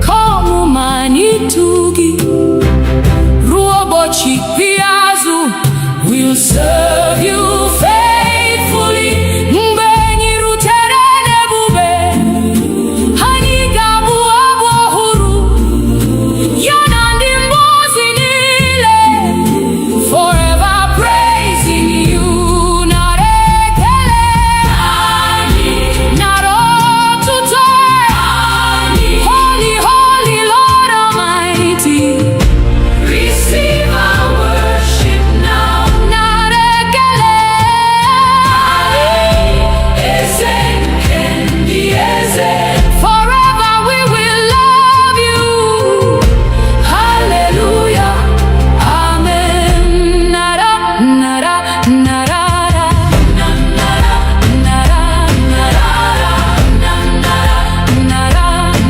komu manitugi, ruobochi piazu. We'll serve you faithfully. Mbenyi rutere nebube, hani gabu abohuru, yanandi mbozi nile, forever praising you. Narekele ani, narotuto ani, holy, holy Lord Almighty. Receive our worship now. Narekele ani, ezekendi eze, forever we will love you. Hallelujah, amen. Nara, nara, narara, nara, nara, narara, nara,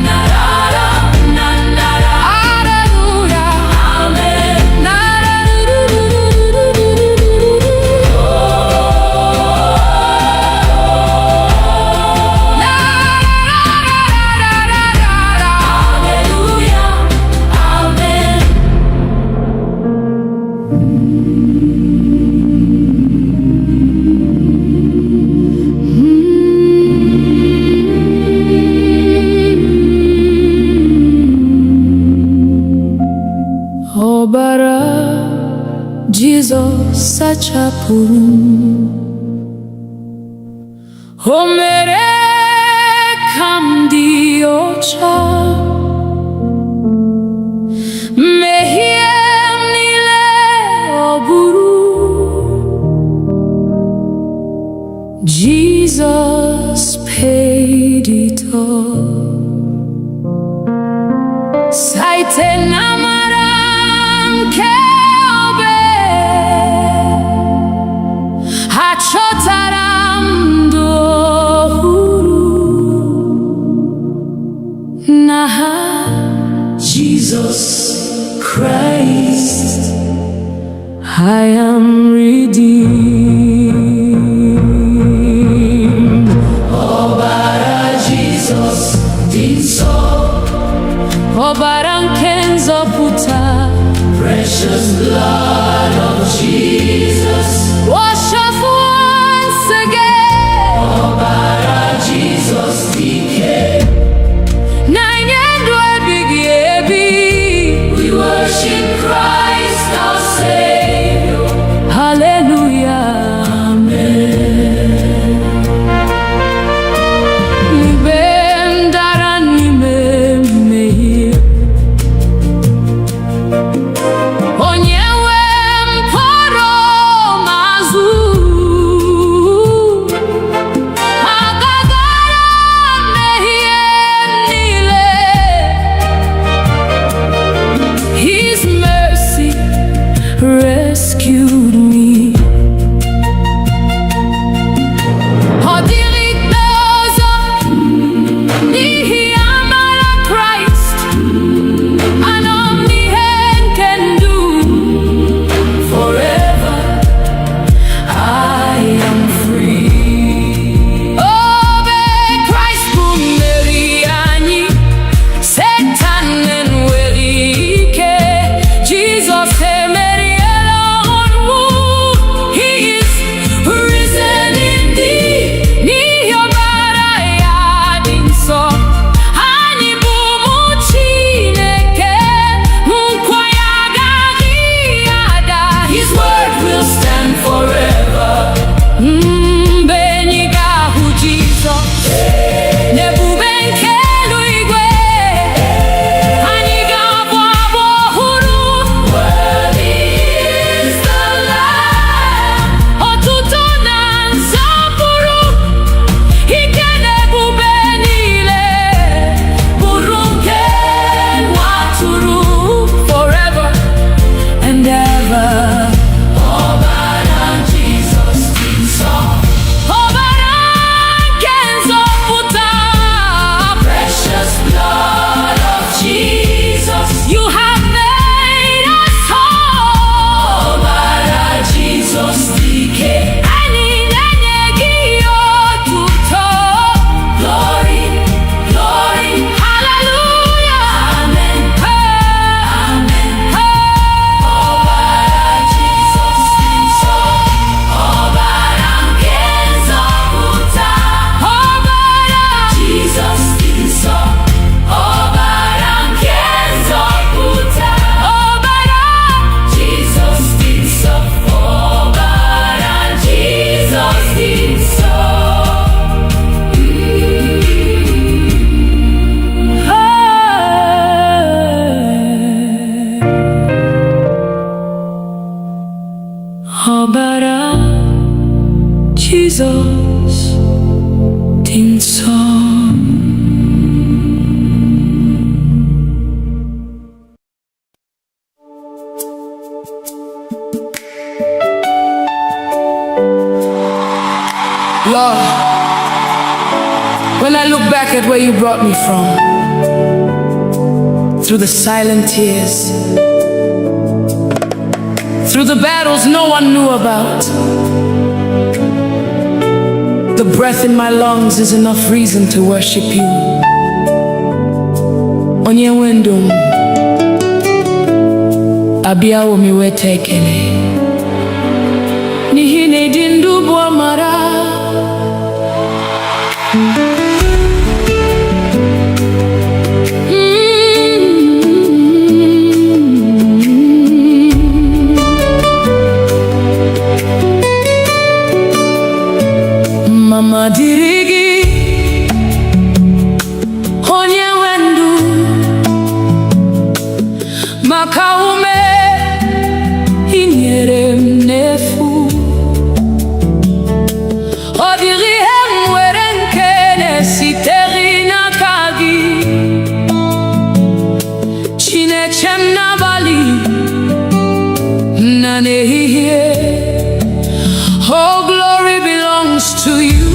narara, narara. Hallelujah, amen. Nara, hallelujah, amen. Ọbara Jizọs sachapụrụ m, o mere ka m dị ọcha, mmehie m niile ọ bụrụ. Jesus paid it all. Site n'amara nke obe, achọtara m ndụ ọhụrụ. N'aha Jesus Christ, I am redeemed. Ọbara Jesus dị nsọ, ọbara nke nzọpụta. Precious blood of Jesus, wash us once again. Ọbara Jesus dike, na nye ndụ ebighị ebi. We worship Christ our Savior. Hallelujah, amen. Ibe ndara n'ime mmehie, onye nwe When I look back at where you brought me from, through the silent tears, through the battles no one knew about, the breath in my lungs is enough reason to worship you. Onye wendum abiawo miwete ekele n'ihi na ịdị ndụ bụ amara. Mama dịrị gị onye nwe ndụ, maka ume i nyere m n'efu. Ọ dịghị ihe m nwere nke na-esiteghị n'aka gị. Chineke m n'abalị na n'ehihie, oh glory belongs to you,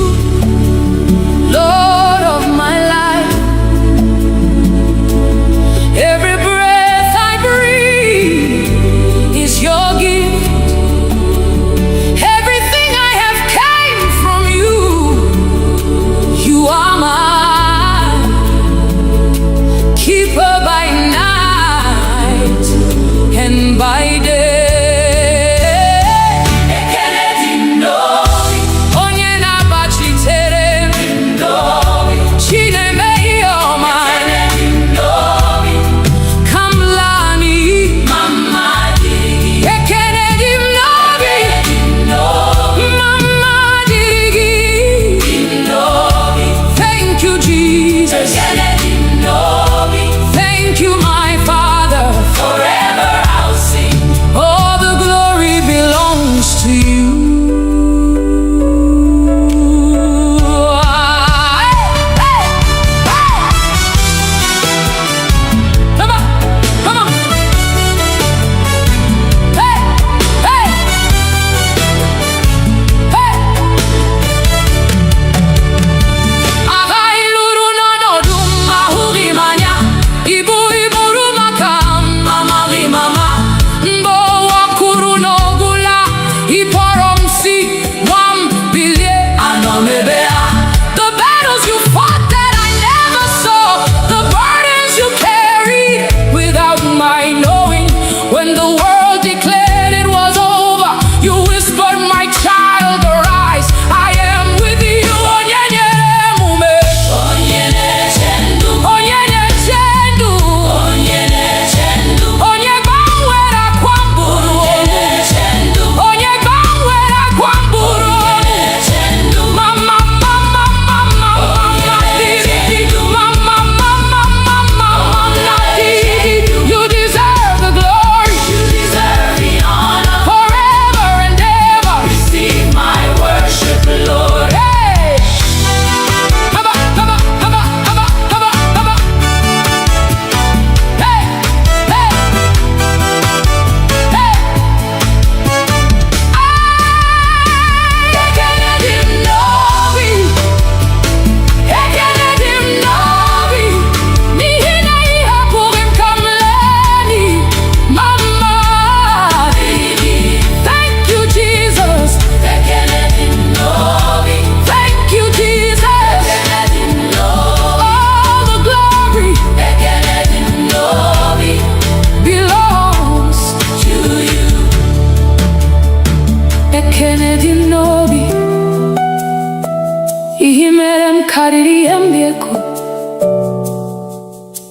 Lord of my life. Every breath I breathe is your gift. Everything I have came from you. You are my keeper by night and by day.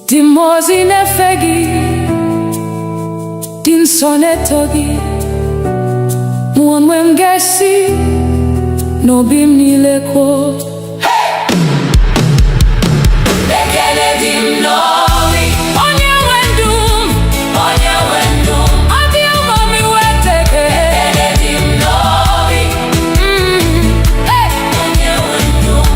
Dimozi nefegi din sonetogi muonwe mgesi no bim nileko. Ekele dim novi onye wendum adi umami weteke. Ekele dim novi onye wendum.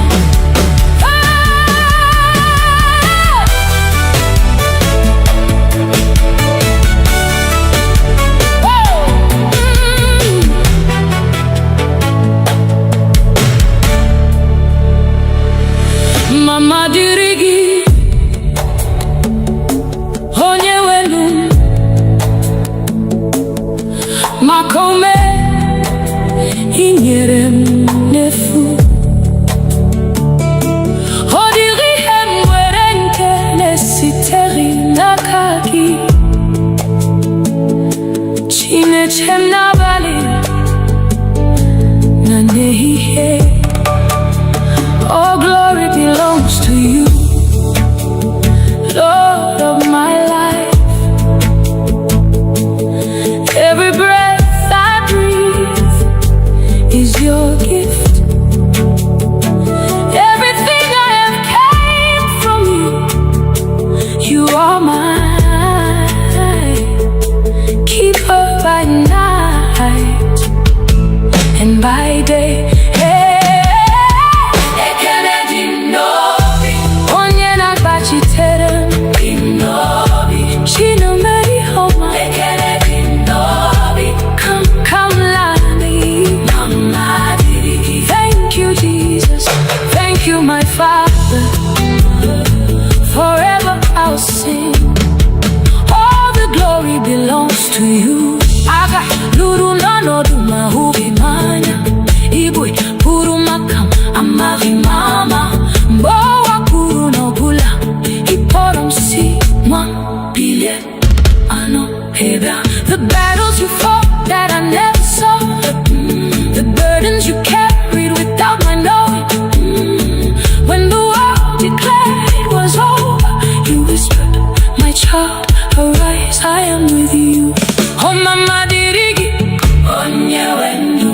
Mama dirigi onye welu makome inyere m n'efu. Ọ dịghị ihe m nwere nke na-esitere n'aka gị. Chineke m n'abalị na n'ehihie. All glory belongs to you, Lord of my life. Every breath I breathe is your gift. Everything I have came from you. You are mine, keeper by night and by day. My Father, forever I'll sing. All the glory belongs to you. Aga luru nano duma hubi manya. Igbo puru makam amari mama. Mbowa puru no bula. Iporam si mwa bile ano heba. The battles you fought that I never saw. The burdens you carried without my knowing. When the world declared it was over, you whispered, my child, arise, I am with you. Oh mama dirigi onye wenu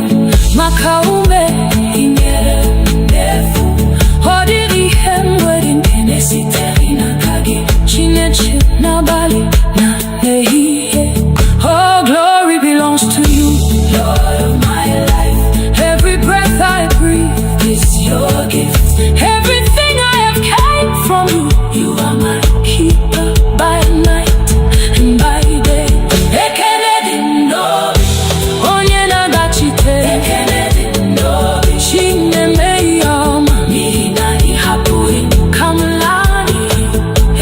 makaume inyere ndefu. Ọ dịghị ihe m nwere nke na-esitere n'aka gị. Chineke n'abalị na n'ehihie. All glory belongs to you, Lord of my life. Every breath I breathe is your gift. Everything I have came from you. You are my keeper by night and by day. Ekele dị n'obi onye na-agachite. Ekele dị n'obi Chineme ihe ọma n'ihi na ị hapụghị m ka m laa n'iyi.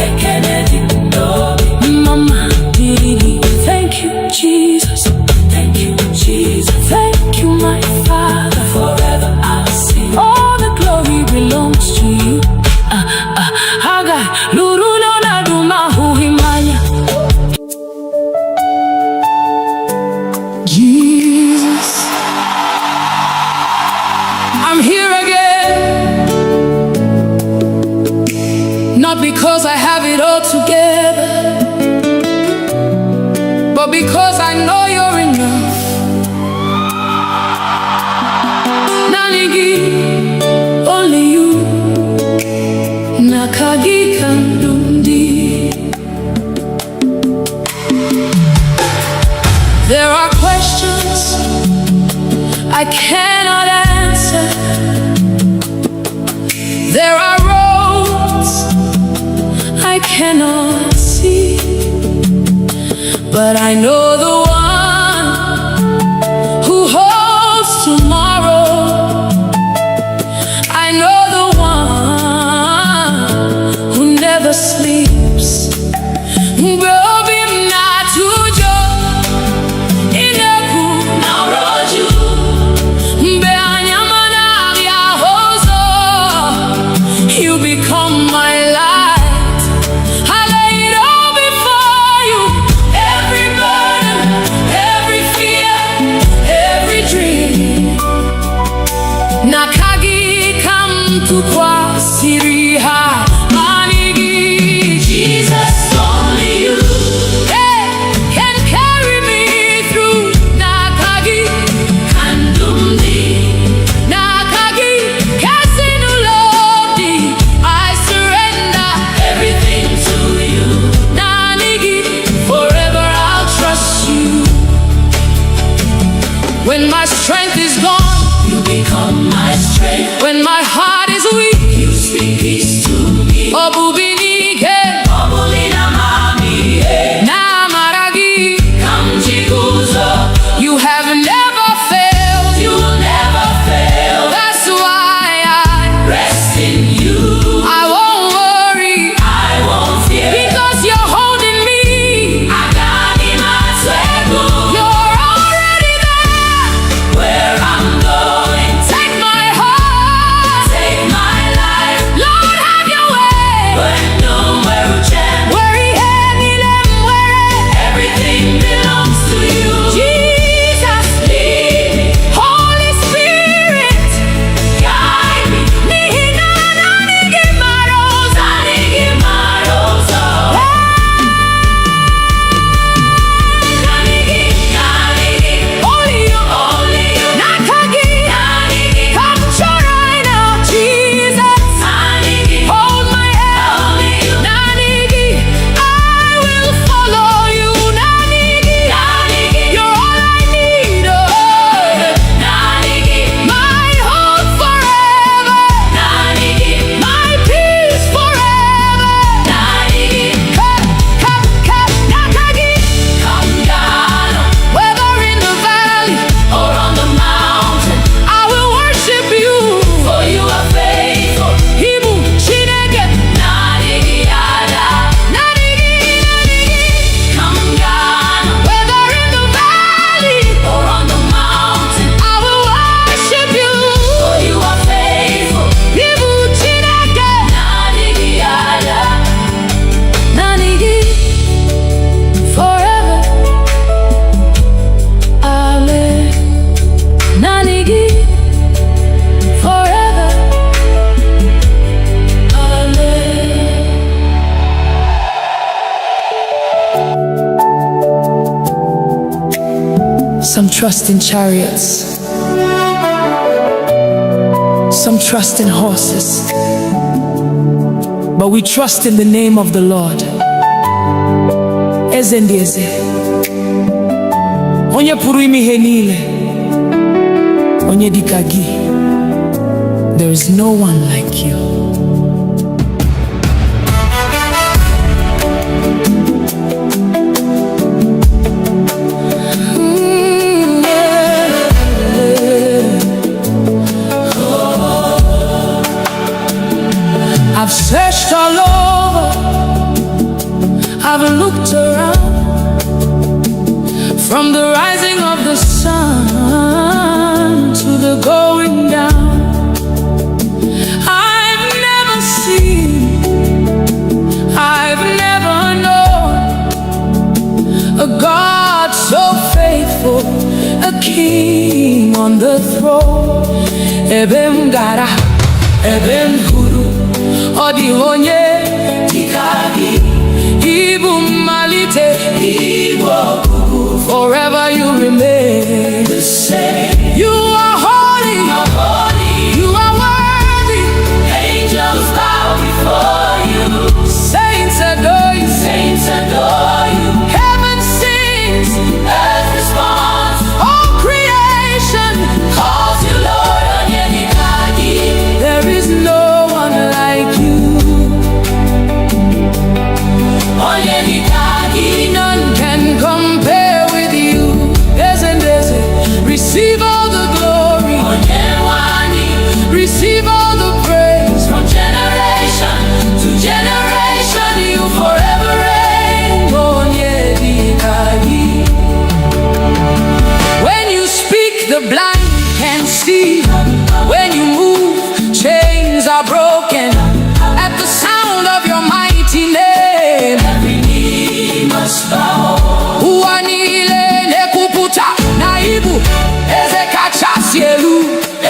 Ekele dị n'obi Mama dirigi. Thank you Jesus, thank you Jesus, thank you my Father. Forever I'll sing. All the glory belongs to you. Haga luru no na duma huhimanya. Jesus, I'm here again, not because I have it all together, but because I know you're enough. Nanigi, only you. Nakagi kandundi. There are questions I cannot answer. There are roads I cannot see, but I know the one who holds tomorrow. I know the one who never sleeps. Gobi mnatujo ineku nauroju. Mbe anyamana ya hozo. You become my light. I lay it all before you. Everybody Some trust in chariots, some trust in horses, but we trust in the name of the Lord. Eze ndị eze, onye pụrụ ime ihe niile, onye dịka gị. There is no one like you. I've searched all over, I've looked around, from the rising of the sun to the going down. I've never seen, I've never known a God so faithful, a king on the throne. Ebem gara, ebem guru, odi onye dịka gị. Ibu mmalite, Ibu ọgwụgwụ. Forever you remain the same. You are holy, you are worthy. Angels bow before you. Saints adore you, saints adore you. Heaven sings, earth responds. All creation calls you Lord. Onye dịka gị. There is no one like you. Onye dịka gị. None can compare with you. Receive all the glory. Receive all the praise. From generation to generation, you forever reign. Onye dịka gị. When you speak, the blind can see. When you move, chains are broken. At the sound of your mighty name, every knee must bow. Ụwa niile na-ekwupụta na Ibu eze kachasị elu.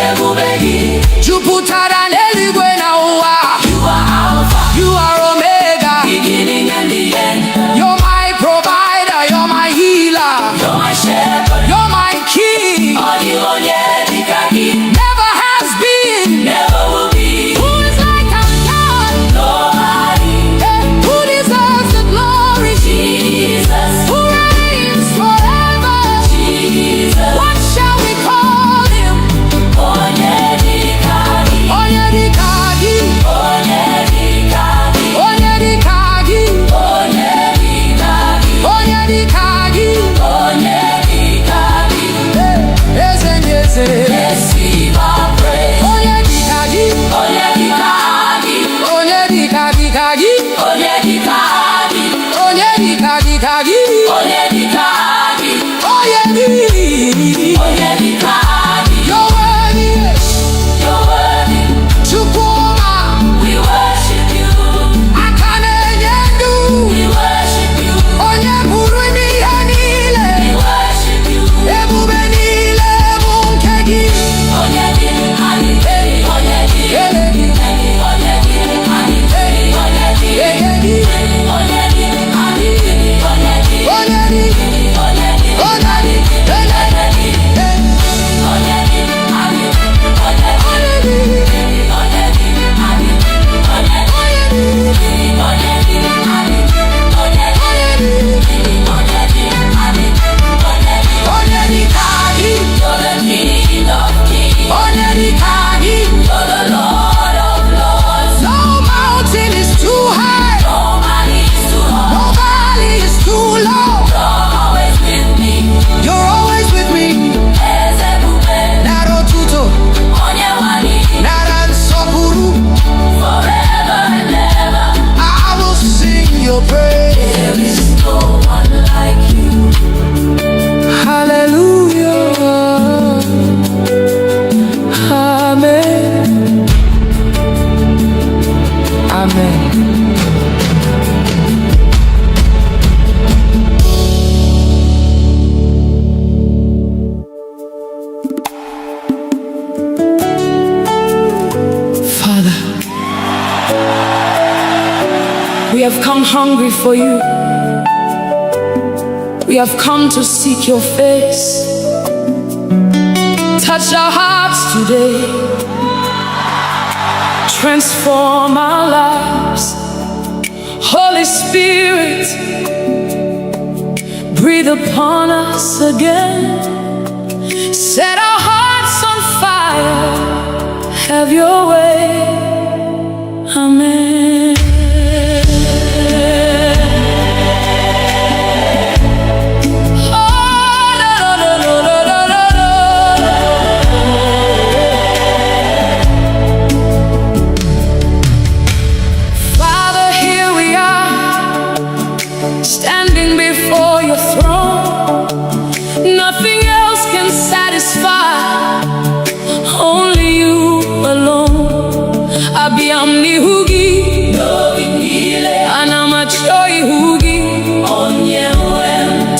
Ebube gị jupụtara n'eluigwe na ụwa. You are Alpha, you are Omega, beginning and the end. You're my provider, you're my healer, you're my shepherd, you're my king. Odi onye dịka gị. Never has been, never will be. Who is like our God? Nobody. Who deserves the glory? Jesus. Who reigns forever? Jesus. What shall we call him? Onye dịka gị. Onye dịka gị. Onye dịka gị. Onye dịka gị. Onye dịka gị. Onye dịka gị. Onye dịka gị. Eze ndị eze. Receive our praise. Onye dịka gị. Onye dịka gị. Onye dịka dịka gị. Onye dịka gị. Onye dịka dịka gị. Onye dịka gị. Onye dịka. Onye dịka gị. You're worthy. You're worthy. Chukwuma. We worship you. Aka na-enye ndụ. We worship you. Onye pụrụ ime ihe niile. We worship you. Ebube niile bụ nke gị. Onye dịka gị. Onye dịka gị. Onye dịka gị. Onye dịka gị. Onye dịka gị. Onye dịka gị. Onye dịka gị. Onye dịka gị. We have come hungry for you. We have come to seek your face. Touch our hearts today. Transform our lives. Holy Spirit, breathe upon us again. Set our hearts on fire. Have your way. Amen. Father, here we are, standing before your throne. Nothing else can satisfy, only you alone. Abiamni hugi, anamachoi hugi.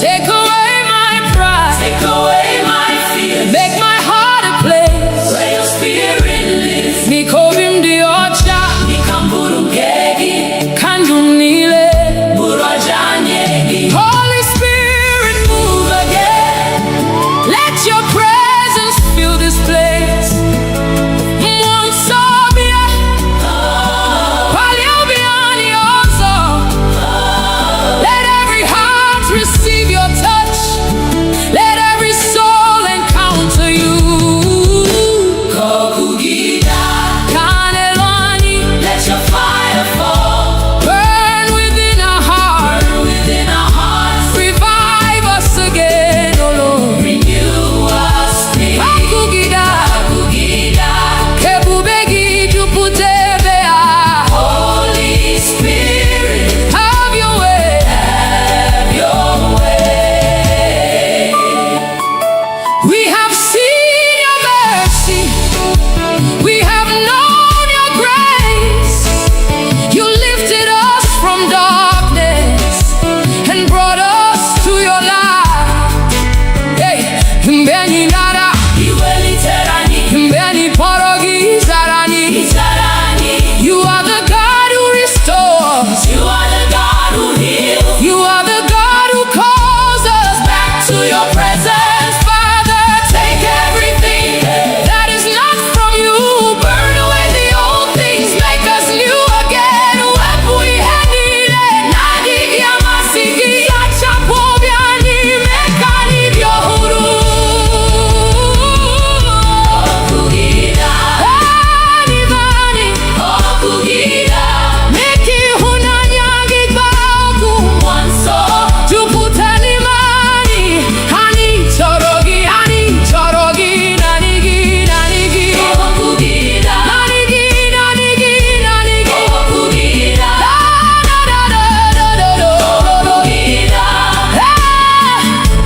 Take away my pride, take away my fear, make my heart a place where your spirit lives. Nikovim diocha, nikamburungegi, kandumnile, burajanyegi. Holy Spirit, move again. Let your presence fill this place. Let every heart receive your touch. Let every soul encounter you. Let your fire fall. Burn within our hearts. Revive us again, oh Lord. Renew us. Holy Spirit, have your way. We have seen your mercy. We have known your grace. You lifted us from darkness and brought us to your light. Hey, mbeni nara, mbeni porogi zarani. You are the God who restores. You are the God who heals. You are the God who calls us back to your presence. Father, take everything that is not from you. Burn away the old things, make us new again. Wepui henile, nadi yamasiki, yachapobiani, mekani vyohuru. Anivani, meki hunanyagi baku. Tuputani mani, hani chorogi, nanigi. Nanigi. Da da da da da da.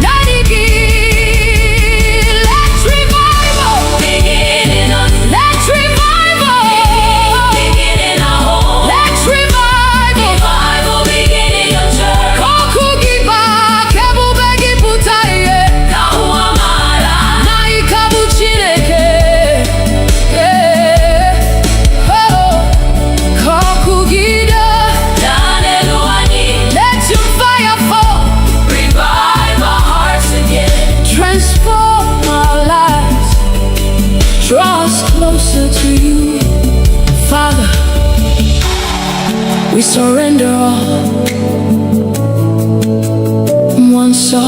Nanigi. Let's revival. Let's revival. Let's revival. Kokugiba, kebubegi putaye. Naikabu chineke. Kokugida. Let your fire fall. Revive our hearts again. Transform our lives. Draw us closer to you. Father, we surrender all. Mwanso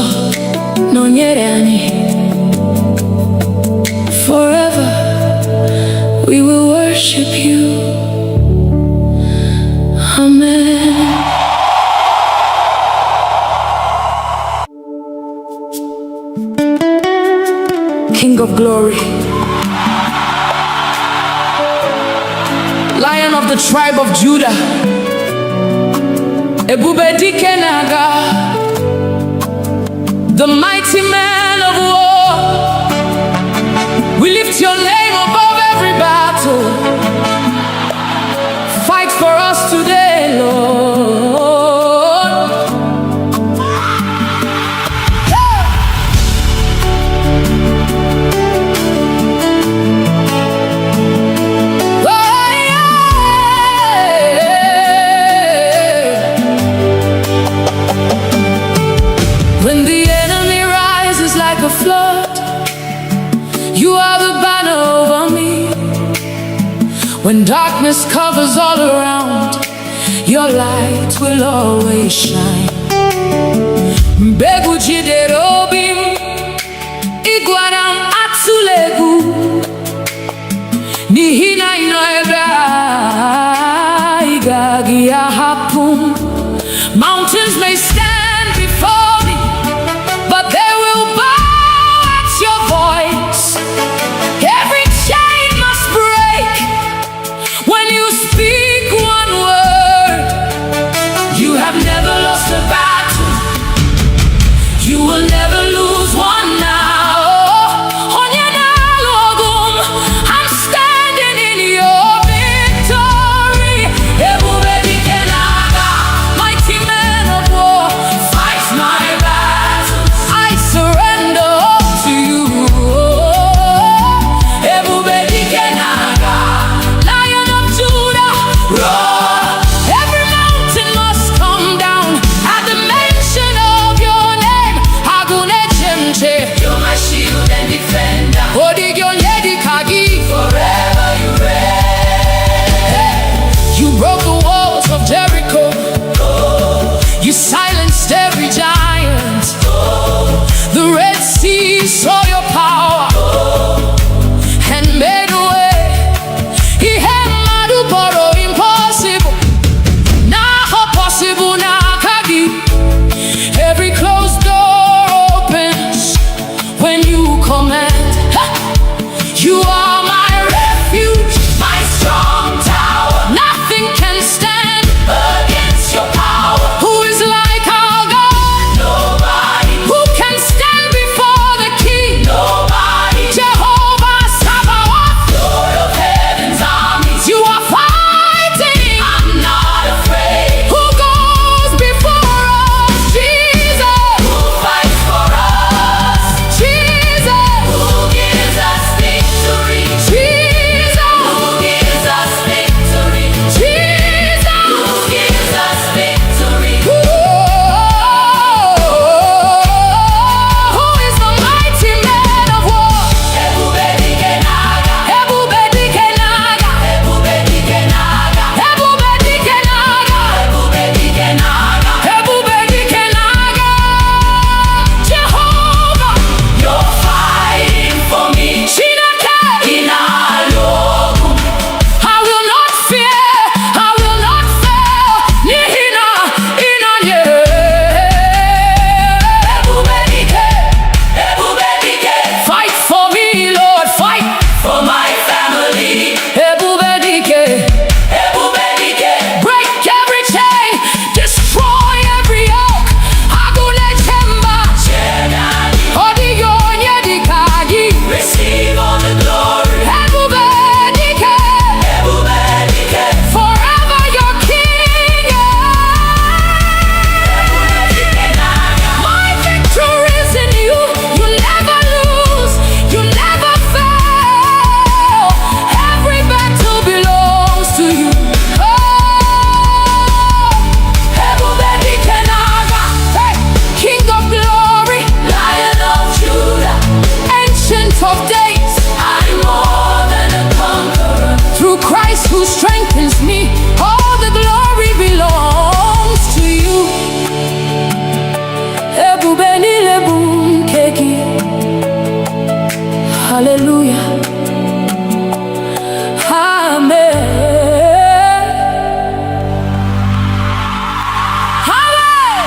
nonyerani. Forever we will worship you. Amen. King of glory, Lion of the tribe of Judah, Ebube dike naga, the mighty man of war. We lift your name above every battle. Fight for us today, Lord. When the enemy rises like a flood, you are When darkness covers all around, your light will always shine. Mbegu jidere obi m, ịgwara m atụla egwu, n'ihi na ị nọ ebe a, ị gaghị ahapụ m. Mountains may stand before me, but they will bow at your voice. Every chain must break when you speak one word. You have never lost a battle, you will never lose one now. I'm standing in your victory. Mighty man of war, fight my battles. I surrender all to you. Lion of Judah, roar. Every mountain must come down at the mention of your name. You're my shield and defender. Forever you reign. You broke the walls of Jericho. You silenced every giant. The Red Sea saw your power and made a way. He had madu boro impossible. Now possible now kagi. Every closed door opens when you command. You are my refuge, my strong tower. Nothing can stand against your power. Who is like our God? Nobody. Who can stand before the King? Nobody. Jehovah Sabaoth, Lord of heaven's armies. You are fighting, I'm not afraid. Who goes before us? Jesus. Who fights for us? Jesus. Who gives us victory? Jesus. Who gives us victory? Jesus. Who gives us victory? Who is the mighty man of war? Ebube dike n'agha. Ebube dike n'agha. Ebube dike n'agha. Ebube dike n'agha. Ebube dike n'agha. Ebube dike n'agha. Jehovah, you're fighting for me. Chineke, ị na-alụ ọgụ. I will not fear, I will not fail. N'ihi na ị nọnyere. Ebube dike, ebube dike. Fight for me, Lord, fight for my family. Ebube dike, ebube dike. Break every chain, destroy every yoke. Agụle chemba, ọdịghị onye dịka gị. Receive all the glory. Ebube dike, ebube dike. Forever your king. My victory is in you. You never lose, you never fail. Every battle belongs to you. Ebube dike n'agha. Hey, King of glory, Lion of Judah, Ancient of days, I'm more than a conqueror. Through Christ who strengthens me, all the glory belongs to you. Ebube niile bụ nke gị. Hallelujah. Amen. Amen.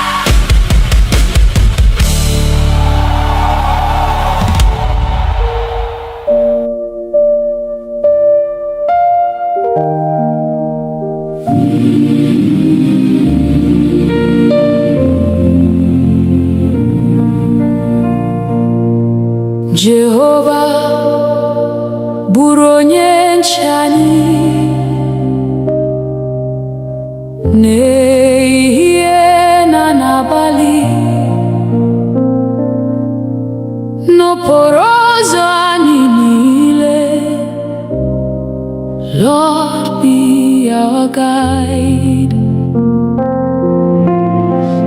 Jehovah bụrụ onye nche anyị n'ehihie na n'abalị, n'okporo ụzọ anyị niile. Lord, be our guide.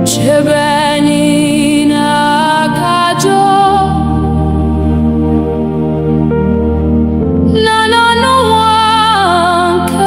Chebe anyị n'aka ajọ na n'ọnụnwa nke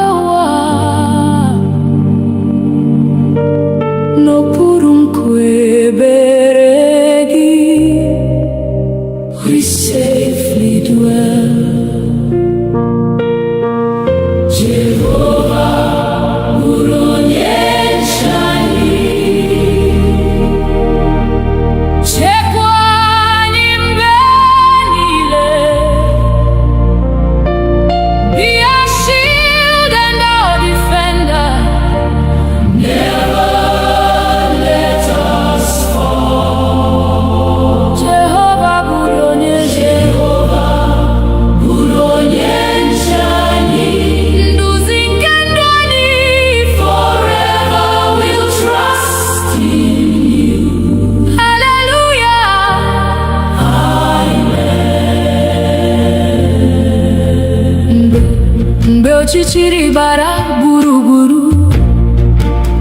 ọchịchịrị bara gburugburu,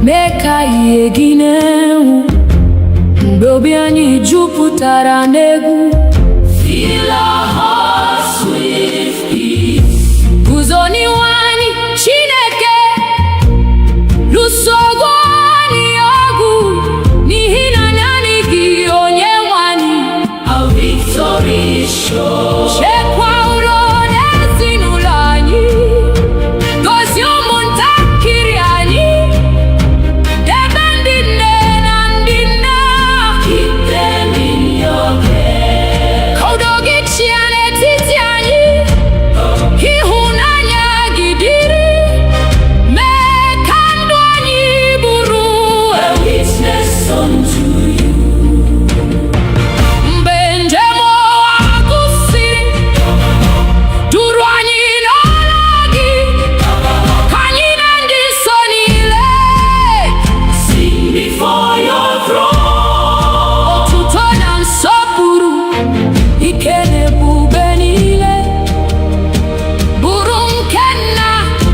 mee ka ihe gị na-enwu. Mgbe obi anyị jupụtara n'egwu, fill our hearts with peace. Guzo n'ihu anyị Chineke, lụso ọgụ anyị ọgụ, n'ihi na naanị gị Onyenwe anyị. Our victory is sure. Chekwa udo n'ezinụlọ anyị, gozie ụmụntakịrị anyị, debe ndị nne na ndị nna. Keep them in your care. Ka udo gị chịa n'etiti anyị, ịhụnanya gị dịrị, mee ka ndụ anyị bụrụ a witness unto you. Mgbe njem ụwa gụsịrị, duru anyị n'ọla gị, ka anyị na ndị nsọ niile sing before your throne. Otuto na nsọpụrụ, ike na ebube niile, bụrụ nke Nna,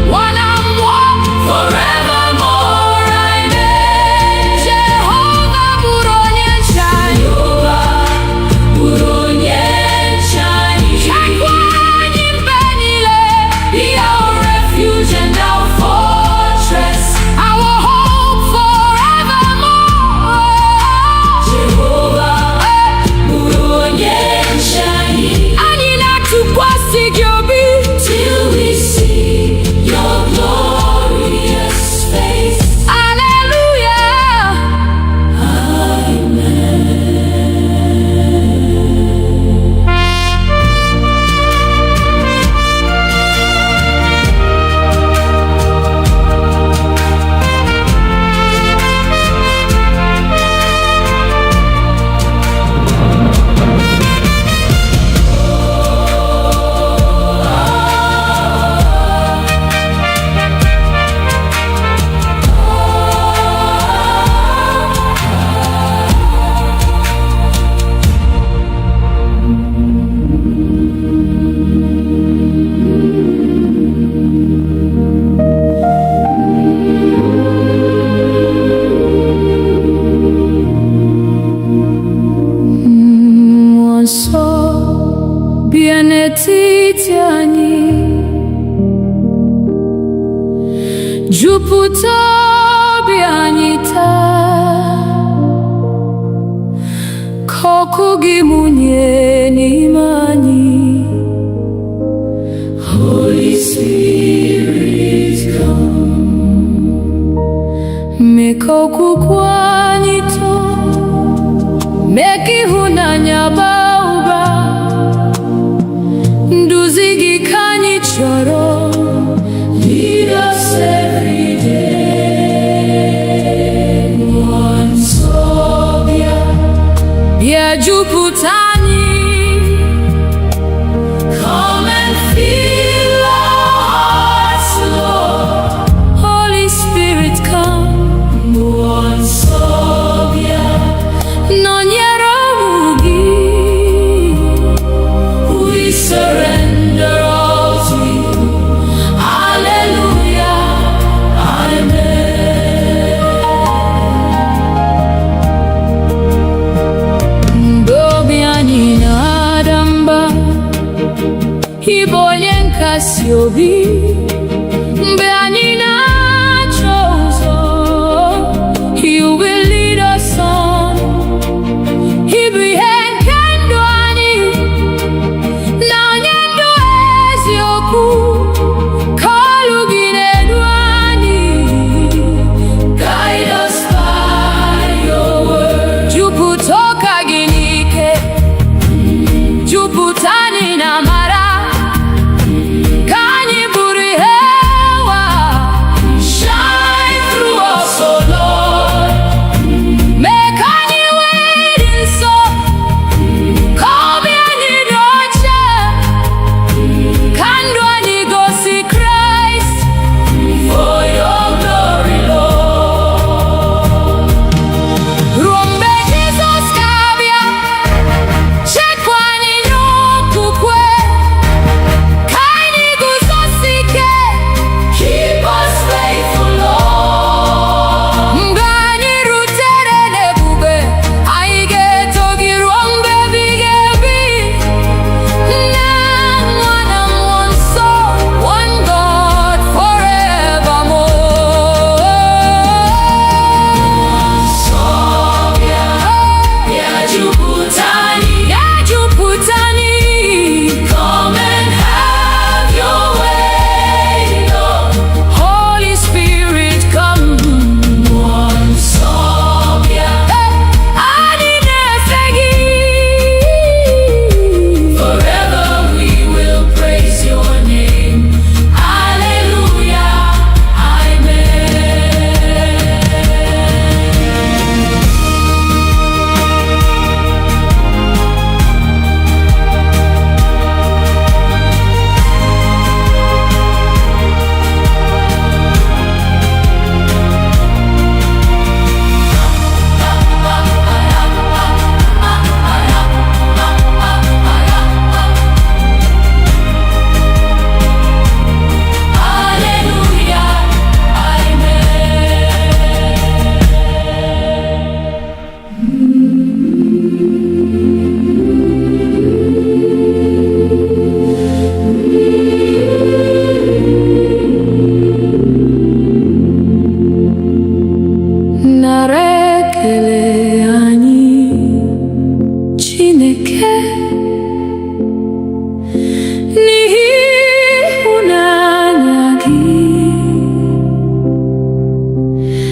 Nwa na Mmụọ, forevermore. Amen. Jehova bụrụ onye nche anyị. Bụrụ onye nche anyị. Chekwa anyị mgbe niile. Be our refuge and our fortress, our hope forevermore. Jehova bụrụ onye nche anyị. Anyị na-atụkwasị gị obi till we see your glorious face. Hallelujah. Mmụọ nsọ bịa n'etiti anyị, jupụta obi anyị taa, ka ọkụ gị mụnye n'ime anyị. Holy Spirit, come. Mee ka okwukwe anyị too, mee ka ịhụnanya baa ụba. Nduzi gị ka anyị chọrọ. Lead us every day. Mmụọ nsọ bịa, bịa jupụta anyị. Come and fill our hearts, Lord. Holy Spirit, come. Mmụọ nsọ bịa, nọnyere ụmụ gị.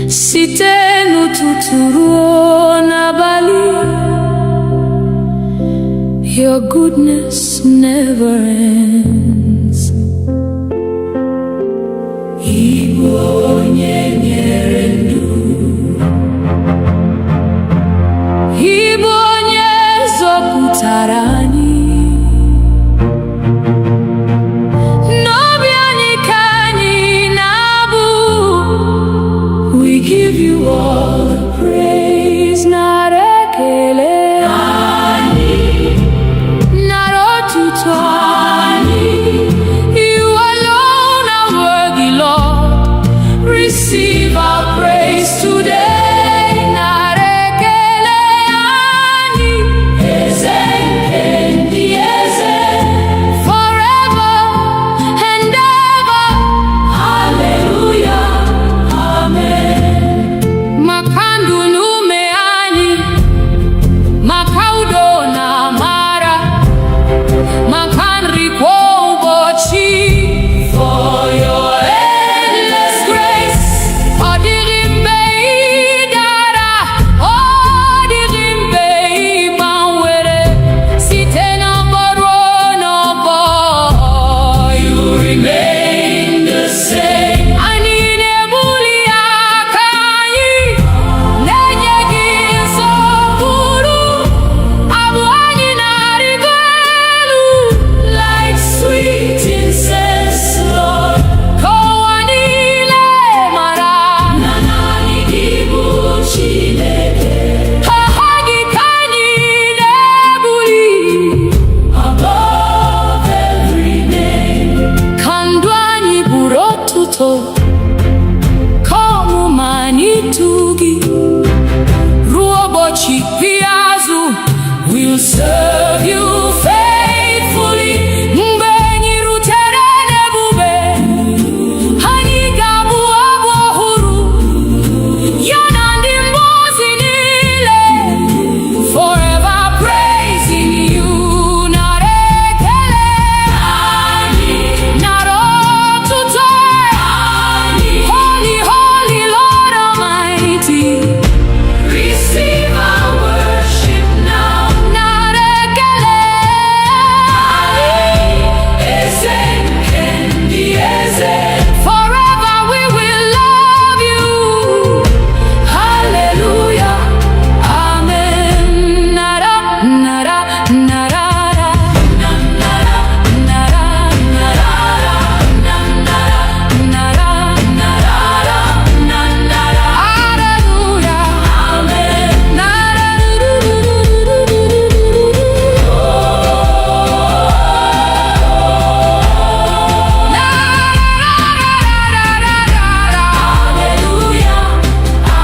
site n'ụtụtụ ruo n'abalị. Your goodness never ends. Igbo onye nyere ndụ, Igbo onye zọpụtara anyị. N'obi anyị ka anyị na-abụ. We give you all the praise, nara ekele. You alone are worthy, Lord. Receive our praise today. Narekele ani ezekendi eze, forever and ever. Hallelujah, amen. Makandu nume ani, makaudo na mara, makanri kwa ubochi. For your endless grace, odirimbe idara, odirimbe ibanwere, site na boro no bo. You remain the same. Ani nebuli akanyi, nenyegi nsopuru, abu anyi narigelu, like sweet incense, Lord. Kowanile mara, nanani dibu chineke. Hahagi kanyi nebuli, above every name. Kandwani burotuto, komu manitugi, ruobochi piazu. We'll serve you faithfully. Mbenyi rutere nebube, hani gabu abohuru. Yanandi mbozi nile, forever praising you. Narekele ani, narotuto ani. Holy, holy Lord Almighty, receive our worship now. Narekele ani, ezekendi eze, forever we will love you. Hallelujah, amen. Nara, nara, narara, nara, nara, narara, nara, narara, narara. Hallelujah, amen. Nara, hallelujah,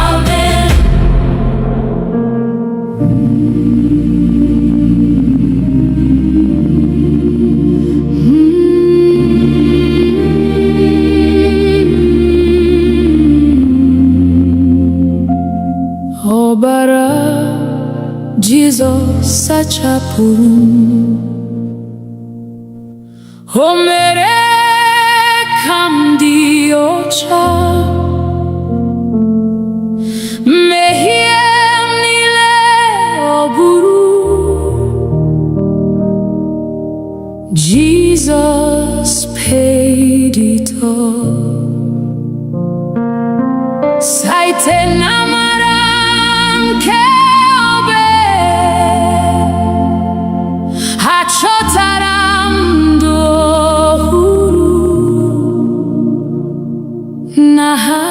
amen. Ọbara Jizọs sachapụrụ m. O mere ka m dị ọcha. Mmehie m niile ọ bụrụ. Jesus paid it all. Site n'amara nke obe, achọtara m ndụ ọhụrụ. N'aha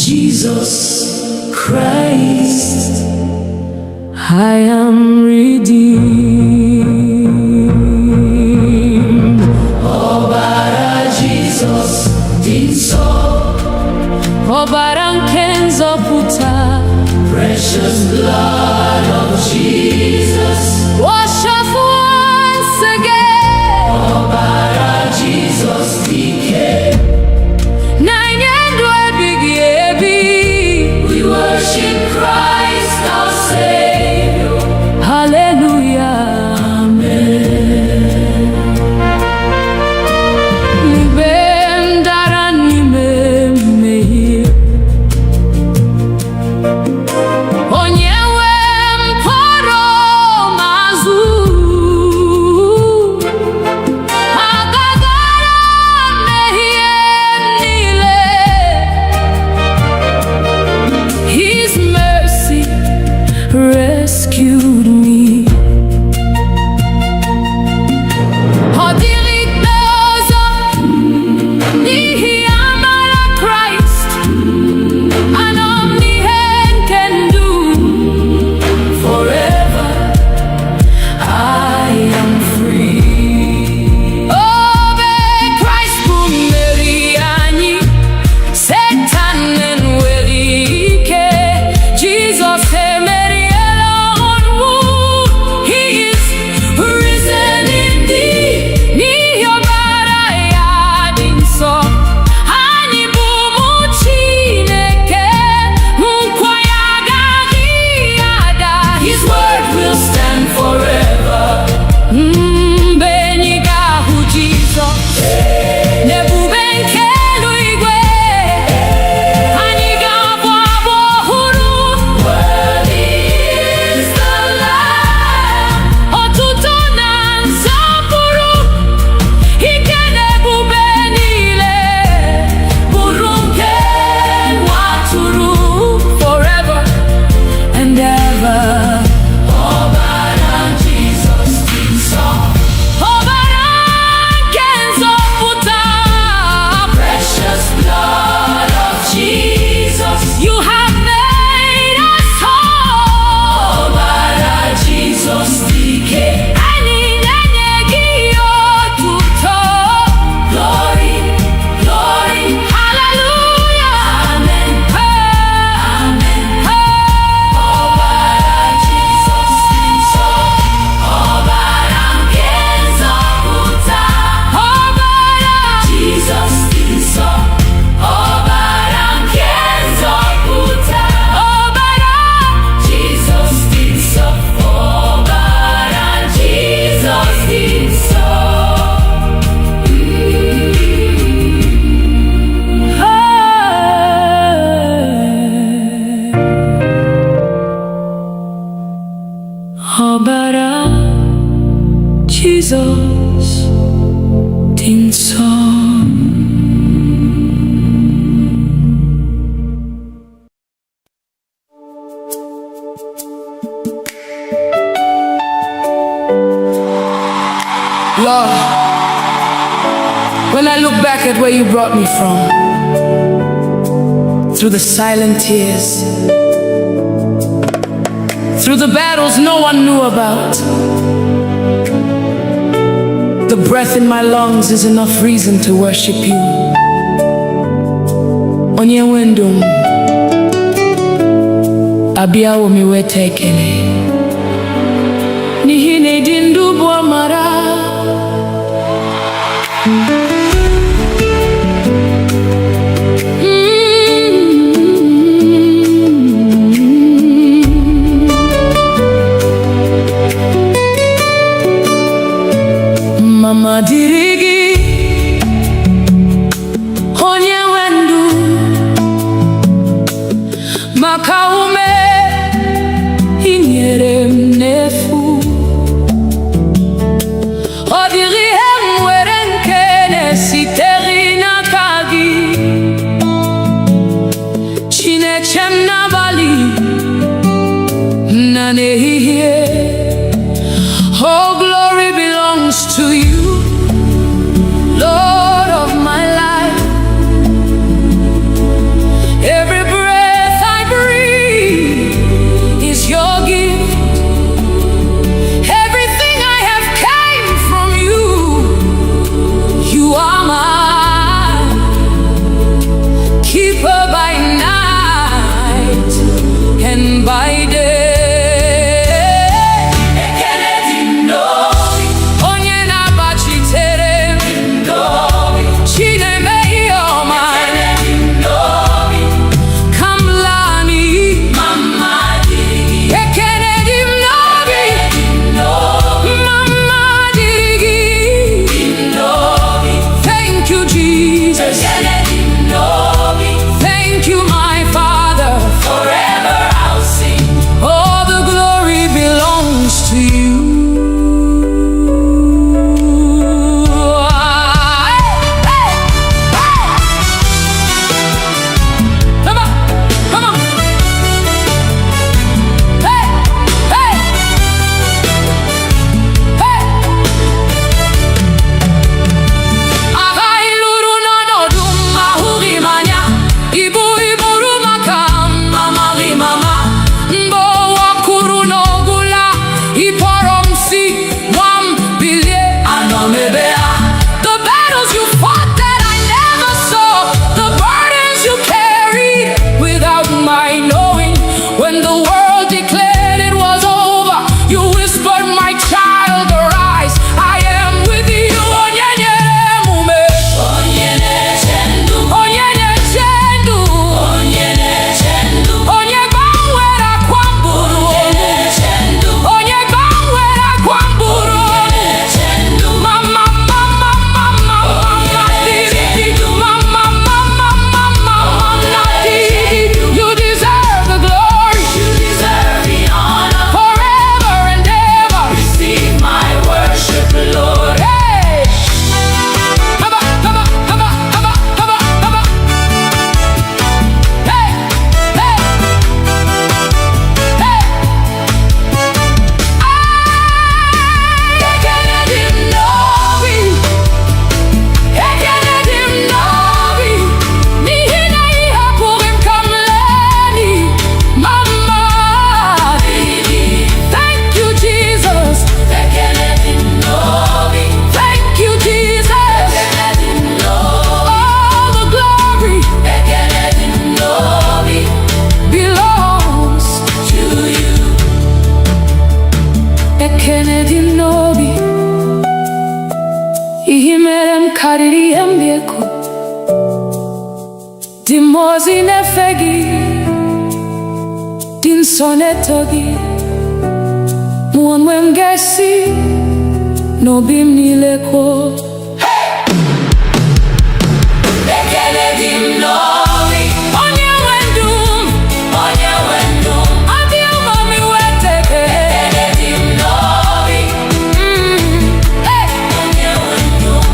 Jesus Christ, I am redeemed. Ọbara Jesus dị nsọ, ọbara nke nzọpụta. Precious blood of Jesus, wash us once again. Ọbara Jesus dike, na nye ndụ ebighị ebi. We worship Christ our Savior. Hallelujah, amen. Libe ndara n'ime mmehie, Lord, when I look back at where you brought me from, through the silent tears, through the battles no one knew about, the breath in my lungs is enough reason to worship you. Onye wendum abiawo mi wete ekele n'ihi na ịdị ndụ bụ amara. Mama dịrị gị onye nwe ndụ maka ume i nyere m n'efu. Ọ dịghị ihe m nwere nke na-esitere n'aka gị. Chineke m n'abalị na n'ehihie, oh glory belongs to you, Lord of my life. Every breath I breathe is your gift. Everything I have came from you. You are my keeper by night and by day. Dimozi nefegi din sonetogi muonwe mgesi no bim nileko. Ekele dim novi onye wendum adi umami weteke. Ekele dim novi onye wendum.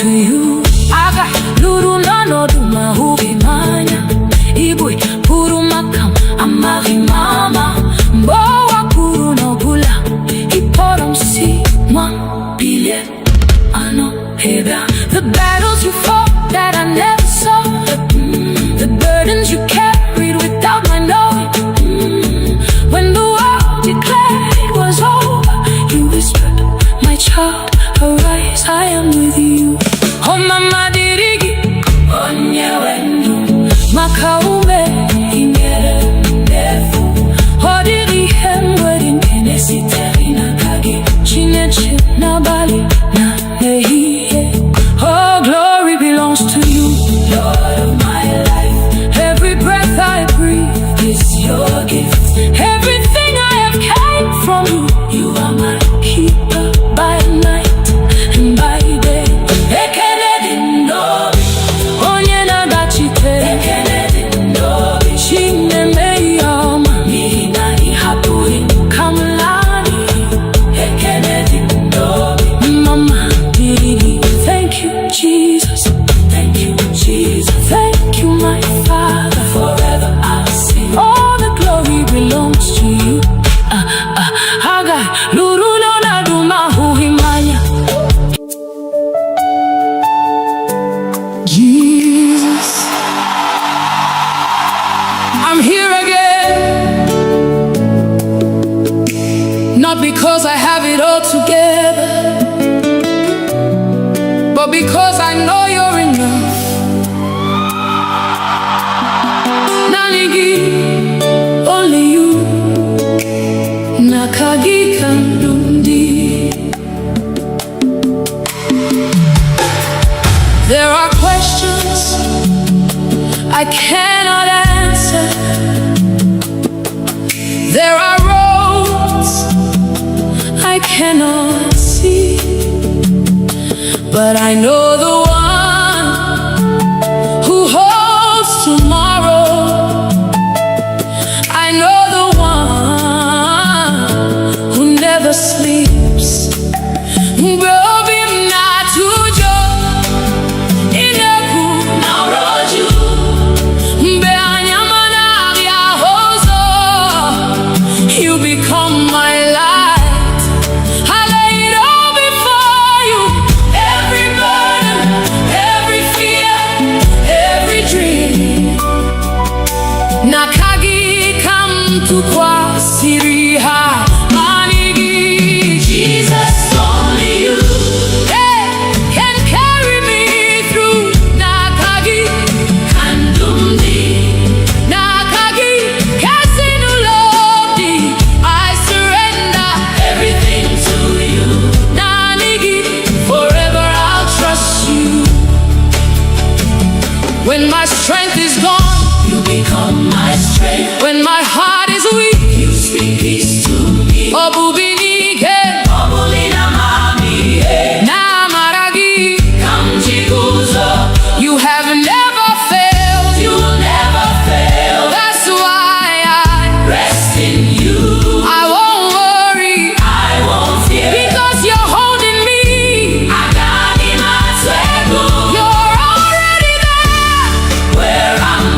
to you. Aga luru nano duma hubi manya. Ibui puru makam amari mama. Mboa puru no bula. Iporam si mwa bile ano heda. The battles you fought that I never saw. The burdens you carried without my knowing. When the world declared it was over, you whispered, my child, arise, I am with you. Oh mama dirigi, onye wendu, makaume ingere ndefu. Hodiri hemwedi nkene siteri na kagi, chineche na bali na nehiye. Oh, glory belongs to you, Lord of my life. Every breath I breathe is your gift. Everything I have came from you. You are my keeper by night and by day. Ekenedi ndobi, onye nagachite. Ekenedi ndobi, chimeme yoma. Nina ihapuri kamlani. Ekenedi ndobi, mama diri. Thank you, Jesus. Thank you, Jesus. Thank you, my Father. Forever I'll sing. All the glory belongs to you. Hagai lurulo na duma huhimanya. Jesus, I'm here again, not because I have it all together, but because I know you're enough. Nanigi, only you. Nakagi kandundi. There are questions I cannot answer. There are roads I cannot see, but I know the one who holds tomorrow. I know the one who never sleeps. You become my light. I lay it all before you. Every burden, every fear, every dream. Nakagi come to kwa siriha manigi. Jesus, only you, hey, can carry me through. Nakagi kandumdi. Nakagi kasinulodi. I surrender everything to you. Nanigi, forever I'll trust you. When my strength is gone, You become my strength. when my heart is weak, You speak peace to me. obubinike Obulina mami, na maragi. kamjiguzo. You have never failed. You will never fail. That's why I Rest in you. won't worry, I won't fear. because you're holding me. Agani matego. You're already there. Where I'm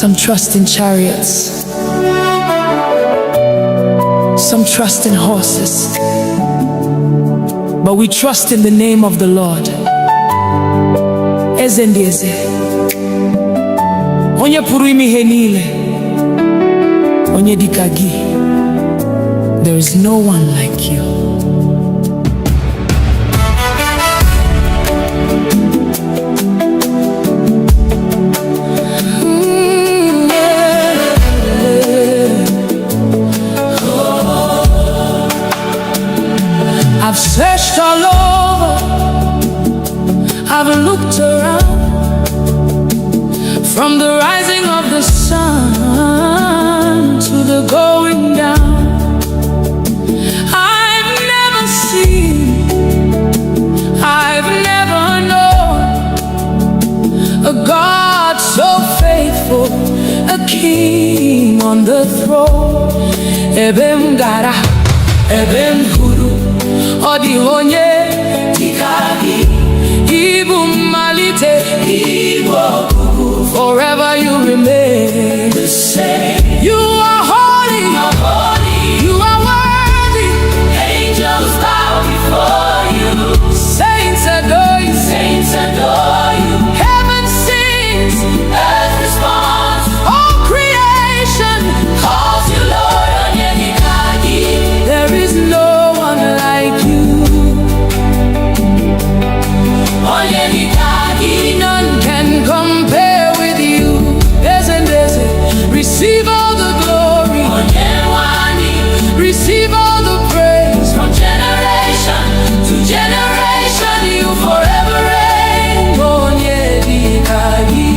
Some trust in chariots, some trust in horses, but we trust in the name of the Lord. Eze ndị eze, onye pụrụ ime ihe niile, onye dịka gị. There is no one like you. I've searched all over, I've looked around, from the rising of the sun to the going down. I've never seen, I've never known a God so faithful, a king on the throne. Ebem gara, ebem guru, odi onye dịka gị. Ibu mmalite, Ibu ọgwụgwụ. Forever you remain the same. You are holy, you are worthy. Angels bow before you. Saints adore you, saints adore you. Heaven sings, earth responds. All creation calls you Lord. Onye dịka gị. There is no one like you. Onye dịka gị. None can compare with you. Receive all the glory. Receive all the praise. From generation to generation, you forever reign. Onye dịka gị.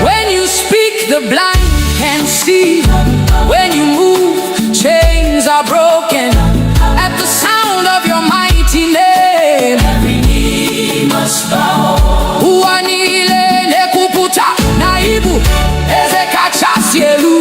When you speak, the blind can see. When you move, chains are broken. At the sound of your mighty name, every knee must bow. Ụwa niile na-ekwupụta na Ibu eze kachasị elu.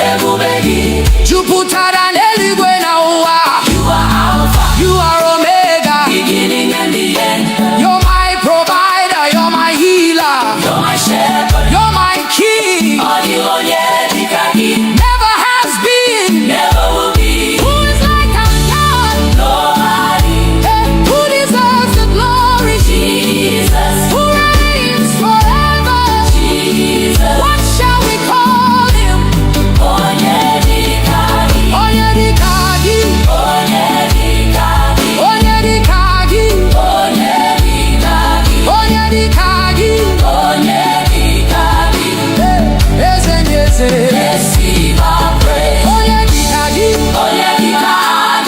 Ebube gị jupụtara n'eluigwe na ụwa. You are Alpha, you are Omega, beginning and the end. You're my provider, you're my healer, you're my shepherd, you're my king. Odi onye dịka gị. Never has been, never will be. Who is like our God? Nobody. Who deserves the glory? Jesus. Who reigns forever? Jesus. What shall we call him? Onye dịka gị. Onye dịka gị. Onye dịka gị. Onye dịka gị. Onye dịka gị. Onye dịka gị. Onye dịka gị. Eze ndị eze. Receive our praise. Onye dịka gị. Onye dịka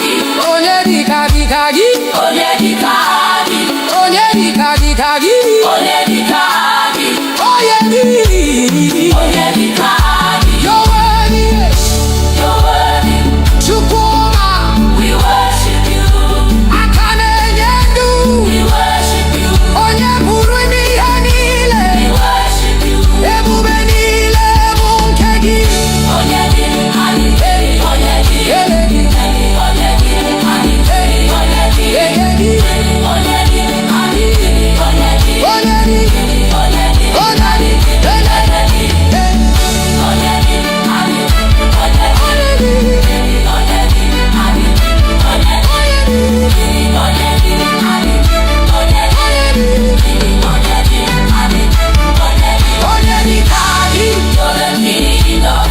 gị. Onye dịka dịka gị. Onye dịka gị. Onye dịka dịka gị. Onye dịka gị. Onye dịka gị. You're worthy. You're worthy. Chukwuma. We worship you. Aka na-enye ndụ. We worship you. Onye pụrụ ime ihe niile. We worship you. Ebube niile bụ nke gị. Onye dịka gị. Onye dịka gị. Onye dịka gị. Onye dịka gị. Onye dịka gị. Onye dịka gị. Onye dịka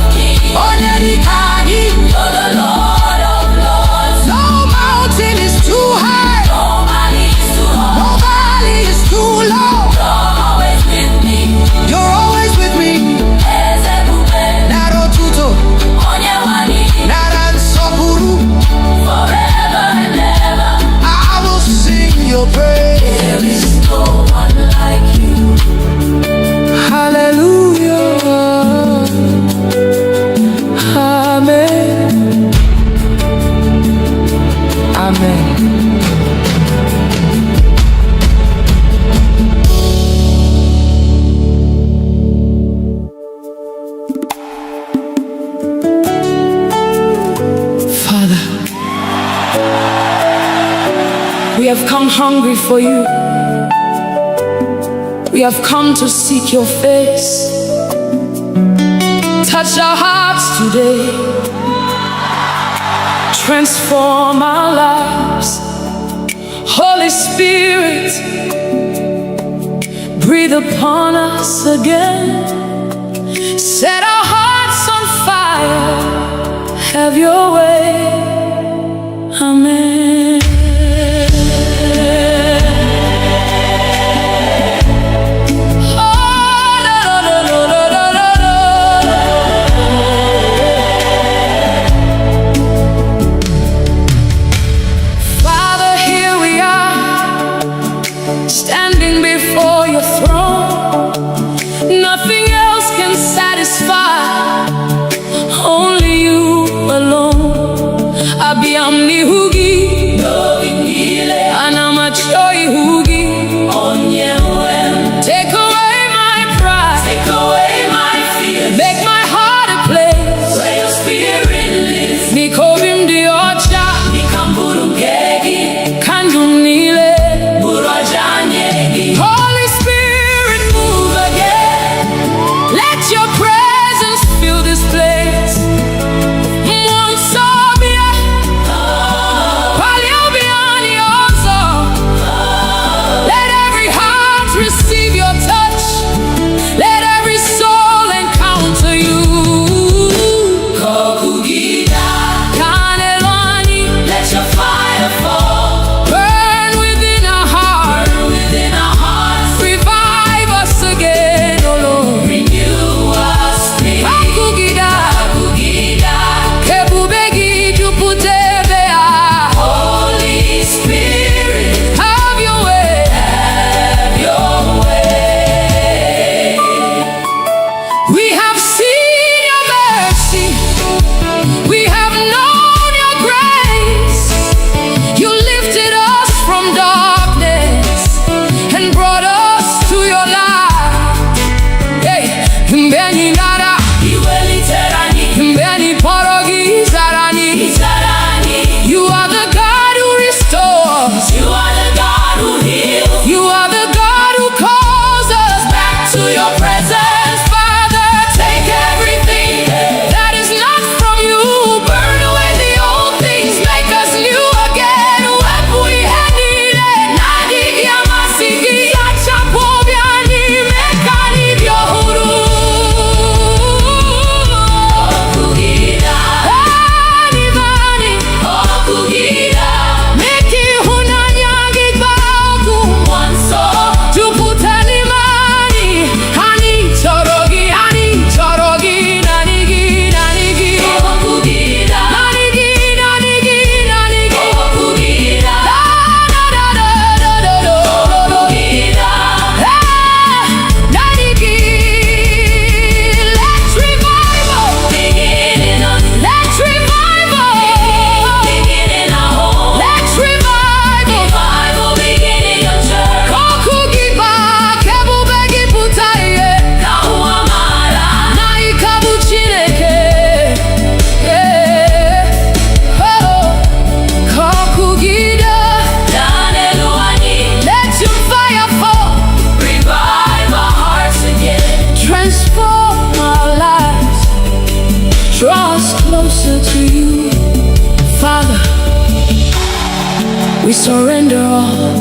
gị. Onye dịka gị. We have come hungry for you. We have come to seek your face. Touch our hearts today. Transform our lives. Holy Spirit, breathe upon us again. Set our hearts on fire. Have your way. Amen. Father, here we are, standing before your throne. Nothing else can satisfy, only you alone. Abiyamni hugi, anamachoi hugi. Take away my pride, take away my fear, make my heart a place where your spirit lives. Nikovim diocha, nikamburungegi, kandumnile, burajanyegi. Holy Spirit, move again. Let your presence fill this place. Let every heart receive your touch. Let every soul encounter you. Let your fire fall. Burn within our hearts. Revive us again, oh Lord. Renew us, Holy Spirit, have your way. We have seen your mercy. We have known your grace. You lifted us from darkness and brought us to your light. Hey, mbeni nara, mbeni porogi zarani. You are the God who restores. You are the God who heals. You are the God who calls us back to your presence. Father, take everything that is not from you. Burn away the old things, make us new again. Wepu ihenile, nadi yamasigi, yachapobiani, mekani vyohuru. Anivani, meki hunanyagi bagu. Tuputanimani, hani chorogi, nanigi. Nanigi. Da da da da da da. Nanigi. Let's revival. Let's revival. Let's revival. Kokugiba, kebubegi putaye. Naikabu chineke. Oh, kokugida. Let your fire fall. Revive our hearts again. Transform our lives. Draw us closer to you. Father, we surrender all.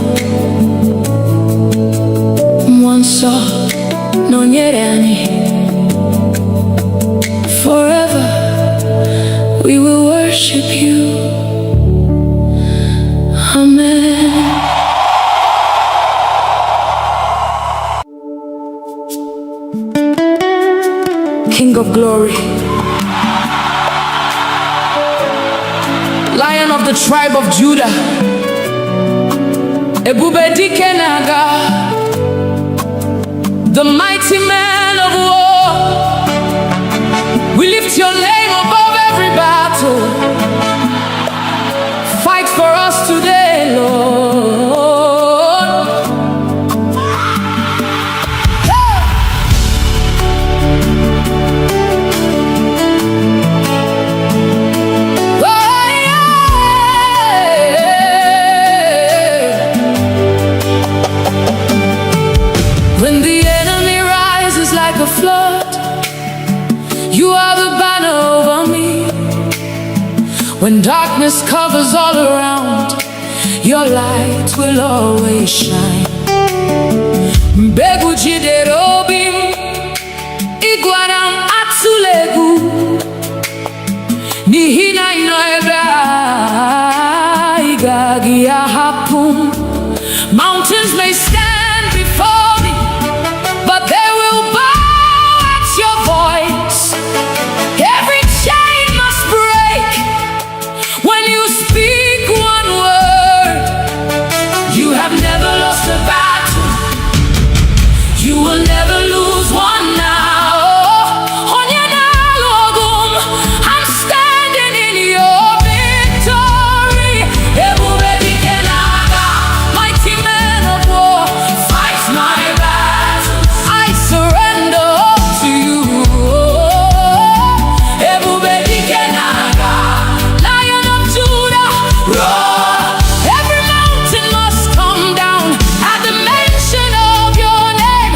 Mwanso, nonyerani. Forever we will worship you. Amen. King of glory, Lion of the tribe of Judah, Ebube dike naga, the mighty man of war. We lift your name above every battle. Fight for us today, Lord. When the enemy rises like a flood, You are the banner over me. When darkness covers all around, your light will always shine. Mbegu jidere obi m, ịgwara m atụla egwu, n'ihi na ị nọ ebe a, ị gaghị ahapụ m. Mountains may stand before me, but they will bow at your voice. Every chain must break when you speak one word. You have never lost a battle. You will never lose one now. I'm standing in your victory. Mighty man of war, fight my battles. I surrender all to you. Lion of Judah, roar. Every mountain must come down at the mention of your name.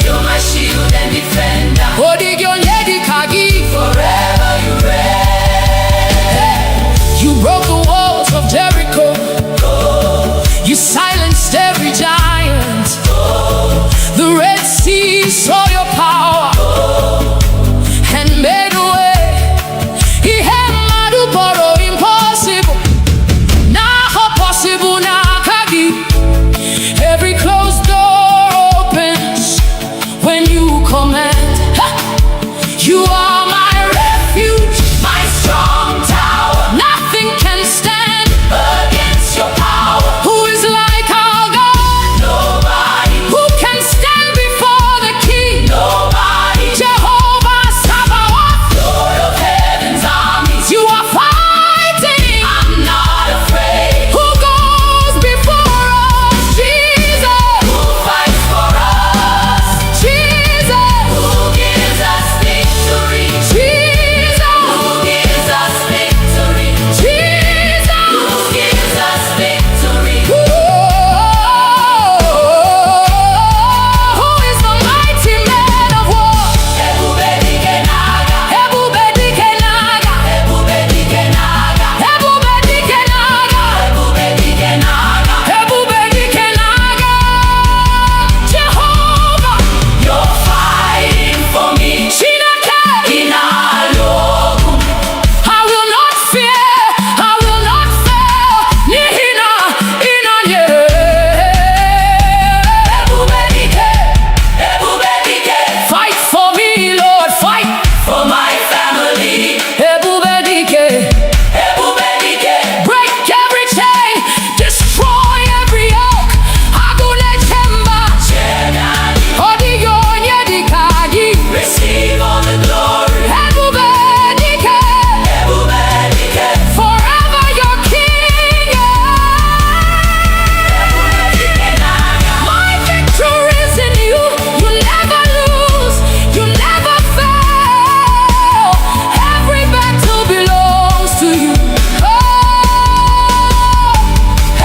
You're my shield and defender. Forever you reign. You broke the walls of Jericho. You silenced every giant. The Red Sea saw your power and made a way. Impossible. Now possible now. Every closed door opens when you command. You are my refuge, my strong tower. Nothing can stand against your power. Who is like our God? Nobody. Who can stand before the King? Nobody. Jehovah Sabaoth, Lord of heaven's armies. You are fighting. I'm not afraid. Who goes before us? Jesus. Who fights for us? Jesus. Who gives us victory? Jesus. Who gives us victory? Jesus. Who gives us victory? Who is the mighty man of war? Ebube dike n'agha. Ebube dike n'agha. Ebube dike n'agha. Ebube dike n'agha. Ebube dike n'agha. Ebube dike n'agha. Jehovah, you're fighting for me. Chineke, ị na-alụ ọgụ. I will not fear, I will not fail. N'ihi na ị nọnyere. Ebube dike, ebube dike. Fight for me, Lord, fight for my family. Ebube dike, ebube dike. Break every chain, destroy every yoke. Agụle chemba, ọdịghị onye dịka gị. Receive all the glory. Ebube dike, ebube dike. Forever your king. My victory is in you. You never lose. You never fail. Every battle belongs to you.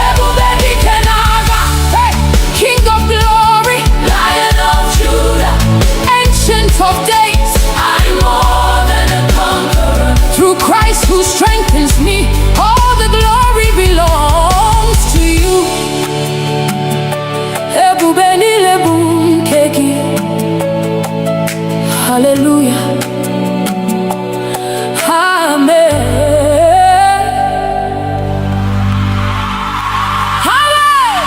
Ebube dike n'agha. Hey, King of glory, Lion of Judah, Ancient of days. I'm more than a conqueror. Through Christ who strengthens me, all the glory belongs to you. Ebube niile bụ nke gị. Hallelujah. Amen. Amen.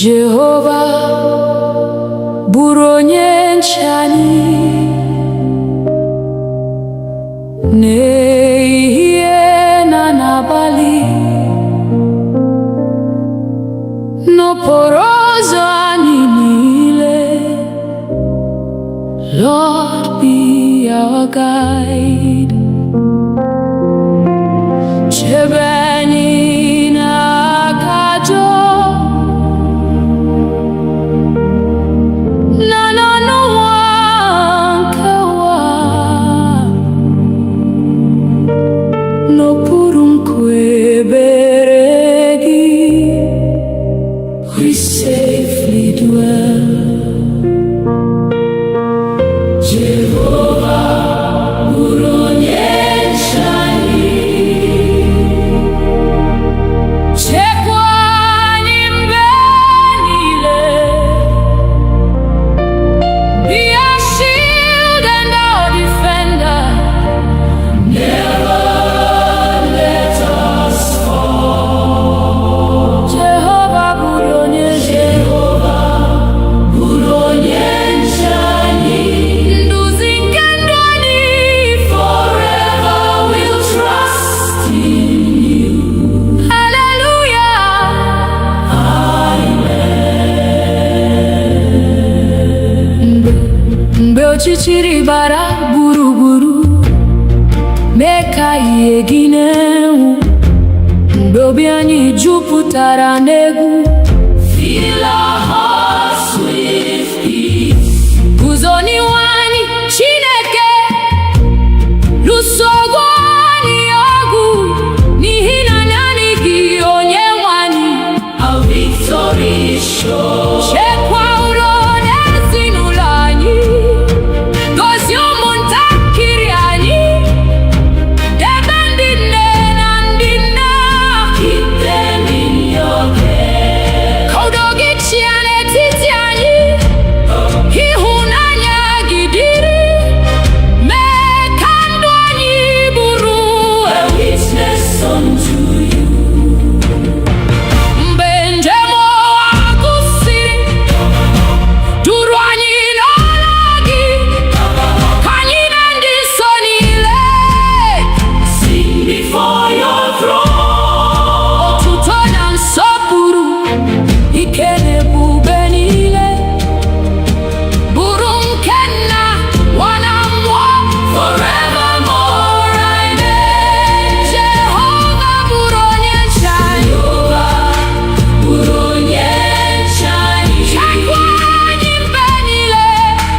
Jehovah bụrụ onye nche anyị n'ehihie na n'abalị, n'okporo ụzọ anyị niile. Lord, be our guide. Chebe anyị n'aka ajọ ọchịchịrị bara gburugburu, mee ka ihe gị na-enwu. Mgbe obi anyị jupụtara n'egwu, fill our hearts with peace. Guzo n'ihu anyị Chineke, lụso ọgụ anyị ọgụ, n'ihi na naanị gị Onyenwe anyị. Our victory is sure. Chekwa ụlọ na ezinụlọ anyị, gozie ụmụntakịrị anyị, debe ndị nne na ndị nna. Keep them in your care. Ka udo gị chịa n'etiti anyị, ịhụnanya gị dịrị, mee ka ndụ anyị bụrụ a witness unto you. Mgbe njem ụwa gụsịrị, duru anyị n'ọla gị, ka anyị na ndị nsọ niile sing before your throne. Otuto na nsọpụrụ, ike na ebube niile, bụrụ nke Nna, Nwa na Mmụọ, forevermore. Amen. Jehova bụrụ onye nche anyị. Bụrụ onye nche anyị. Chekwa anyị mgbe niile.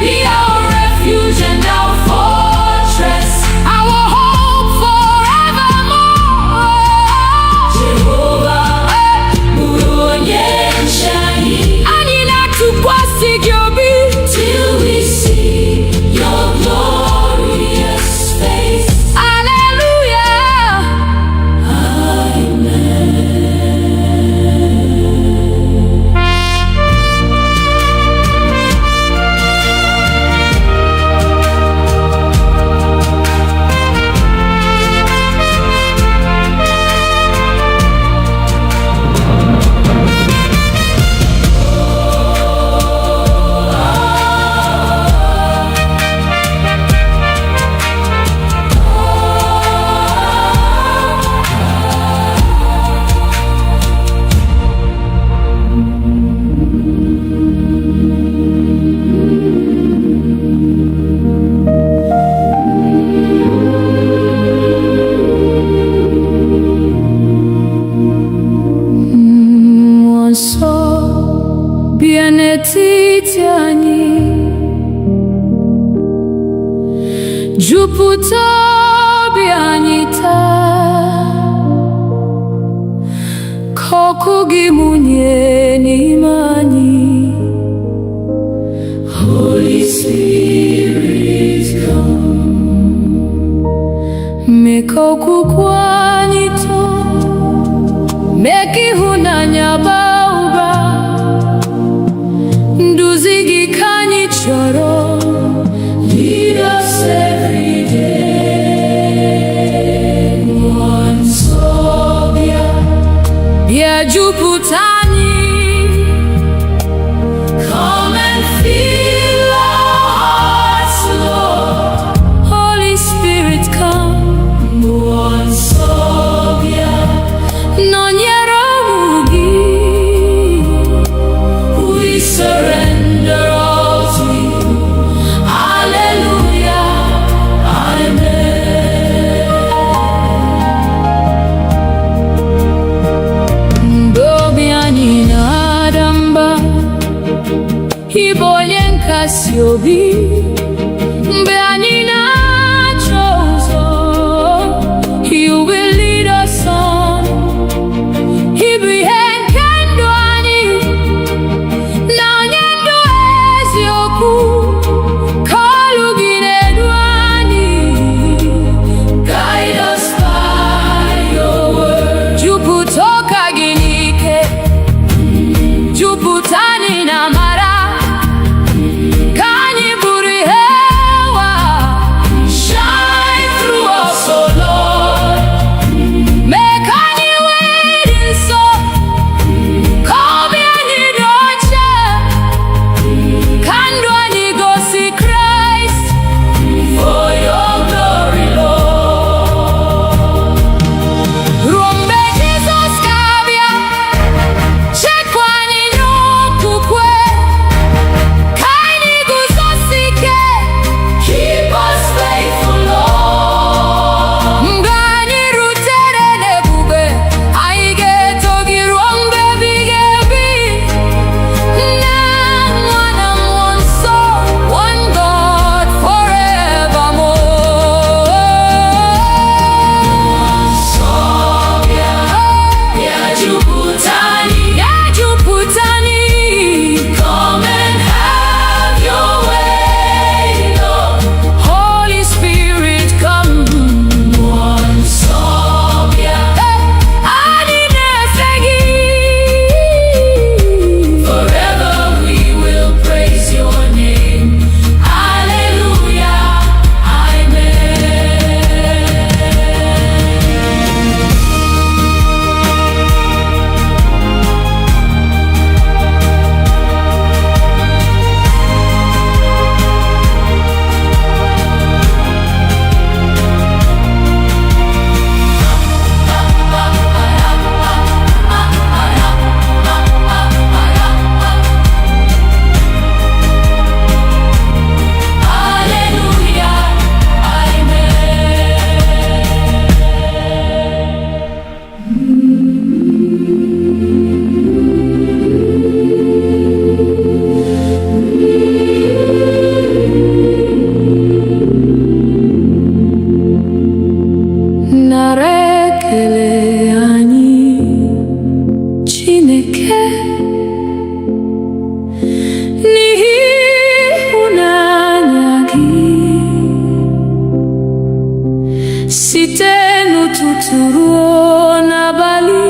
Be our refuge and our fortress, our hope forevermore. Jehova bụrụ onye nche anyị. Anyị na-atụkwasị gị obi till we see your glorious face. Hallelujah. Mmụọ nsọ bịa n'etiti anyị, jupụta obi anyị taa, ka ọkụ gị mụnye n'ime anyị. Holy Spirit, come. Mee ka okwukwe anyị too, mee ka ịhụnanya baa ụba. Nduzi gị ka anyị chọrọ. Lead us every day. Mmụọ nsọ bịa, bịa jupụta anyị. Come and fill our hearts, Lord. Holy Spirit, come. Mmụọ nsọ bịa, nọnyere ụmụ gị. We surrender all to you. Hallelujah. Amen. Mgbe obi anyị na-ada mba, ị bụ onye nkasi obi. Mgbe anyị na-achọ ụzọ, you will lead us on. Ị bụ ihe nke ndụ anyị, na onye ndụ eziokwu. Ka olu gị na-edu anyị, guide us by your word. Jupụta ụka gị n'ike, jupụta anyị na amara, ka anyị bụrụ ihe Chineke n'ịhụnanya gị site n'ụtụtụ ruo n'abalị.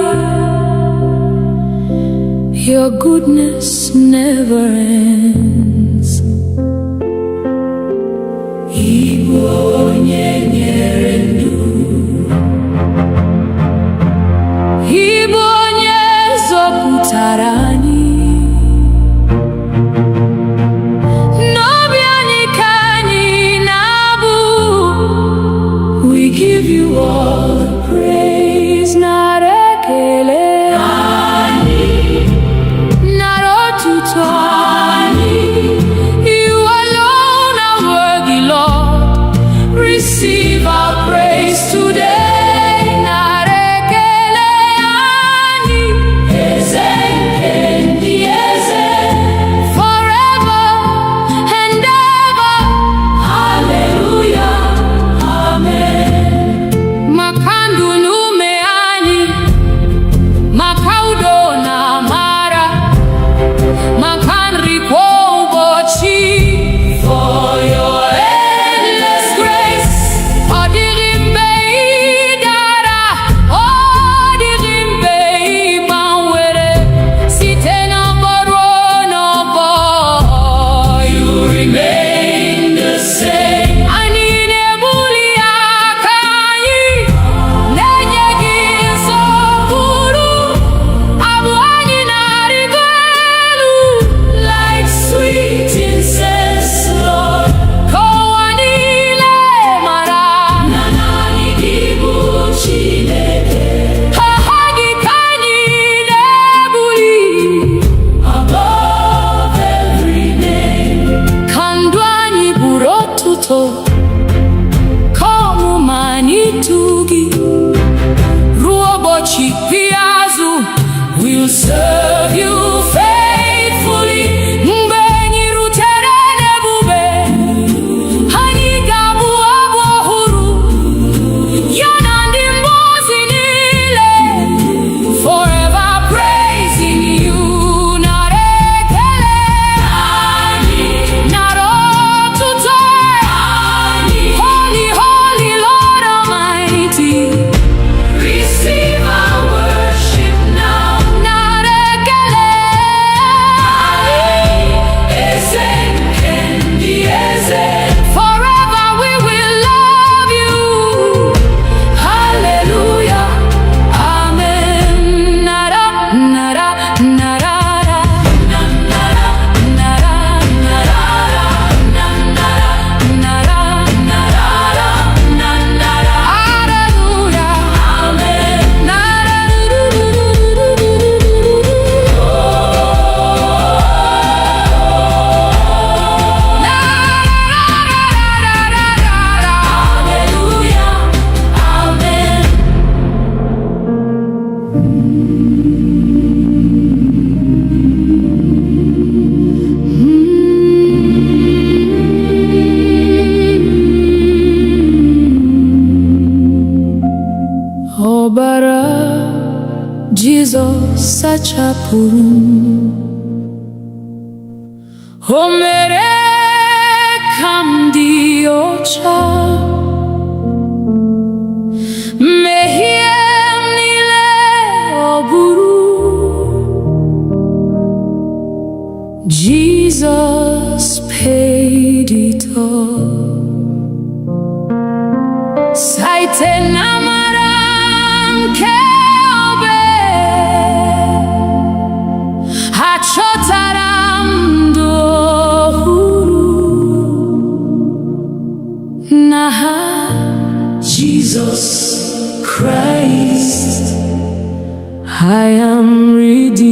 Your goodness never ends. Igbo onye nyere ndụ, Igbo onye zọpụtara anyị, n'obi anyị ka anyị na-abụ. We give you all the praise, nara ekele anyị, nara otuto anyị. You alone are worthy, Lord. Receive our praise today. Nara ekele anyị, eze nke ndị eze, forever and ever. Hallelujah, amen. Maka ndụ na ume anyị, maka udo na amara, maka nri kwa ụbọchị. For your endless grace, ọ dịghị mgbe ị dara, ọ dịghị mgbe ị gbanwere, site n'ọgbọ ruo n'ọgbọ. You remain the same. Anyị na-ebuli aka anyị, na-enye gị nsọpụrụ. Abụ anyị na-arịgo elu like sweet incense, Lord. Ka ụwa niile mara na naanị gị bụ Chineke. Aha gị ka anyị na-ebuli above every name. Ka ndụ anyị bụrụ otuto, ka ọmụma anyị too gị. Ruo ụbọchị ikpeazụ, we'll serve you faithfully. Mgbe anyị rutere n'ebube, anyị ga-abụ abụ ọhụrụ, ya na ndị mmụọ ozi niile. Forever praising you. Nara ekele anyị, nara otuto anyị. Holy, holy Lord Almighty, receive our worship now. Nara ekele anyị, eze nke ndị eze. Forever we will love you. Hallelujah, amen. Nara, nara, nara, nara, nara, nara, nara, nara, nara. Hallelujah, amen. Nara, hallelujah, amen. Ọbara Jizọs sachapụrụ m, o mere ka m dị ọcha. Mmehie m niile ọ bụrụ, Jesus paid it all. Site n'amara nke obe, achọtara m ndụ ọhụrụ. N'aha Jesus Christ, I am redeemed.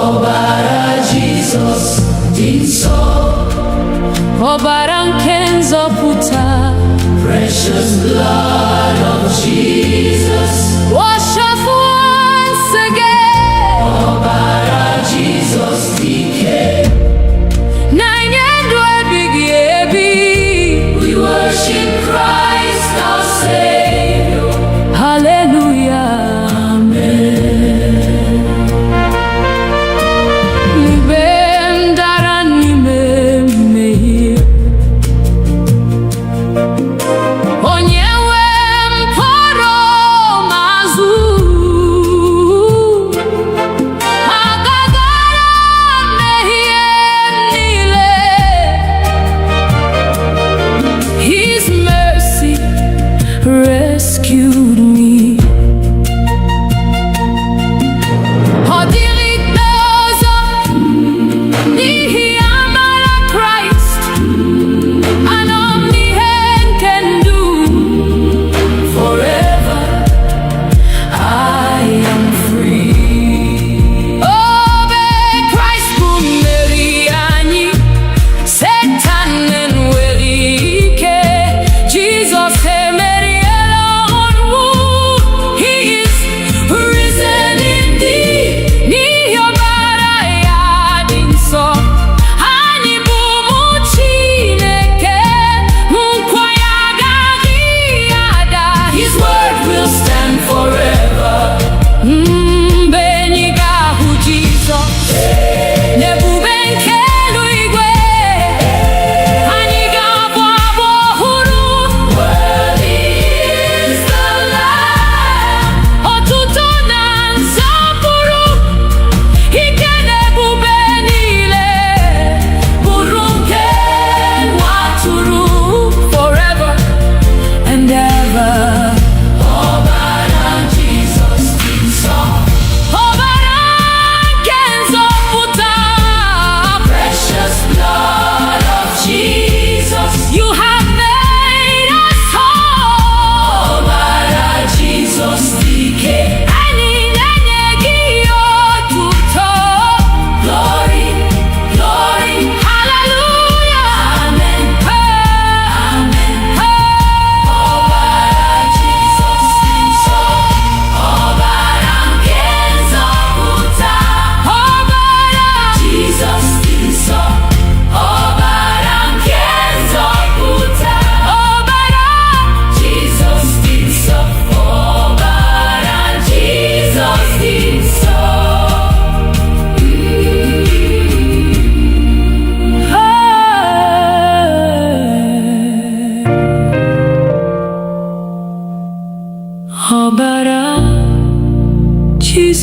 Ọbara Jesus dị nsọ, ọbara nke nzọpụta. Precious blood of Jesus, wash us once again. Ọbara Jesus dike, na nye ndụ ebighị ebi. We worship Christ our Savior. Hallelujah.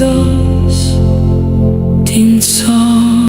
so